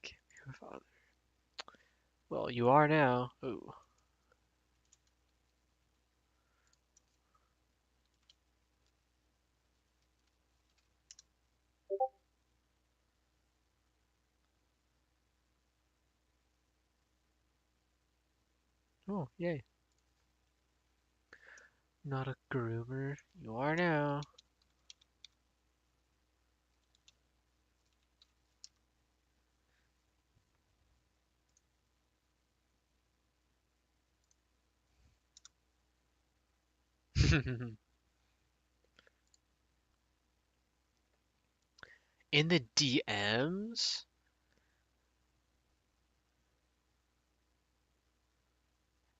be your father. Well, you are now. Ooh. Oh, yay. Not a groomer. You are now. In the DMs?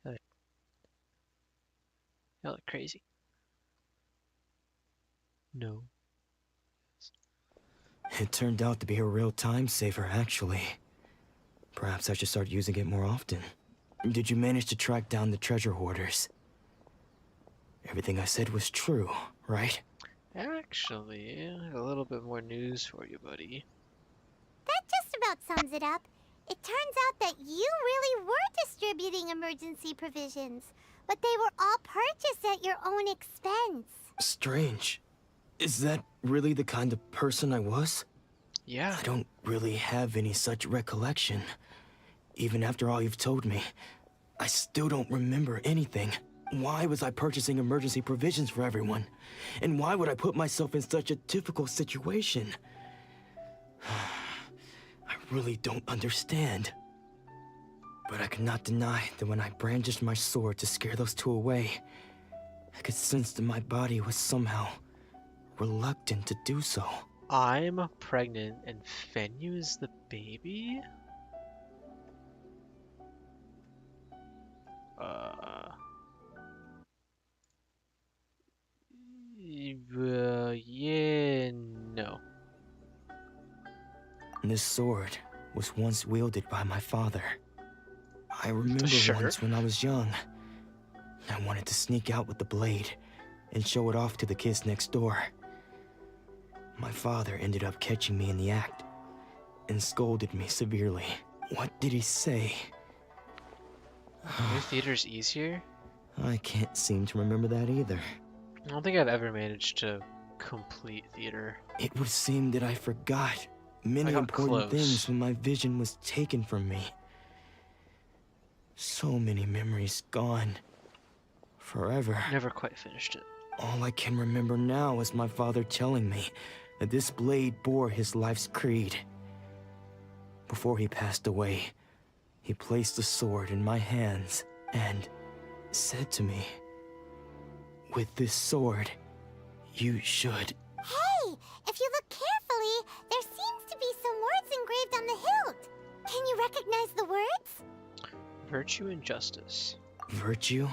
You look crazy. No. It turned out to be a real time saver, actually. Perhaps I should start using it more often. Did you manage to track down the treasure hoarders? Everything I said was true, right? Actually, a little bit more news for you, buddy. That just about sums it up. It turns out that you really were distributing emergency provisions, but they were all purchased at your own expense. Strange. Is that really the kind of person I was? Yeah. I don't really have any such recollection. Even after all you've told me, I still don't remember anything. Why was I purchasing emergency provisions for everyone? And why would I put myself in such a difficult situation? I really don't understand. But I cannot deny that when I brandished my sword to scare those two away, I could sense that my body was somehow reluctant to do so. I'm pregnant and Fenyu is the baby? Yeah, no. This sword was once wielded by my father. I remember Sure. once when I was young, I wanted to sneak out with the blade and show it off to the kids next door. My father ended up catching me in the act and scolded me severely. What did he say? New theater's easier? I can't seem to remember that either. I don't think I've ever managed to complete theater. It would seem that I forgot many got important close. things when my vision was taken from me. So many memories gone. Forever. Never quite finished it. All I can remember now is my father telling me that this blade bore his life's creed. Before he passed away, he placed the sword in my hands and said to me, "With this sword, you should..." Hey, if you look carefully, there seems to be some words engraved on the hilt. Can you recognize the words? Virtue and justice. Virtue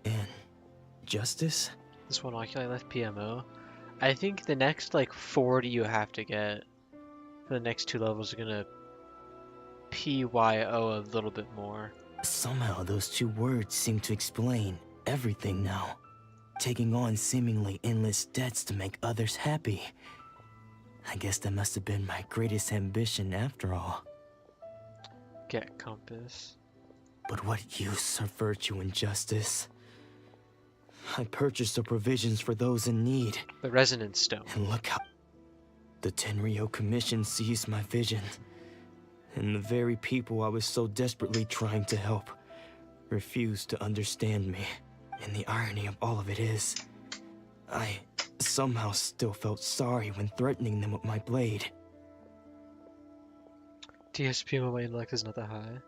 and justice? This one oculi left PMO. I think the next like 40 you have to get for the next 2 levels are gonna PYO a little bit more. Somehow those 2 words seem to explain everything now. Taking on seemingly endless debts to make others happy. I guess that must have been my greatest ambition after all. Get compass. But what use of virtue and justice? I purchased the provisions for those in need. The resonance stone. And look how... The Tenryo Commission seized my vision. And the very people I was so desperately trying to help refused to understand me. And the irony of all of it is, I somehow still felt sorry when threatening them with my blade. DSP when my intellect is not that high.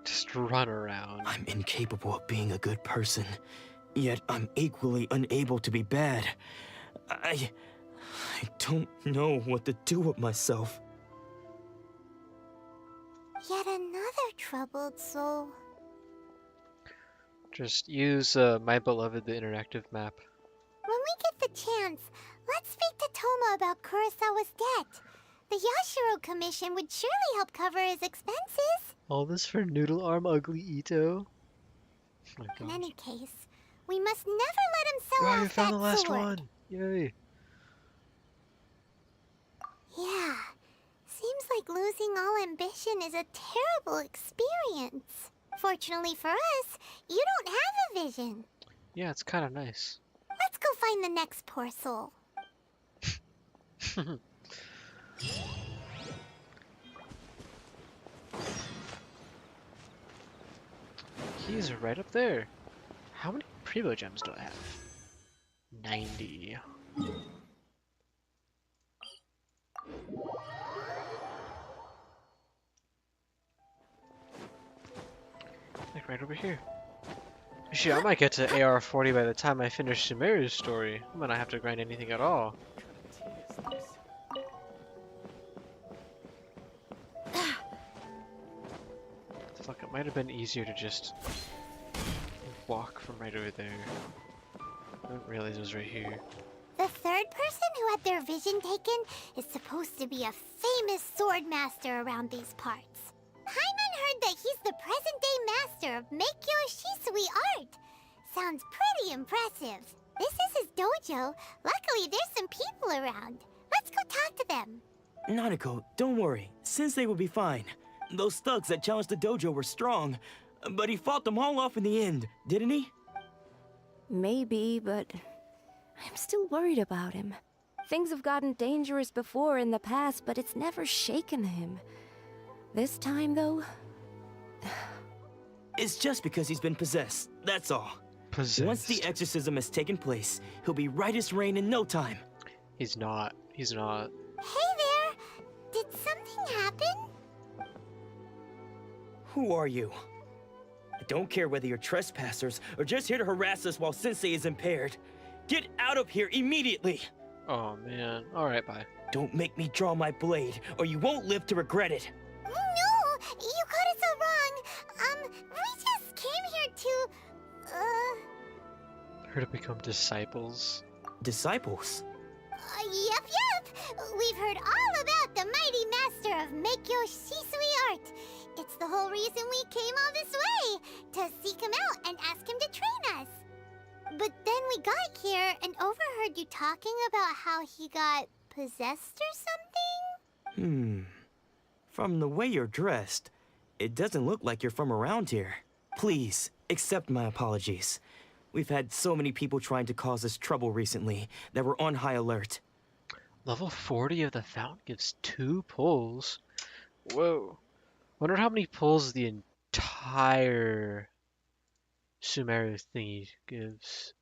Just run around. I'm incapable of being a good person, yet I'm equally unable to be bad. I don't know what to do with myself. Yet another troubled soul. Just use My Beloved, the interactive map. When we get the chance, let's speak to Toma about Kurosawa's debt. The Yashiro Commission would surely help cover his expenses. All this for Noodle Arm Ugly Ito? Oh my In gosh. any case, we must never let him sell Oh, off you found that the last sword. one! Yay! Yeah, seems like losing all ambition is a terrible experience. Fortunately for us, you don't have a vision. Yeah, it's kind of nice. Let's go find the next poor soul. He's right up there. How many Primo gems do I have? 90. Like right over here. Shit, I might get to AR40 by the time I finish Sumeru's story. I might not have to grind anything at all. Fuck, it might have been easier to just walk from right over there. I didn't realize it was right here. The third person who had their vision taken is supposed to be a famous sword master around these parts. Paimon heard that he's the present-day master of Meikyo Shisui art. Sounds pretty impressive. This is his dojo. Luckily, there's some people around. Let's go talk to them. Nanako, don't worry. Sensei will be fine. Those thugs that challenged the dojo were strong, but he fought them all off in the end, didn't he? Maybe, but I'm still worried about him. Things have gotten dangerous before in the past, but it's never shaken him. This time, though... It's just because he's been possessed, that's all. Possessed. Once the exorcism has taken place, he'll be right as rain in no time. He's not. He's not. Hey there! Did something happen? Who are you? I don't care whether you're trespassers or just here to harass us while Sensei is impaired. Get out of here immediately! Oh man. Alright, bye. Don't make me draw my blade, or you won't live to regret it. No! You got it so wrong. We just came here to... Her to become disciples. Disciples? Yep. We've heard all about the mighty master of Meikyo Shisui art. It's the whole reason we came all this way, to seek him out and ask him to train us. But then we got here and overheard you talking about how he got possessed or something? From the way you're dressed, it doesn't look like you're from around here. Please, accept my apologies. We've had so many people trying to cause us trouble recently that we're on high alert. Level 40 of the fountain gives 2 pulls. Whoa. Wonder how many pulls the entire Sumeru thingy gives.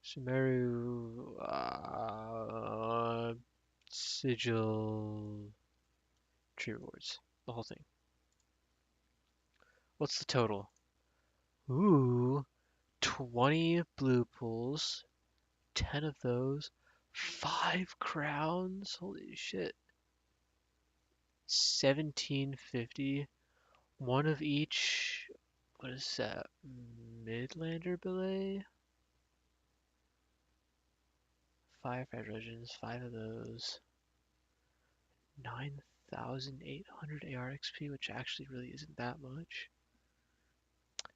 Sumeru sigil tree rewards. The whole thing. What's the total? Ooh, 20 blue pulls, 10 of those, 5 crowns. Holy shit. 1750, one of each. What is that? Midlander belay? 5 red legends, 5 of those. 9,800 AR XP, which actually really isn't that much.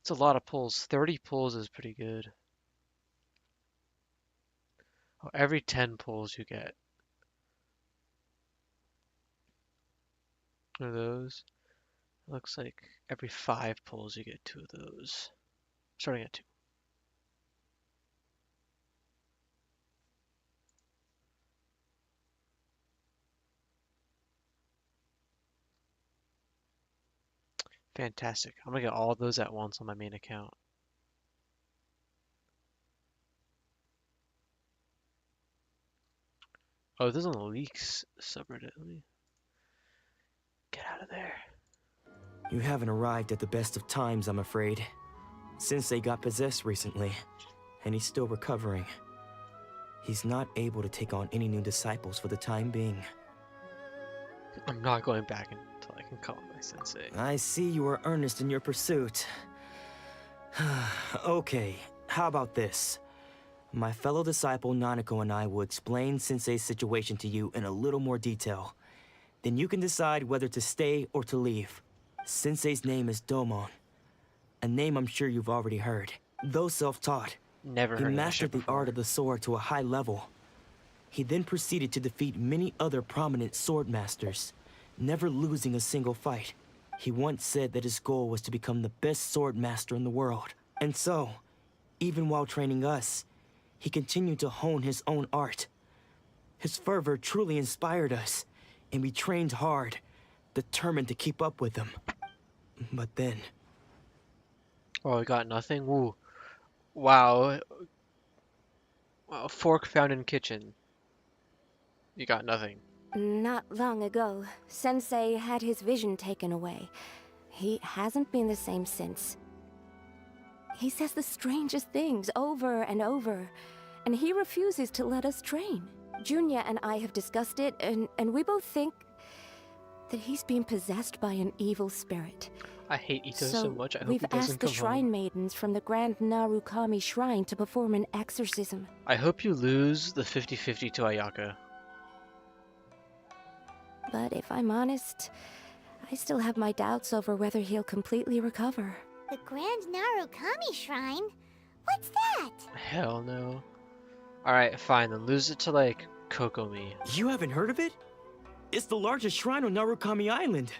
It's a lot of pulls. 30 pulls is pretty good. Oh, every 10 pulls you get One of those. Looks like every 5 pulls you get 2 of those. Starting at 2. Fantastic. I'm gonna get all of those at once on my main account. Oh, this is on the leaks subreddit. Let me get out of there. You haven't arrived at the best of times, I'm afraid. Sensei got possessed recently, and he's still recovering. He's not able to take on any new disciples for the time being. I'm not going back until I can call my sensei. I see you are earnest in your pursuit. Okay, how about this? My fellow disciple Nanako and I will explain Sensei's situation to you in a little more detail. Then you can decide whether to stay or to leave. Sensei's name is Domon, a name I'm sure you've already heard. Though self-taught, Never he heard of that mastered shit the before. art of the sword to a high level. He then proceeded to defeat many other prominent sword masters, never losing a single fight. He once said that his goal was to become the best sword master in the world. And so, even while training us, he continued to hone his own art. His fervor truly inspired us, and we trained hard, determined to keep up with him. But then... Oh, I got nothing? Woo. Wow. Wow. Fork found in kitchen. You got nothing. Not long ago, Sensei had his vision taken away. He hasn't been the same since. He says the strangest things over and over, and he refuses to let us train. Junya and I have discussed it, and we both think that he's being possessed by an evil spirit. I hate Ito so much. I hope we've he doesn't asked the come shrine home. maidens from the Grand Narukami Shrine to perform an exorcism. I hope you lose the 50-50 to Ayaka. But if I'm honest, I still have my doubts over whether he'll completely recover. The Grand Narukami Shrine? What's that? Hell no. Alright, fine. Then lose it to, like, Kokomi. You haven't heard of it? It's the largest shrine on Narukami Island.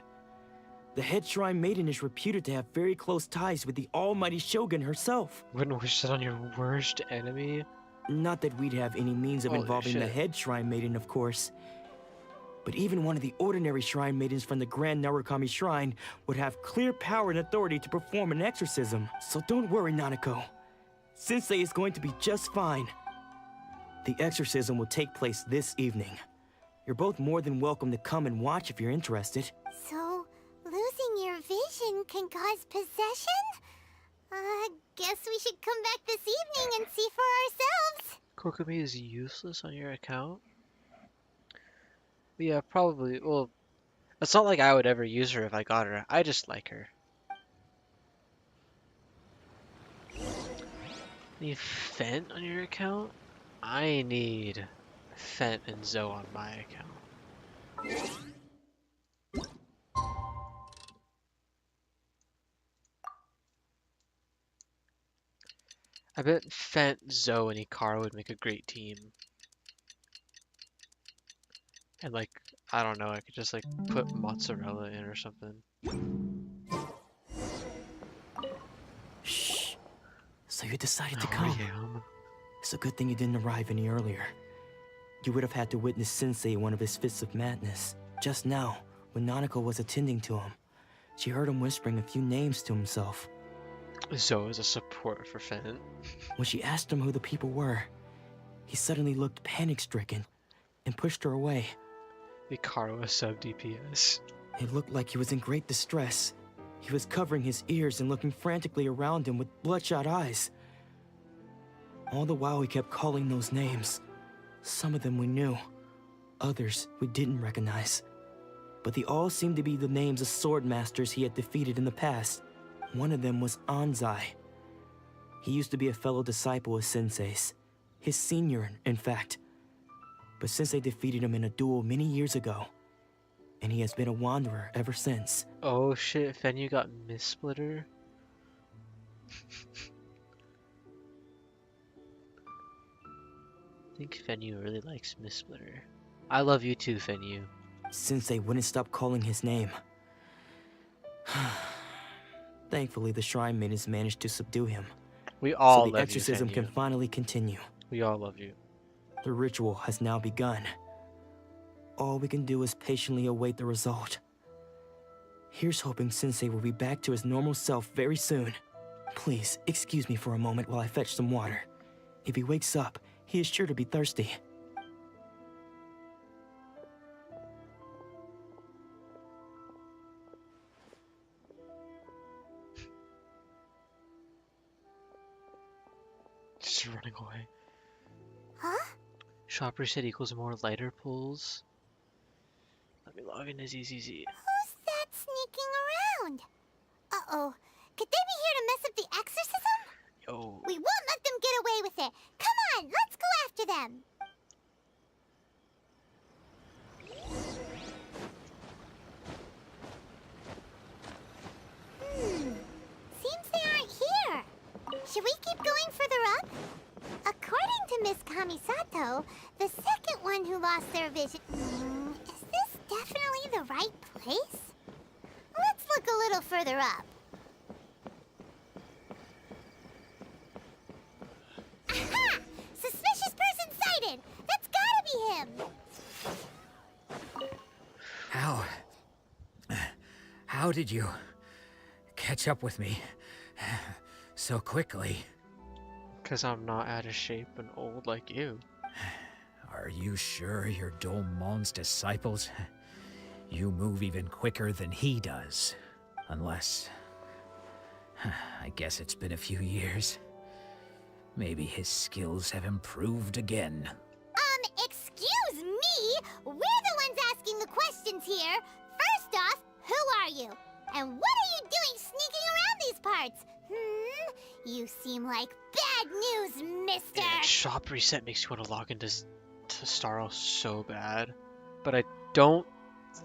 The head shrine maiden is reputed to have very close ties with the almighty Shogun herself. Wouldn't wish that on your worst enemy. Not that we'd have any means of Holy involving the shit. head shrine maiden, of course. But even one of the ordinary shrine maidens from the Grand Narukami Shrine would have clear power and authority to perform an exorcism. So don't worry, Nanako. Sensei is going to be just fine. The exorcism will take place this evening. You're both more than welcome to come and watch if you're interested. So, losing your vision can cause possession? Guess we should come back this evening and see for ourselves. Kokomi is useless on your account? Yeah, probably. Well, it's not like I would ever use her if I got her. I just like her. Need Fent on your account? I need Fent and Zoe on my account. I bet Fent, Zoe, and Ikara would make a great team. And like, I don't know, I could just like put mozzarella in or something. Shh. So you decided to Oh, come. yeah. It's a good thing you didn't arrive any earlier. You would have had to witness Sensei in one of his fits of madness. Just now, when Nanako was attending to him, she heard him whispering a few names to himself. Zoe is a support for Fent. When she asked him who the people were, he suddenly looked panic-stricken and pushed her away. Ikara was sub DPS. It looked like he was in great distress. He was covering his ears and looking frantically around him with bloodshot eyes. All the while he kept calling those names. Some of them we knew, others we didn't recognize. But they all seemed to be the names of sword masters he had defeated in the past. One of them was Anzai. He used to be a fellow disciple of Sensei's. His senior, in fact. But Sensei defeated him in a duel many years ago. And he has been a wanderer ever since. Oh shit, Fenyu got Mist-Splitter? I think Fenyu really likes Mist-Splitter. I love you too, Fenyu. Sensei wouldn't stop calling his name. Thankfully, the shrine maidens managed to subdue him. We So all the love exorcism you, can Sanyu. finally continue. We all love you. The ritual has now begun. All we can do is patiently await the result. Here's hoping Sensei will be back to his normal self very soon. Please, excuse me for a moment while I fetch some water. If he wakes up, he is sure to be thirsty. Just running away. Huh? Shop reset equals more lighter pulls. Let me log in as EZZ. Who's that sneaking around? Uh-oh. Could they be here to mess up the exorcism? Yo. We won't let them get away with it. Come on, let's go after them. Seems they aren't here. Should we keep going further up? According to Miss Kamisato, the second one who lost their vision... is this definitely the right place? Let's look a little further up. Aha! Suspicious person sighted! That's gotta be him! How did you catch up with me so quickly? Because I'm not out of shape and old like you. Are you sure you're Domon's disciples? You move even quicker than he does. Unless... I guess it's been a few years. Maybe his skills have improved again. Excuse me? We're the ones asking the questions here. First off, who are you? And what are you doing sneaking around these parts? You seem like bad news, mister! Shop reset makes you want to log into Starro so bad. But I don't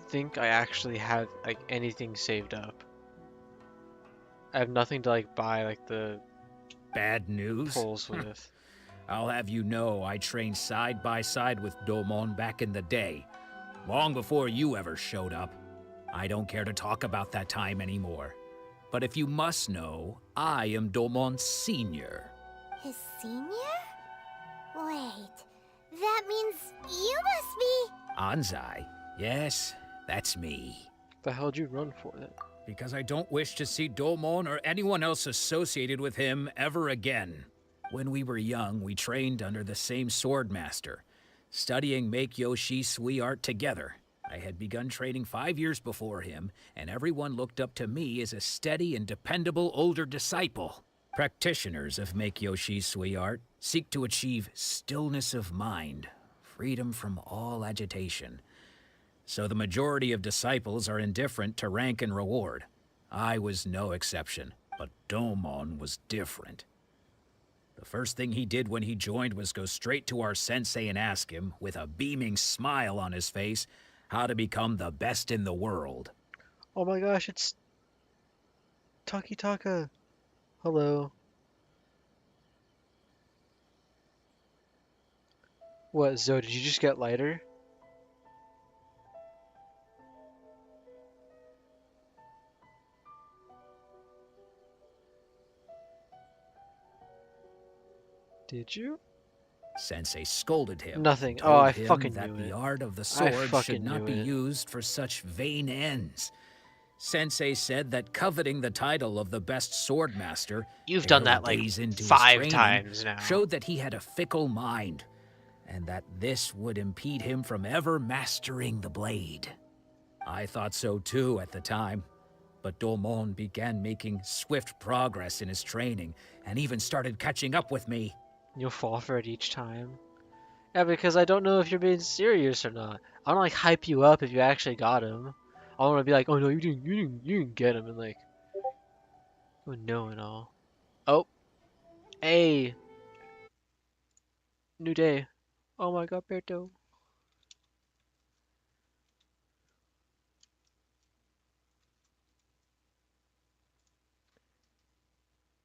think I actually have like anything saved up. I have nothing to like buy like the bad news pulls with. I'll have you know I trained side by side with Domon back in the day, long before you ever showed up. I don't care to talk about that time anymore. But if you must know, I am Domon's senior. His senior? Wait, that means you must be... Anzai? Yes, that's me. The hell'd you run for then? Because I don't wish to see Domon or anyone else associated with him ever again. When we were young, we trained under the same swordmaster, studying Make-Yoshi Sui art together. I had begun training 5 years before him, and everyone looked up to me as a steady and dependable older disciple. Practitioners of Make-Yoshi Sui art seek to achieve stillness of mind, freedom from all agitation. So the majority of disciples are indifferent to rank and reward. I was no exception, but Domon was different. The first thing he did when he joined was go straight to our sensei and ask him, with a beaming smile on his face, how to become the best in the world. Oh my gosh, it's Taki-Taka. Hello. What, Zoe, did you just get lighter? Did you? Sensei scolded him. Nothing. Told Oh, I him fucking that knew the it. art of the I sword fucking should not knew be it. used for such vain ends. Sensei said that coveting the title of the best swordmaster, You've done that, early like, days into his 5 training, times now. showed that he had a fickle mind, and that this would impede him from ever mastering the blade. I thought so too at the time, but Domon began making swift progress in his training, and even started catching up with me. You'll fall for it each time. Yeah, because I don't know if you're being serious or not. I don't like hype you up if you actually got him. I want to be like, oh no, you didn't get him, and like, oh no and all. Oh, hey, new day. Oh my God, Berto.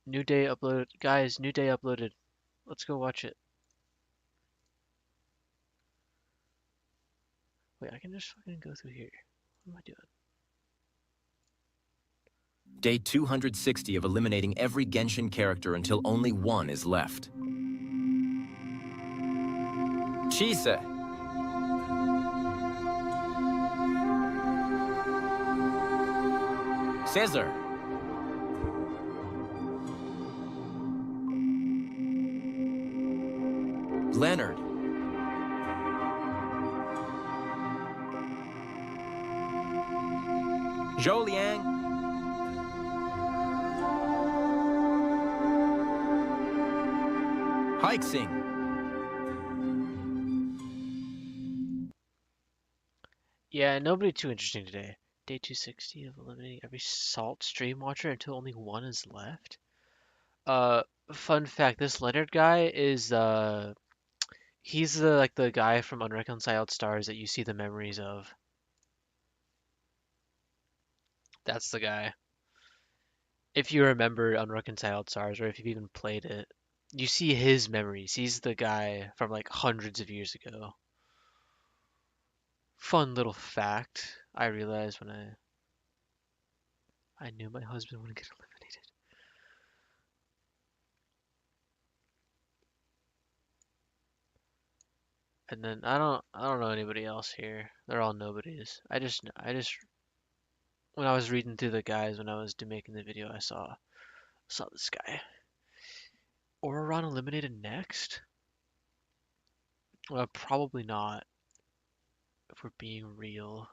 New day uploaded, guys. New day uploaded. Let's go watch it. Wait, I can just fucking go through here. What am I doing? Day 260 of eliminating every Genshin character until only one is left. Chise. Caesar. Leonard. Zhou Liang. Hikesing. Yeah, nobody too interesting today. Day 260 of eliminating every salt stream watcher until only one is left. Fun fact, this Leonard guy is he's the guy from Unreconciled Stars that you see the memories of. That's the guy. If you remember Unreconciled Stars, or if you've even played it, you see his memories. He's the guy from like hundreds of years ago. Fun little fact I realized when I knew my husband wouldn't get eliminated. And then I don't know anybody else here. They're all nobodies. I just when I was reading through the guys when I was making the video, I saw this guy. Auron eliminated next? Well, probably not. If we're being real.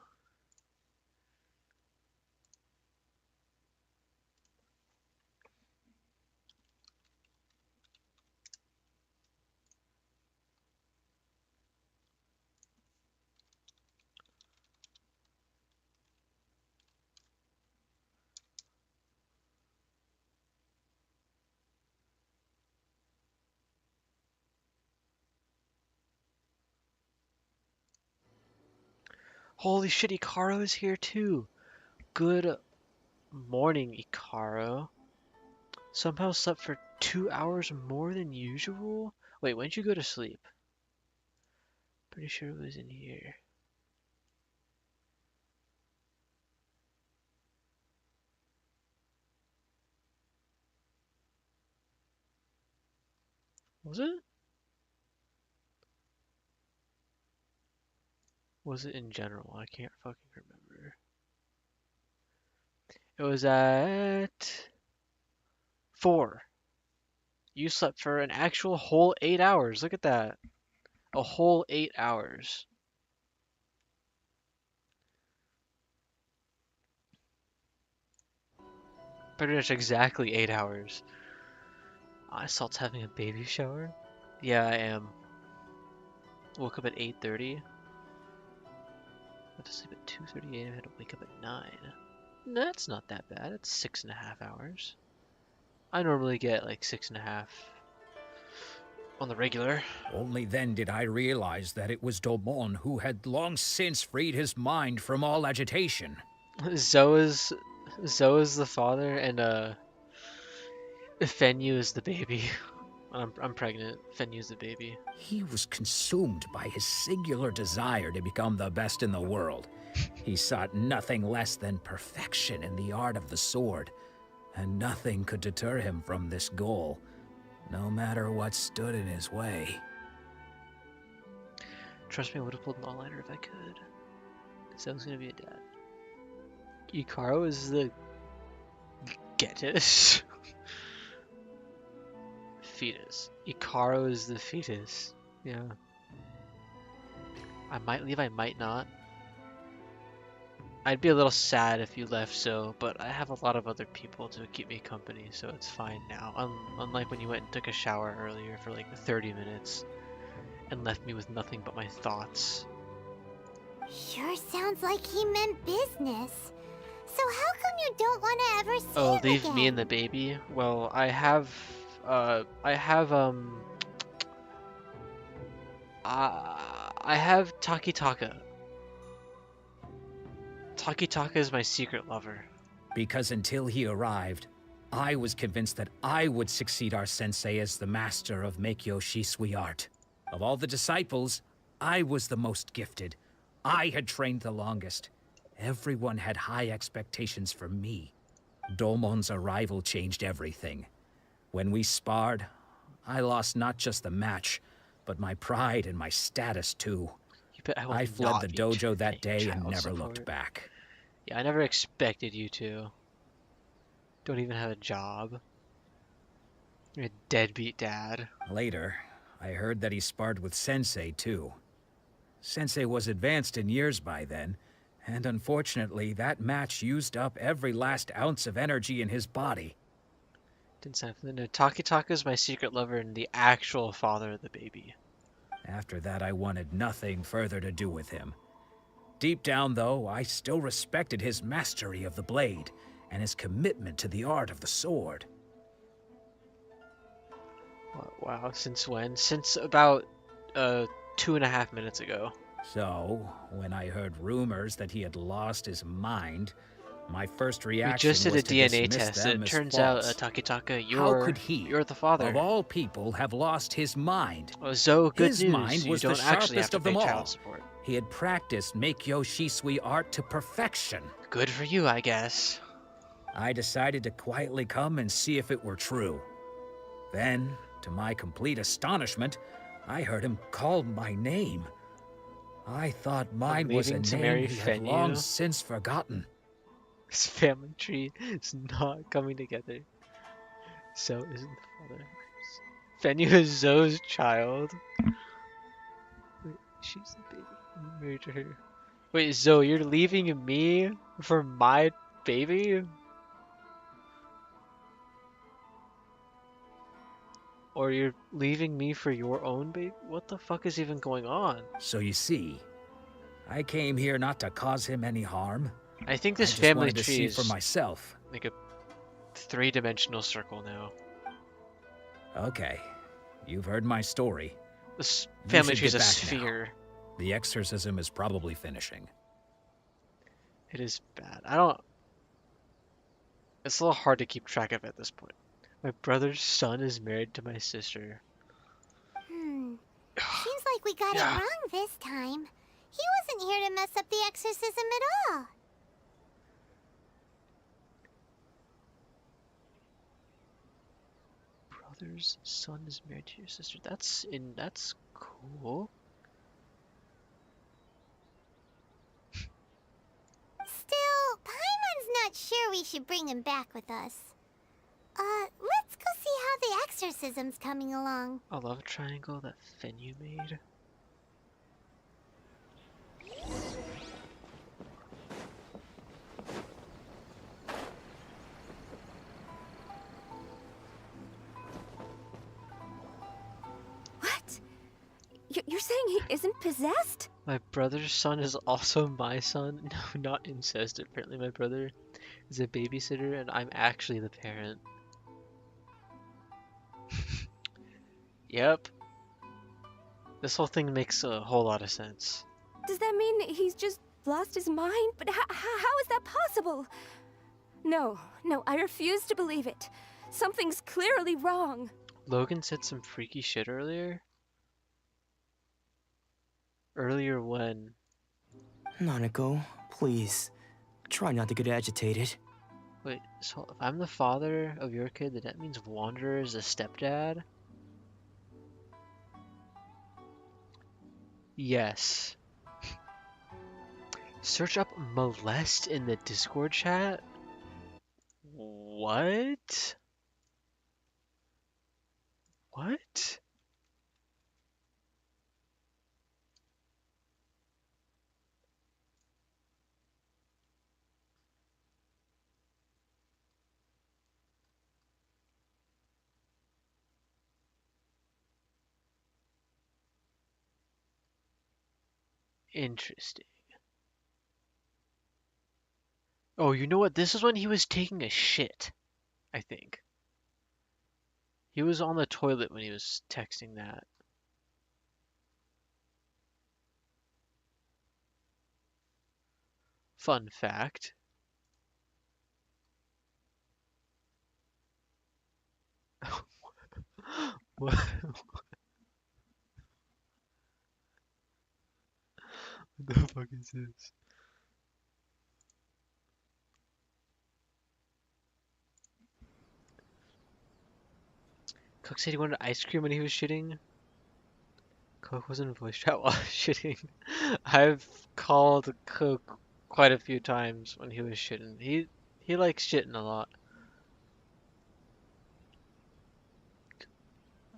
Holy shit, Ikaro is here too. Good morning, Ikaro. Somehow slept for 2 hours more than usual? Wait, when did you go to sleep? Pretty sure it was in here. Was it? Was it in general? I can't fucking remember. It was at 4. You slept for an actual whole 8 hours. Look at that. A whole 8 hours. Pretty much exactly 8 hours. I Salt's having a baby shower? Yeah, I am. Woke up at 8:30. Went to sleep at 2:30 a.m. Had to wake up at 9. That's not that bad. It's 6.5 hours. I normally get like 6.5 on the regular. Only then did I realize that it was Domon who had long since freed his mind from all agitation. Zoa's the father, and Fenyu is the baby. I'm pregnant. Fenyu's the baby. He was consumed by his singular desire to become the best in the world. He sought nothing less than perfection in the art of the sword, and nothing could deter him from this goal, no matter what stood in his way. Trust me, I would have pulled an all-nighter if I could. Because I was going to be a dad. Ikaro is the fetus. Fetus. Ikaro is the fetus. Yeah. I might leave, I might not. I'd be a little sad if you left, so, but I have a lot of other people to keep me company, so it's fine now. Unlike when you went and took a shower earlier for like 30 minutes and left me with nothing but my thoughts. Sure sounds like he meant business. So how come you don't want to ever see him Leave again? me and the baby? Well, I have Takitaka. Takitaka is my secret lover. Because until he arrived, I was convinced that I would succeed our sensei as the master of Meikyo Shisui art. Of all the disciples, I was the most gifted, I had trained the longest. Everyone had high expectations for me. Domon's arrival changed everything. When we sparred, I lost not just the match, but my pride and my status too. I fled the dojo that day and never looked back. Yeah, I never expected you to. Don't even have a job. You're a deadbeat dad. Later, I heard that he sparred with Sensei too. Sensei was advanced in years by then, and unfortunately, that match used up every last ounce of energy in his body. Didn't sign for the no. Takitaka's my secret lover and the actual father of the baby. After that, I wanted nothing further to do with him. Deep down, though, I still respected his mastery of the blade and his commitment to the art of the sword. Wow, since when? Since about 2.5 minutes ago. So, when I heard rumors that he had lost his mind, my first reaction we just did was a to DNA dismiss test. them It as turns false. out, Takitaka, How could he, you're the father. of all people, have lost his mind? Oh, Zo, good his news. mind was you the don't actually have sharpest to of pay them all. child support. He had practiced Meikyo Shisui art to perfection. Good for you, I guess. I decided to quietly come and see if it were true. Then, to my complete astonishment, I heard him call my name. I thought mine was a name he had long since forgotten. His family tree is not coming together. Zo isn't the father. Fenyu is Zo's child. Wait, she's the baby. You married to her. Wait, Zo, you're leaving me for my baby? Or you're leaving me for your own baby? What the fuck is even going on? So you see, I came here not to cause him any harm. I think this just family wanted to tree see is for myself. like a 3-dimensional circle now. Okay, you've heard my story. This You family should tree is get a back sphere. now. The exorcism is probably finishing. It is bad. I don't... It's a little hard to keep track of at this point. My brother's son is married to my sister. Seems like we got it wrong this time. He wasn't here to mess up the exorcism at all. Brother's son is married to your sister. That's cool. Still, Paimon's not sure we should bring him back with us. Let's go see how the exorcism's coming along. A love triangle that Fenyu made. What? You're saying he isn't possessed? My brother's son is also my son. No, not incest. Apparently my brother is a babysitter and I'm actually the parent. Yep. This whole thing makes a whole lot of sense. Does that mean he's just lost his mind? But how is that possible? No, I refuse to believe it. Something's clearly wrong. Logan said some freaky shit earlier. Earlier when? Nanako, please. Try not to get agitated. Wait, so if I'm the father of your kid, then that means Wanderer is a stepdad? Yes. Search up molest in the Discord chat? What? What? Interesting. Oh, you know what? This is when he was taking a shit, I think. He was on the toilet when he was texting that. Fun fact. What? What the fuck is this? Cook said he wanted ice cream when he was shitting. Cook wasn't voice chat while shitting. I've called Cook quite a few times when he was shitting. He likes shitting a lot.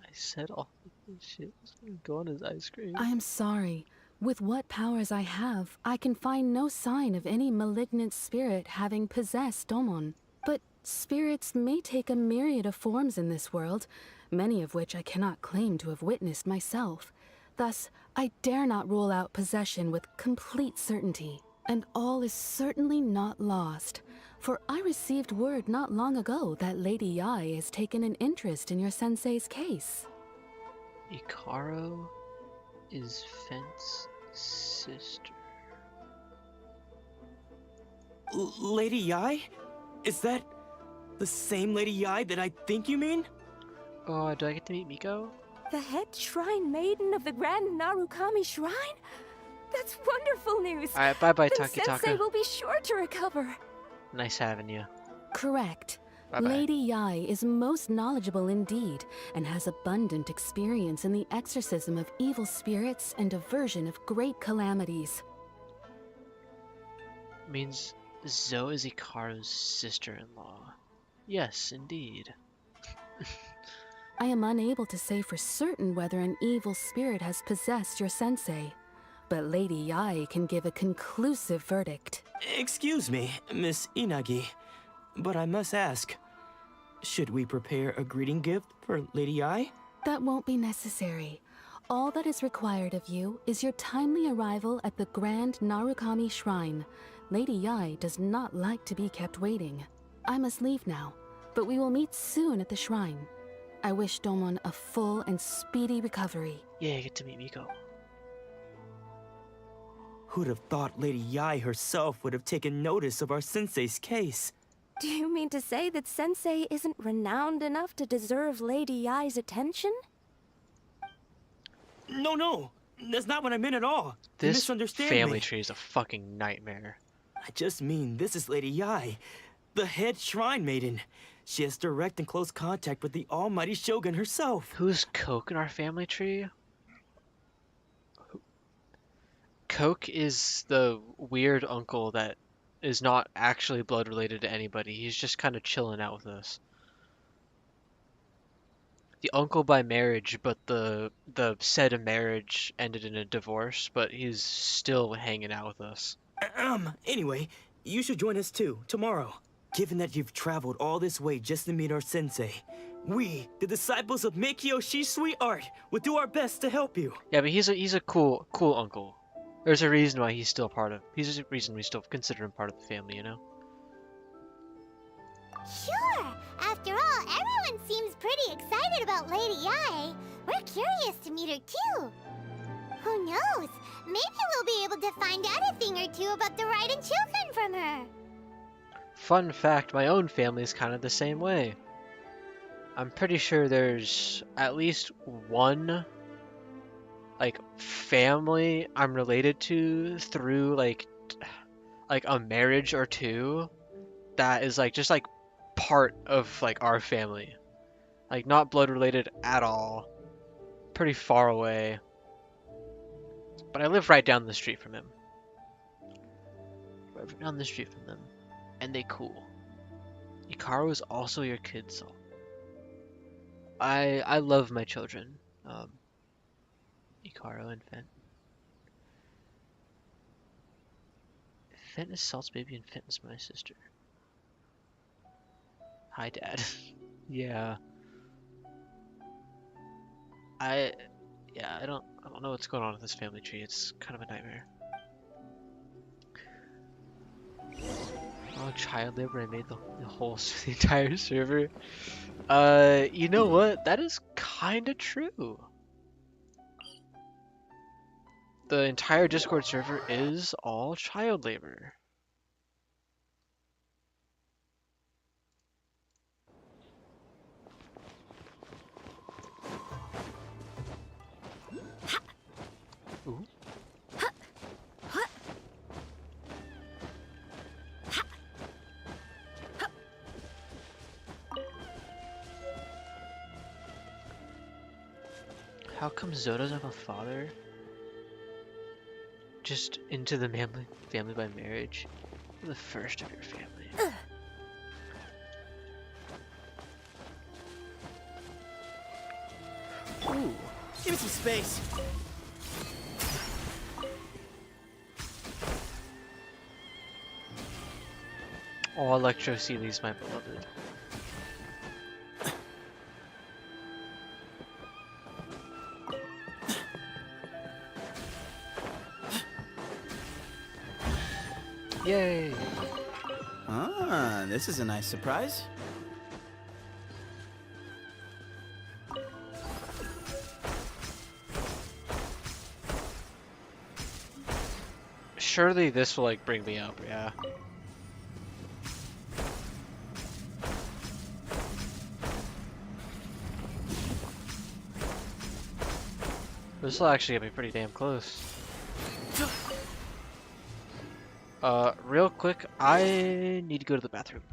I said all this shit was gonna go on his ice cream. I am sorry. With what powers I have, I can find no sign of any malignant spirit having possessed Domon. But spirits may take a myriad of forms in this world, many of which I cannot claim to have witnessed myself. Thus, I dare not rule out possession with complete certainty. And all is certainly not lost, for I received word not long ago that Lady Yai has taken an interest in your sensei's case. Ikaro is Fent's sister. Lady Yai? Is that the same Lady Yai that I think you mean? Oh, do I get to meet Miko? The head shrine maiden of the Grand Narukami Shrine? That's wonderful news. Alright, bye-bye, Then Taki Sensei Taka. will be sure to recover. Nice having you. Correct. Bye-bye. Lady Yai is most knowledgeable indeed, and has abundant experience in the exorcism of evil spirits and aversion of great calamities. Means Zoe is Ikaru's sister-in-law. Yes, indeed. I am unable to say for certain whether an evil spirit has possessed your sensei, but Lady Yai can give a conclusive verdict. Excuse me, Miss Inagi, but I must ask, should we prepare a greeting gift for Lady Yai? That won't be necessary. All that is required of you is your timely arrival at the Grand Narukami Shrine. Lady Yai does not like to be kept waiting. I must leave now, but we will meet soon at the shrine. I wish Domon a full and speedy recovery. Yeah, I get to meet Miko. Who'd have thought Lady Yai herself would have taken notice of our sensei's case? Do you mean to say that Sensei isn't renowned enough to deserve Lady Yai's attention? No, that's not what I meant at all. You This misunderstand family me. tree is a fucking nightmare. I just mean this is Lady Yai, the head shrine maiden. She has direct and close contact with the almighty Shogun herself. Who's Coke in our family tree? Coke is the weird uncle that is not actually blood related to anybody. He's just kind of chilling out with us. The uncle by marriage, but the said marriage ended in a divorce, but he's still hanging out with us. Anyway, you should join us too, tomorrow. Given that you've traveled all this way just to meet our sensei, we, the disciples of Meikyo Shisui Art, will do our best to help you. Yeah, but he's a cool uncle. There's a reason why he's still part of. He's a reason we still consider him part of the family, you know. Sure. After all, everyone seems pretty excited about Lady Yai. We're curious to meet her too. Who knows? Maybe we'll be able to find out a thing or two about the Raiden children from her. Fun fact, my own family is kind of the same way. I'm pretty sure there's at least one like family I'm related to through like a marriage or two that is like just like part of like our family. Like not blood related at all. Pretty far away. But I live right down the street from him. Right down the street from them. And they cool. Ikaru is also your kid, so I love my children. Ikaru and Fent. Fent is Salt's baby and Fent is my sister. Hi, Dad. Yeah. I don't know what's going on with this family tree. It's kind of a nightmare. Oh, child labor! I made the whole the entire server. You know what? That is kind of true. The entire Discord server is all child labor. Ooh. How come Zoe doesn't have a father? Just into the family by marriage. You're the first of your family. Ooh, give me some space. Oh, Electro Seely's my beloved. Yay! Ah, this is a nice surprise. Surely this will like bring me up, yeah. This will actually get me pretty damn close. Real quick, I need to go to the bathroom.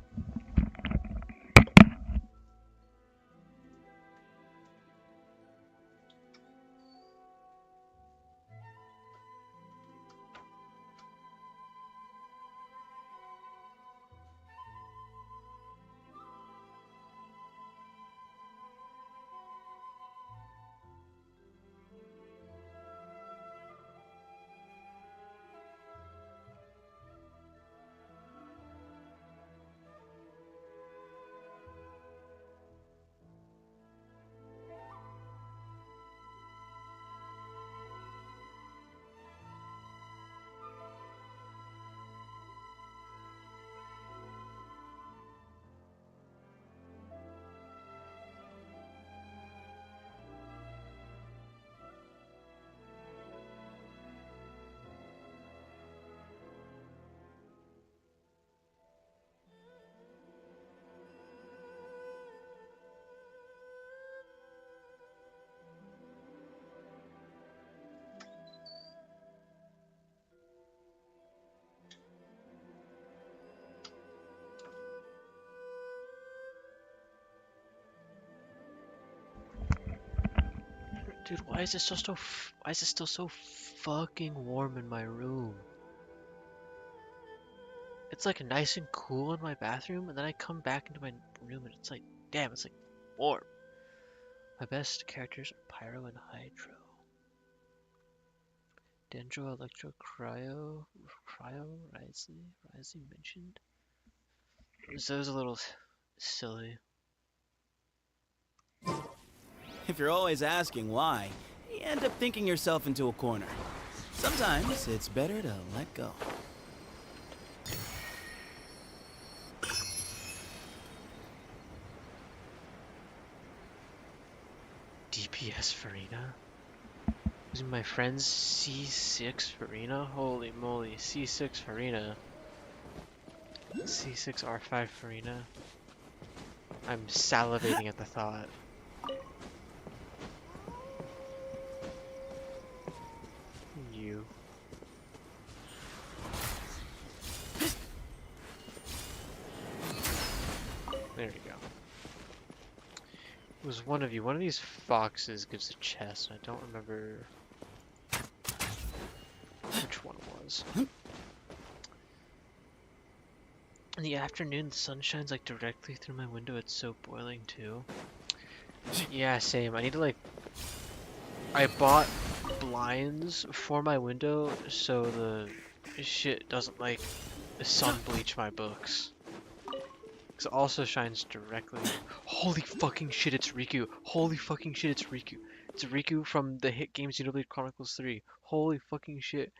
Dude, why is it why is it still so fucking warm in my room? It's like nice and cool in my bathroom, and then I come back into my room and it's like, damn, it's like warm. My best characters are Pyro and Hydro. Dendro, Electro, Cryo, Risley mentioned. Zoe's a little silly. If you're always asking why, you end up thinking yourself into a corner. Sometimes it's better to let go. DPS Farina? Using my friend's C6 Farina? Holy moly, C6 Farina. C6 R5 Farina. I'm salivating at the thought. You. There we go. It was one of you. One of these foxes gives a chest. I don't remember which one it was. In the afternoon, the sun shines like directly through my window. It's so boiling too. Yeah, same. I need to like... I bought blinds for my window so the shit doesn't like sun bleach my books. Because it also shines directly. Holy fucking shit, it's Riku. Holy fucking shit, it's Riku. It's Riku from the hit game Xenoblade Chronicles 3. Holy fucking shit.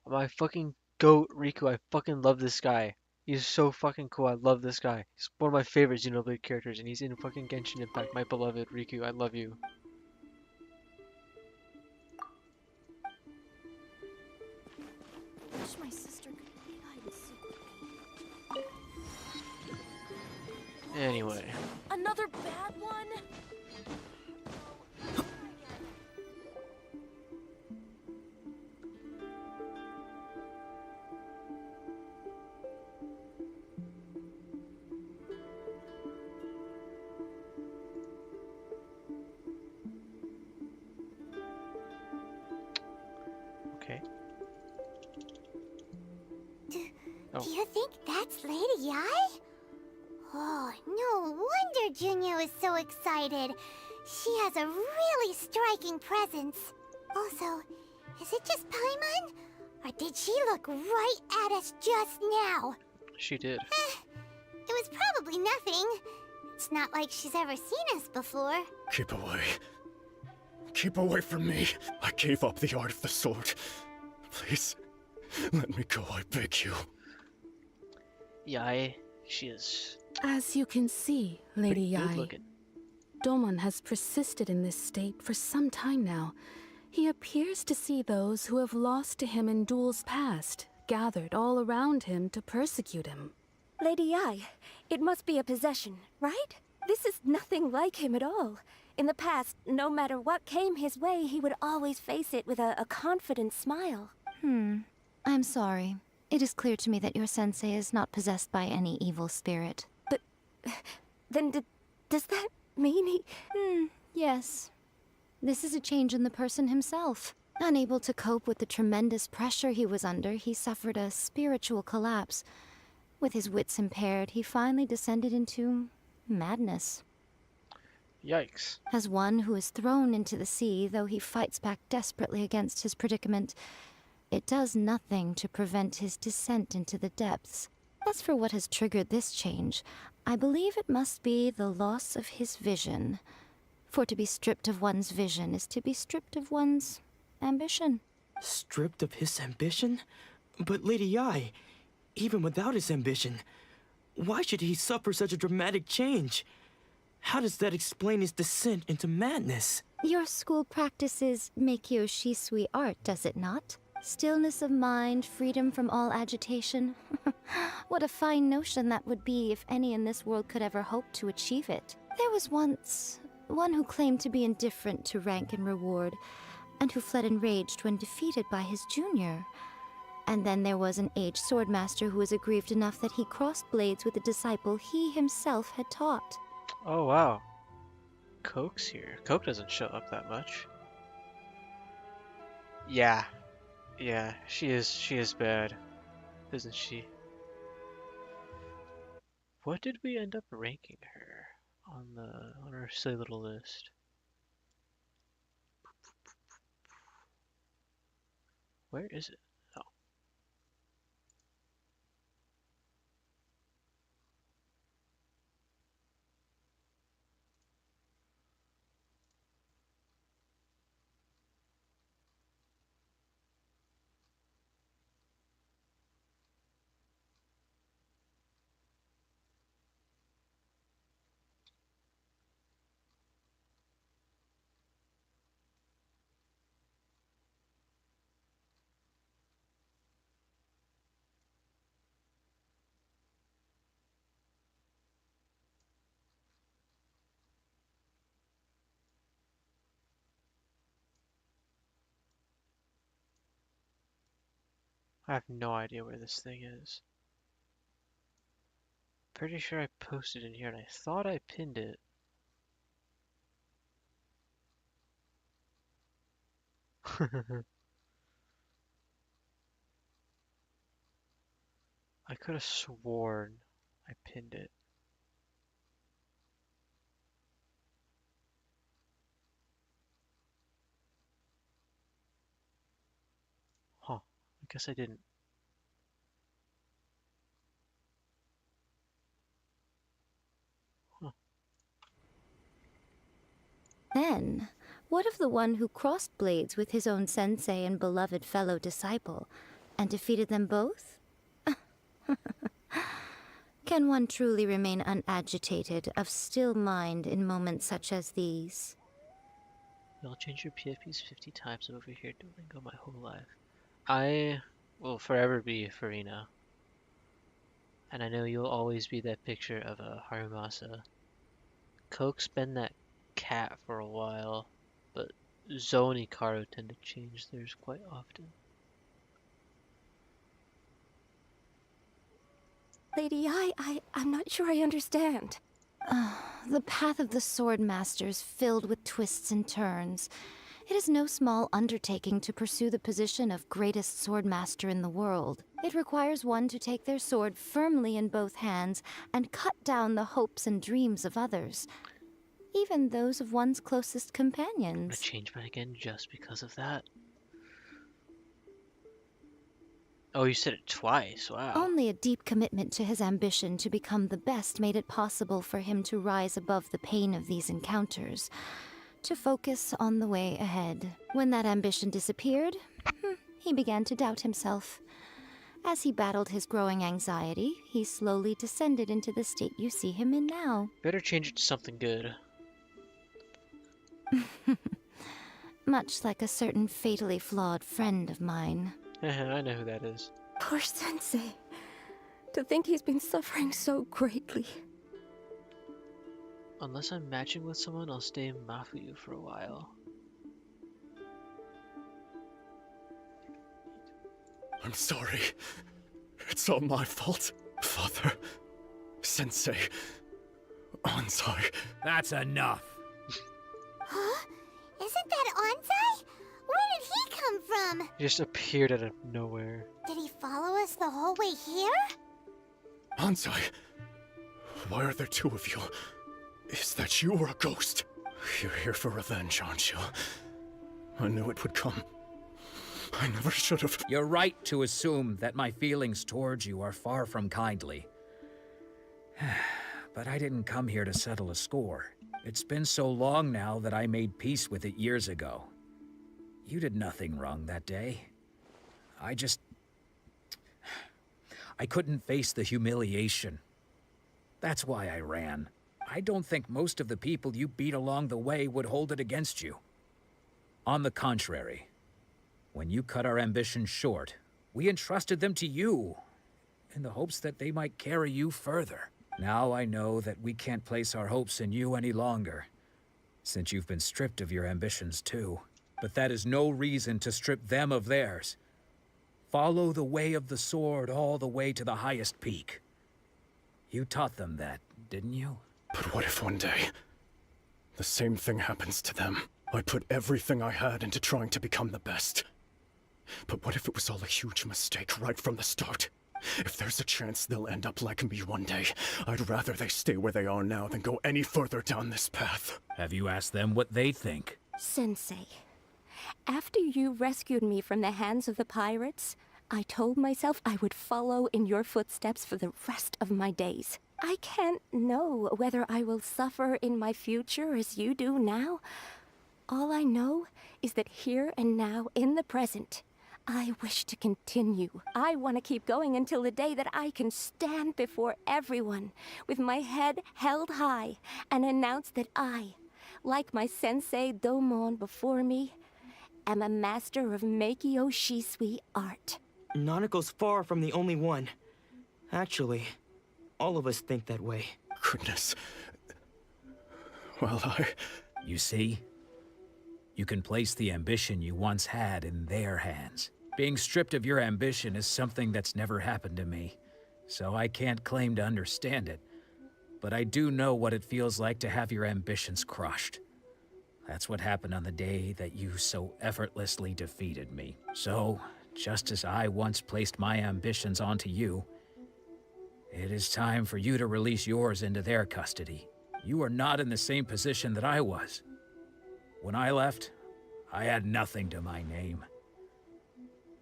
My fucking goat, Riku. I fucking love this guy. He's so fucking cool. I love this guy. He's one of my favorite Xenoblade characters, and he's in fucking Genshin Impact. My beloved Riku. I love you. Wish my sister could hide a secret. Anyway. Another bad one? Do you think that's Lady Yai? Oh, no wonder Junyo is so excited. She has a really striking presence. Also, is it just Paimon? Or did she look right at us just now? She did. It was probably nothing. It's not like she's ever seen us before. Keep away. Keep away from me. I gave up the art of the sword. Please, let me go, I beg you. Yai, she is As you can see, Lady pretty good Yai, looking. Domon has persisted in this state for some time now. He appears to see those who have lost to him in duels past, gathered all around him to persecute him. Lady Yai, it must be a possession, right? This is nothing like him at all. In the past, no matter what came his way, he would always face it with a confident smile. I'm sorry. It is clear to me that your sensei is not possessed by any evil spirit. But then does that mean he... Yes. This is a change in the person himself. Unable to cope with the tremendous pressure he was under, he suffered a spiritual collapse. With his wits impaired, he finally descended into madness. Yikes. As one who is thrown into the sea, though he fights back desperately against his predicament, it does nothing to prevent his descent into the depths. As for what has triggered this change, I believe it must be the loss of his vision. For to be stripped of one's vision is to be stripped of one's ambition. Stripped of his ambition? But Lady Yai, even without his ambition, why should he suffer such a dramatic change? How does that explain his descent into madness? Your school practices Meikyo Shisui art, does it not? Stillness of mind, freedom from all agitation. What a fine notion that would be if any in this world could ever hope to achieve it. There was once one who claimed to be indifferent to rank and reward, and who fled enraged when defeated by his junior. And then there was an aged swordmaster who was aggrieved enough that he crossed blades with a disciple he himself had taught. Oh wow. Coke's here. Coke doesn't show up that much. Yeah. Yeah, she is bad, isn't she? What did we end up ranking her on our silly little list? Where is it? Oh. I have no idea where this thing is. Pretty sure I posted in here and I thought I pinned it. I could have sworn I pinned it. Huh. I guess I didn't. Huh. Then, what of the one who crossed blades with his own sensei and beloved fellow disciple, and defeated them both? Can one truly remain unagitated, of still mind in moments such as these? I'll change your PFPs 50 times. I'm over here Duolingo my whole life. I will forever be Farina. And I know you'll always be that picture of a Harumasa. Coke's been that cat for a while, but Zoe and Hikaru tend to change theirs quite often. Lady Yai, I'm not sure I understand. The path of the sword master is filled with twists and turns. It is no small undertaking to pursue the position of greatest swordmaster in the world. It requires one to take their sword firmly in both hands and cut down the hopes and dreams of others, even those of one's closest I'm gonna companions. change mine again just because of that. Oh, you said it twice. Wow. Only a deep commitment to his ambition to become the best made it possible for him to rise above the pain of these encounters, to focus on the way ahead. When that ambition disappeared, he began to doubt himself. As he battled his growing anxiety, he slowly descended into the state you see him in now. Better change it to something good. Much like a certain fatally flawed friend of mine. I know who that is. Poor Sensei. To think he's been suffering so greatly. Unless I'm matching with someone, I'll stay Mafuyu for a while. I'm sorry. It's all my fault. Father, Sensei, Anzai. That's enough. Huh? Isn't that Anzai? Where did he come from? He just appeared out of nowhere. Did he follow us the whole way here? Anzai, why are there two of you? Is that you or a ghost? You're here for revenge, aren't you? I knew it would come. I never should have. You're right to assume that my feelings towards you are far from kindly. But I didn't come here to settle a score. It's been so long now that I made peace with it years ago. You did nothing wrong that day. I couldn't face the humiliation. That's why I ran. I don't think most of the people you beat along the way would hold it against you. On the contrary, when you cut our ambitions short, we entrusted them to you, in the hopes that they might carry you further. Now I know that we can't place our hopes in you any longer, since you've been stripped of your ambitions too. But that is no reason to strip them of theirs. Follow the way of the sword all the way to the highest peak. You taught them that, didn't you? But what if one day, the same thing happens to them? I put everything I had into trying to become the best. But what if it was all a huge mistake right from the start? If there's a chance they'll end up like me one day, I'd rather they stay where they are now than go any further down this path. Have you asked them what they think? Sensei, after you rescued me from the hands of the pirates, I told myself I would follow in your footsteps for the rest of my days. I can't know whether I will suffer in my future as you do now. All I know is that here and now, in the present, I wish to continue. I want to keep going until the day that I can stand before everyone with my head held high and announce that I, like my sensei Domon before me, am a master of Meikyo Shisui art. Nanako's far from the only one. Actually, all of us think that way. Goodness. Well, You see? You can place the ambition you once had in their hands. Being stripped of your ambition is something that's never happened to me, so I can't claim to understand it. But I do know what it feels like to have your ambitions crushed. That's what happened on the day that you so effortlessly defeated me. So, just as I once placed my ambitions onto you, it is time for you to release yours into their custody. You are not in the same position that I was. When I left, I had nothing to my name.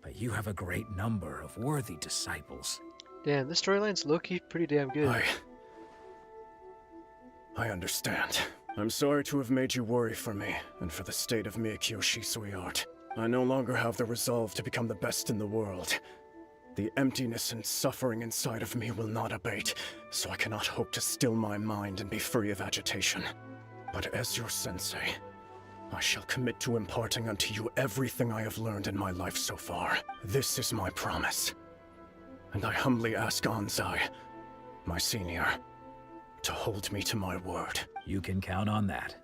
But you have a great number of worthy disciples. Damn, this storyline's low-key pretty damn good. I understand. I'm sorry to have made you worry for me, and for the state of Meikyo Shisui art. I no longer have the resolve to become the best in the world. The emptiness and suffering inside of me will not abate, so I cannot hope to still my mind and be free of agitation. But as your sensei, I shall commit to imparting unto you everything I have learned in my life so far. This is my promise. And I humbly ask Anzai, my senior, to hold me to my word. You can count on that.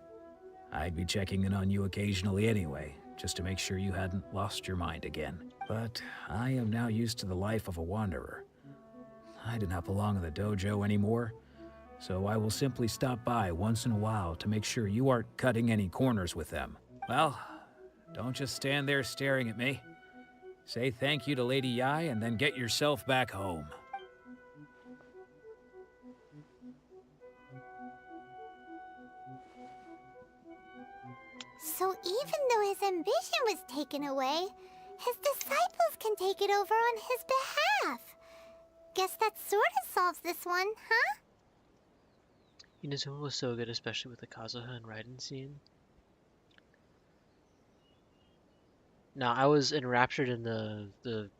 I'd be checking in on you occasionally anyway, just to make sure you hadn't lost your mind again. But I am now used to the life of a wanderer. I do not belong in the dojo anymore, so I will simply stop by once in a while to make sure you aren't cutting any corners with them. Well, Don't just stand there staring at me. Say thank you to Lady Yai and then get yourself back home. So even though his ambition was taken away, his disciples can take it over on his behalf. Guess that sort of solves this one, huh? Inazuma was so good, especially with the Kazuha and Raiden scene. Now, I was enraptured in the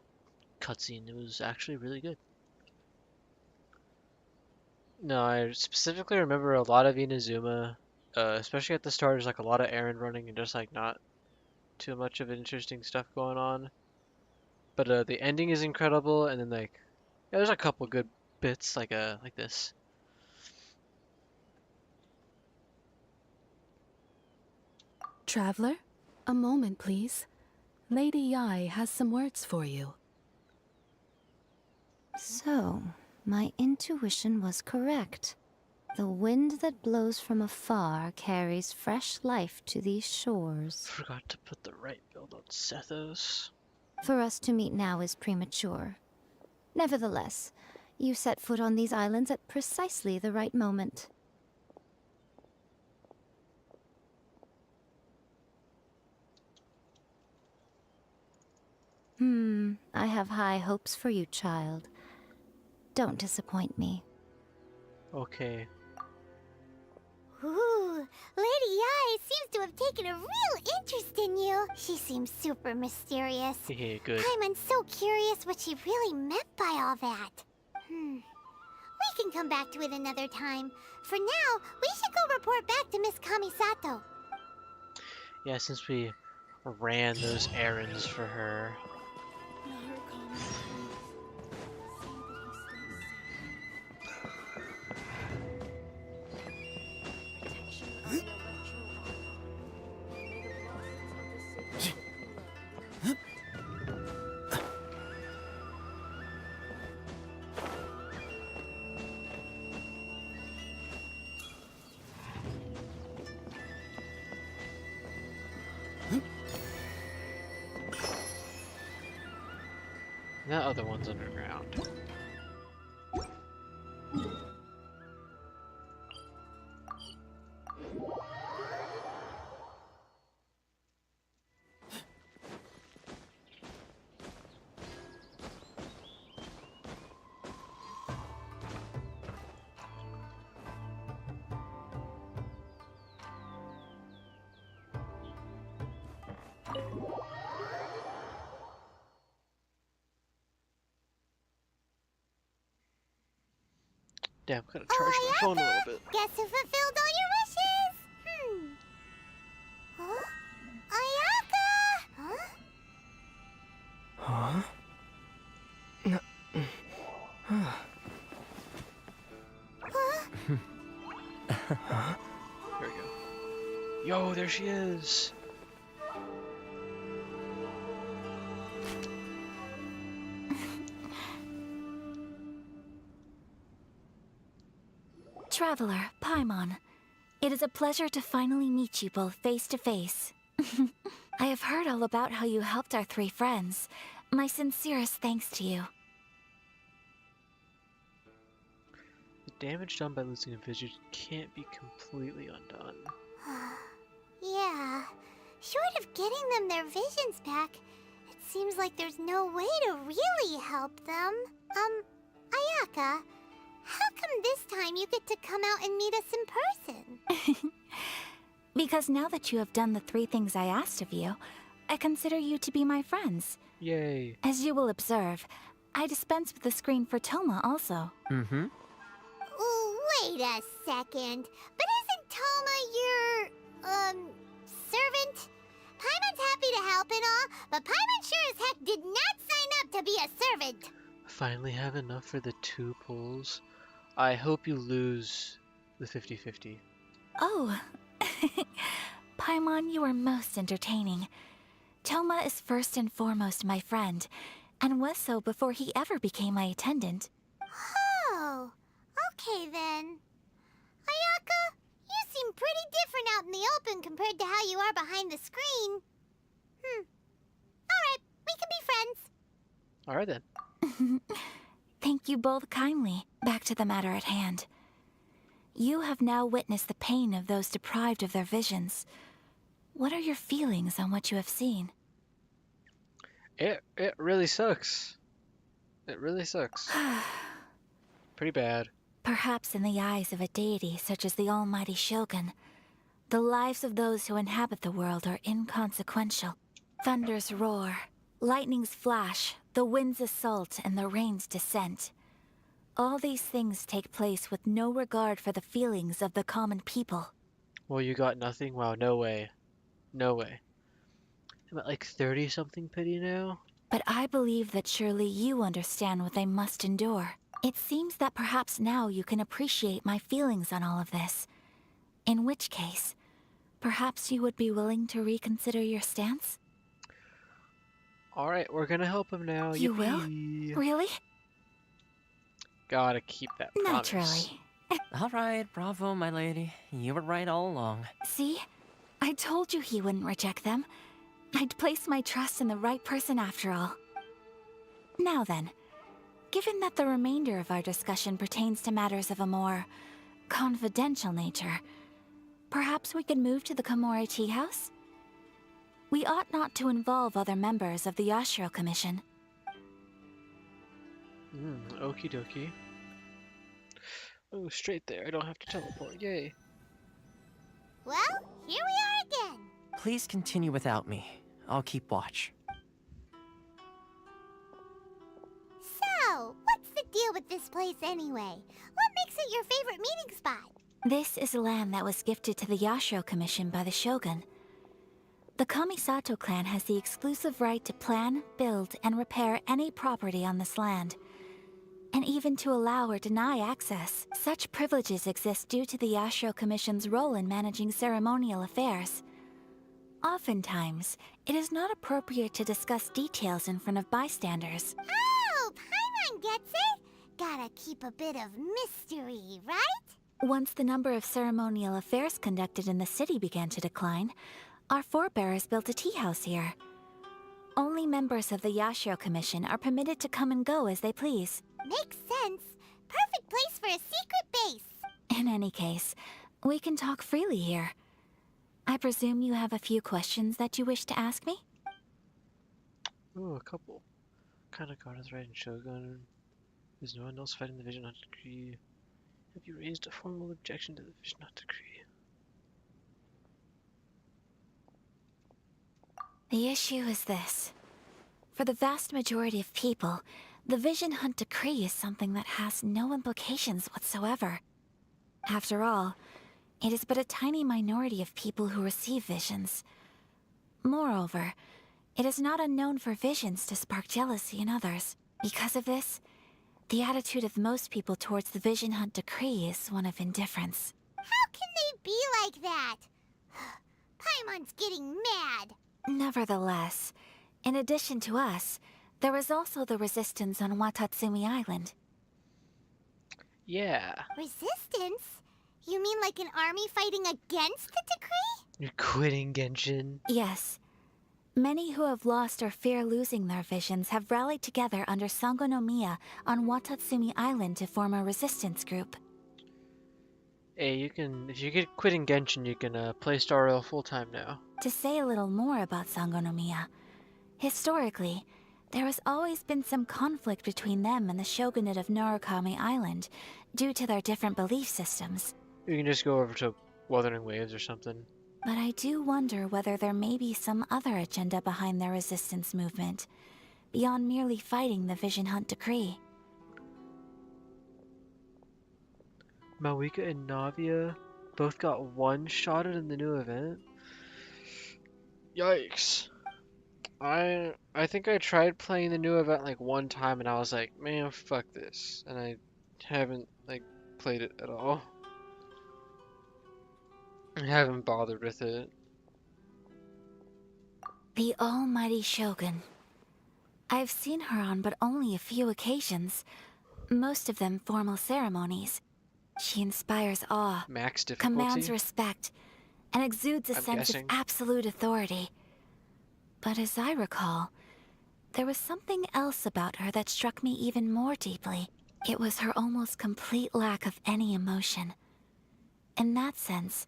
cutscene. It was actually really good. No, I specifically remember a lot of Inazuma, especially at the start. There's like a lot of errand running and just like not too much of interesting stuff going on. But the ending is incredible, and then like yeah, there's a couple good bits like this. Traveler, a moment, please. Lady Yai has some words for you. So, my intuition was correct. The wind that blows from afar carries fresh life to these shores. Forgot to put the right build on Sethos. For us to meet now is premature. Nevertheless, you set foot on these islands at precisely the right moment. I have high hopes for you, child. Don't disappoint me. Okay. Ooh, Lady Yai seems to have taken a real interest in you. She seems super mysterious. Yeah, good. I'm so curious what she really meant by all that. We can come back to it another time. For now, we should go report back to Miss Kamisato. Yeah, since we ran those errands for her. That other one's underground. Damn, I'm gonna charge my phone a little bit. Guess who fulfilled all your wishes? Huh? Ayaka! Huh? There we go. Yo, there she is. Traveler, Paimon, it is a pleasure to finally meet you both face to face. I have heard all about how you helped our three friends. My sincerest thanks to you. The damage done by losing a vision can't be completely undone. Yeah. Short of getting them their visions back, it seems like there's no way to really help them. Ayaka, how come this time you get to come out and meet us in person? Because now that you have done the three things I asked of you, I consider you to be my friends. Yay. As you will observe, I dispense with the screen for Toma also. Mm-hmm. Wait a second. But isn't Toma your, servant? Paimon's happy to help and all, but Paimon sure as heck did not sign up to be a servant. I finally have enough for the 2 pulls. I hope you lose the 50-50. Oh. Paimon, you are most entertaining. Toma is first and foremost my friend, and was so before he ever became my attendant. Oh, okay then. Ayaka, you seem pretty different out in the open compared to how you are behind the screen. Alright, we can be friends. Alright then. Thank you both kindly. Back to the matter at hand. You have now witnessed the pain of those deprived of their visions. What are your feelings on what you have seen? It really sucks. It really sucks. Pretty bad. Perhaps in the eyes of a deity such as the almighty Shogun, the lives of those who inhabit the world are inconsequential. Thunders roar, lightnings flash, the winds assault, and the rains descent. All these things take place with no regard for the feelings of the common people. Well, you got nothing? Wow, no way. No way. I'm at like 30-something pity now? But I believe that surely you understand what they must endure. It seems that perhaps now you can appreciate my feelings on all of this. In which case, perhaps you would be willing to reconsider your stance? Alright, we're gonna help him now. You Yippee. will? Really? Gotta keep that promise. Naturally. Alright, bravo, my lady. You were right all along. See? I told you he wouldn't reject them. I'd placed my trust in the right person after all. Now then, given that the remainder of our discussion pertains to matters of a more confidential nature, perhaps we could move to the Komore Tea House? We ought not to involve other members of the Yashiro Commission. Okie dokie. Oh, straight there. I don't have to teleport. Yay. Well, here we are again. Please continue without me. I'll keep watch. So, what's the deal with this place anyway? What makes it your favorite meeting spot? This is land that was gifted to the Yashiro Commission by the Shogun. The Kamisato clan has the exclusive right to plan, build, and repair any property on this land, and even to allow or deny access. Such privileges exist due to the Yashiro Commission's role in managing ceremonial affairs. Oftentimes, it is not appropriate to discuss details in front of bystanders. Oh, Paimon gets it. Gotta keep a bit of mystery, right? Once the number of ceremonial affairs conducted in the city began to decline, our forebears built a tea house here. Only members of the Yashiro Commission are permitted to come and go as they please. Makes sense. Perfect place for a secret base. In any case, we can talk freely here. I presume you have a few questions that you wish to ask me? Ooh, a couple. Kind of god is right in Shogun. There's no one else fighting the Vision Hunt Decree. Have you raised a formal objection to the Vision Hunt Decree? The issue is this. For the vast majority of people, the Vision Hunt Decree is something that has no implications whatsoever. After all, it is but a tiny minority of people who receive visions. Moreover, it is not unknown for visions to spark jealousy in others. Because of this, the attitude of most people towards the Vision Hunt Decree is one of indifference. How can they be like that? Paimon's getting mad. Nevertheless, in addition to us, there is also the resistance on Watatsumi Island. Yeah. Resistance? You mean like an army fighting against the decree? You're quitting Genshin? Yes. Many who have lost or fear losing their visions have rallied together under Sangonomiya on Watatsumi Island to form a resistance group. Hey, you can, if you get quitting Genshin, you can play Star Rail full-time now. To say a little more about Sangonomiya, historically, there has always been some conflict between them and the shogunate of Narukami Island, due to their different belief systems. You can just go over to Wuthering Waves or something. But I do wonder whether there may be some other agenda behind their resistance movement, beyond merely fighting the Vision Hunt Decree. Mawika and Navia both got one-shotted in the new event? Yikes. I think I tried playing the new event like one time and I was like, man, fuck this. And I haven't like played it at all. I haven't bothered with it. The almighty Shogun. I've seen her on but only a few occasions, most of them formal ceremonies. She inspires awe, Max difficulty? commands respect, and exudes a I'm sense guessing. of absolute authority. But as I recall, there was something else about her that struck me even more deeply. It was her almost complete lack of any emotion. In that sense,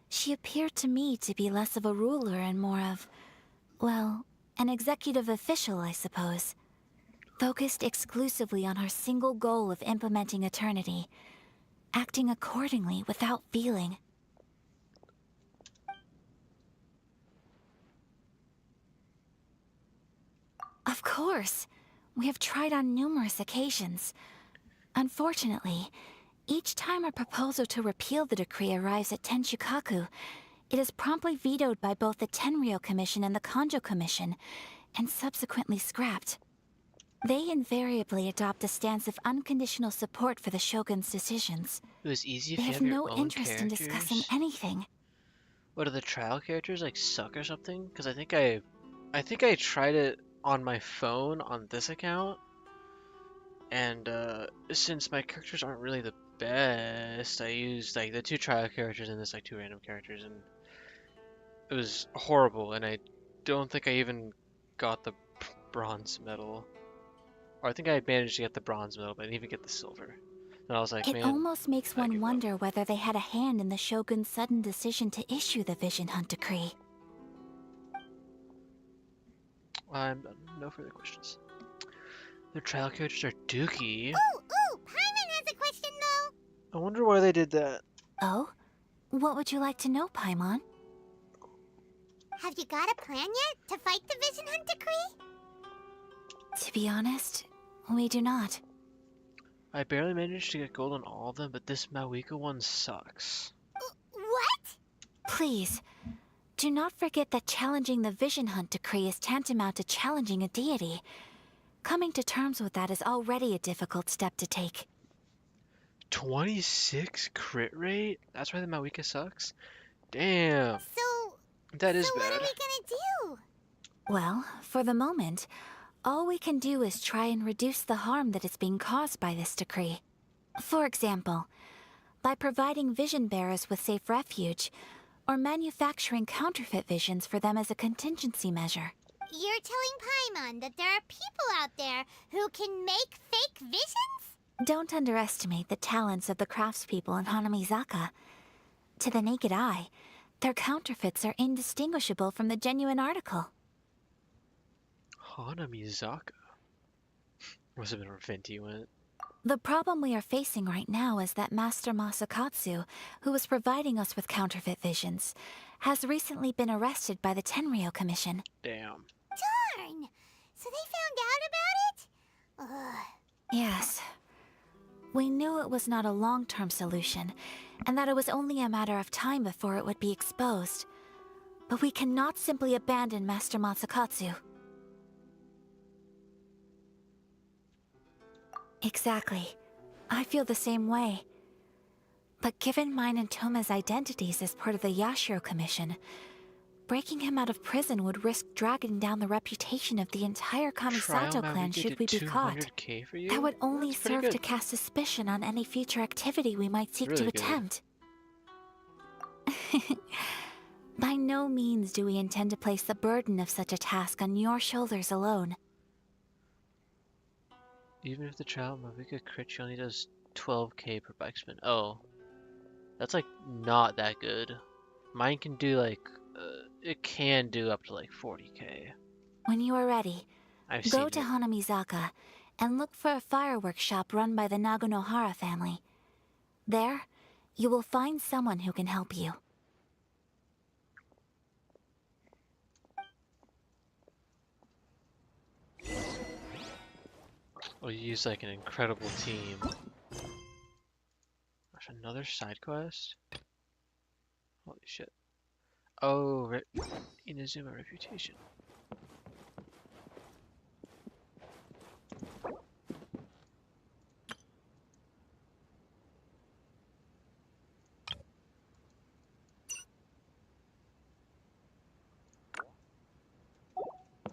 she appeared to me to be less of a ruler and more of, well, an executive official, I suppose. Focused exclusively on her single goal of implementing eternity, acting accordingly without feeling. Of course, we have tried on numerous occasions. Unfortunately, each time a proposal to repeal the decree arrives at Tenshukaku, it is promptly vetoed by both the Tenryou Commission and the Kanjo Commission, and subsequently scrapped. They invariably adopt a stance of unconditional support for the Shogun's decisions. It was easy if They you have have your no own interest in discussing characters. anything. What, are the trial characters like suck or something? Because I think I tried it on my phone on this account, and since my characters aren't really the best, I used like the 2 trial characters and this like 2 random characters, and it was horrible. And I don't think I even got the bronze medal, or I think I managed to get the bronze medal, but I didn't even get the silver. And I was like, It man, almost makes I one give up. wonder whether they had a hand in the Shogun's sudden decision to issue the Vision Hunt decree. No further questions. The trial characters are dookie. Ooh, Paimon has a question though. I wonder why they did that. Oh? What would you like to know, Paimon? Have you got a plan yet to fight the Vision Hunt decree? To be honest, we do not. I barely managed to get gold on all of them, but this Mawika one sucks. What? Please, do not forget that challenging the Vision Hunt decree is tantamount to challenging a deity. Coming to terms with that is already a difficult step to take. 26 crit rate? That's why the Mawika sucks? Damn. That is So bad. what are we gonna do? Well, for the moment, all we can do is try and reduce the harm that is being caused by this decree. For example, by providing vision bearers with safe refuge, or manufacturing counterfeit visions for them as a contingency measure. You're telling Paimon that there are people out there who can make fake visions? Don't underestimate the talents of the craftspeople in Hanamizaka. To the naked eye, their counterfeits are indistinguishable from the genuine article. Hanamizaka. Must have been where Venti went. The problem we are facing right now is that Master Masakatsu, who was providing us with counterfeit visions, has recently been arrested by the Tenryou Commission. Damn. Darn! So they found out about it? Ugh. Yes. We knew it was not a long-term solution, and that it was only a matter of time before it would be exposed. But we cannot simply abandon Master Masakatsu. Exactly. I feel the same way. But given mine and Toma's identities as part of the Yashiro Commission, breaking him out of prison would risk dragging down the reputation of the entire Kamisato clan should we be caught. For you? That would only That's pretty serve to good. cast suspicion on any future activity we might seek Really to good. attempt. By no means do we intend to place the burden of such a task on your shoulders alone. Even if the child Mawika crit, she only does 12k per bike spin. Oh. That's like not that good. Mine can do like, it can do up to like 40k. When you are ready, I've go seen to it. Hanamizaka and look for a fireworks shop run by the Nagonohara family. There, you will find someone who can help you. Oh, you use like an incredible team. Gosh, another side quest? Holy shit. Oh, Inazuma reputation.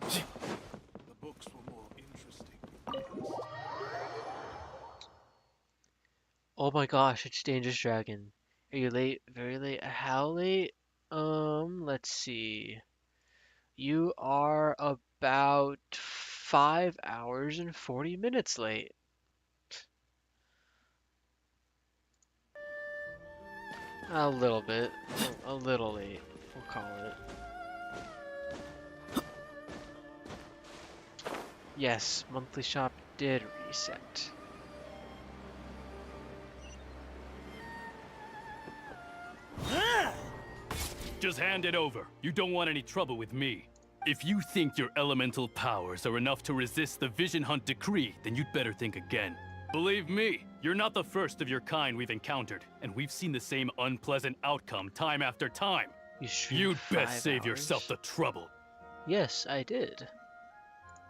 The books were more interesting. Oh my gosh, it's Dangerous Dragon. Are you late? Very late? How late? Let's see. You are about 5 hours and 40 minutes late. A little bit. A little late, we'll call it. Yes, monthly shop did reset. Just hand it over. You don't want any trouble with me. If you think your elemental powers are enough to resist the Vision Hunt decree, then you'd better think again. Believe me, you're not the first of your kind we've encountered, and we've seen the same unpleasant outcome time after time. You'd best save yourself the trouble. Yes, I did.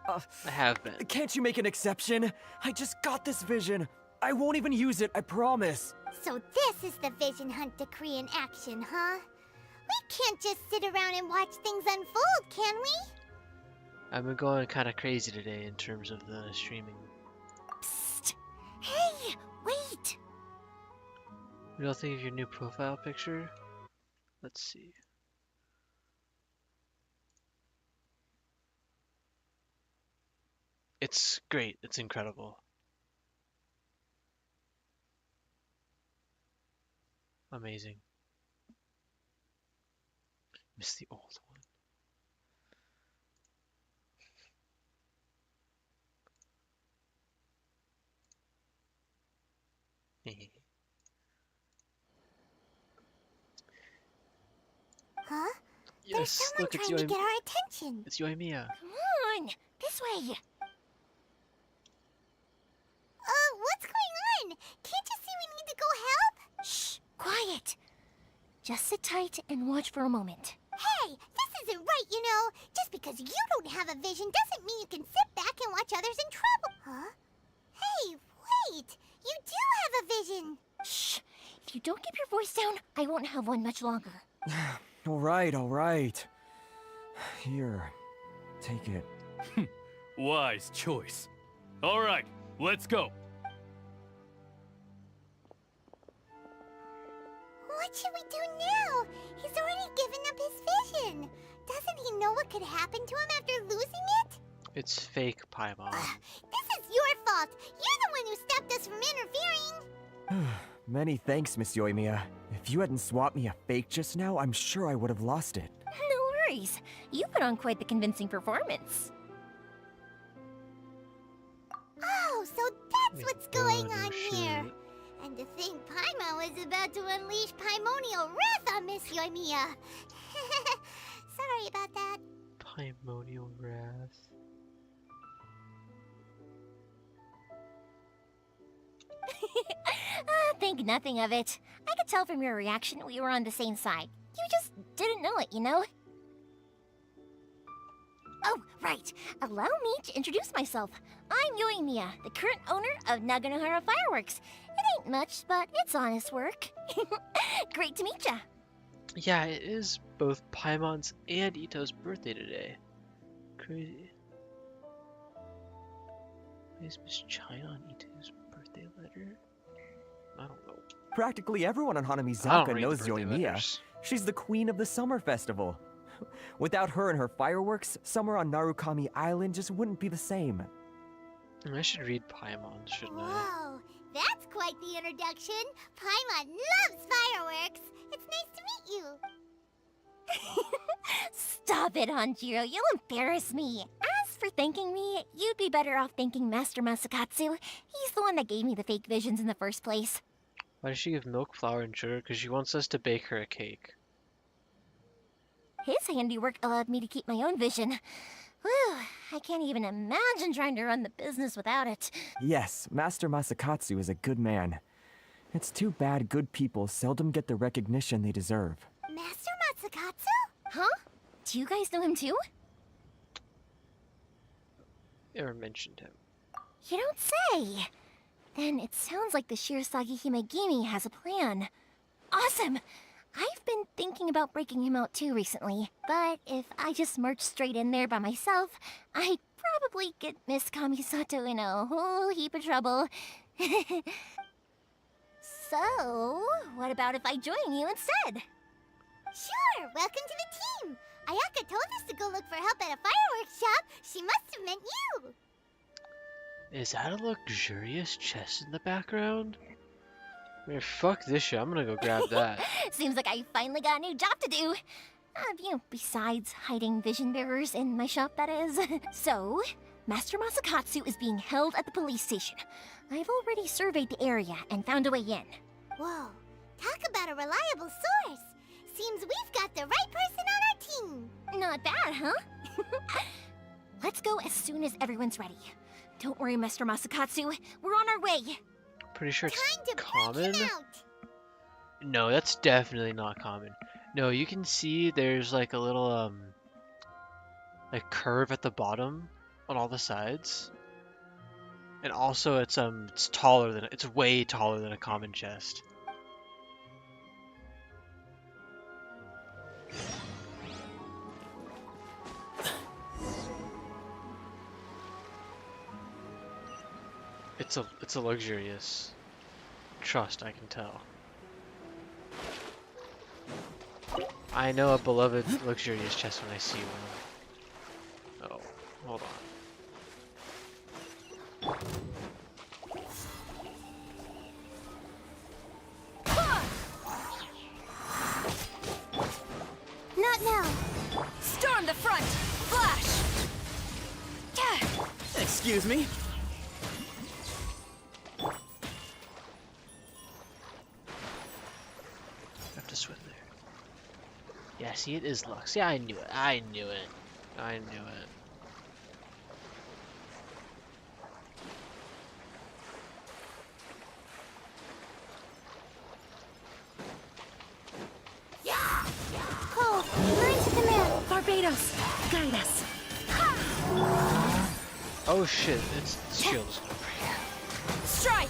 I have been. Can't you make an exception? I just got this vision. I won't even use it, I promise. So this is the Vision Hunt decree in action, huh? We can't just sit around and watch things unfold, can we? I've been going kind of crazy today in terms of the streaming. Psst! Hey, wait! What do you think of your new profile picture? Let's see. It's great. It's incredible. Amazing. Miss the old one. Huh? Yes, There's someone look, it's trying to get our attention. It's Yoimiya. Come on, this way. What's going on? Can't you see we need to go help? Shh, quiet. Just sit tight and watch for a moment. Hey, this isn't right, you know. Just because you don't have a vision doesn't mean you can sit back and watch others in trouble. Huh? Hey, wait. You do have a vision. Shh. If you don't keep your voice down, I won't have one much longer. All right. Here, take it. Wise choice. All right, let's go. What should we do now? He's already given up his vision. Doesn't he know what could happen to him after losing it? It's fake, Paimon. This is your fault. You're the one who stopped us from interfering. Many thanks, Miss Yoimiya. If you hadn't swapped me a fake just now, I'm sure I would have lost it. No worries. You put on quite the convincing performance. Oh, so that's what's going on here. And to think Paimon was about to unleash Paimonial wrath on Miss Yoimiya. Sorry about that. Paimonial wrath. Think nothing of it. I could tell from your reaction we were on the same side. You just didn't know it, you know? Oh, right. Allow me to introduce myself. I'm Yoimiya, the current owner of Naganohara Fireworks. It ain't much, but it's honest work. Great to meet ya. Yeah, it is both Paimon's and Ito's birthday today. Crazy. Is Miss China on Ito's birthday letter? I don't know. Practically everyone on I don't Hanamizaka read the knows birthday Yoimiya. letters. She's the queen of the summer festival. Without her and her fireworks, summer on Narukami Island just wouldn't be the same. I should read Paimon, shouldn't I? Whoa, that's quite the introduction. Paimon loves fireworks. It's nice to meet you. Stop it, Hanjiro. You'll embarrass me. As for thanking me, you'd be better off thanking Master Masakatsu. He's the one that gave me the fake visions in the first place. Why does she give milk, flour, and sugar? Because she wants us to bake her a cake. His handiwork allowed me to keep my own vision. Whew, I can't even imagine trying to run the business without it. Yes, Master Masakatsu is a good man. It's too bad good people seldom get the recognition they deserve. Master Matsukatsu? Huh? Do you guys know him too? Never mentioned him. You don't say. Then it sounds like the Shirasagi Himegimi has a plan. Awesome! I've been thinking about breaking him out too recently, but if I just marched straight in there by myself, I'd probably get Miss Kamisato in a whole heap of trouble. So, what about if I join you instead? Sure, welcome to the team. Ayaka told us to go look for help at a fireworks shop. She must have meant you. Is that a luxurious chest in the background? Man, fuck this shit. I'm gonna go grab that. Seems like I finally got a new job to do. Besides hiding vision bearers in my shop, that is. So, Master Masakatsu is being held at the police station. I've already surveyed the area and found a way in. Whoa, talk about a reliable source. Seems we've got the right person on our team. Not bad, huh? Let's go as soon as everyone's ready. Don't worry, Master Masakatsu. We're on our way. Pretty sure it's Time to common. break it out. No, that's definitely not common. No, you can see there's like a little like curve at the bottom on all the sides. And also it's way taller than a common chest. It's a luxurious trust, I can tell. I know a beloved luxurious chest when I see one. Oh, hold on. Not now. Storm the front. Flash. Excuse me? Have to swim there. Yeah, see, it is Lux. Yeah, I knew it. I knew it. I knew it. Cole, lines of command. Barbados, guide us. Oh shit, its shield is gonna break. Strike.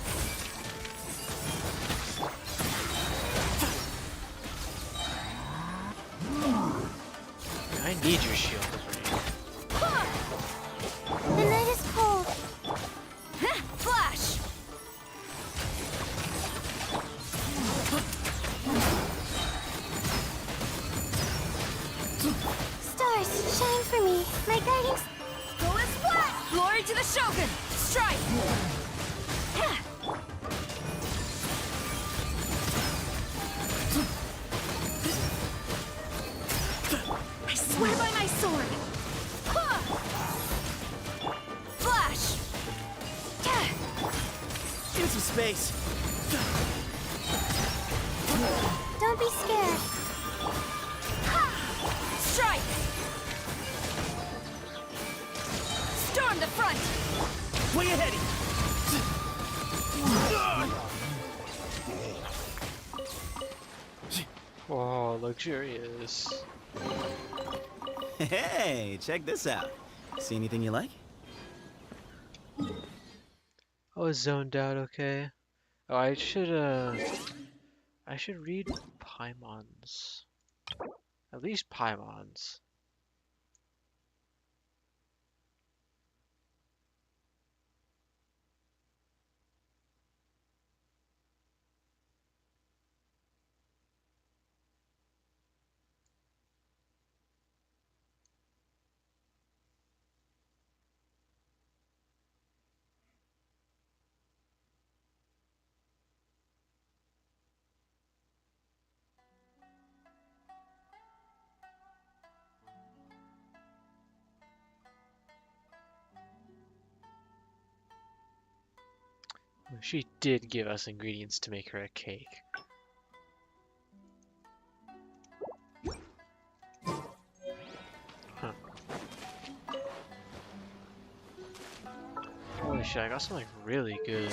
I need your shield to break. The night is cold. Flash. Stars, shine for me. My guidance. Go as what? Glory to the Shogun. Strike. I swear by my sword. Flash. Give some space. Don't be scared. Strike. Storm the front. Way ahead. Whoa, luxurious. Hey, check this out. See anything you like? I was zoned out, okay. Oh, I should read Paimon's. At least Paimon's. She did give us ingredients to make her a cake. Huh. Holy shit, I got some like really good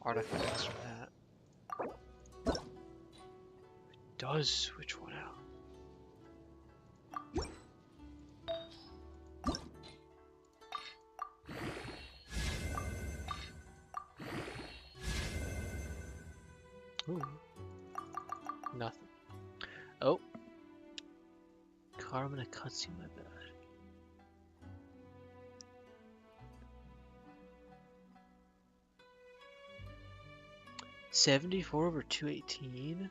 artifacts from that. It does switch one out. Ooh. Nothing. Oh. Carmen Akatsu, my bad. $74 over $218.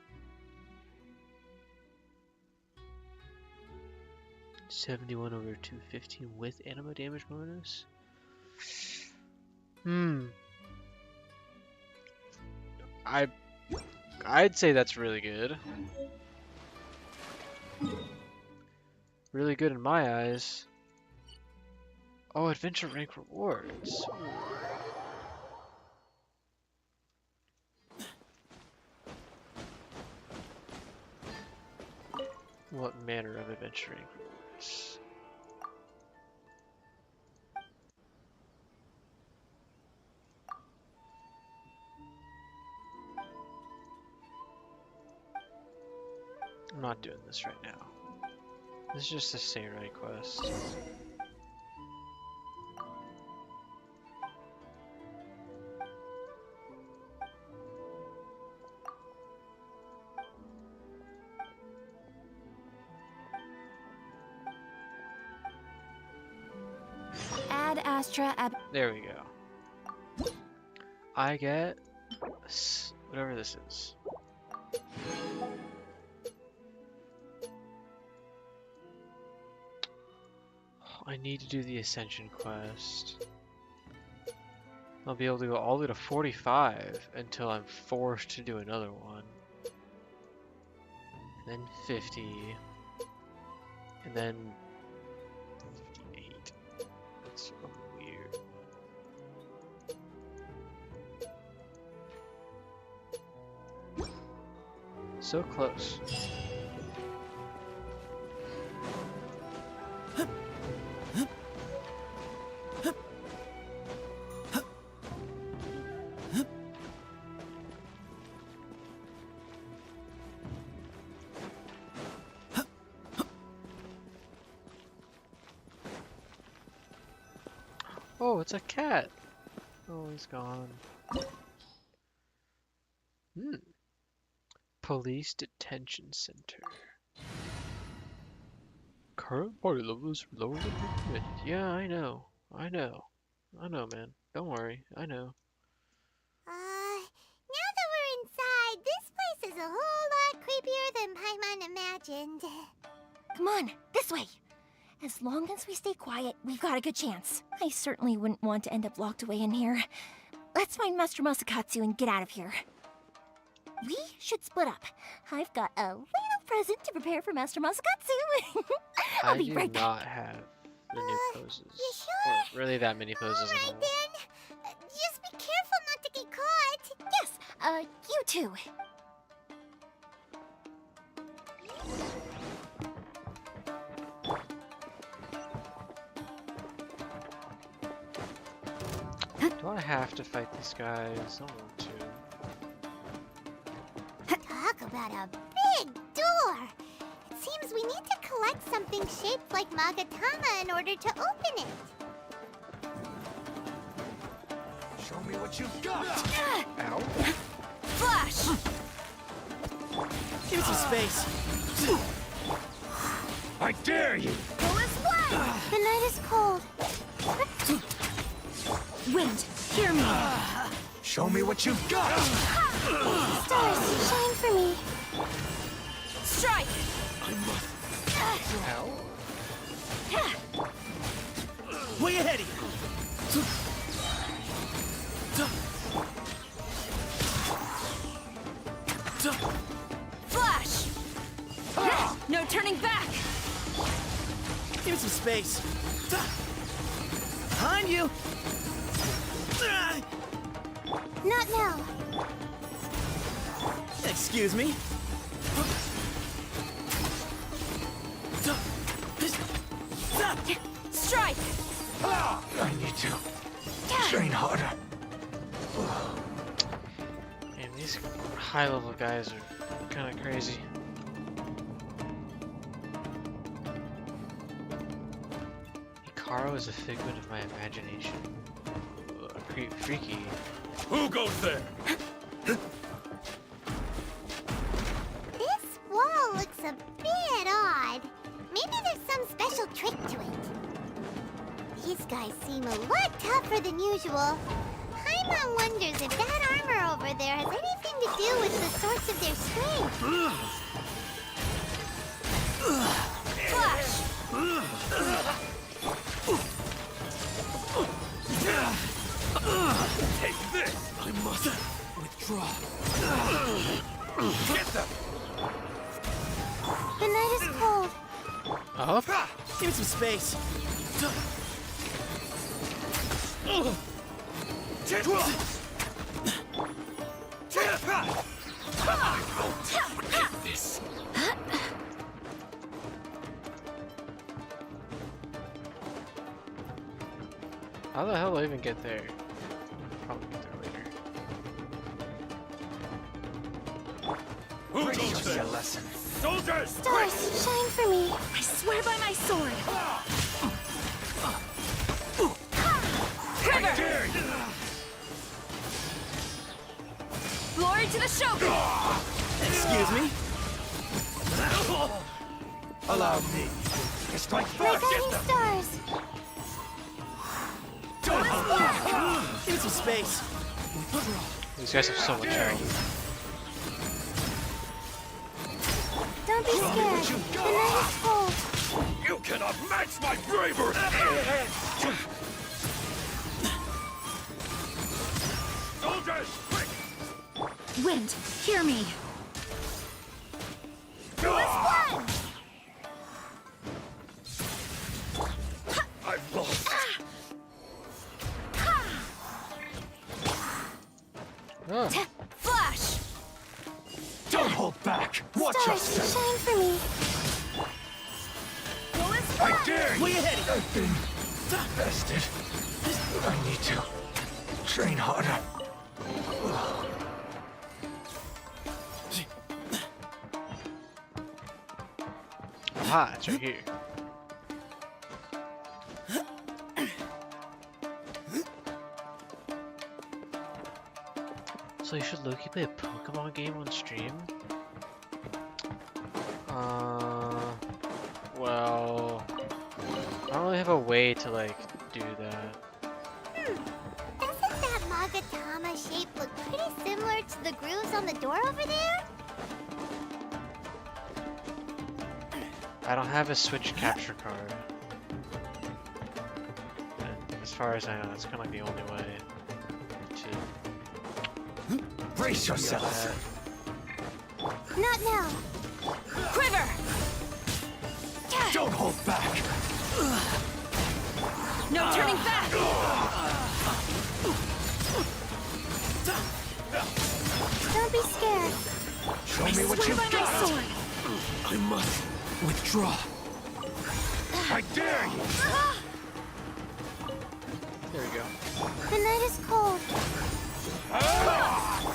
71 over 215 with anima damage bonus. I'd say that's really good. Really good in my eyes. Oh, adventure rank rewards. What manner of adventure rank rewards? I'm not doing this right now. This is just a samurai quest. Ad Astra ab. There we go. I get whatever this is. I need to do the Ascension quest. I'll be able to go all the way to 45 until I'm forced to do another one. And then 50. And then 58. That's so weird. So close. Oh, it's a cat. Oh, he's gone. Police Detention Center. Current party levels lower than recommended. Yeah, I know. I know, man. Don't worry. I know. Now that we're inside, this place is a whole lot creepier than Paimon imagined. Come on, this way. As long as we stay quiet, we've got a good chance. I certainly wouldn't want to end up locked away in here. Let's find Master Masakatsu and get out of here. We should split up. I've got a little present to prepare for Master Masakatsu. I'll be right back. I do not have the new poses. You sure? Or really that many poses at all. Alright then. Just be careful not to get caught. Yes, you too. Do I have to fight these guys? I don't want to. Talk about a big door. It seems we need to collect something shaped like Magatama in order to open it. Show me what you've got! Ow. Flash! Give me some space. I dare you! Go this way! The night is cold. Wind, hear me. Show me what you've got! Stars, shine for me. Strike! Ow. Way ahead of you. Flash! No turning back! Give me some space. Behind you. Not now. Excuse me. Strike! I need to train harder. Man, these high-level guys are kind of crazy. Hikaru is a figment of my imagination. Freaky. Who goes there? This wall looks a bit odd. Maybe there's some special trick to it. These guys seem a lot tougher than usual. Paimon wonders if that armor over there has anything to do with the source of their strength. Flash! Take this! I must withdraw. Get them! The night is cold. Up? Give me some space. This. How the hell do I even get there? Probably get there later. Who teaches you a lesson? Soldiers! Stars, shine for me. I swear by my sword. I dare you! Glory to the Shogun! Excuse me? Allow me to strike My first! guiding stars. Give me some space. These guys have so much health. Don't be scared. The night is cold. You cannot match my bravery! Soldiers, quick! Wind, hear me. I've lost. Flash! Don't hold back! Watch Stars, us! shine for me. I dare you! Where you heading? I've been bested. I need to train harder. Ah, it's right here. So you should Loki play a Pokemon game on stream? Well, I don't really have a way to like do that. Doesn't that Magatama shape look pretty similar to the grooves on the door over there? I don't have a Switch capture card. And as far as I know, that's kind of like the only way to Brace yourself! Not now. Quiver! Don't hold back! No turning back! Don't be scared. Show me what you've By my got! sword! I must withdraw. I dare you! There we go. The night is cold.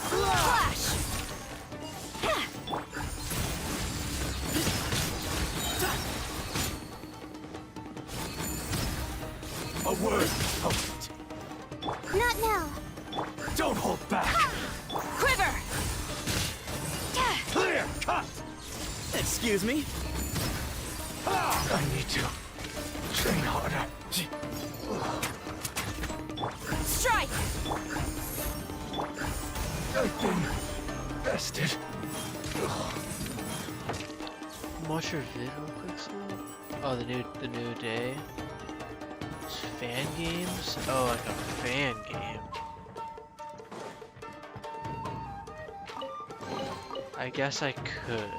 Flash! A word of it. Not now. Don't hold back! Quiver! Clear cut! Excuse me? I need to train harder. Strike! I've been bested. Watch your vid real quick, Slow. Oh, the new day. It's fan games? Oh, like a fan game. I guess I could.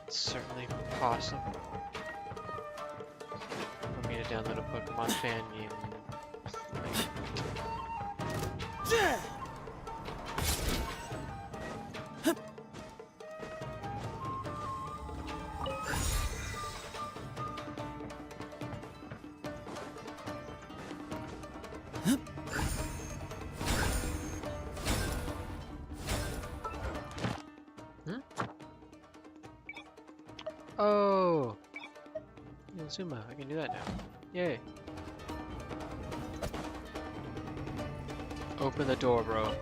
It's certainly possible for me to download a Pokemon fan game. Oh! Inazuma, I can do that now. Yay. Open the door, bro.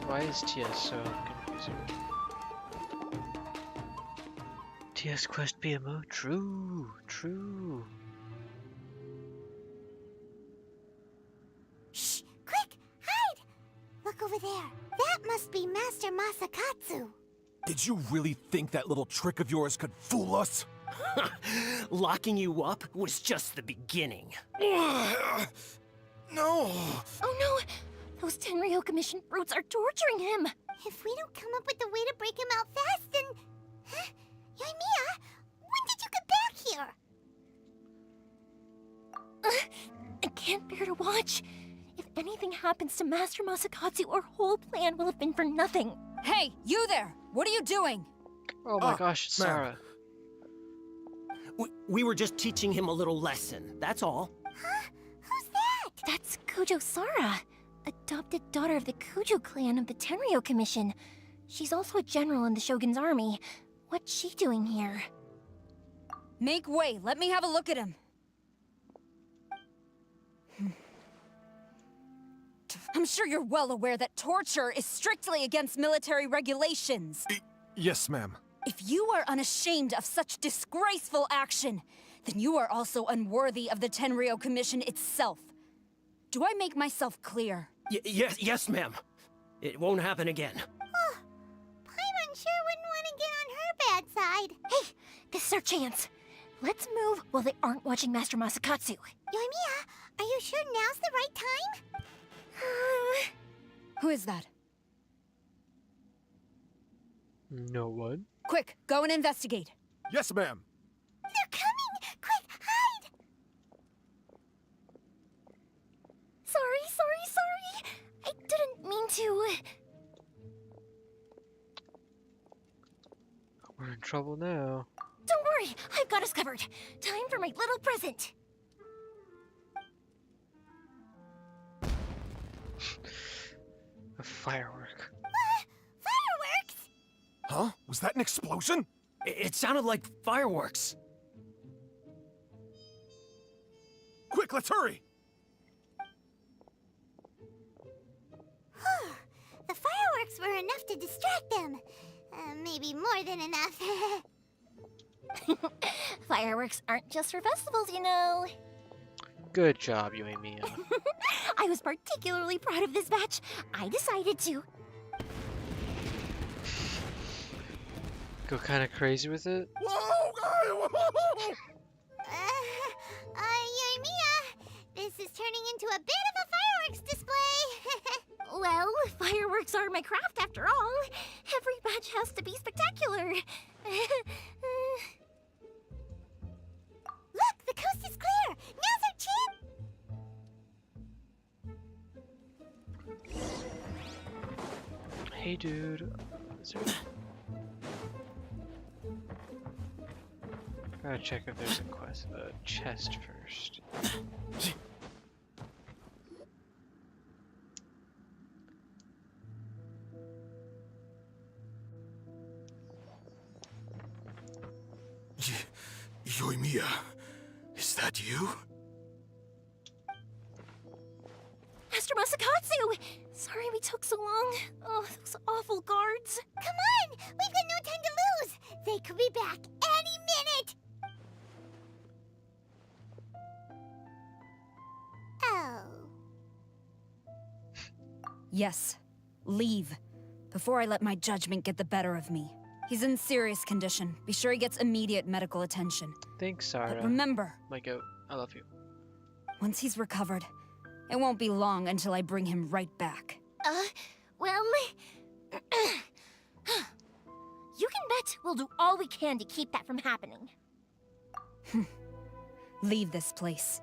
Why is TS so confusing? TS Quest BMO? True, true. Shh! Quick! Hide! Look over there. That must be Master Masakatsu. Did you really think that little trick of yours could fool us? Locking you up was just the beginning. No! Oh no! Those Tenryo Commission brutes are torturing him! If we don't come up with a way to break him out fast, then... Huh? Yoimiya, when did you get back here? I can't bear to watch. If anything happens to Master Masakatsu, our whole plan will have been for nothing. Hey, you there! What are you doing? Oh my gosh, it's ma'am. Sarah. We were just teaching him a little lesson, that's all. Huh? Who's that? That's Kujo Sara, adopted daughter of the Kujo clan of the Tenryo Commission. She's also a general in the Shogun's army. What's she doing here? Make way, let me have a look at him. I'm sure you're well aware that torture is strictly against military regulations. Yes, ma'am. If you are unashamed of such disgraceful action, then you are also unworthy of the Tenryo Commission itself. Do I make myself clear? Yes, ma'am. It won't happen again. Oh, Paimon sure wouldn't want to get on her bad side. Hey, this is our chance. Let's move while they aren't watching Master Masakatsu. Yoimiya, are you sure now's the right time? Who is that? No one. Quick, go and investigate. Yes, ma'am. They're coming! Quick, hide! Sorry. I didn't mean to. We're in trouble now. Don't worry, I've got us covered. Time for my little present. A firework. Fireworks? Huh? Was that an explosion? It sounded like fireworks. Quick, let's hurry! The fireworks were enough to distract them. Maybe more than enough. Fireworks aren't just for festivals, you know. Good job, Yoimiya. I was particularly proud of this batch. I decided to. Go kind of crazy with it? Whoa! Yoimiya, this is turning into a bit of a fireworks display. Well, fireworks are my craft after all. Every batch has to be spectacular. Look, the coast is clear. Now's our chance. Hey, dude. Is there... Gotta check if there's a quest, a chest first. Yoimiya, is that you? Master Masakatsu! Sorry we took so long. Oh, those awful guards. Come on! We've got no time to lose! They could be back any minute! Oh. Yes, leave. Before I let my judgment get the better of me. He's in serious condition. Be sure he gets immediate medical attention. Thanks, Sarah. But remember, My goat, I love you. once he's recovered, it won't be long until I bring him right back. Well... You can bet we'll do all we can to keep that from happening. Leave this place.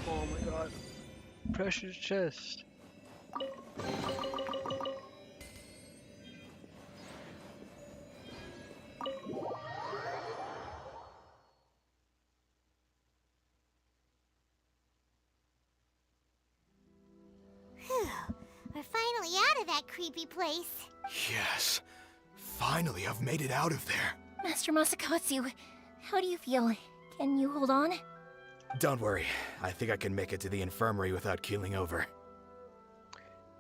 Oh my god. Precious chest. Phew. We're finally out of that creepy place. Yes. Finally, I've made it out of there. Master Masakatsu, how do you feel? Can you hold on? Don't worry. I think I can make it to the infirmary without keeling over.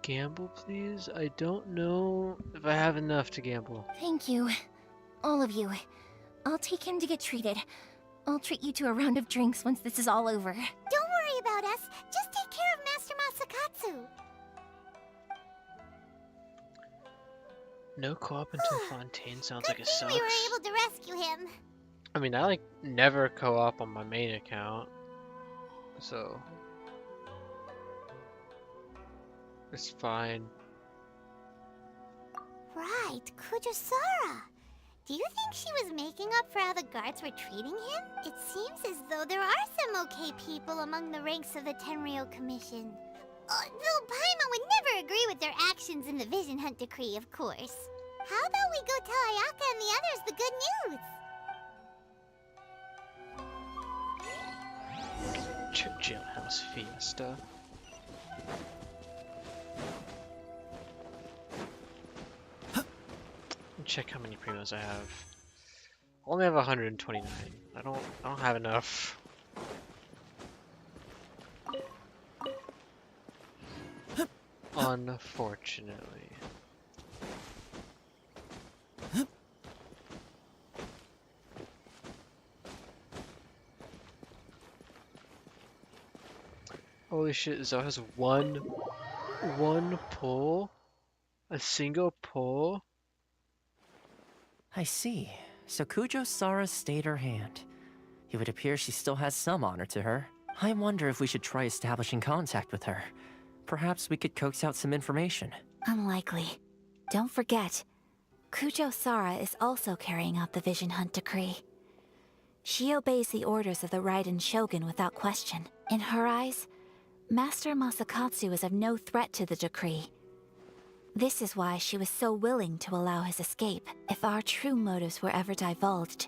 Gamble, please? I don't know if I have enough to gamble. Thank you. All of you. I'll take him to get treated. I'll treat you to a round of drinks once this is all over. Don't worry about us. Just take care of Master Masakatsu. No co-op until Fontaine sounds like it sucks. We were able to rescue him. I mean, I like never co-op on my main account, so it's fine. Right, Kujosara. Do you think she was making up for how the guards were treating him? It seems as though there are some okay people among the ranks of the Tenryou Commission. Though Paimon would never agree with their actions in the Vision Hunt Decree, of course. How about we go tell Ayaka and the others the good news? Jailhouse Fiesta. Check how many primos I have. I only have 129. I don't have enough. Unfortunately. Holy shit, Zoe has one pull? A single pull? I see. So Kujo-Sara stayed her hand. It would appear she still has some honor to her. I wonder if we should try establishing contact with her. Perhaps we could coax out some information. Unlikely. Don't forget, Kujo-Sara is also carrying out the Vision Hunt Decree. She obeys the orders of the Raiden Shogun without question. In her eyes, Master Masakatsu is of no threat to the decree. This is why she was so willing to allow his escape. If our true motives were ever divulged,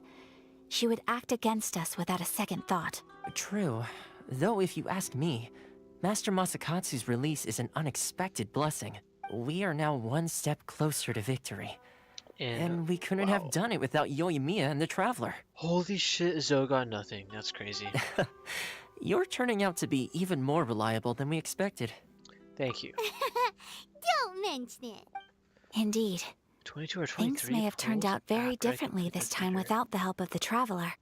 she would act against us without a second thought. True. Though if you ask me, Master Masakatsu's release is an unexpected blessing. We are now one step closer to victory. And we couldn't have done it without Yoimiya and the Traveler. Holy shit, Zoe got nothing. That's crazy. You're turning out to be even more reliable than we expected. Thank you. Don't mention it. Indeed. 22 or 23 Things may have turned out very differently this time without the help of the Traveler.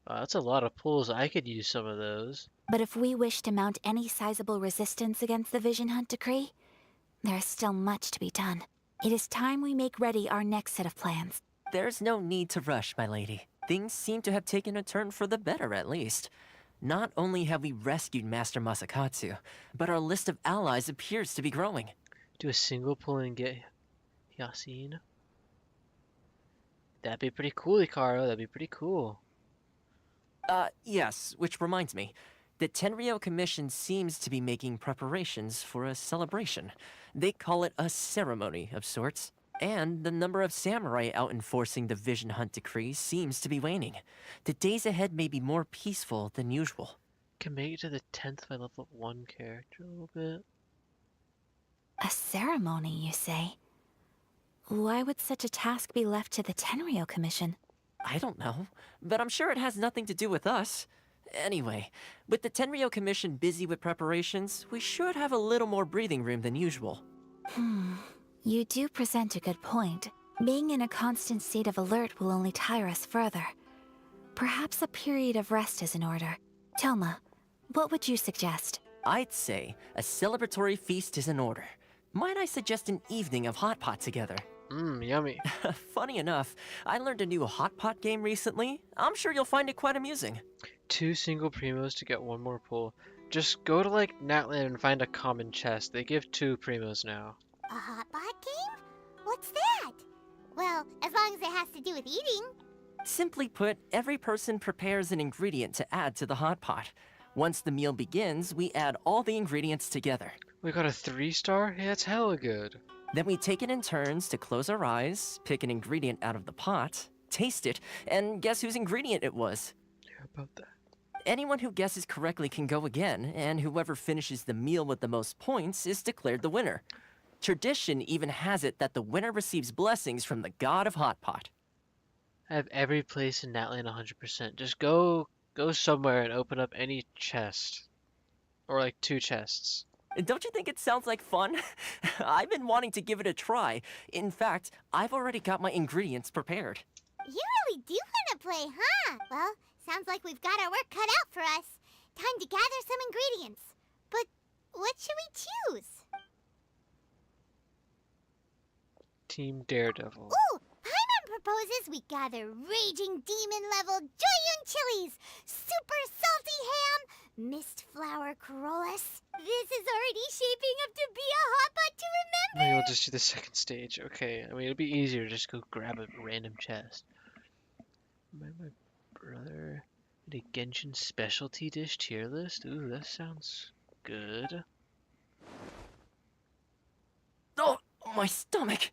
That's a lot of pulls. I could use some of those. But if we wish to mount any sizable resistance against the Vision Hunt Decree, there is still much to be done. It is time we make ready our next set of plans. There's no need to rush, my lady. Things seem to have taken a turn for the better, at least. Not only have we rescued Master Masakatsu, but our list of allies appears to be growing. Do a single pull and get Yasin? That'd be pretty cool, Ikaro. That'd be pretty cool. Yes, which reminds me. The Tenryou Commission seems to be making preparations for a celebration. They call it a ceremony of sorts. And the number of samurai out enforcing the Vision Hunt Decree seems to be waning. The days ahead may be more peaceful than usual. Can make it to the 10th by level 1 character a little bit. A ceremony, you say? Why would such a task be left to the Tenryou Commission? I don't know, but I'm sure it has nothing to do with us. Anyway, with the Tenryou Commission busy with preparations, we should have a little more breathing room than usual. You do present a good point. Being in a constant state of alert will only tire us further. Perhaps a period of rest is in order. Toma, what would you suggest? I'd say a celebratory feast is in order. Might I suggest an evening of hot pot together? Yummy. Funny enough, I learned a new hot pot game recently. I'm sure you'll find it quite amusing. 2 single primos to get 1 more pull. Just go to like Natland and find a common chest. They give 2 primos now. A hot pot game? What's that? Well, as long as it has to do with eating. Simply put, every person prepares an ingredient to add to the hot pot. Once the meal begins, we add all the ingredients together. We got a 3-star? Hey, that's hella good. Then we take it in turns to close our eyes, pick an ingredient out of the pot, taste it, and guess whose ingredient it was. How about that? Anyone who guesses correctly can go again, and whoever finishes the meal with the most points is declared the winner. Tradition even has it that the winner receives blessings from the god of Hot Pot. I have every place in Natland 100%. Just go somewhere and open up any chest. Or like 2 chests. Don't you think it sounds like fun? I've been wanting to give it a try. In fact, I've already got my ingredients prepared. You really do want to play, huh? Well, sounds like we've got our work cut out for us. Time to gather some ingredients. But what should we choose? Team Daredevil. Ooh! Paimon proposes we gather raging demon-level Joyun chilies, super salty ham, mist flower corollas. This is already shaping up to be a hot pot to remember! Maybe we'll just do the second stage. Okay, I mean, it'll be easier to just go grab a random chest. My brother made a Genshin specialty dish tier list. Ooh, that sounds good. Oh, my stomach!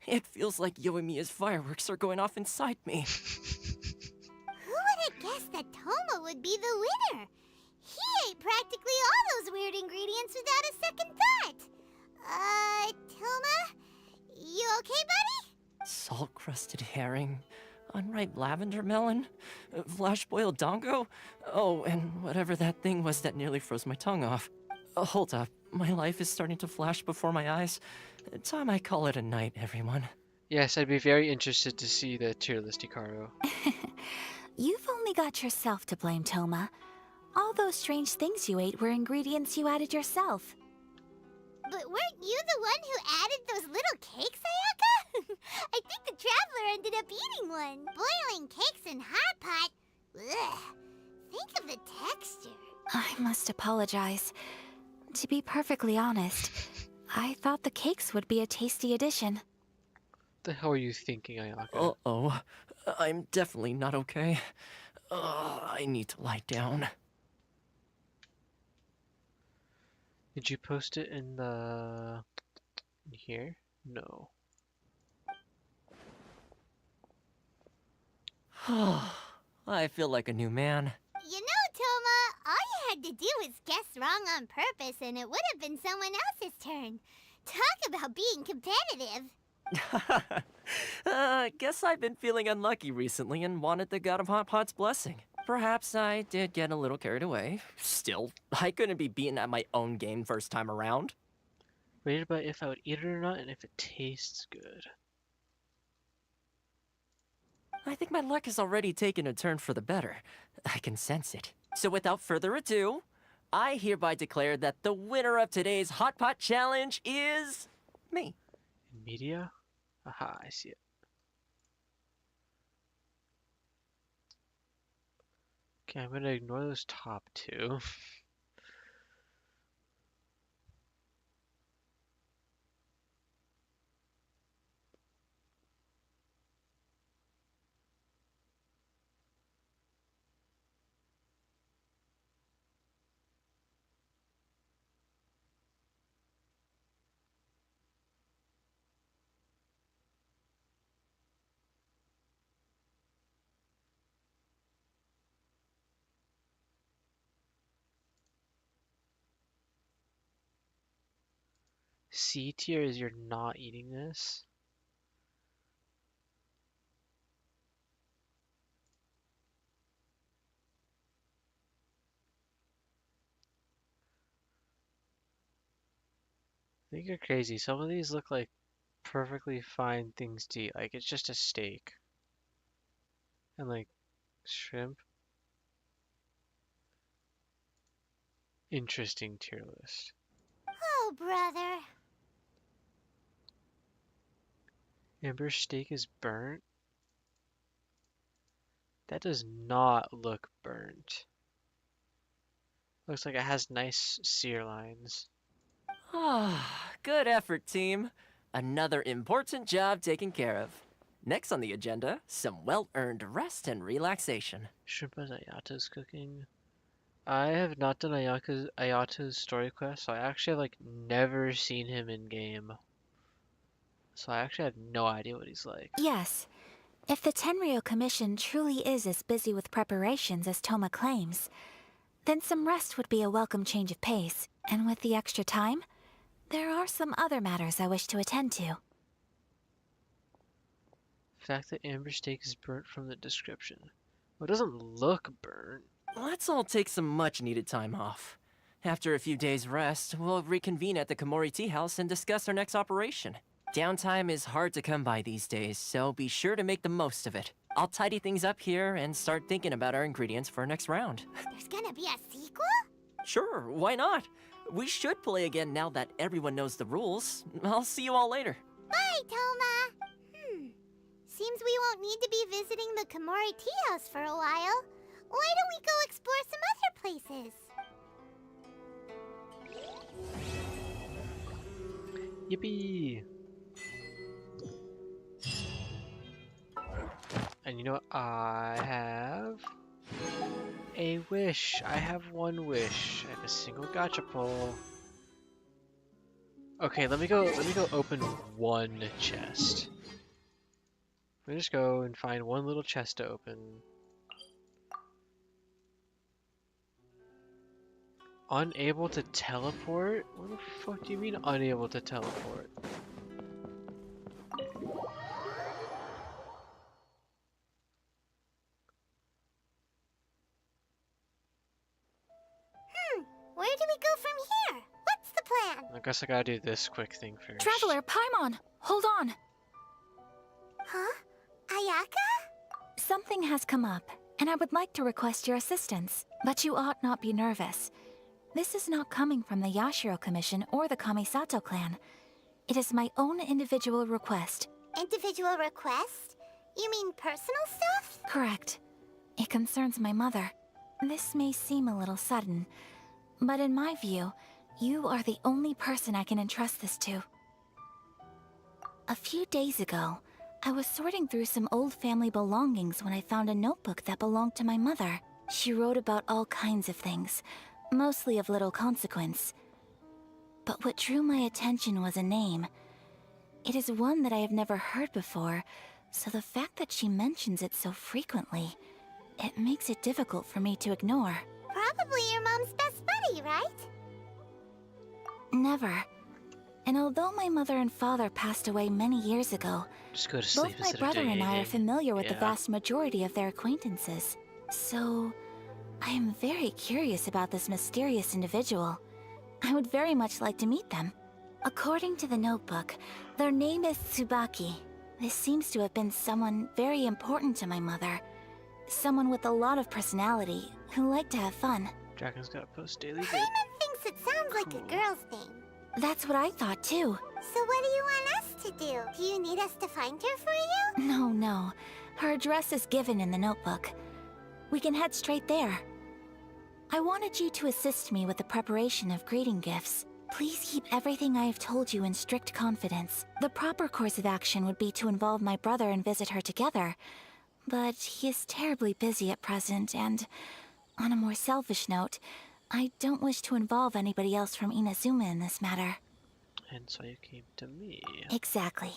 It feels like Yoimiya's fireworks are going off inside me. Who would have guessed that Toma would be the winner? He ate practically all those weird ingredients without a second thought. Toma? You okay, buddy? Salt-crusted herring, unripe lavender melon, flash-boiled dongo. Oh, and whatever that thing was that nearly froze my tongue off. Hold up, my life is starting to flash before my eyes. Time I call it a night, everyone. Yes, I'd be very interested to see the tier list, Hikaru. You've only got yourself to blame, Toma. All those strange things you ate were ingredients you added yourself. But weren't you the one who added those little cakes, Ayaka? I think the Traveler ended up eating one. Boiling cakes in hot pot? Ugh. Think of the texture. I must apologize. To be perfectly honest, I thought the cakes would be a tasty addition. What the hell are you thinking, Ayaka? Uh-oh. I'm definitely not okay. I need to lie down. Did you post it in the... in here? No. I feel like a new man. You know, Toma, all you had to do was guess wrong on purpose and it would have been someone else's turn. Talk about being competitive. Guess I've been feeling unlucky recently and wanted the God of Hot Pot's blessing. Perhaps I did get a little carried away. Still, I couldn't be beaten at my own game first time around. Rated by if I would eat it or not and if it tastes good. I think my luck has already taken a turn for the better. I can sense it. So without further ado, I hereby declare that the winner of today's Hot Pot Challenge is... me. In media? Aha, I see it. Okay, I'm gonna ignore those top 2. C tier is you're not eating this. I think you're crazy. Some of these look like perfectly fine things to eat. Like it's just a steak. And like shrimp. Interesting tier list. Oh, brother. Amber steak is burnt. That does not look burnt. Looks like it has nice sear lines. Good effort, team. Another important job taken care of. Next on the agenda, some well-earned rest and relaxation. Shrimp as Ayato's cooking. I have not done Ayato's story quest, so I actually have like never seen him in game. So I actually have no idea what he's like. Yes. If the Tenryou Commission truly is as busy with preparations as Toma claims, then some rest would be a welcome change of pace. And with the extra time, there are some other matters I wish to attend to. fact that amber steak is burnt from the description. Well, it doesn't look burnt. Let's all take some much-needed time off. After a few days' rest, we'll reconvene at the Komori Tea House and discuss our next operation. Downtime is hard to come by these days, so be sure to make the most of it. I'll tidy things up here and start thinking about our ingredients for our next round. There's gonna be a sequel? Sure, why not? We should play again now that everyone knows the rules. I'll see you all later. Bye, Toma! Seems we won't need to be visiting the Komori Tea House for a while. Why don't we go explore some other places? Yippee! And you know what? I have a wish. I have one wish. I have a single gacha pull. Okay, let me go open one chest. Let me just go and find one little chest to open. Unable to teleport? What the fuck do you mean unable to teleport? Where do we go from here? What's the plan? I guess I gotta do this quick thing first. Traveler, Paimon, hold on. Huh? Ayaka? Something has come up, and I would like to request your assistance. But you ought not be nervous. This is not coming from the Yashiro Commission or the Kamisato clan. It is my own individual request. Individual request? You mean personal stuff? Correct. It concerns my mother. This may seem a little sudden, but in my view, you are the only person I can entrust this to. A few days ago, I was sorting through some old family belongings when I found a notebook that belonged to my mother. She wrote about all kinds of things, mostly of little consequence. But what drew my attention was a name. It is one that I have never heard before, so the fact that she mentions it so frequently, it makes it difficult for me to ignore. Probably your mom's best buddy, right? Never. And although my mother and father passed away many years ago, just go to sleep both my brother and I are familiar with the Yeah. vast majority of their acquaintances. So, I am very curious about this mysterious individual. I would very much like to meet them. According to the notebook, their name is Tsubaki. This seems to have been someone very important to my mother. Someone with a lot of personality, who liked to have fun. Dragon's gotta post daily vid. Paimon thinks it sounds like a girl's thing. That's what I thought too. So what do you want us to do? Do you need us to find her for you? No. Her address is given in the notebook. We can head straight there. I wanted you to assist me with the preparation of greeting gifts. Please keep everything I have told you in strict confidence. The proper course of action would be to involve my brother and visit her together. But he is terribly busy at present, and on a more selfish note, I don't wish to involve anybody else from Inazuma in this matter. Hence why you came to me. Exactly.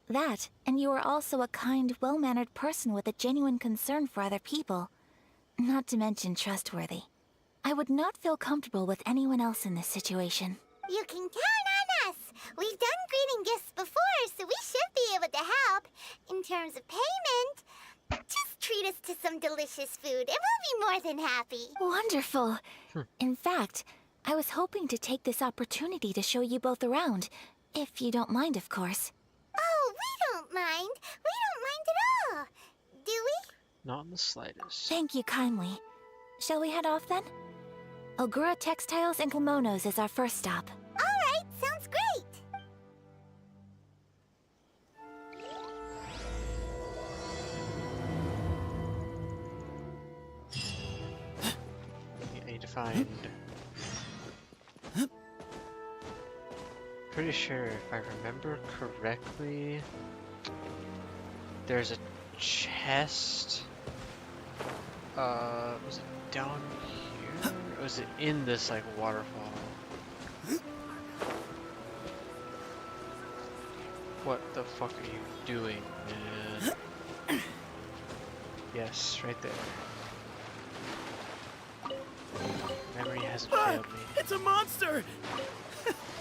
That, and you are also a kind, well-mannered person with a genuine concern for other people. Not to mention trustworthy. I would not feel comfortable with anyone else in this situation. You can count on us. We've done greeting gifts before, so we should be able to help. In terms of payment, just treat us to some delicious food and we'll be more than happy. Wonderful. In fact, I was hoping to take this opportunity to show you both around, if you don't mind, of course. Oh, we don't mind. We don't mind at all. Do we? Not in the slightest. Thank you kindly. Shall we head off then? Ogura Textiles and Kimonos is our first stop. All right, sounds great. I need to find... Pretty sure, if I remember correctly, there's a chest. Was it down here? Or was it in this like waterfall? What the fuck are you doing, man? Yes, right there. Memory hasn't failed me. It's a monster!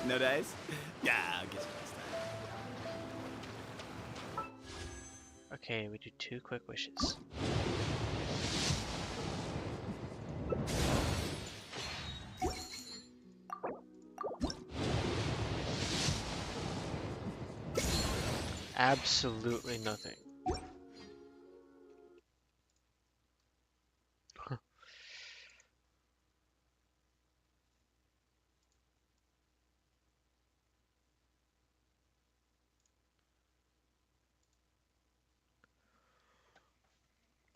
No dice? Yeah, I'll get you Okay, we do 2 quick wishes. Absolutely nothing.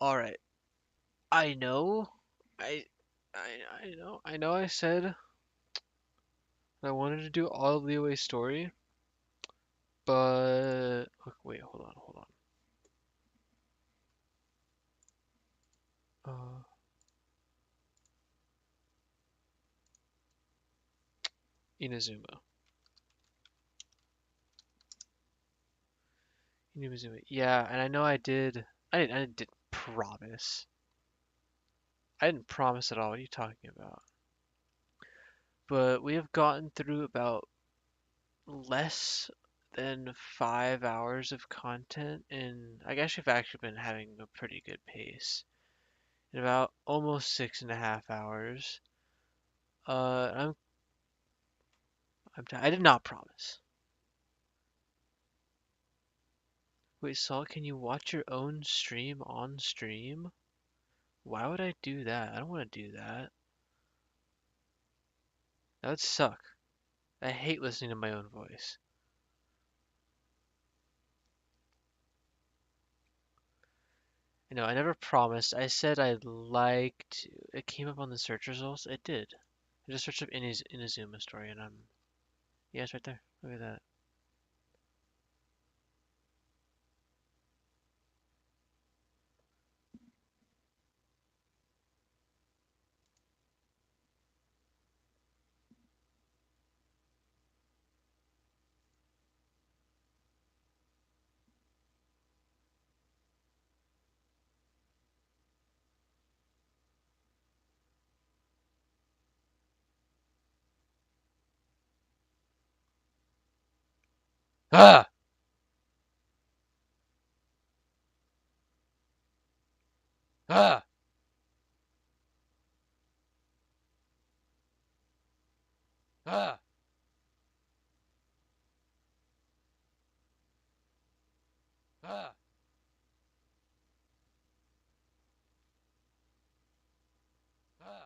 All right. I know. I I know I said I wanted to do all of Liyue's story, but wait, hold on, hold on. Inazuma. Inazuma. Yeah, and I know I did. I didn't promise. I didn't promise at all. What are you talking about? But we have gotten through about less than 5 hours of content, and I guess we've actually been having a pretty good pace. In about almost 6.5 hours. Uh, I did not promise. Wait, Saul, can you watch your own stream on stream? Why would I do that? I don't want to do that. That would suck. I hate listening to my own voice. You know, I never promised. I said I'd like to. It came up on the search results. It did. I just searched up Inazuma story, and I'm. Yeah, it's right there. Look at that. Ah! Ah! Ah! Ah! Ah!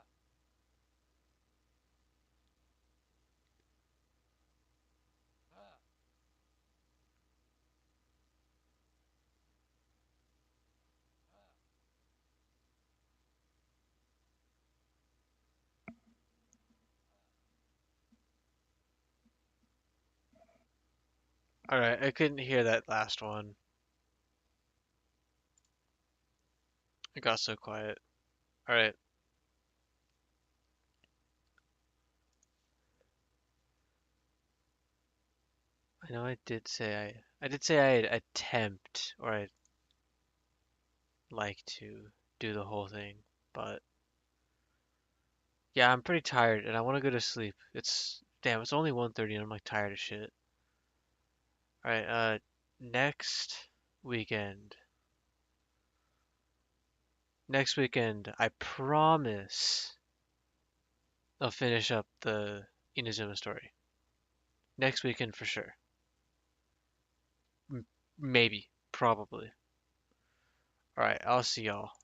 Alright, I couldn't hear that last one. It got so quiet. Alright. I know I did say I did say I'd attempt or I'd like to do the whole thing, but yeah, I'm pretty tired and I want to go to sleep. It's only 1:30 and I'm like tired as shit. All right, next weekend. Next weekend, I promise I'll finish up the Inazuma story. Next weekend for sure. Maybe, probably. All right, I'll see y'all.